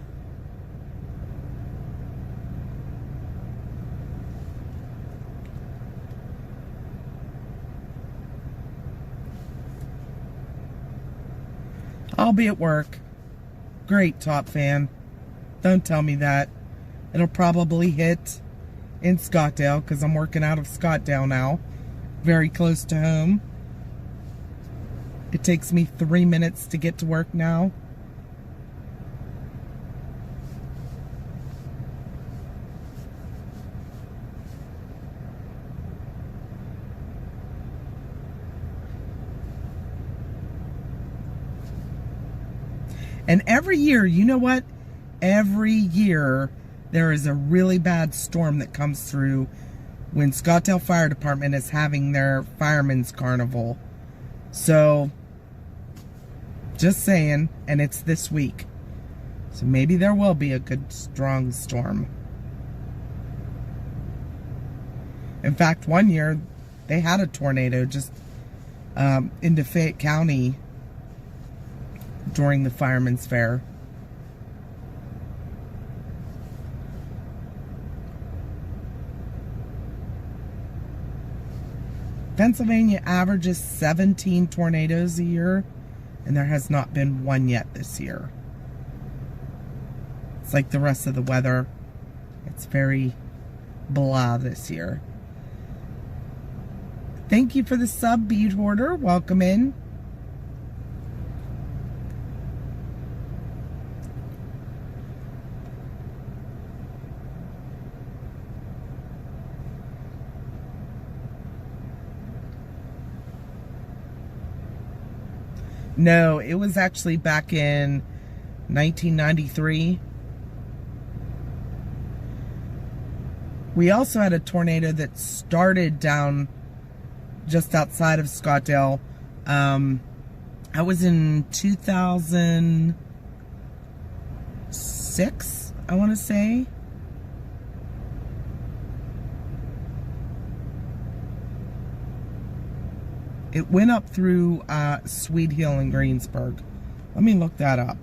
I'll be at work. Great, Top Fan. Don't tell me that. It'll probably hit in Scottsdale because I'm working out of Scottsdale now. Very close to home. It takes me 3 minutes to get to work now. And every year, you know what? Every year, there is a really bad storm that comes through when Scottsdale Fire Department is having their Fireman's Carnival. So, just saying, and it's this week. So maybe there will be a good, strong storm. In fact, one year, they had a tornado just into Fayette County during the Fireman's Fair. Pennsylvania averages 17 tornadoes a year, and there has not been one yet this year. It's like the rest of the weather. It's very blah this year. Thank you for the sub, Bead Hoarder. Welcome in. No, it was actually back in 1993. We also had a tornado that started down just outside of Scottsdale, I was in 2006, I want to say. It went up through Sweet Hill in Greensburg. Let me look that up.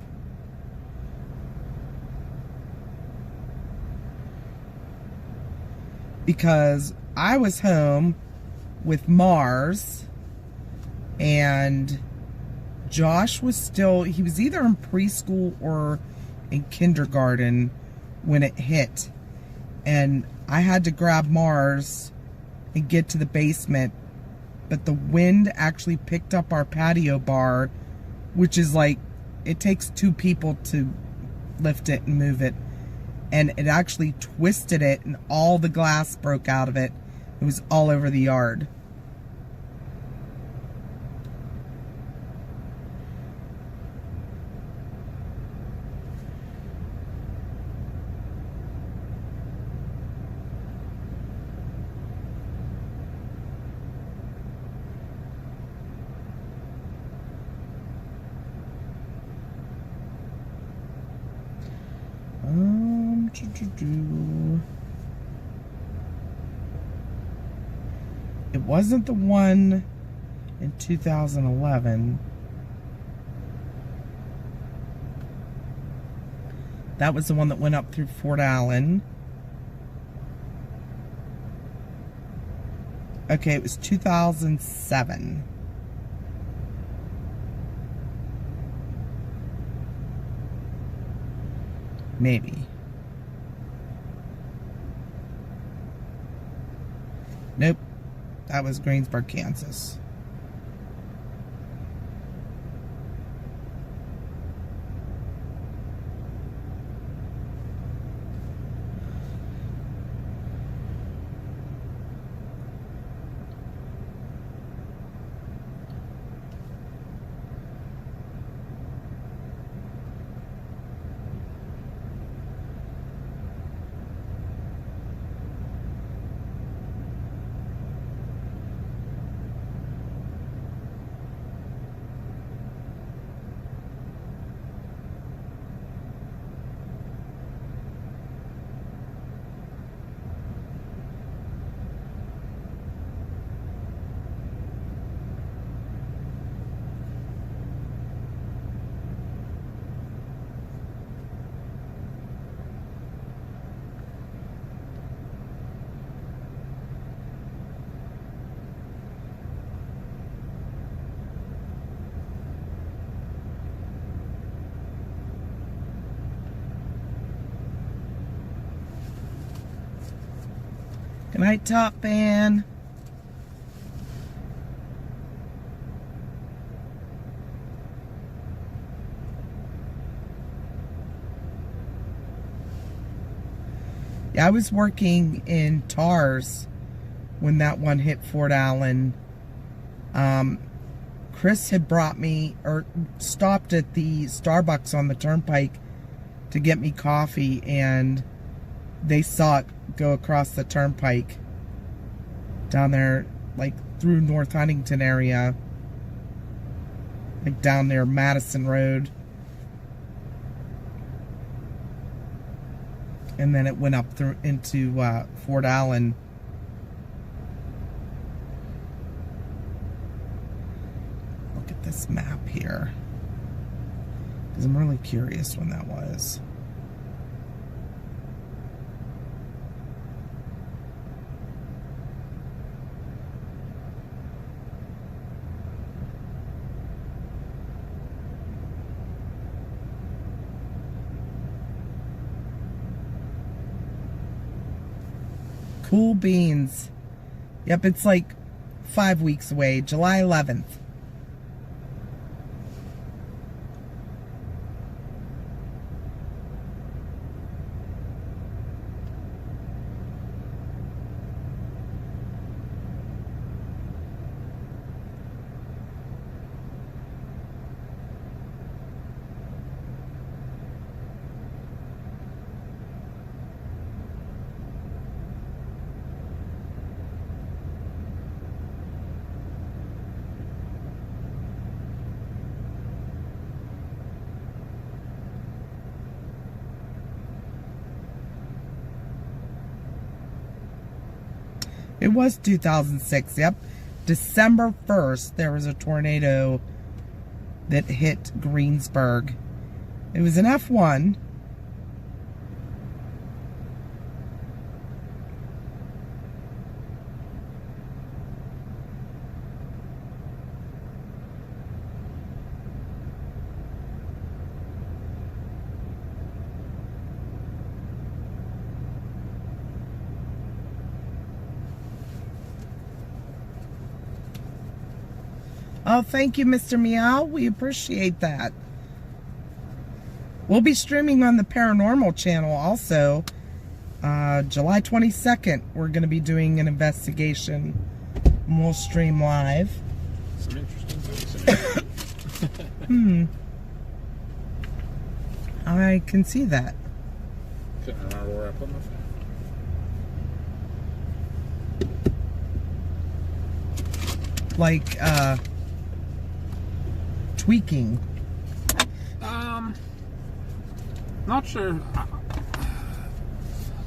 Because I was home with Mars, and Josh was still, he was either in preschool or in kindergarten when it hit. And I had to grab Mars and get to the basement. But the wind actually picked up our patio bar, which is like, it takes 2 people to lift it and move it. And it actually twisted it, and all the glass broke out of it. It was all over the yard. It wasn't the one in 2011. That was the one that went up through Fort Allen. Okay, it was 2007. Maybe. Nope. That was Greensburg, Kansas. Good night, Top Fan. Yeah, I was working in TARS when that one hit Fort Allen. Chris had brought me, or stopped at the Starbucks on the Turnpike to get me coffee, and they saw it go across the Turnpike down there, like through North Huntington area, like down near Madison Road. And then it went up through into Fort Allen. Look at this map here, because I'm really curious when that was. Cool beans. Yep, it's like 5 weeks away, July 11th. It was 2006, yep. December 1st, there was a tornado that hit Greensburg. It was an F1. Oh, thank you, Mr. Meow. We appreciate that. We'll be streaming on the Paranormal channel also. July 22nd, we're going to be doing an investigation. And we'll stream live. Some interesting things. I can see that. Couldn't remember where I put my phone. Like, tweaking. Not sure.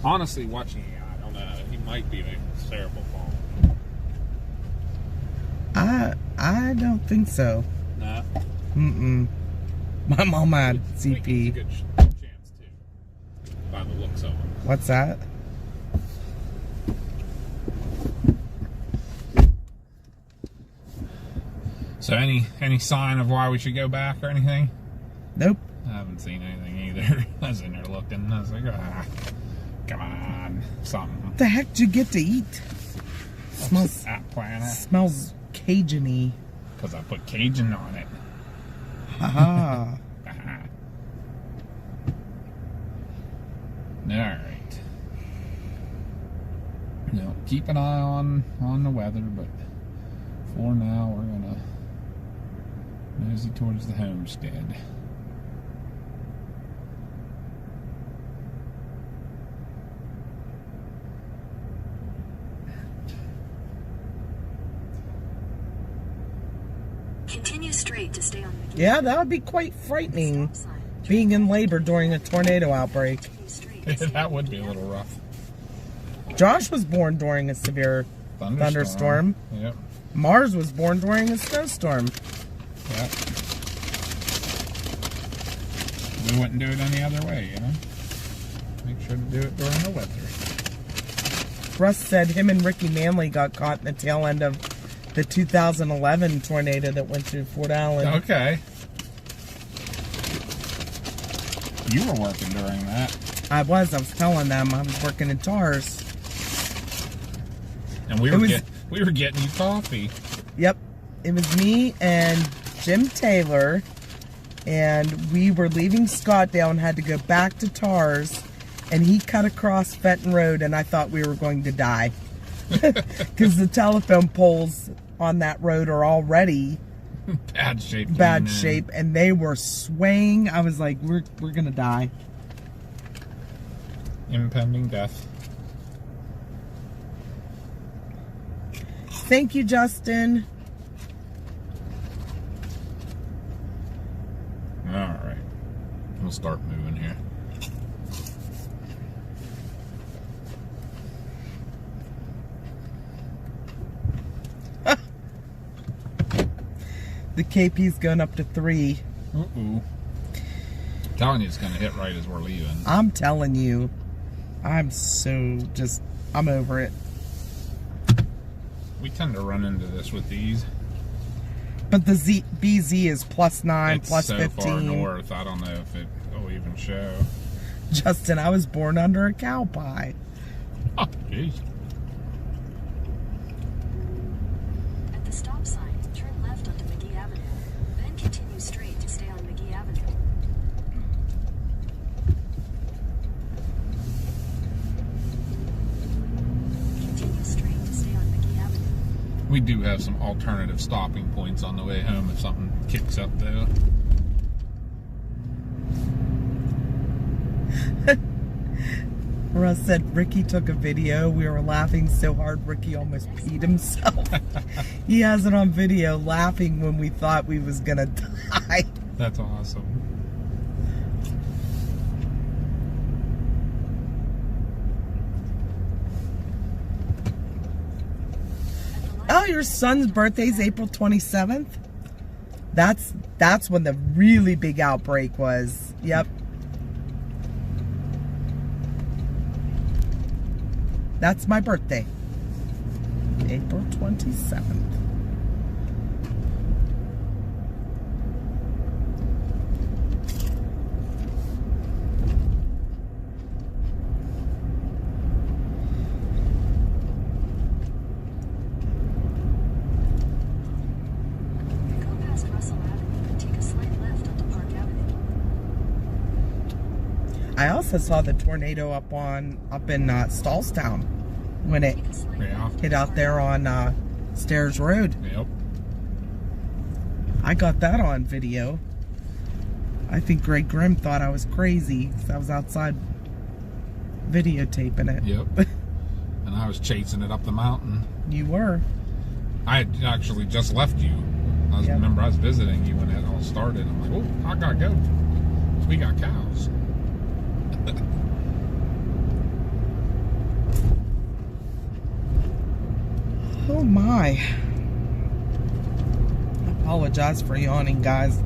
Honestly, watching it, I don't know. He might be a cerebral fall. I don't think so. Nah. My mom had Tweaking's a CP. good chance too. By the looks of him. What's that? So any sign of why we should go back or anything? Nope. I haven't seen anything either. I was in there looking. I was like, come on, something. What the heck did you get to eat? Smells At Planet. smells Cajun-y. Because I put Cajun on it. Haha. Alright. Now, keep an eye on the weather, but for now, we're going to mosey towards the homestead. Continue straight to stay on McGee. Yeah, that would be quite frightening. Stop sign. Being in labor during a tornado outbreak. Continue straight to stay That on would be a McGee little Avenue. rough. Josh was born during a severe thunderstorm. Yep. Mars was born during a snowstorm. Yep. We wouldn't do it any other way, you know? Make sure to do it during the weather. Russ said him and Ricky Manley got caught in the tail end of the 2011 tornado that went through Fort Allen. Okay. You were working during that. I was telling them I was working in TARS. And we It were, was- we were getting you coffee. Yep. It was me and Jim Taylor, and we were leaving Scottsdale and had to go back to TARS, and he cut across Fenton Road, and I thought we were going to die. Because the telephone poles on that road are already Bad shape. bad leaning. shape, and they were swaying. I was like, we're gonna die. Impending death. Thank you, Justin. Alright. We'll start moving here. The KP's going up to 3. Uh-oh. Telling you it's going to hit right as we're leaving. I'm telling you, I'm over it. We tend to run into this with these. But the BZ is +9, It's plus so 15. far north, I don't know if it will even show. Justin, I was born under a cow pie. Oh, jeez. At the stop sign, turn left onto McGee Avenue. Then continue straight to stay on McGee Avenue. Continue straight to stay on McGee Avenue. We do have some alternative stopping points on the way home if something kicks up, though. Russ said Ricky took a video. We were laughing so hard Ricky almost peed himself. He has it on video laughing when we thought we was gonna die. That's awesome. your son's birthday's April 27th? That's when the really big outbreak was. Yep. That's my birthday. April 27th. Go past Russell Avenue and take a slight left onto Park Avenue. I also saw the tornado up in Stallstown when it Take a slight Yeah. left hit out there on Stairs Road. Yep. I got that on video. I think Greg Grimm thought I was crazy because I was outside videotaping it. Yep. And I was chasing it up the mountain. You were. I had actually just left you. Yep. Remember, I was visiting you when it all started. I'm like, oh, I gotta go. We got cows. Oh my. I apologize for yawning, guys.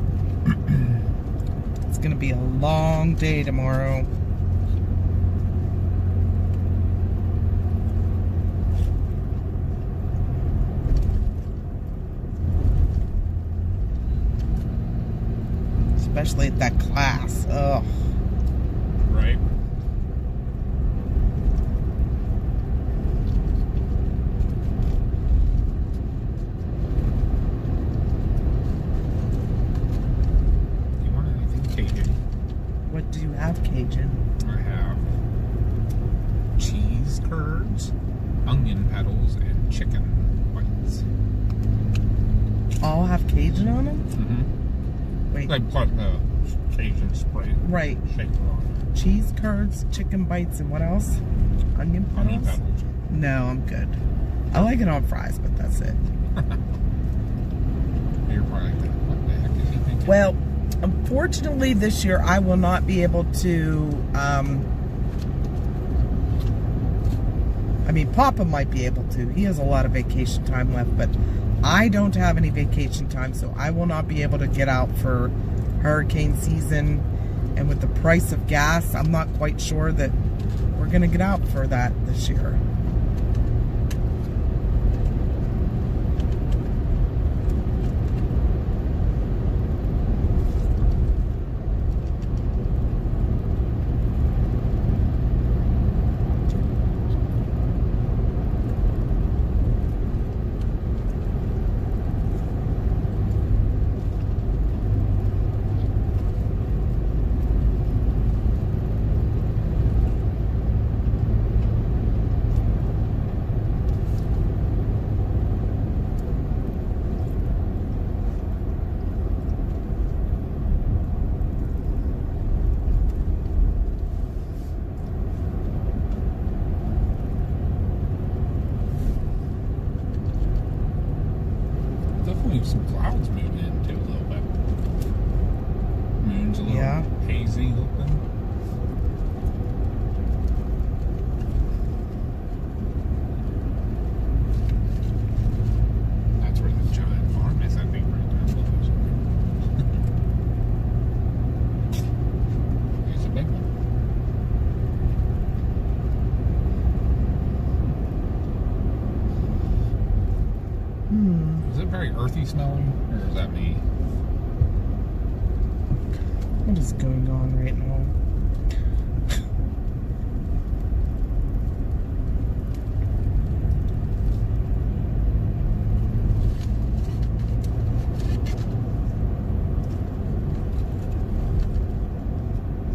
It's gonna be a long day tomorrow. Especially at that class. Ugh. Right. Do you want anything Cajun? What do you have, Cajun? I have cheese curds, onion petals, and chicken bites. All have Cajun on them? Mm-hmm. Wait, They put the Cajun spray right. shaker on Cheese curds, chicken bites, and what else? Onion it. petals? Onion petals. No, I'm good. I like it on fries, but that's it. You're probably like, what the heck is he thinking? Well, unfortunately, this year I will not be able to. I mean, Papa might be able to. He has a lot of vacation time left, but I don't have any vacation time, so I will not be able to get out for hurricane season. And with the price of gas, I'm not quite sure that we're going to get out for that this year. Definitely some clouds moving in too a little bit. Moon's a little Yeah. hazy looking. That's where the giant farm is, I think, right there. It's a big one. Is it very earthy smelling, or is that me? What is going on right now?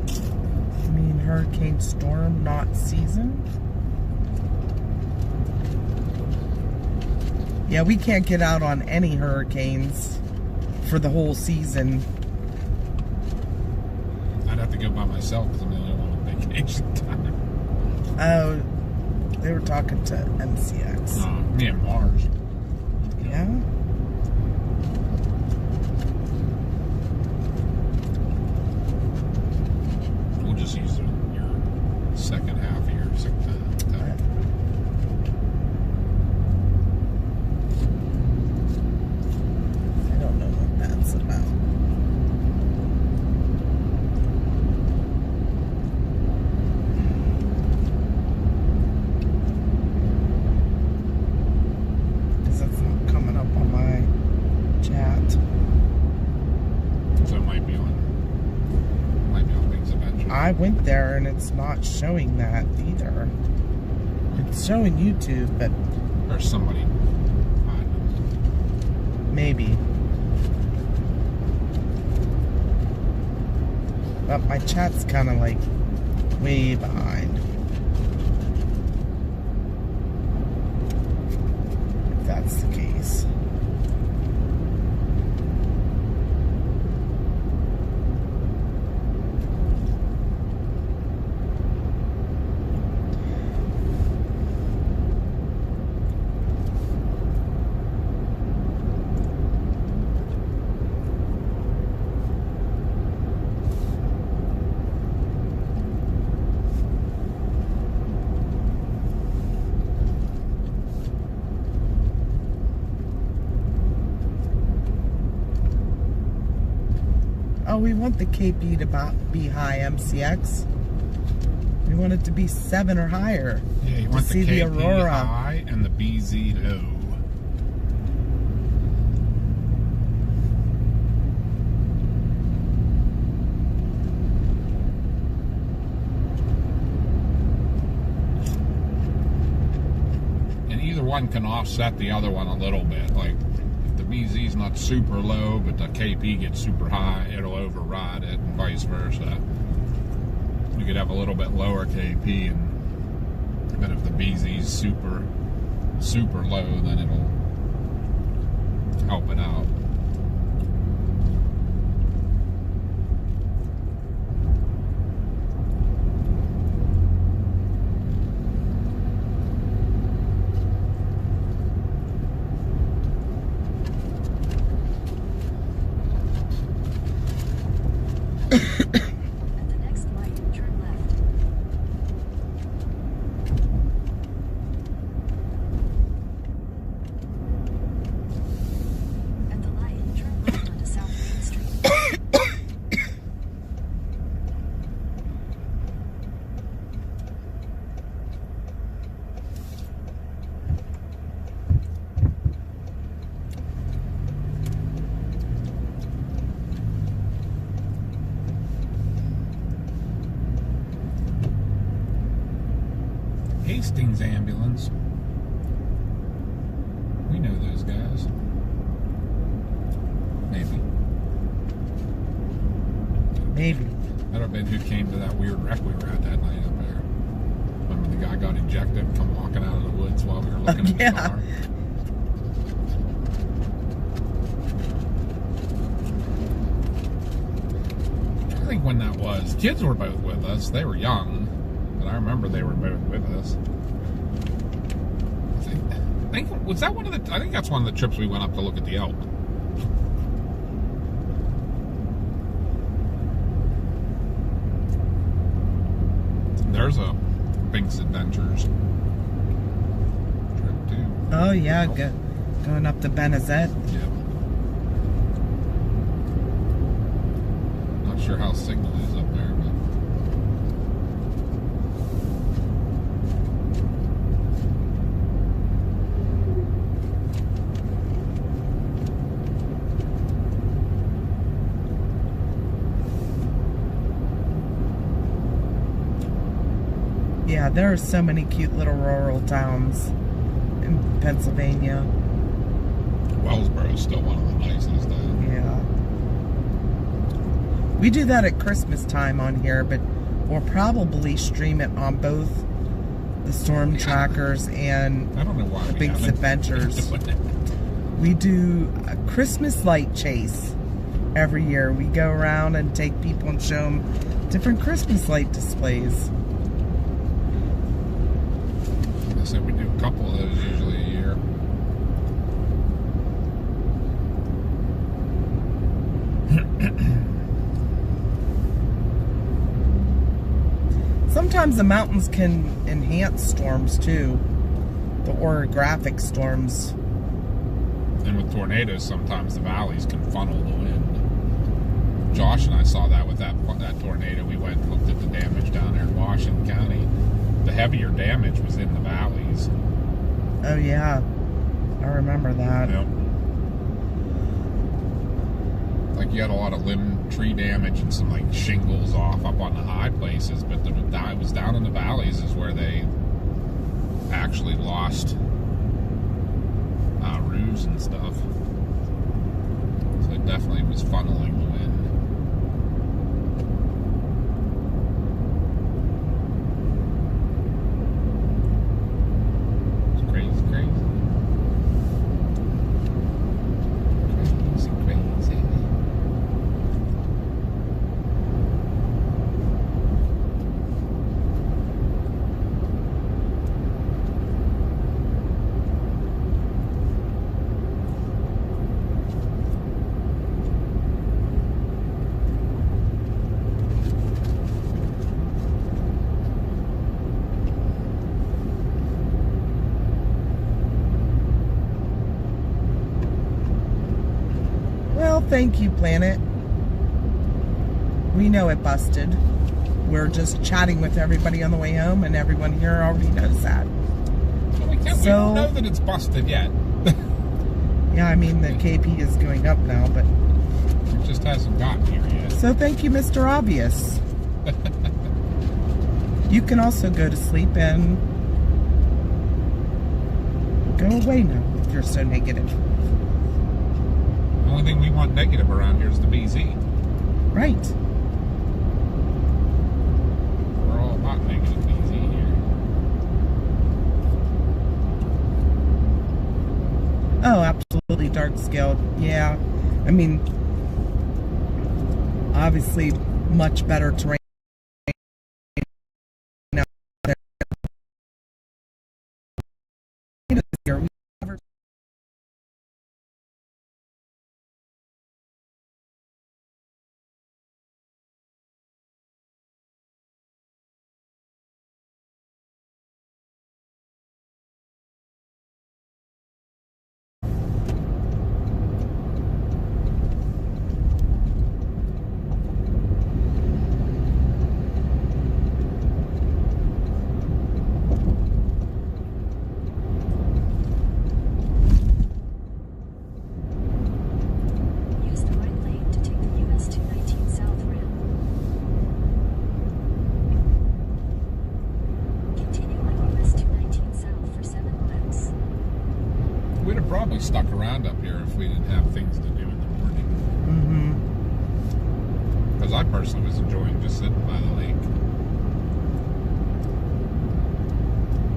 I mean, hurricane storm, not season? Yeah, we can't get out on any hurricanes for the whole season. I'd have to go by myself because I'm the only one on vacation time. Oh, they were talking to MCX. Me and Mars. Yeah? We'll just use your second half of your sick time. I went there and it's not showing that either. It's showing YouTube, but There's somebody. maybe. But my chat's kind of like way behind. If that's the case. Oh, we want the KP to be high, MCX. We want it to be 7 or higher. Yeah, you to want see the the KP Aurora. high and the BZ low. And either one can offset the other one a little bit. Like, if the BZ's not super low, but the KP gets super high, it'll override it, and vice versa. You could have a little bit lower KP, and but if the BZ's super low, then it'll help it out. At the next light, turn left. At the light, turn left onto South Main Street. Hastings ambulance. We know those guys. Maybe. Maybe. That'd have been who came to that weird wreck we were at that night up there. Remember the guy got ejected, come walking out of the woods while we were looking at Yeah. the car? I think when that was, kids were both with us. They were young, but I remember they were both with us. I think was that one of the? I think that's one of the trips we went up to look at the elk. There's a Binks Adventures trip too. Oh, yeah, going up to Benazet. Yeah. Not sure how signal is up there, but Yeah, there are so many cute little rural towns in Pennsylvania. Wellsboro is still one of the nicest. Yeah. We do that at Christmas time on here, but we'll probably stream it on both the Storm Trackers and I don't know why the we Binks haven't Adventures. been doing it. We do a Christmas light chase every year. We go around and take people and show them different Christmas light displays. I said we do a couple of those usually a year. Sometimes the mountains can enhance storms too. The orographic storms. And with tornadoes, sometimes the valleys can funnel the wind. Josh and I saw that with that tornado. We went and looked at the damage down there in Washington County. The heavier damage was in the valleys. Oh yeah, I remember that. Yep. Like you had a lot of limb tree damage and some like shingles off up on the high places, but it was down in the valleys is where they actually lost roofs and stuff. So it definitely was funneling the wind. It's crazy, crazy. Well, thank you, Planet. We know it busted. We're just chatting with everybody on the way home, and everyone here already knows that. Well, we don't know that it's busted yet. Yeah, I mean, the KP is going up now, but... It just hasn't gotten here yet. So thank you, Mr. Obvious. You can also go to sleep and go away now if you're so negative. The only thing we want negative around here is the BZ. Right. We're all about negative BZ here. Oh, absolutely dark scale. Yeah. I mean, obviously much better terrain now. Use the right lane to take the US 219 South ramp. Continue on US 219 South for 7 miles. We'd have probably stuck around up here if we didn't have things to do in the morning. Because I personally was enjoying just sitting by the lake.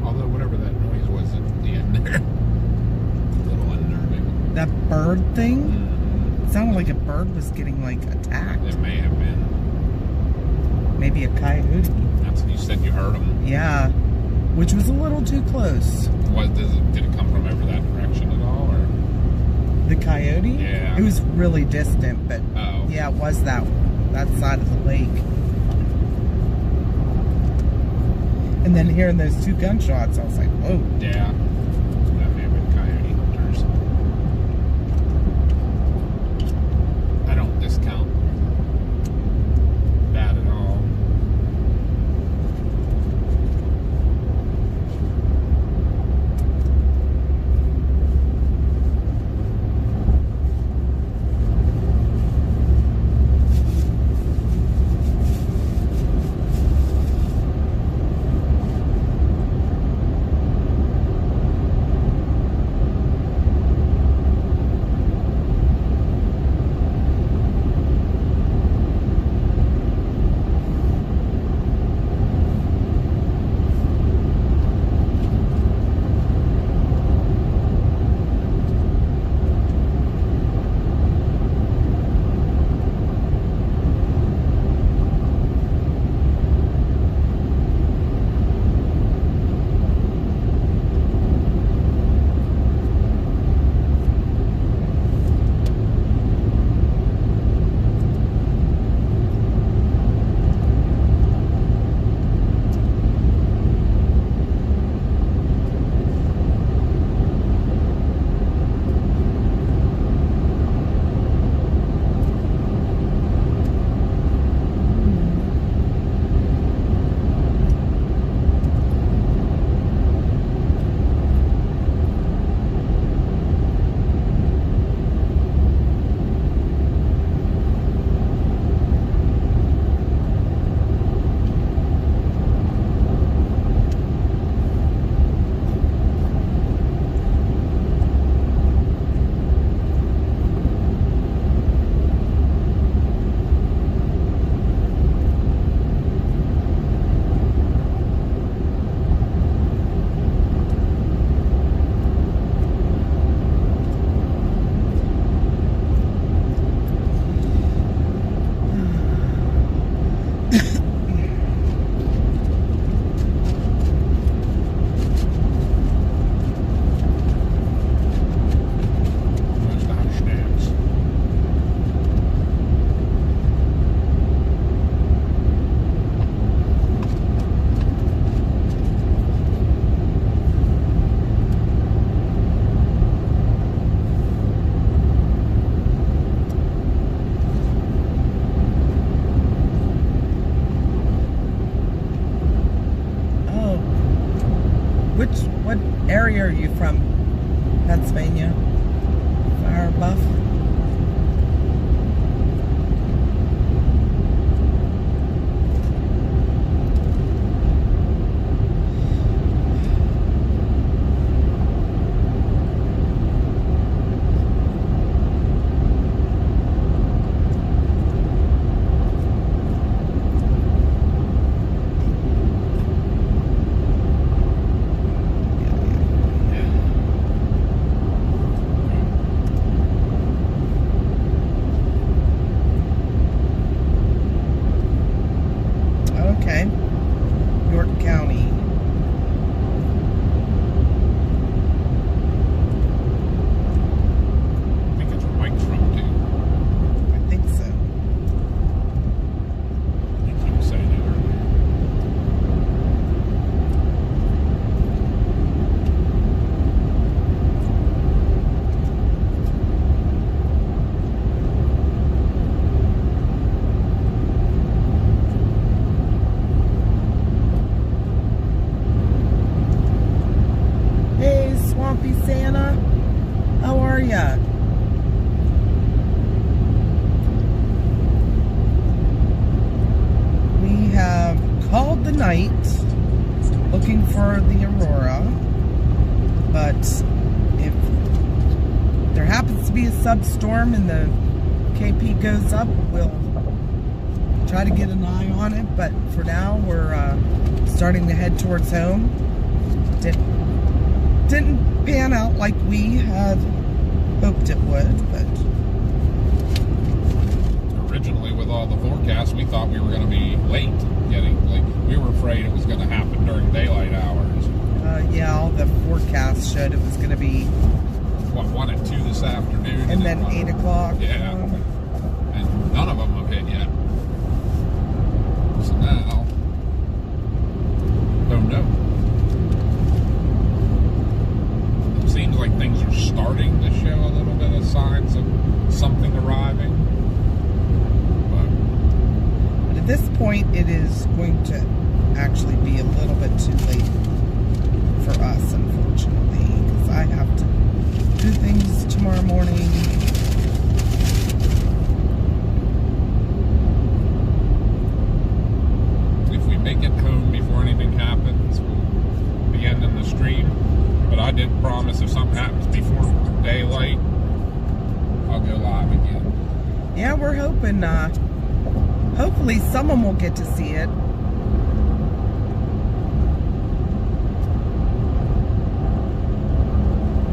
Although whatever that noise was at the end there, a little unnerving. That bird thing? Mm, It sounded like a bird was getting, like, attacked. it may have been. Maybe a coyote. That's you said you heard them. Yeah. Which was a little too close. Did it come from over that direction at all, or? The coyote? Yeah. It was really distant, but Oh. yeah, it was that side of the lake. And then hearing those 2 gunshots, I was like, oh. Yeah. That may have been coyote hunters. I don't discount that at all. area are you from? Pennsylvania? Fire buff? Santa, how are ya? We have called the night looking for the Aurora, but if there happens to be a substorm and the KP goes up, we'll try to get an eye on it, but for now we're starting to head towards home. Didn't pan out like we had hoped it would, but originally with all the forecasts, we thought we were going to be late getting, like, we were afraid it was going to happen during daylight hours. Yeah, all the forecasts showed it was going to be 1 and 2 this afternoon, and then 8 o'clock. Yeah, and none of them have hit yet. So now, oh no. Seems like things are starting to show a little bit of signs of something arriving. But at this point, it is going to actually be a little bit too late for us, unfortunately, because I have to do things tomorrow morning. If we make it home before anything happens, we'll be ending the stream. But I did promise if something happens before daylight, I'll go live again. Yeah, we're hoping, hopefully someone will get to see it.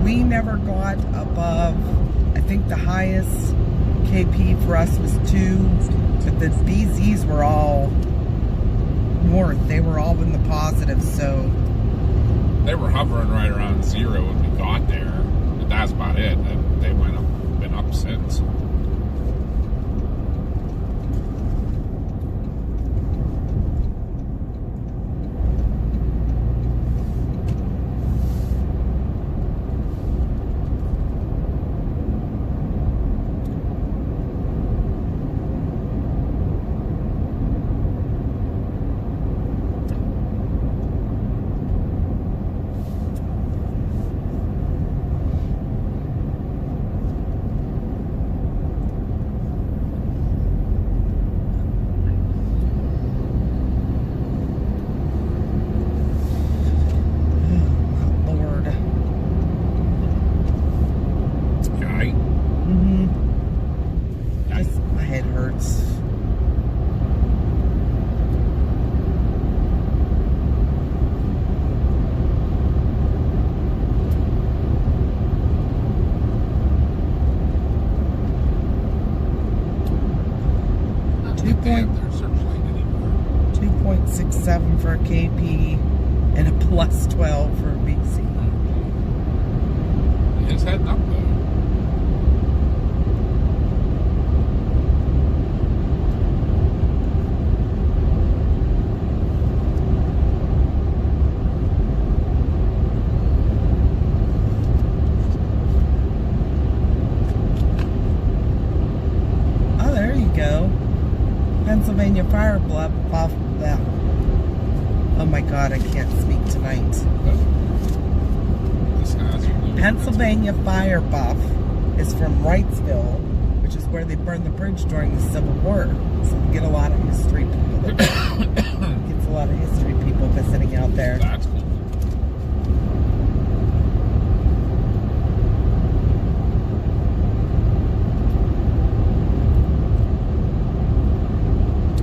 We never got above, I think the highest KP for us was 2, but the BZs were all north. They were all in the positive, so they were hovering right around 0 when we got there, but that's about it. They went up, been up since. Damn, they're searchlight anymore. 2.67 for a KP and a plus 12 for a BC. It's heading up though. Oh, there you go. Pennsylvania fire bluff off that. Oh my God, I can't speak tonight. guys are moving. Pennsylvania Fire Buff is from Wrightsville, which is where they burned the bridge during the Civil War. So you get a lot of history people. Gets a lot of history people visiting out there. That's cool.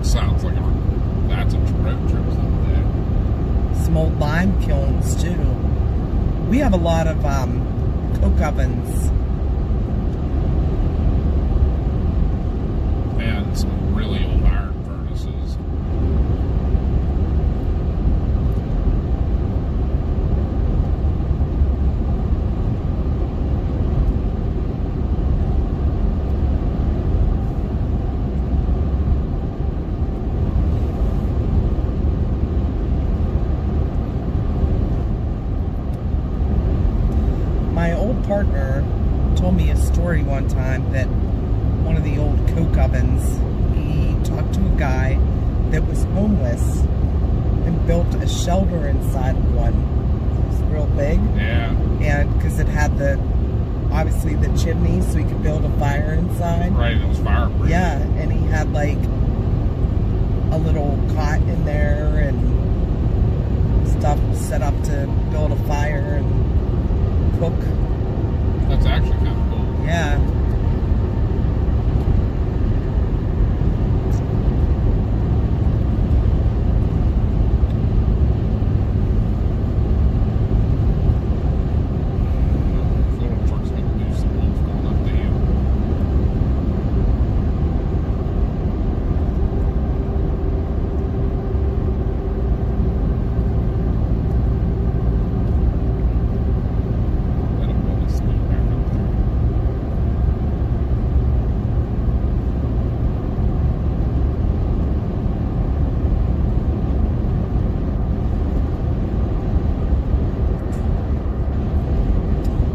Sounds like that's a road trip someday. Some old lime kilns too. We have a lot of coke ovens. And some really old iron furnaces. My old partner told me a story one time that one of the old coke ovens, he talked to a guy that was homeless and built a shelter inside of one. It was real big. Yeah. And because it had obviously the chimney, so he could build a fire inside. Right, it was fireproof. Yeah, and he had like a little cot in there and stuff set up to build a fire and cook. That's actually kind of cool. Yeah. Little truck's gonna do some wolf going up the hill. That'll really scoot back up there.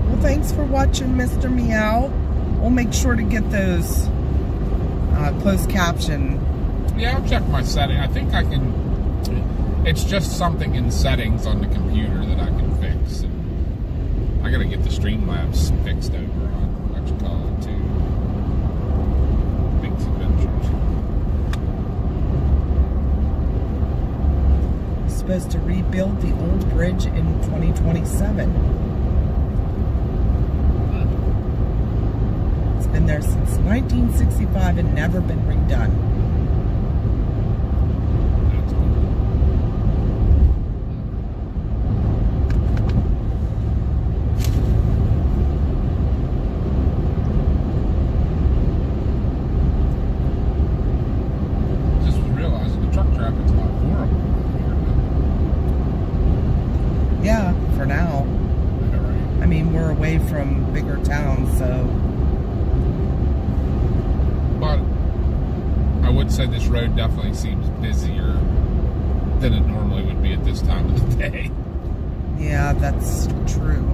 Well, thanks for watching, Mr. Meow. We'll make sure to get those closed caption. Yeah, I'll check my setting. I think I can. It's just something in settings on the computer that I can fix. And I gotta get the Streamlabs fixed over on what you call it too. Big's Adventures. Supposed to rebuild the old bridge in 2027. It's been there since 1965 and never been redone. That's cool. Just was realizing the truck traffic's not horrible here. Yeah, for now. Yeah, right. I mean, we're away from bigger towns, so But I would say this road definitely seems busier than it normally would be at this time of the day. yeah, that's true.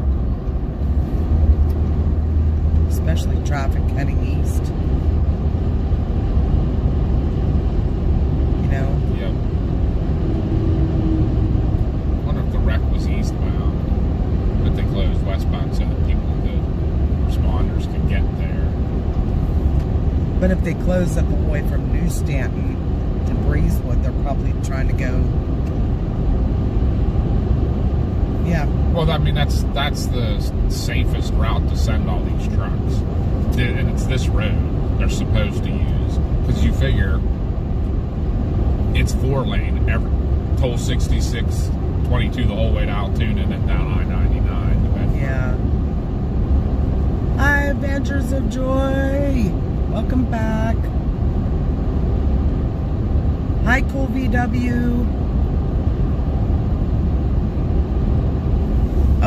Especially traffic heading east. You know? Yep. I wonder if the wreck was eastbound, but they closed westbound so that responders could get there. But if they close up all the way from New Stanton to Breezewood, they're probably trying to go. Yeah. Well, I mean, that's the safest route to send all these trucks. And it's this road they're supposed to use. Because you figure it's 4-lane, toll 66, 22 the whole way to Altoona, and then down I-99. Yeah. Hi, Adventures of Joy. Welcome back. Hi, Cool VW.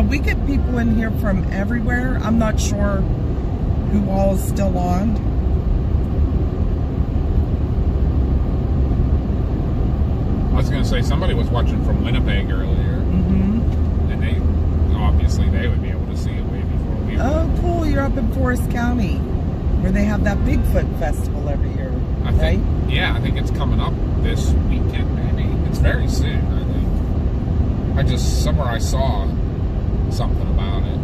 We get people in here from everywhere. I'm not sure who all is still on. I was going to say, somebody was watching from Winnipeg earlier. Mm-hmm. And they, obviously, they would be able to see it way before we Oh, cool. You're up in Forest County, where they have that Bigfoot festival every year, I think, right? yeah, I think it's coming up this weekend, maybe. It's very soon, I think. Somewhere I saw something about it.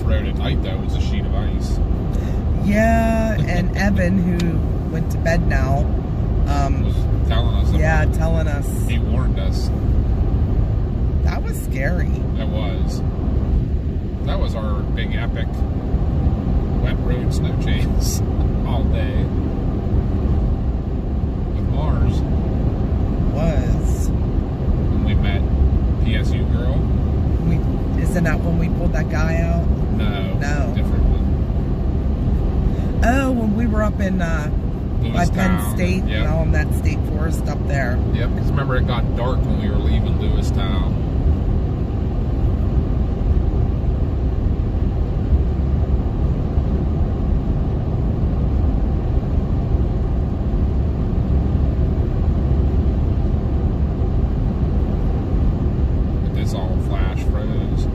road at night, though, was a sheet of ice. Yeah, and Evan, who went to bed now, Was telling us. yeah, about it. telling us. He warned us. That was scary. That was. That was our big epic wet road snow chase all day with Mars. Was. When we met PSU girl. Isn't that when we pulled that guy out? No. Different one. Oh, when we were up in by Penn Lewistown, State, yep. all in that state forest up there. Yep, because remember it got dark when we were leaving Lewistown. But this all flash froze.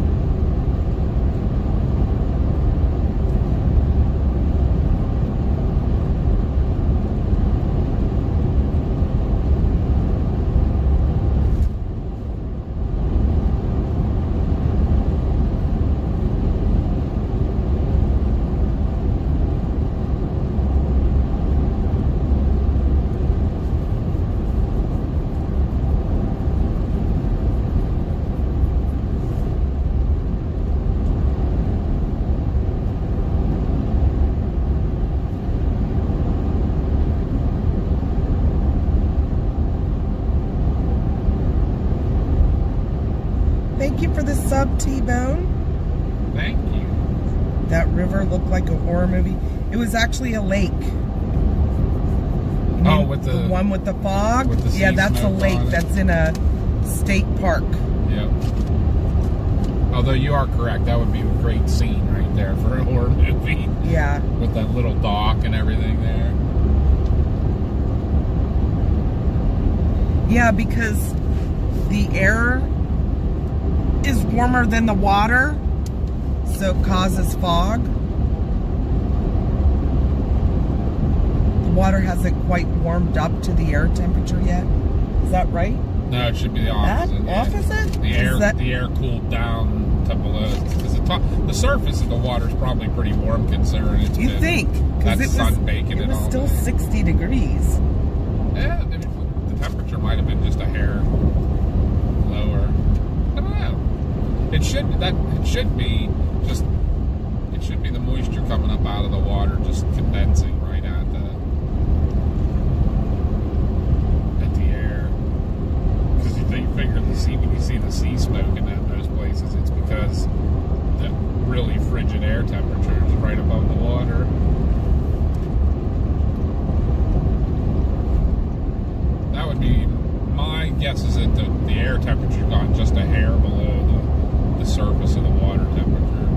Thank you for the sub, T-Bone. Thank you. That river looked like a horror movie. It was actually a lake. You Oh, mean with the one with the fog? with the sea Yeah, that's a smoke lake. on it. That's in a state park. Yep. Although you are correct, that would be a great scene right there for a horror movie. Yeah. With that little dock and everything there. Yeah, because the air is warmer than the water, so it causes fog. The water hasn't quite warmed up to the air temperature yet. Is that right? No, it should be the opposite. yeah. Opposite? The air, Is that- the air cooled down to below because the surface of the water is probably pretty warm considering it's You been think? that Because sun baking it it was all still day. 60 degrees. Yeah, I mean, the temperature might have been just a hair lower. I don't know. It should be the moisture coming up out of the water just condensing right at the air. Because you figure when you see the sea smoke in those places, it's because the really frigid air temperature is right above the water. That would be my guess, is that the air temperature got just a hair below the surface of the water temperature.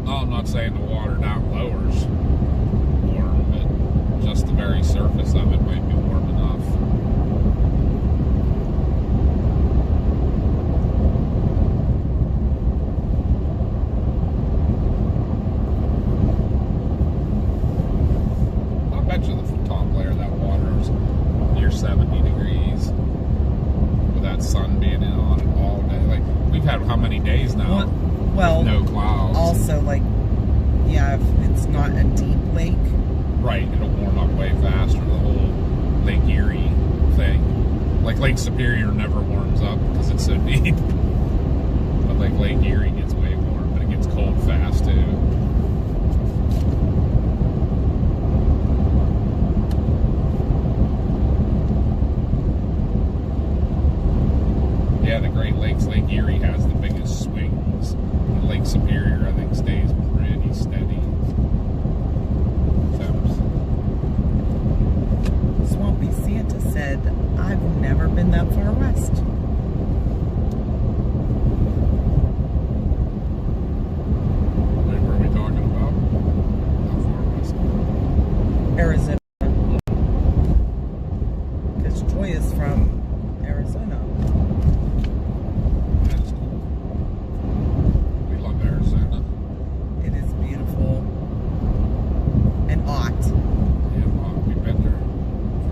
No, I'm not saying the water down lower's warm, but just the very surface of it might be warm enough. I bet you the top layer of that water is near 70 degrees with that sun being in on it all day. Like, we've had how many days now? Well, with no clouds. also, like, yeah, if it's not a deep lake. Right, it'll warm up way faster, the whole Lake Erie thing. Like Lake Superior never warms up because it's so deep. But like Lake Erie gets way warm, but it gets cold fast too. Yeah, the Great Lakes, Lake Erie has the biggest swings. And Lake Superior, I think, stays pretty steady. Swampy Santa said, I've never been that far west. Wait, what are we talking about? How far west? Arizona. Because Joy is from Arizona. That's cool. We love Arizona. It is beautiful and hot. Yeah, well, we've been there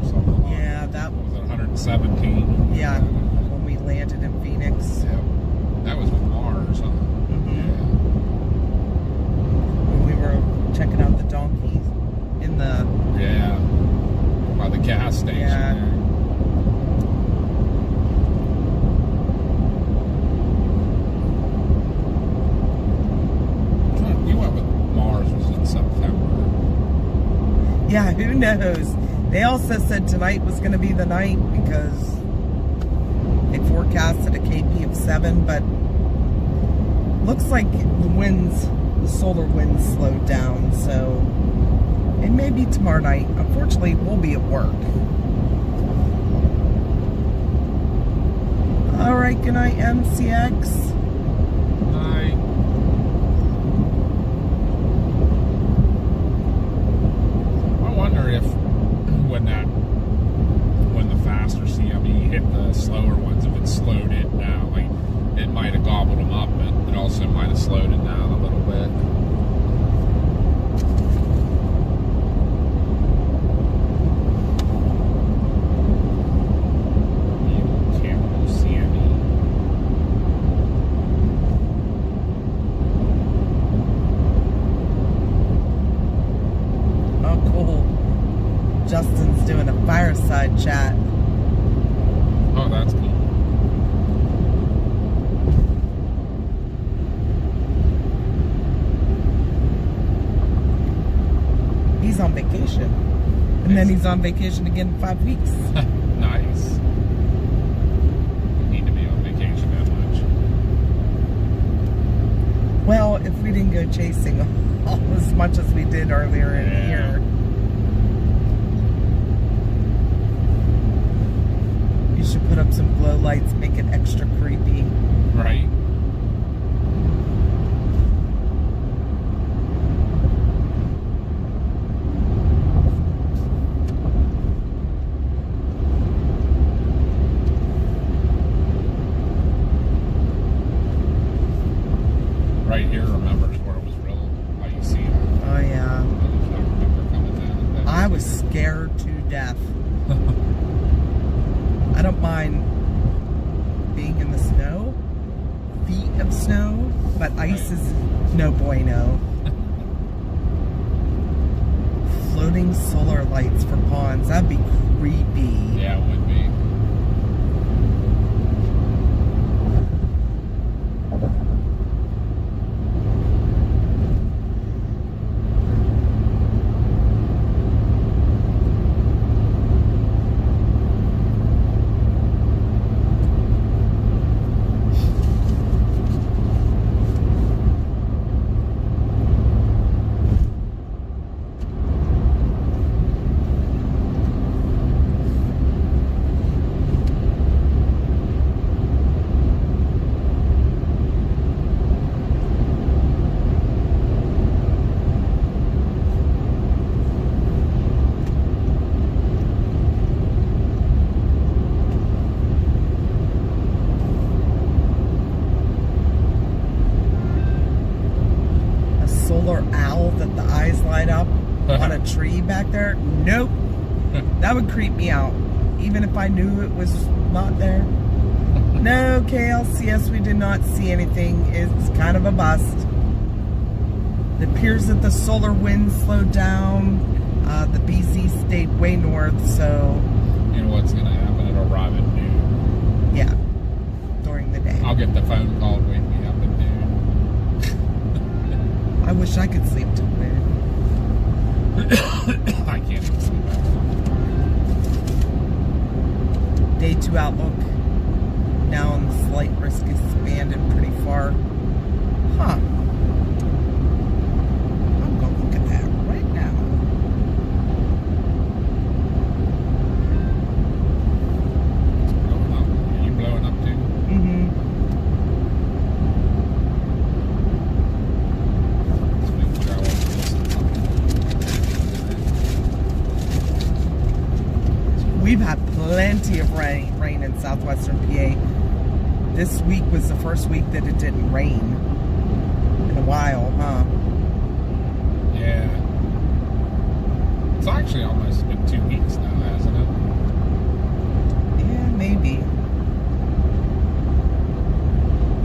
for so long. Yeah, that Was it 117? Yeah, when we landed in Phoenix. Yeah. That was with Mars, huh? When we were checking out the donkeys in the... Yeah. By the gas station Yeah. there. You went with Mars, was in September. Yeah, who knows? They also said tonight was going to be the night because they forecasted a KP of 7, but looks like the solar winds slowed down, so it may be tomorrow night. Unfortunately, we'll be at work. All right, good night, MCX. Night. I wonder if when the faster CME hit the slower ones, if it slowed it down, like it might have gobbled them up, but it also might have slowed it down a little bit. Cannibal CME. Oh, cool. Justin's doing a fireside chat. Oh, that's cool. He's on vacation. And then he's on vacation again in 5 weeks. Nice. You need to be on vacation that much. Well, if we didn't go chasing all as much as we did earlier in the Yeah. year. You should put up some glow lights, make it extra creepy. Right? Right here, remembers where it was real icy. Oh yeah. I remember coming down. I was scared to death. I don't mind being in the snow, feet of snow, but ice is no bueno. Floating solar lights for ponds, that'd be creepy. Yeah, it would be. Solar owl that the eyes light up on a tree back there. Nope. That would creep me out. Even if I knew it was not there. No, KLCS, we did not see anything. It's kind of a bust. It appears that the solar winds slowed down. The BZ stayed way north, so... You know what's going to happen? It'll arrive at noon. Yeah. During the day. I'll get the phone call to wake me up at noon. I wish I could sleep till noon. I can't even sleep after. Day 2 outlook. Now on the slight risk expanded pretty far. Huh. I'm gonna look at that right now. Blowing up. Are you blowing up too? Mm-hmm. Just making sure I wasn't missing something. We've had plenty of rain in southwestern PA. This week was the first week that it didn't rain in a while, huh? Yeah. It's actually almost been 2 weeks now, hasn't it? Yeah, maybe.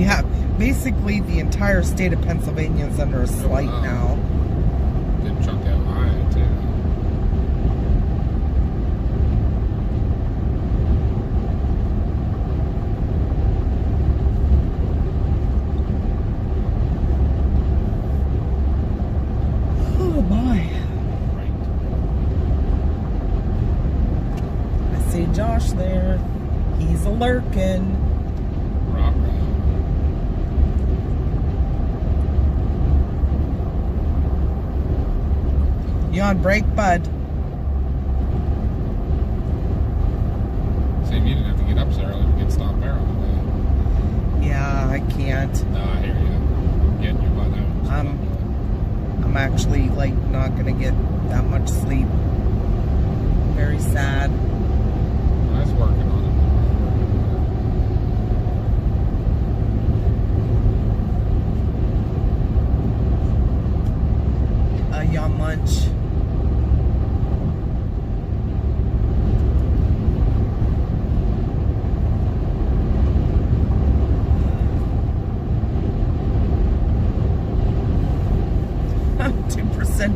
Yeah, basically the entire state of Pennsylvania is under a slight wow. now. Good chunk of Ohio, too. Oh my. Right. I see Josh there. He's a lurking. Rock, You on break, bud? See, if you didn't have to get up so early, we could stop there on the way. Yeah, I can't. No, I hear you. I'm getting your butt home. So I'm actually like not gonna get that much sleep. Very sad. I was working on You on lunch?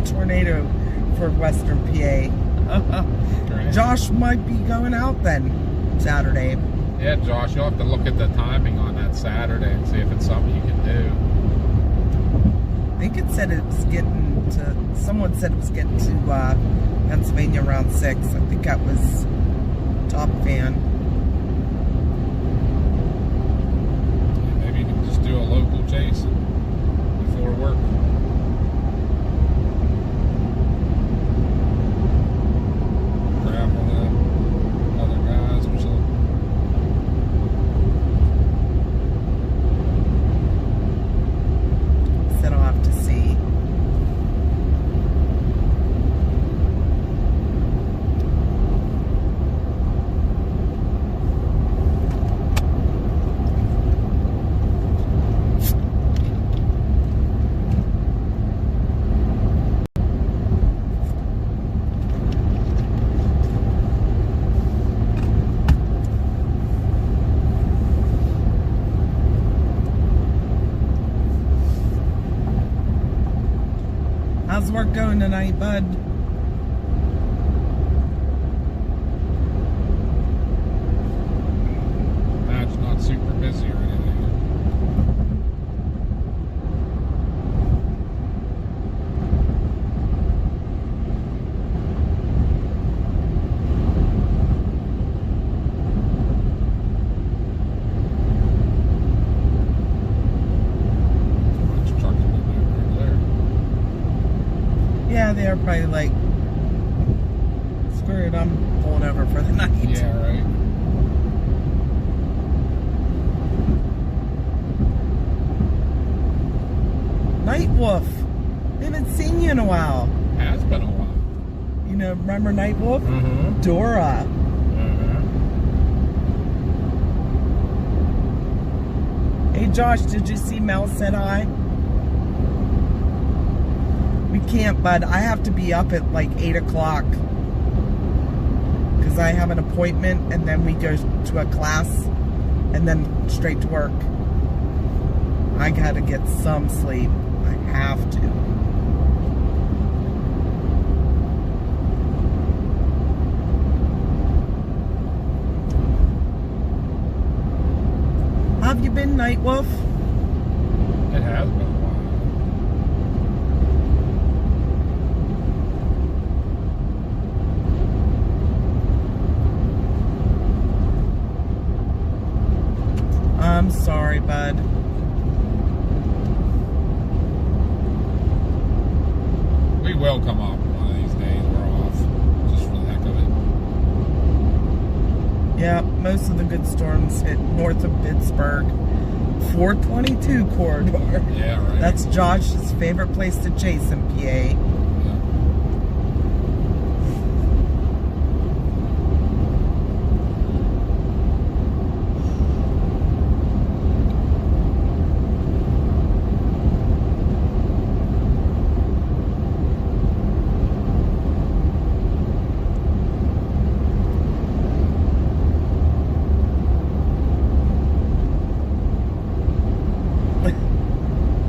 Tornado for Western PA. Great. Josh might be going out then Saturday. Yeah, Josh, you'll have to look at the timing on that Saturday and see if it's something you can do. I think it said it was getting to, someone said it was getting to Pennsylvania around 6. I think that was Top Fan. Yeah, maybe you can just do a local chase before work. Grab one of the other guys or something. Said I'll have to see. How's work going tonight, bud? That's not super busy or anything. Much trucking to do right there. Yeah, they're probably like, screw it, I'm pulling over for the night. Yeah, right. Night Wolf. We haven't seen you in a while. Has been a while. You know, remember Night Wolf? Mm-hmm. Dora. Hey Josh, did you see Mel said hi? We can't, bud. I have to be up at like 8 o'clock. Because I have an appointment and then we go to a class and then straight to work. I gotta get some sleep. I have to. How have you been, Night Wolf? It has been a while. I'm sorry, bud. We will come up one of these days. We're off. Just for the heck of it. Yeah, most of the good storms hit north of Pittsburgh. 422 corridor. Yeah, right. That's Josh's favorite place to chase in PA. Yeah.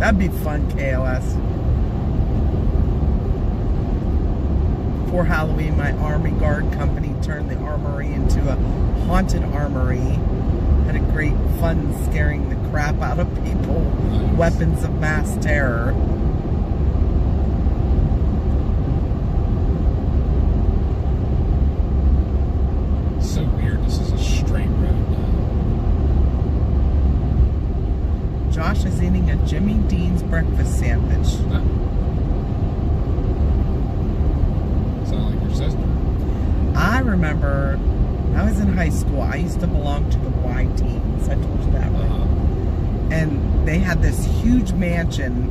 That'd be fun, KOS. For Halloween, my Army Guard company turned the armory into a haunted armory. Had a great fun scaring the crap out of people. Nice. Weapons of mass terror. So weird. This is a straight road now. Josh is eating a Jimmy Dean's breakfast sandwich. Sound like your sister. I remember when I was in high school, I used to belong to the Y teams. I told you that, right? And they had this huge mansion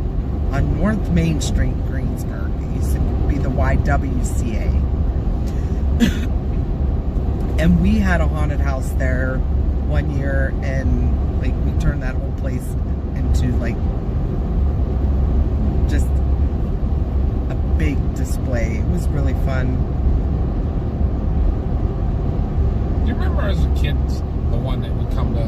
on North Main Street, Greensburg. It used to be the YWCA. And we had a haunted house there one year, and like we turned that whole place into like just a big display. It was really fun. Do you remember as a kid, the one that would come to,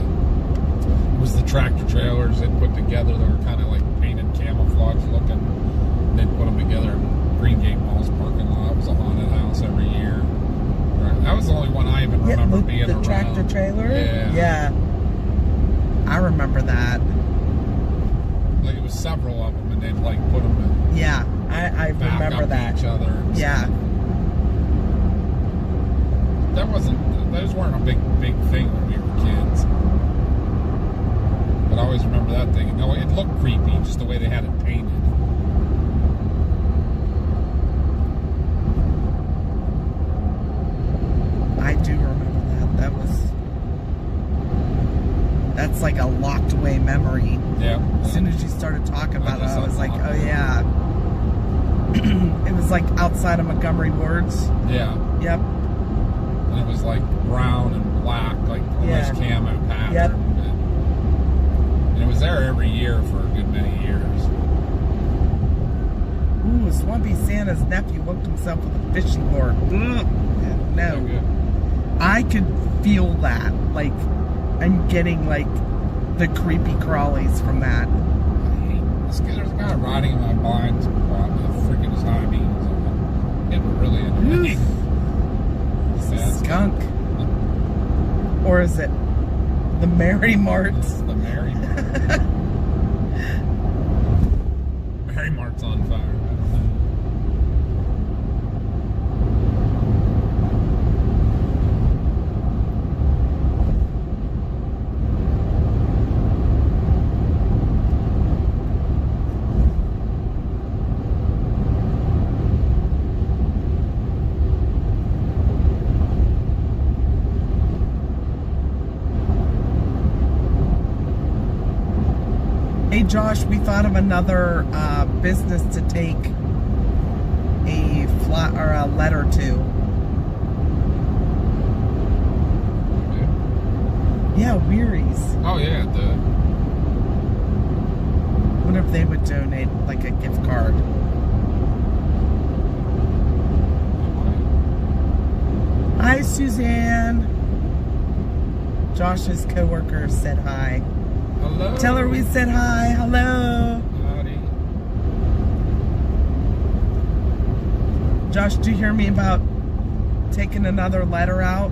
it was the tractor trailers they'd put together that were kind of like painted camouflage looking, and they'd put them together in Green Gate Mall's parking lot. It was a haunted house every year. Right. That was the only one I even remember being the around. tractor trailer? Yeah. I remember that. Like it was several of them, and they'd like put them in Yeah, I back remember up that. each other. And Yeah. stuff. Those weren't a big thing when we were kids. But I always remember that thing. No, it looked creepy, just the way they had it painted. I do remember that. That's like a locked away memory. Yeah. As soon as you started talking about it, I was like, unlocked oh yeah. It was like outside of Montgomery Woods. Yeah. Yep. And it was like brown and black, like Yeah. almost camo pattern. Yep. And it was there every year for a good many years. Ooh, Swampy Santa's nephew hooked himself with a fishing lure. Ugh. No. So good. I could feel that. Like, I'm getting like the creepy crawlies from that. I hate this guy. There's a guy riding in my blind spot with freaking his high beams on. Getting really annoying. It's a skunk. Or is it the Mary Marts? It's the Mary Mart. Mary Mart's on fire. I don't know. Hey Josh, we thought of another business to take a letter to. Yeah, Weary's. Oh yeah, What if they would donate like a gift card? Hi, Suzanne. Josh's coworker said hi. hello. Tell her we said hi. Hello. Howdy. Josh, did you hear me about taking another letter out?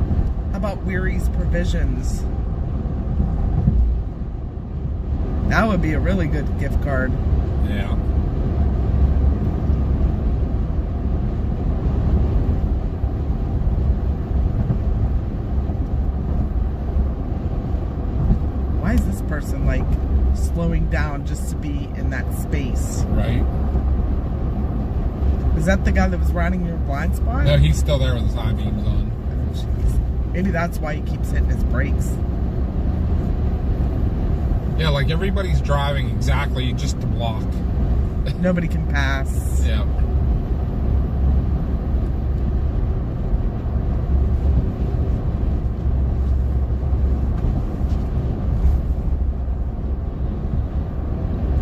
How about Weary's Provisions? That would be a really good gift card. Yeah. Why is this person like slowing down just to be in that space? Right. Is that the guy that was riding your blind spot? No, he's still there with his high beams on. Oh, jeez. Maybe that's why he keeps hitting his brakes. Yeah, like everybody's driving exactly just to block. Nobody can pass. Yeah.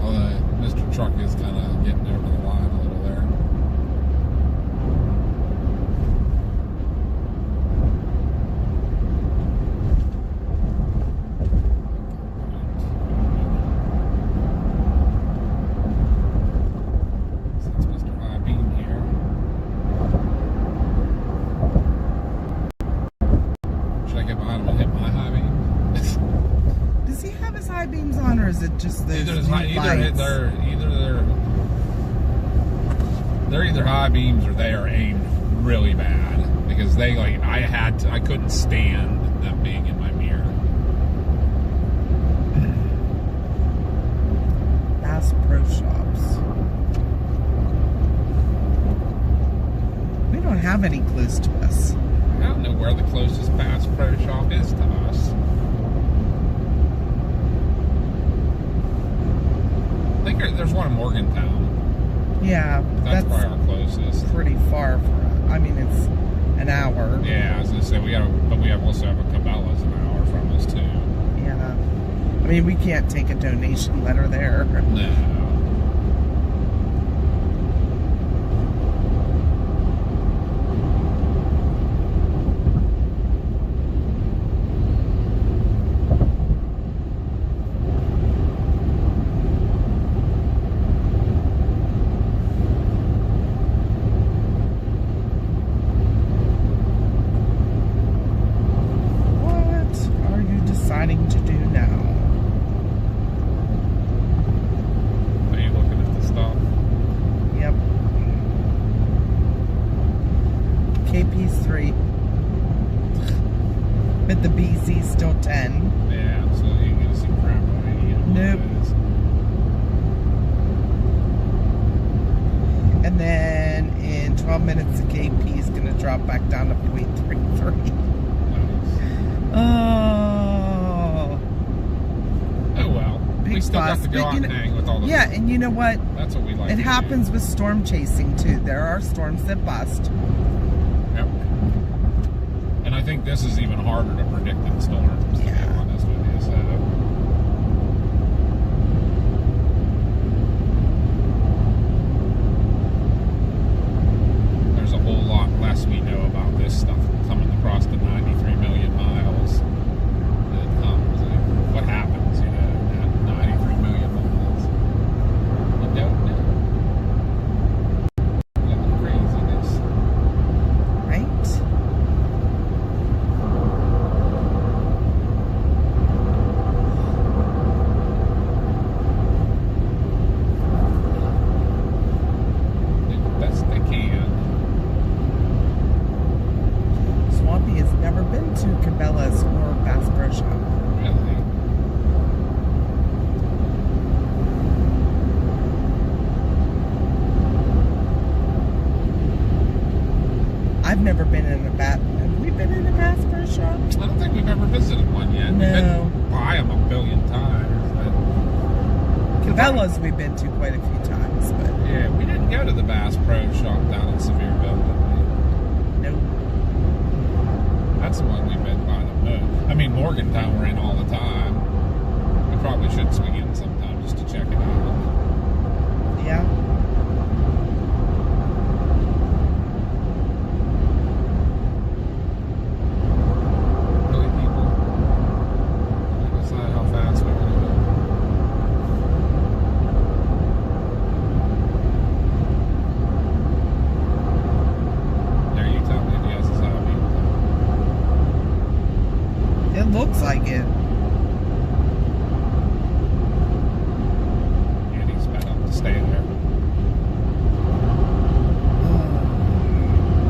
Although Mr. Truck is kind of getting over the line a little there. get behind him and hit my high beam. Does he have his high beams on, or is it just the Either lights? they're either high beams or they are aimed really bad, because they I couldn't stand them being in my mirror. Bass Pro Shops. We don't have any close to us. I don't know where the closest Bass Pro Shop is to us. I think there's one in Morgantown. Yeah, That's probably our closest. pretty far for us. I mean, it's an hour. Yeah, I was gonna say we also have a Cabela's an hour from us too. Yeah. I mean, we can't take a donation letter there. No. What are you deciding to do now? Are you looking at the stuff? Yep. KP's 3. But the BC's still 10. Yeah, so you ain't gonna see crap on any of Nope. those. And then in 12 minutes, the KP is going to drop back down to 0.33. Nice. Oh. Oh well. Big We still got spots. to go But out you and know- hang with all the. Yeah, and you know what? That's what we like. It to happens do. with storm chasing too. There are storms that bust. Yep. And I think this is even harder to predict than storms, to be Yeah. honest with you. So. There's a whole lot less we know about this stuff coming across the 93 million miles that comes. And what happens, in that 93 million miles? You don't know. Look at the craziness. Right? Do the best they can. Swampy has never been to Cabela's or Bass Pro Shop. Really. I've never been in a Bass. Have we been in a Bass Pro Shop? I don't think we've ever visited one yet. No. We've been by them a billion times. But Cabela's we've been to quite a few times, but yeah, we didn't go to the Bass Pro Shop down in Sevierville, did no. we? That's the one we've been by the most. I mean, Morgantown we're in all the time. We probably should swing in sometime just to check it out. Yeah. Really, people? We decide how fast we're going to go. There, you tell me if yes is how It looks like it. and he's sped up to stay there.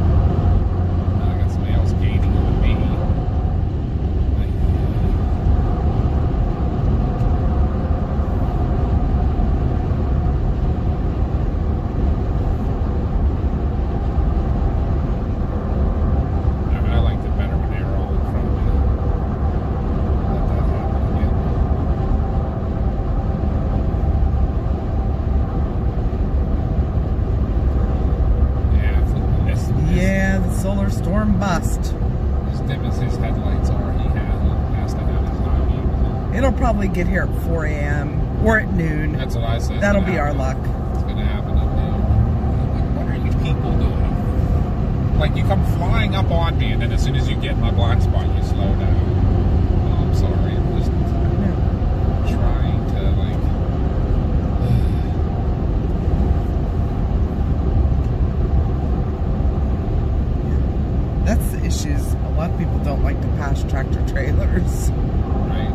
Now I got somebody else gaining on me. I liked it better when they were all in front of me. Let that happen again. Yeah, Yeah, the solar storm bust. as dim as his headlights are, he has to have his high beams on. It'll probably get here at 4 a.m. or at noon. That's what I said. It's That'll gonna be our happen. luck. It's gonna happen at noon. I'm like, what are you people doing? Like, you come flying up on me, and then as soon as you get my blind spot, you slow down. Oh, I'm sorry. I'm just trying to, like... That's the issues. A lot of people don't like like to pass tractor trailers. Right.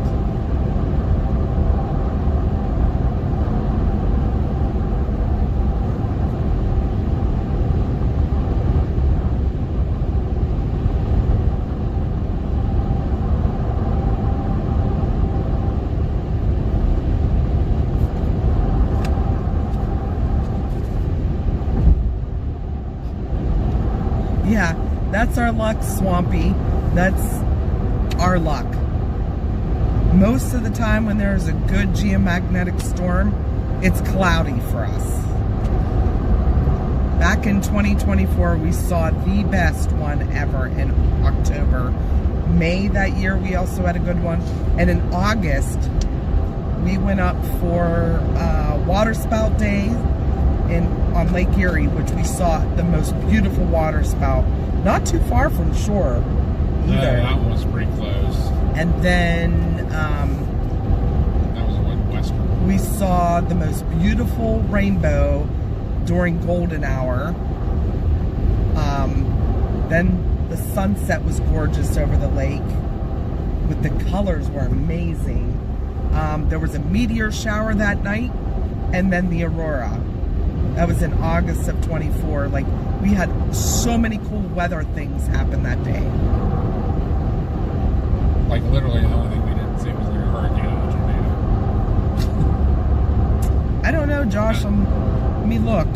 Yeah, that's our luck, Swampy. That's our luck. Most of the time when there's a good geomagnetic storm, it's cloudy for us. Back in 2024, we saw the best one ever in October. May that year, we also had a good one. And in August, we went up for water spout day on Lake Erie, which we saw the most beautiful water spout. Not too far from shore either. No, that one was pretty close. And then That was a western. we saw the most beautiful rainbow during golden hour. Then the sunset was gorgeous over the lake. With the colors were amazing. There was a meteor shower that night, and then the Aurora. That was in August of 24. Like, we had so many cool weather things happen that day. Like, literally the only thing we didn't see was like a hurricane and a tornado. I don't know, Josh. Let me look.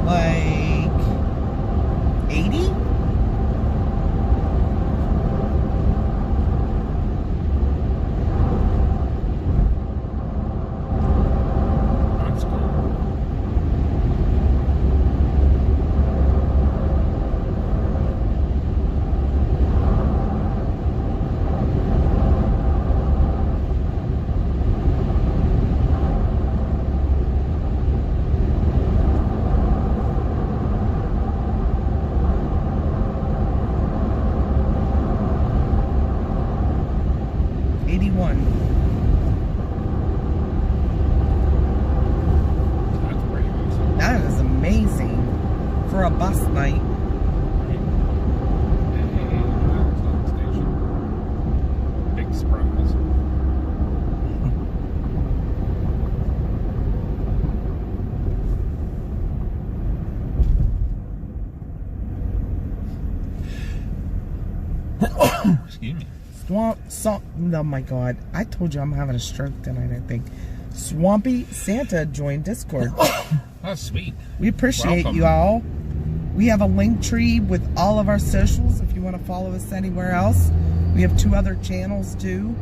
Like 80? That's cool. That's pretty awesome. That is amazing for a bus night. Big surprise. Excuse me. Oh my God. I told you I'm having a stroke tonight, I think. Swampy Santa joined Discord. That's sweet. We appreciate Welcome. you all. We have a link tree with all of our socials if you want to follow us anywhere else. We have 2 other channels too.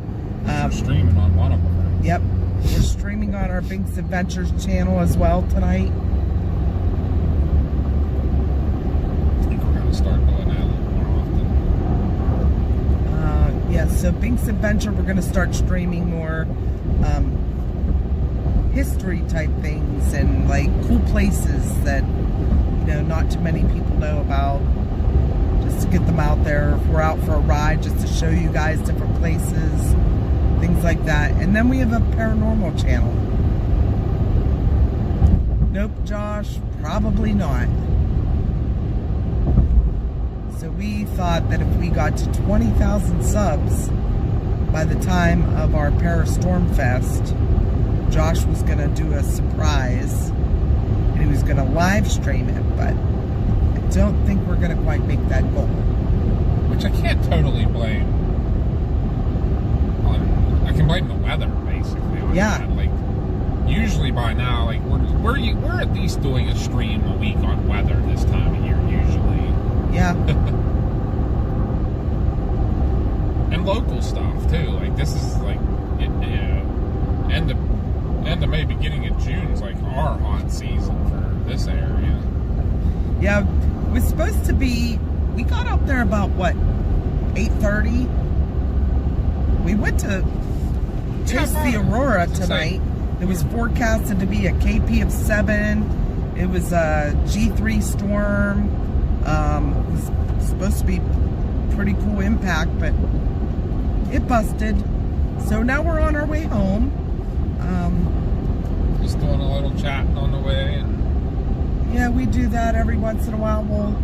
We're streaming on one of them. Yep. We're streaming on our Binks Adventures channel as well tonight. I think we're going to start doing that a little more often. Yeah, so Binks Adventure, we're going to start streaming more history type things and like cool places that, you know, not too many people know about. Just to get them out there. If we're out for a ride, just to show you guys different places, things like that. And then we have a paranormal channel. Nope, Josh, probably not. So we thought that if we got to 20,000 subs by the time of our Parastorm Fest, Josh was going to do a surprise and he was going to live stream it, but I don't think we're going to quite make that goal. Which I can't totally blame on. I can blame the weather, basically. On Yeah. that. Like, usually by now, like, we're at least doing a stream a week on weather this time of year, usually. Yeah. And local stuff, too. Like, this is, like, end of May, beginning of June is, like, our hot season for this area. Yeah, it was supposed to be, we got up there about, what, 8:30? We went to chase the Aurora tonight. It was forecasted to be a KP of 7. It was a G3 storm. It was supposed to be pretty cool impact, but it busted. So now we're on our way home. Just doing a little chatting on the way. And yeah, we do that every once in a while. We'll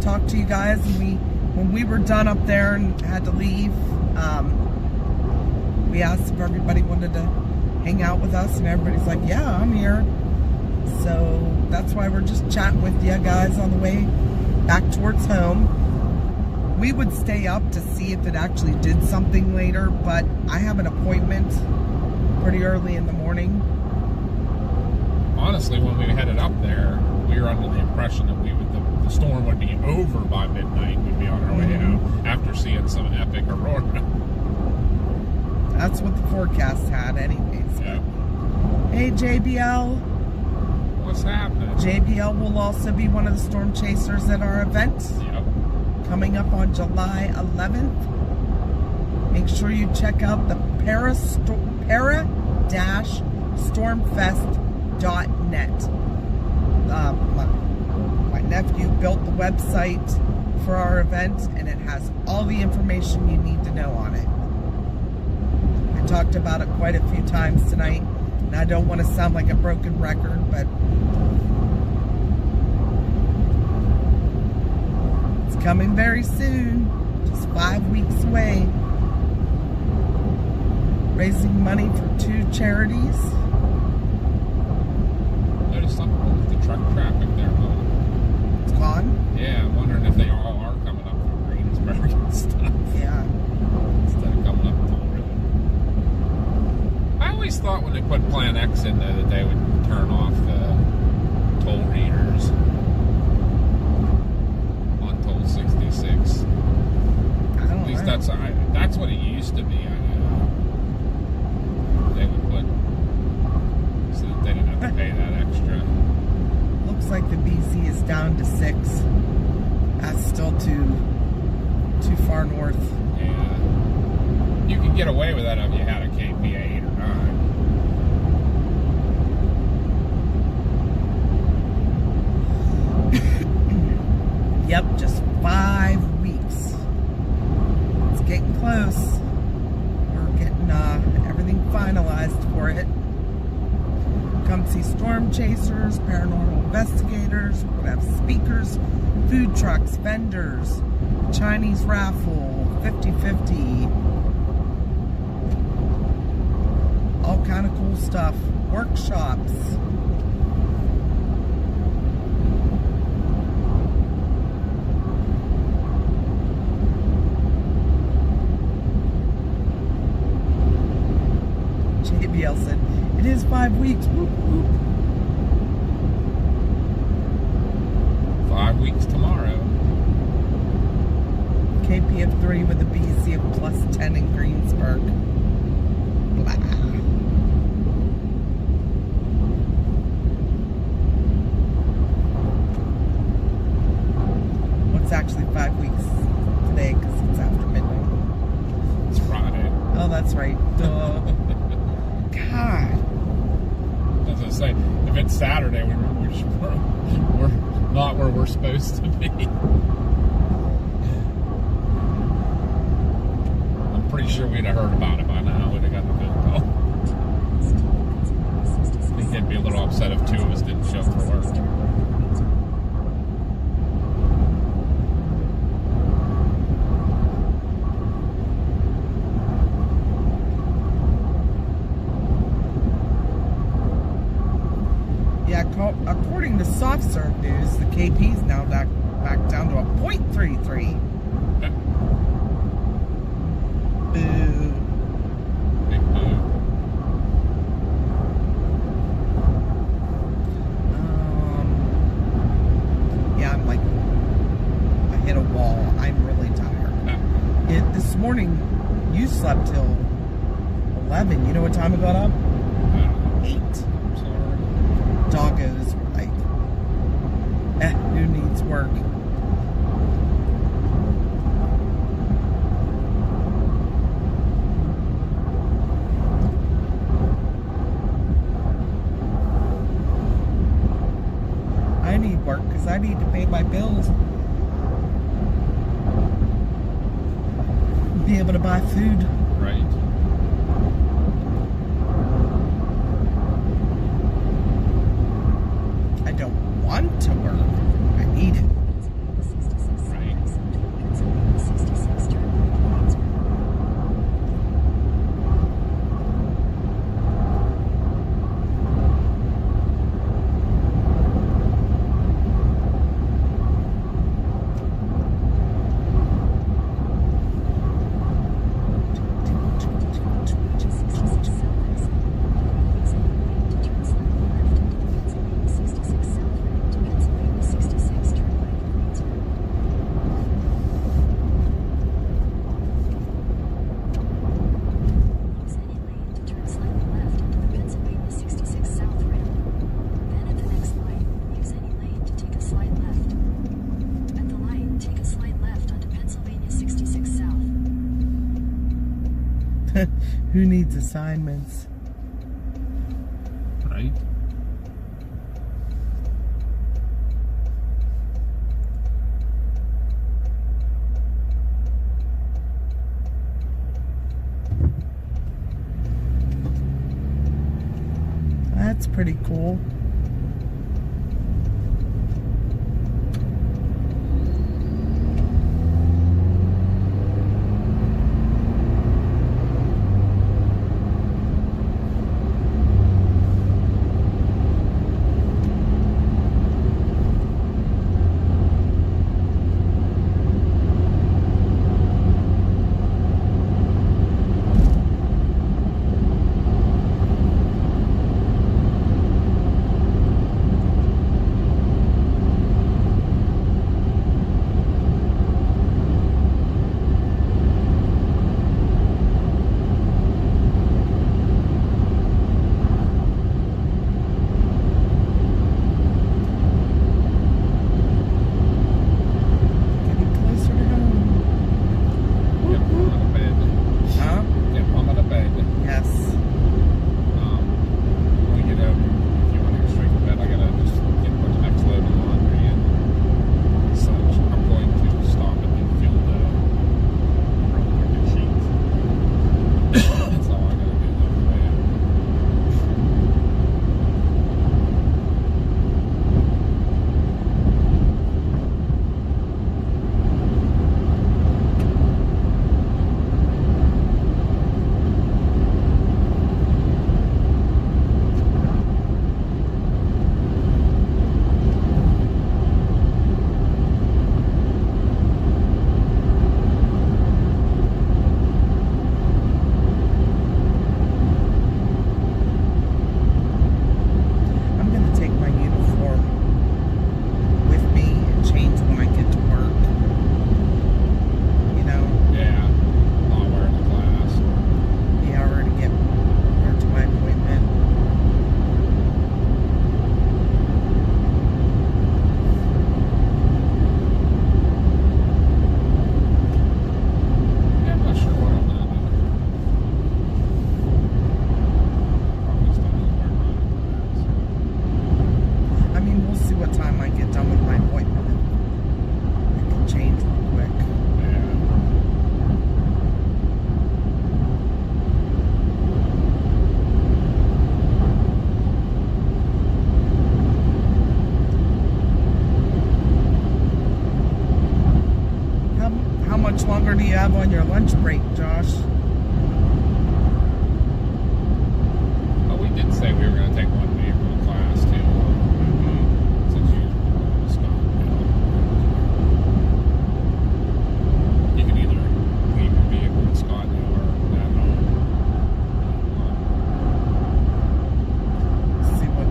talk to you guys. And when we were done up there and had to leave, we asked if everybody wanted to hang out with us, and everybody's like, yeah, I'm here. So that's why we're just chatting with you guys on the way back towards home. We would stay up to see if it actually did something later, but I have an appointment pretty early in the morning. honestly, when we headed up there, we were under the impression that the storm would be over by midnight. We'd be on our way out after seeing some epic Aurora. That's what the forecast had anyways. Yeah. Hey, JBL. What's happening? JBL will also be one of the storm chasers at our event. Yep. Coming up on July 11th. Make sure you check out the para-stormfest.net. My nephew built the website for our event, and it has all the information you need to know on it. I talked about it quite a few times tonight, and I don't want to sound like a broken record, but it's coming very soon, just 5 weeks away. Raising money for 2 charities. Noticed something with the truck traffic there, though. It's gone. Yeah, I'm wondering if they all are coming up from Greensburg and stuff. Yeah. Instead of coming up Toll Road. I always thought when they put Plan X in there that they would turn off the toll readers on Toll 66. At least that's what it used to be. I know they would put so that they didn't have to pay that extra. Looks like the BZ is down to 6. That's still too far north. Yeah, you could get away with that if you had a KPA 8 or 9. Yep, just 5 weeks. It's getting close. We're getting everything finalized for it. Come see storm chasers, paranormal investigators. We're gonna have speakers, food trucks, vendors, Chinese raffle, 50-50. All kind of cool stuff. Workshops. JBL said, it is 5 weeks. Whoop, whoop. 5 weeks tomorrow. KP of 3 with a BC of +10 in Greensburg. Blah. What's actually 5 weeks today because it's after midnight. It's Friday. Oh, that's right. Duh. God. As I say, if it's Saturday, we're not where we're supposed to be. I'm pretty sure we'd have heard about it by now. We'd have gotten a phone call. I think they'd be a little upset if 2 of us didn't show up for work. According to SoftServe News, the KP's now back down to a .33. Boo. Big boo. Yeah, I'm like, I hit a wall. I'm really tired. This morning, you slept till 11. You know what time I got up? 8. Doggos were like, who needs work? work because I need to pay my bills. Be able to buy food. Right. I don't want to work. I need it. Right. Pennsylvania 66 turnpike Queensboro. Who needs assignments? Right. That's pretty cool. longer do you have on your lunch break, Josh? Oh, we did say we were going to take one vehicle class too. Since you stopped. You can either leave your vehicle in Scottsdale or at home. See what?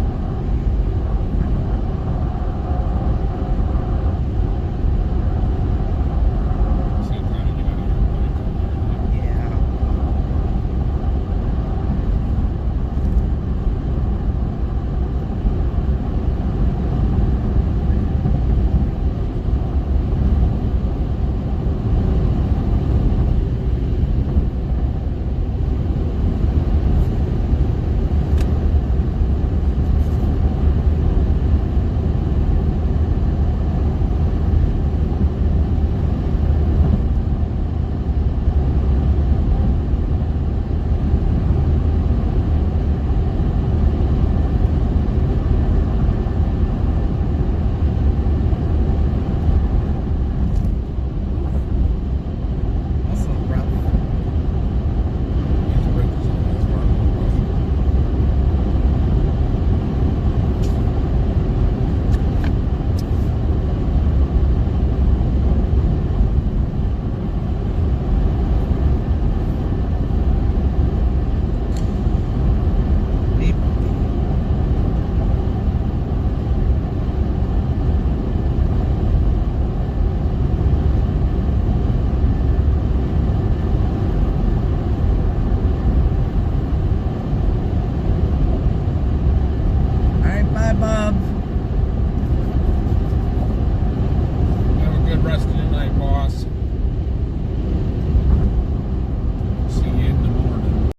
Same time to get out of your bike on there. Yeah. love. Have a good rest of your night, boss. See you in the morning.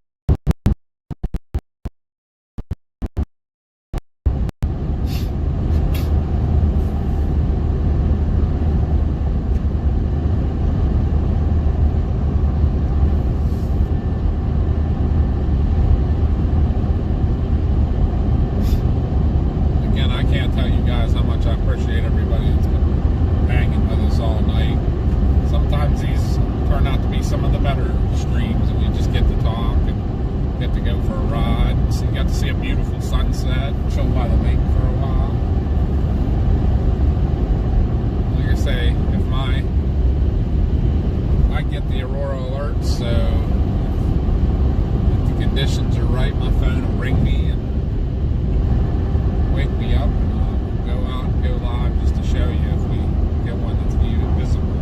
Again, I can't tell you guys how much I appreciate everybody that's been hanging with us all night. Sometimes these turn out to be some of the better streams, and we just get to talk and get to go for a ride. So you got to see a beautiful sunset, chill by the lake for a while. Like I say, if I get the Aurora alerts, so if the conditions are right, my phone will ring me and wake me up, and I'll go out and go live just to show you if we get one that's visible.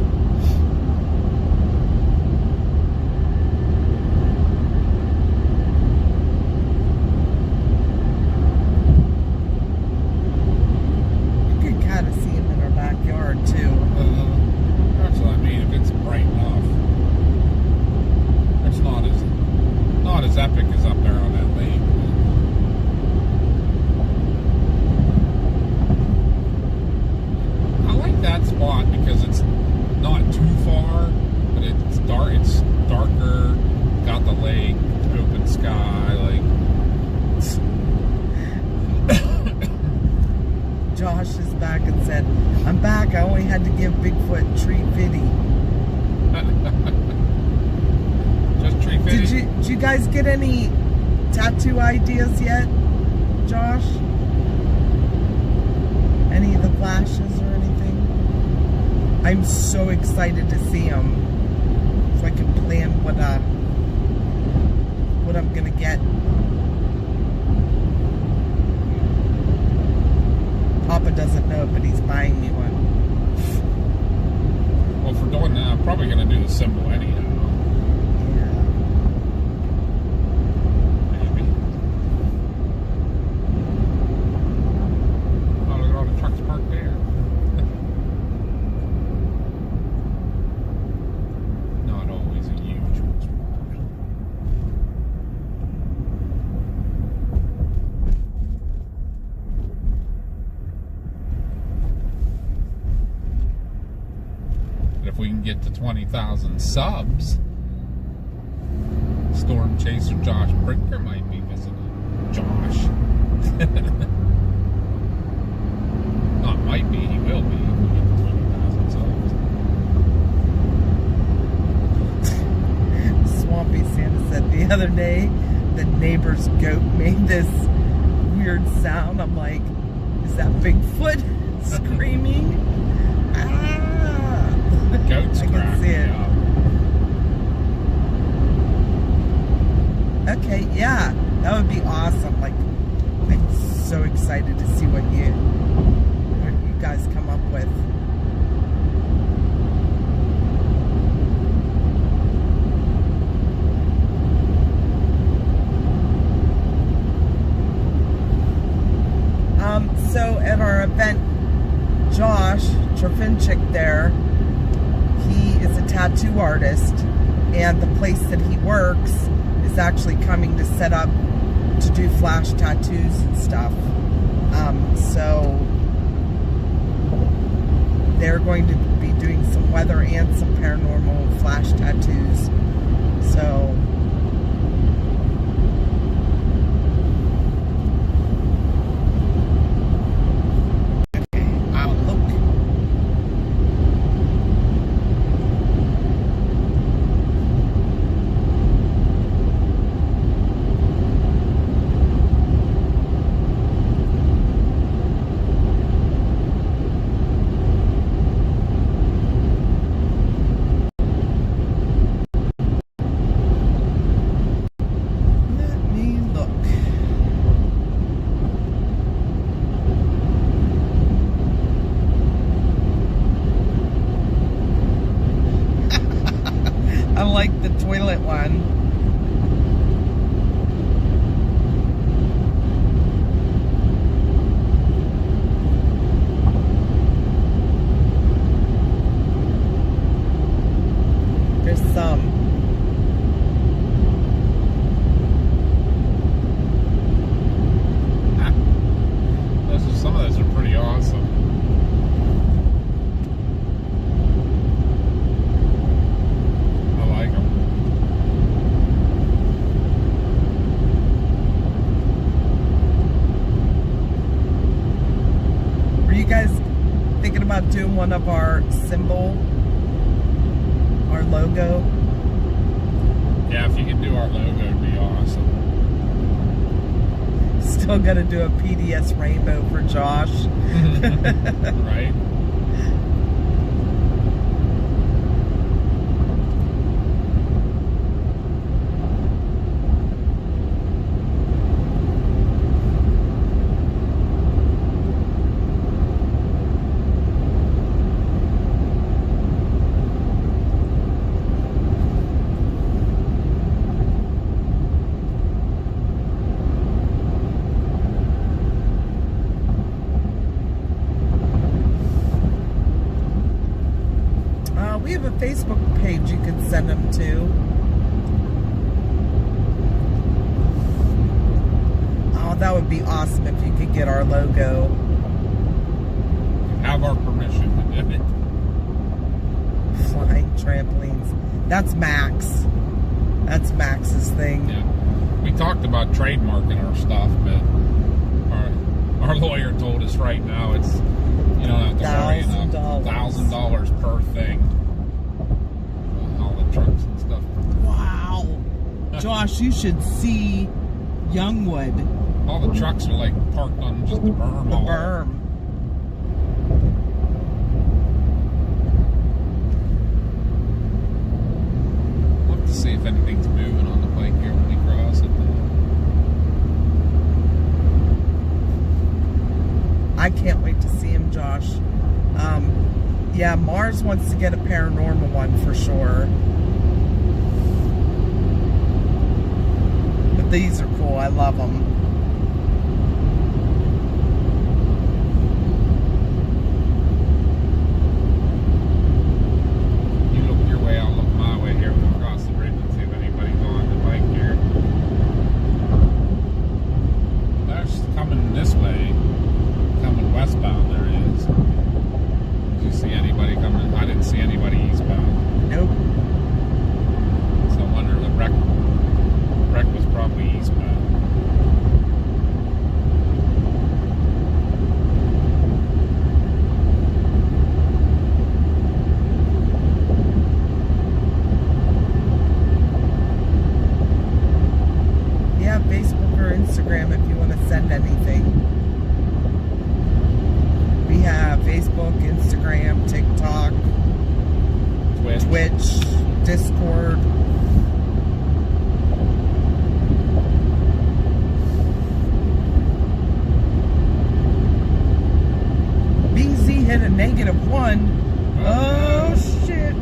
You can kind of see him in our backyard too. That's what I mean. If it's bright enough, it's not as epic as up there on that lake. I like that spot because it's not too far, but it's dark. It's darker. Got the lake, open sky. Like Josh is back and said, "I'm back. I only had to give Bigfoot treat fitty." just tree fitting. Did you guys get any tattoo ideas yet, Josh? Any of the flashes or anything? I'm so excited to see them, so I can plan what I'm gonna get. Papa doesn't know, but he's buying me one. Well, for doing that, I'm probably going to do the symbol anyhow. Yeah. Maybe. Oh, look at all the trucks parked there. Not always a huge spot. But if we can get to 20,000 subs, Storm Chaser Josh Brinker might be visiting. Josh. Not might be, he will be if we get to 20,000 subs. Swampy Santa said the other day the neighbor's goat made this weird sound. I'm like, is that Bigfoot screaming? Ah! The goat's I can cracking see it. me up. Okay, yeah, that would be awesome. Like, I'm so excited to see what you guys come up with. So at our event, Josh Trafinchik there, he is a tattoo artist, and the place that he works is actually coming to set up to do flash tattoos and stuff. So they're going to be doing some weather and some paranormal flash tattoos. So Were you guys thinking about doing one of our symbol, our logo? Yeah, if you could do our logo, it'd be awesome. Still gonna do a PDS rainbow for Josh. Right? We have a Facebook page you can send them to. Oh, that would be awesome if you could get our logo. Have our permission to do it. Flying trampolines. That's Max. That's Max's thing. Yeah. We talked about trademarking our stuff, but our lawyer told us right now it's, you don't have to worry enough. $1,000 per thing. All the trucks and stuff. Wow. Josh, you should see Youngwood. All the trucks are like parked on just the berm. The berm. We'll have to see if anything's moving on the pike here when we cross it. I can't wait to see him, Josh. Yeah, Mars wants to get a paranormal one for sure. But these are cool. I love them. You look your way, I'll look my way here when we cross the bridge and see if anybody's on the bike here. There's coming this way, coming westbound there is. Did you see anybody coming? I didn't see anybody eastbound. Nope. So I wonder the wreck was probably eastbound. Yeah, Facebook or Instagram if you want to send anything. We have Facebook, Instagram, TikTok, Twitch, Discord. BZ hit a -1. Oh, shit.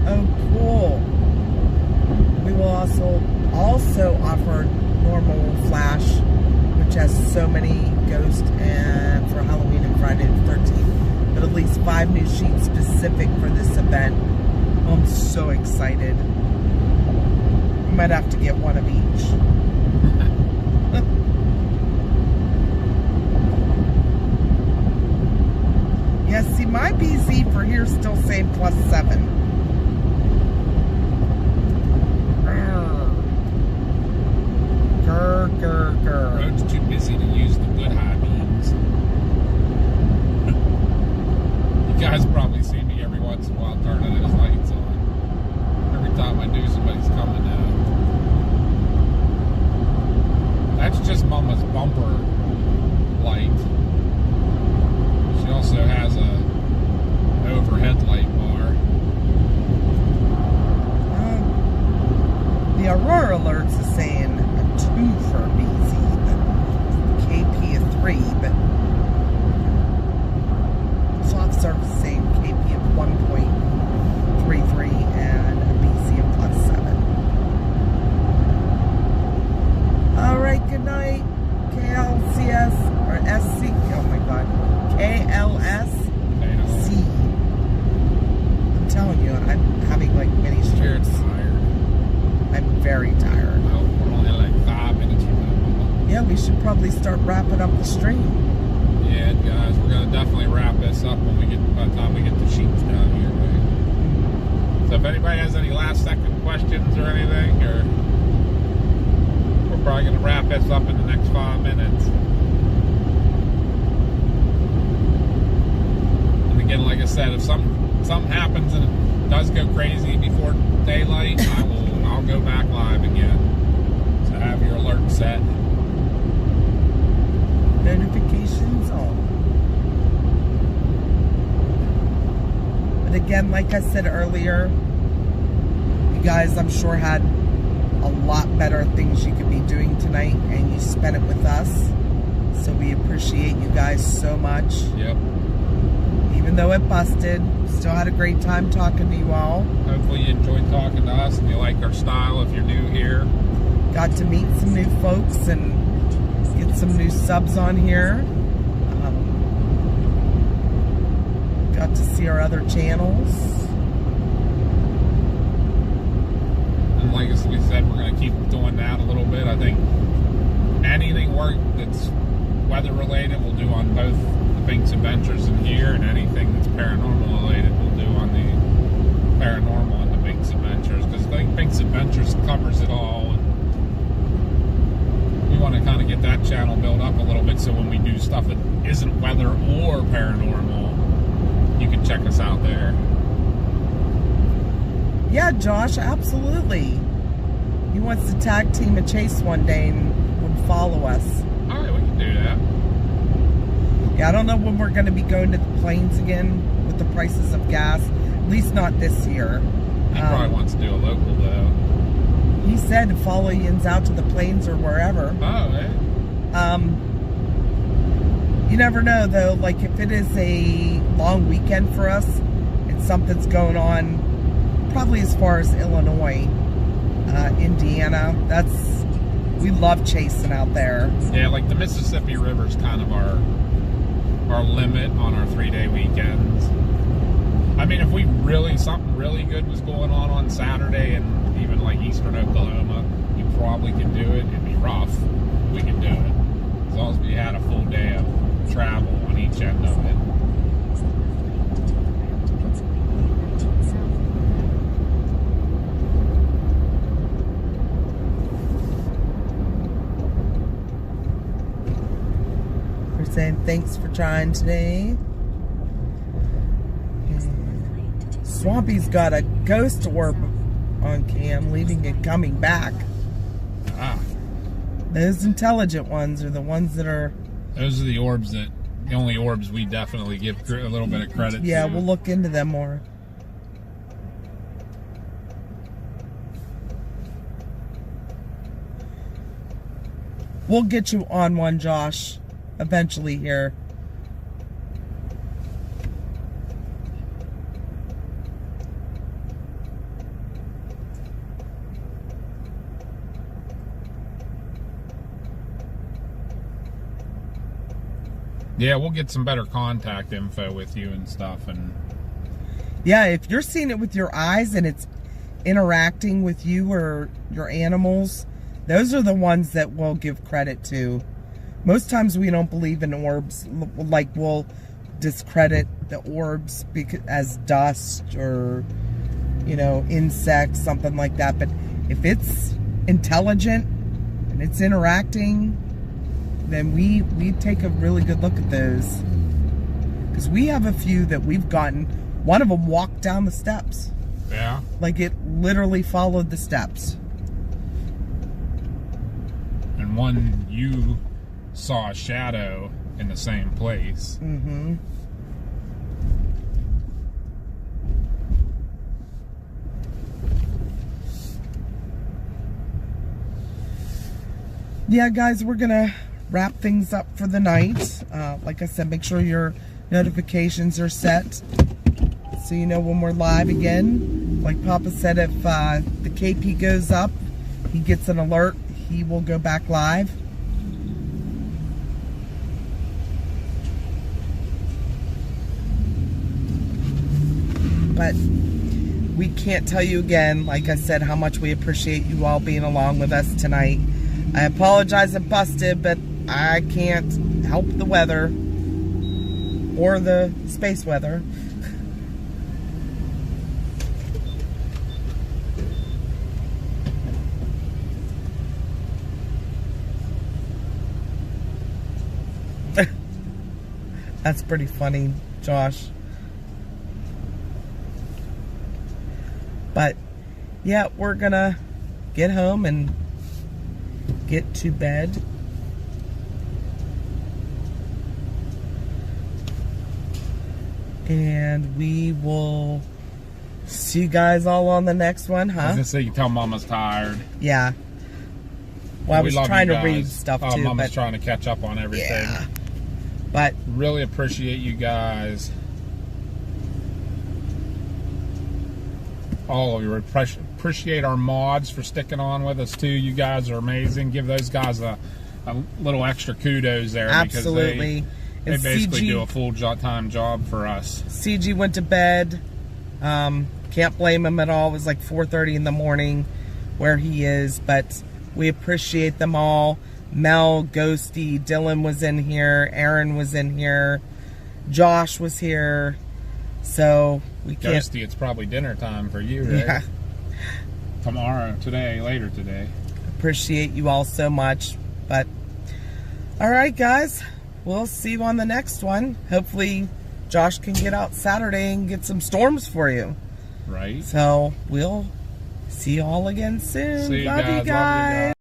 Oh, cool. We will also offer normal Flash, which has so many ghosts and for Halloween and Friday the 13th, but at least 5 new sheets specific for this event. I'm so excited. I might have to get one of each. Yeah, see, my BZ for here is still saying +7. Grr. Road's too busy to use the good high beams. You guys probably see me every once in a while turning those lights on. Every time I do, somebody's coming out. That's just Mama's bumper light. She also has a overhead light bar. The Aurora alerts is saying a 2 for BZ, but KP a 3, but soft surface saying KP of 1.33 and a BZ of +7. Alright, good night. KLCS or SC, oh my god, KLSC. I'm telling you, I'm having like many Jared's strokes. tired. I'm very tired. Well, we're only like 5 minutes from home. yeah, we should probably start wrapping up the stream. Yeah, guys, we're gonna definitely wrap this up when we get by the time we get the sheets down here. Right? So if anybody has any last second questions or anything, or we're probably gonna wrap this up in the next 5 minutes. And again, like I said, if something happens and it does go crazy before daylight, I'll go back live again. So have your alert set. Notifications on. But again, like I said earlier, you guys, I'm sure, had a lot better things you could be doing tonight, and you spent it with us. So we appreciate you guys so much. Yep. Even though it busted, still had a great time talking to you all. Hopefully you enjoyed talking to us and you like our style if you're new here. Got to meet some new folks and get some new subs on here. Got to see our other channels. And like we said, we're going to keep doing that a little bit. I think anything that's weather related we'll do on both the Binks Adventures in here, and anything that's paranormal related we'll do on the paranormal and the Binks Adventures, because I think Binks Adventures covers it all. And we want to kind of get that channel built up a little bit, so when we do stuff that isn't weather or paranormal, you can check us out there. Yeah, Josh, absolutely. He wants to tag team a chase one day and would follow us. Alright, we can do that. Yeah, I don't know when we're going to be going to the plains again with the prices of gas. At least not this year. He probably wants to do a local, though. He said to follow Yins out to the plains or wherever. Oh, eh? You never know, though. Like, if it is a long weekend for us and something's going on, probably as far as Illinois, Indiana, we love chasing out there. Yeah, like the Mississippi River's kind of our limit on our 3-day weekends. I mean, if something really good was going on Saturday and even like eastern Oklahoma, you probably could do it. It'd be rough. We could do it. As long as we had a full day of travel on each end of it. We're saying thanks for trying today. Swampy's got a ghost orb on cam, leaving and coming back. Ah. Those intelligent ones are the ones that are... Those are the only orbs we definitely give a little bit of credit to. Yeah, we'll look into them more. We'll get you on one, Josh, eventually here. Yeah, we'll get some better contact info with you and stuff. And yeah, if you're seeing it with your eyes and it's interacting with you or your animals, those are the ones that we'll give credit to. Most times we don't believe in orbs, like we'll discredit the orbs as dust or, you know, insects, something like that. But if it's intelligent and it's interacting, then we take a really good look at those. Because we have a few that we've gotten. One of them walked down the steps. yeah, Like it literally followed the steps. and one you saw a shadow in the same place. Mm-hmm. Yeah, guys, we're gonna wrap things up for the night. Like I said, make sure your notifications are set so you know when we're live again. Like Papa said, if the KP goes up, he gets an alert, he will go back live. But we can't tell you again, like I said, how much we appreciate you all being along with us tonight. I apologize it busted, but I can't help the weather or the space weather. That's pretty funny, Josh. But yeah, we're gonna get home and get to bed. And we will see you guys all on the next one, huh? I was gonna say, you tell Mama's tired. Yeah. Well, I We was love trying you to read guys. stuff Oh, too, Mama's but trying to catch up on everything. yeah. But Really appreciate you guys. All of you. Appreciate our mods for sticking on with us too. You guys are amazing. Give those guys a little extra kudos there. absolutely. Because they basically CG do a full-time job for us. CG went to bed. Can't blame him at all. It was like 4:30 in the morning where he is, but we appreciate them all. Mel, Ghosty, Dylan was in here, Aaron was in here, Josh was here. So we can't. Ghosty, it's probably dinner time for you, right? Yeah. Later today. Appreciate you all so much. But all right, guys, we'll see you on the next one. Hopefully Josh can get out Saturday and get some storms for you. Right. So we'll see you all again soon. See you Love you guys. guys.